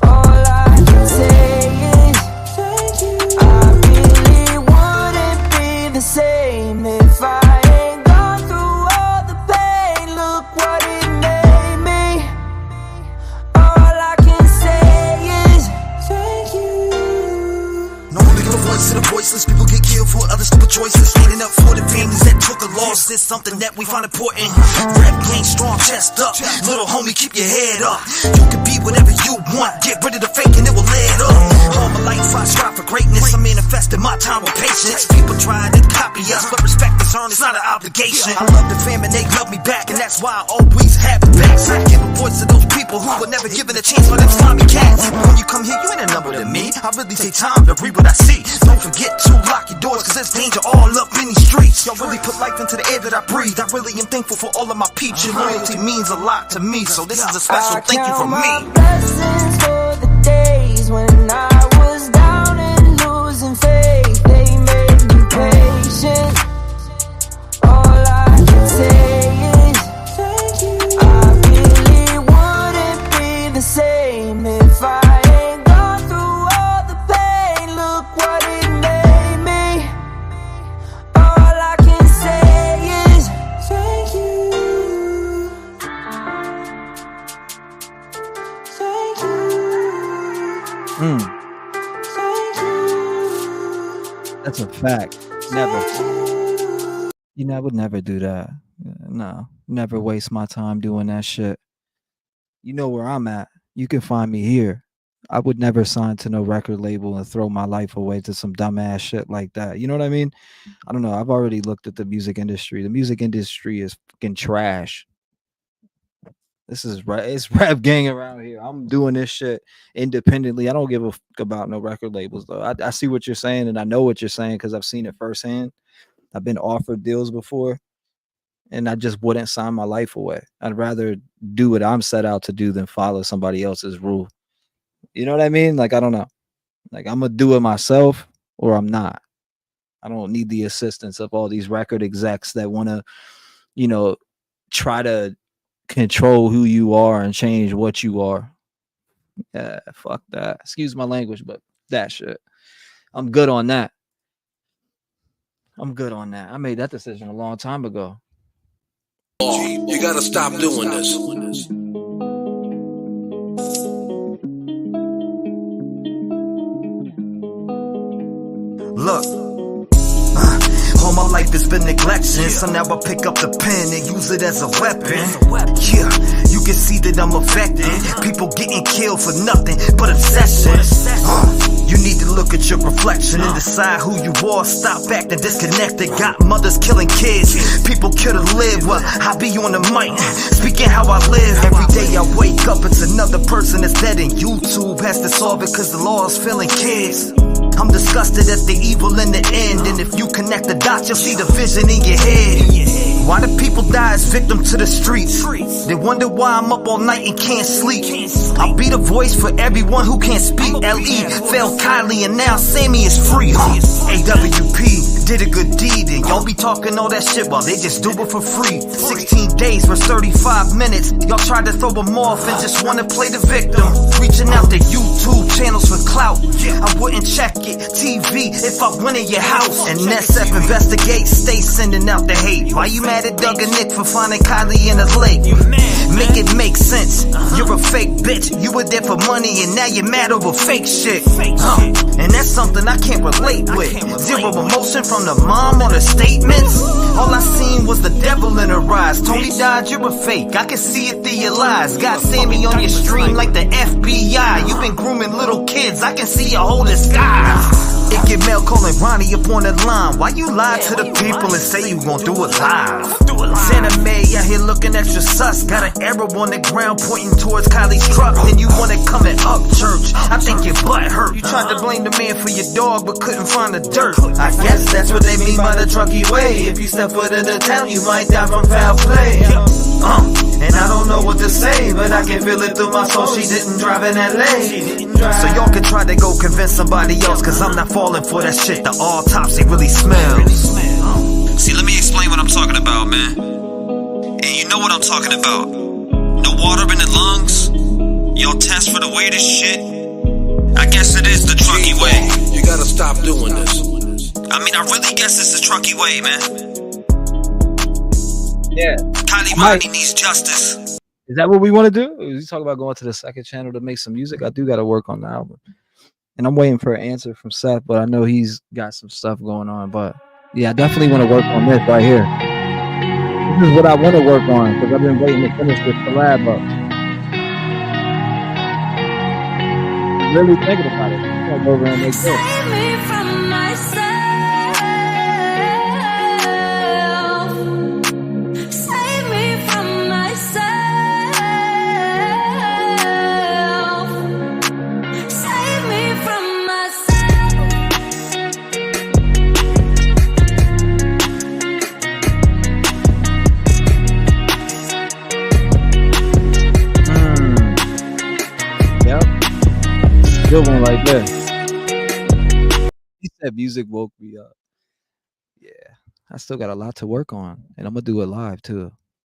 All I can say is thank you. I really wouldn't be the same if I ain't gone through all the pain. Look what it made me. All I can say is thank you. Normally the voice of the voiceless, people get killed for other stupid choices. Standing up for the families that took a loss is something that we find important. Rap gang strong, chest up. Little homie, keep your head up. You can be whatever you want. Get rid of the fake and it will lead up. All my life I strive for greatness. I manifested my time with patience. People try to copy us, but respect is earned. It's not an obligation. I love the fam and they love me back, and that's why I always have the backs. I give a voice to those people who were never given a chance for them slimy cats. When you come here, you ain't a number to me. I really take time to read what I see. Don't forget to lock your doors, cause there's danger all up in these streets. Y'all really put life into the air that I breathe. I really am thankful for all of my peeps. Your loyalty means a lot to me, so this is a special thank you from me. Blessings for the days when I was down and losing faith. They made me patient. All I can say is thank you. I really wouldn't be the same if I ain't gone through all the pain. Look what it made me. All I can say is thank you. Thank you. That's a fact. Never. You know, I would never do that. No, never waste my time doing that shit. You know where I'm at. You can find me here. I would never sign to no record label and throw my life away to some dumbass shit like that. You know what I mean? I don't know. I've already looked at the music industry. The music industry is fucking trash. This is it's Rap Gang around here. I'm doing this shit independently. I don't give a fuck about no record labels though. I see what you're saying, and I know what you're saying because I've seen it firsthand. I've been offered deals before, and I just wouldn't sign my life away. I'd rather do what I'm set out to do than follow somebody else's rule. You know what I mean? Like, I don't know. Like, I'm gonna do it myself or I'm not. I don't need the assistance of all these record execs that want to, you know, try to control who you are and change what you are. Yeah, fuck that. Excuse my language, but that shit. I'm good on that. I'm good on that. I made that decision a long time ago. You gotta stop doing this. Look, all my life has been neglection, so now I pick up the pen and use it as a weapon. Yeah, you can see that I'm affected. People getting killed for nothing but obsession. You need to look at your reflection and decide who you are. Stop acting disconnected. Got mothers killing kids. People kill to live. Well, I be on the mic, speaking how I live. Every day I wake up, it's another person that's dead, and YouTube has to solve it cause the law is filling kids. I'm disgusted at the evil in the end, and if you connect the dots, you'll see the vision in your head. Why do people die as victim to the streets? They wonder why I'm up all night and can't sleep. I'll be the voice for everyone who can't speak. L.E. failed Kylie and now Sammy is free. AWP did a good deed, and y'all be talking all that shit while they just do it for free. 16 days for 35 minutes. Y'all tried to throw them off and just wanna play the victim. Reaching out to YouTube channels for clout. I wouldn't check it. TV if I went in your house. And SF investigate, stay sending out the hate. Why you mad at Doug and Nick for finding Kylie in the lake? Make it make sense. You're a fake bitch. You were there for money and now you're mad over fake shit. And that's something I can't relate with. Zero emotion from the mom or the statements. All I seen was the devil in her eyes. Tony died, you're a fake. I can see it through your lies. Got Sammy on your stream like the FBI. You've been grooming little kids. I can see your whole disguise. It get mail calling Ronnie up on the line. Why you lie to the people and say you gon' do it live? Santa May out here looking extra sus. Got an arrow on the ground pointing towards Kylie's truck. Then you wanna come and up church. I think your butt hurt. You tried to blame the man for your dog but couldn't find the dirt. I guess that's what they mean by the trucky way. If you step foot in the town, you might die from foul play. And I don't know what to say, but I can feel it through my soul. She didn't drive in LA. So y'all can try to go convince somebody else, cause I'm not falling for that shit. The autopsy really smells. See, let me explain what I'm talking about, man. And you know what I'm talking about. No water in the lungs. Y'all test for the weirdest shit. I guess it is the trucky way. You gotta stop doing this. I mean, I really guess it's the trucky way, man. Yeah. Kylie Ronnie needs justice. Is that what we want to do? We talk about going to the second channel to make some music. I do got to work on the album, and I'm waiting for an answer from Seth. But I know he's got some stuff going on. But yeah, I definitely want to work on this right here. This is what I want to work on because I've been waiting to finish this collab up. Really thinking about it. I'm gonna go over and make this. Save me from myself. Save me from myself. Save me from Yep. Good one right there. He said music woke me up. Yeah. I still got a lot to work on, and I'm gonna do it live too.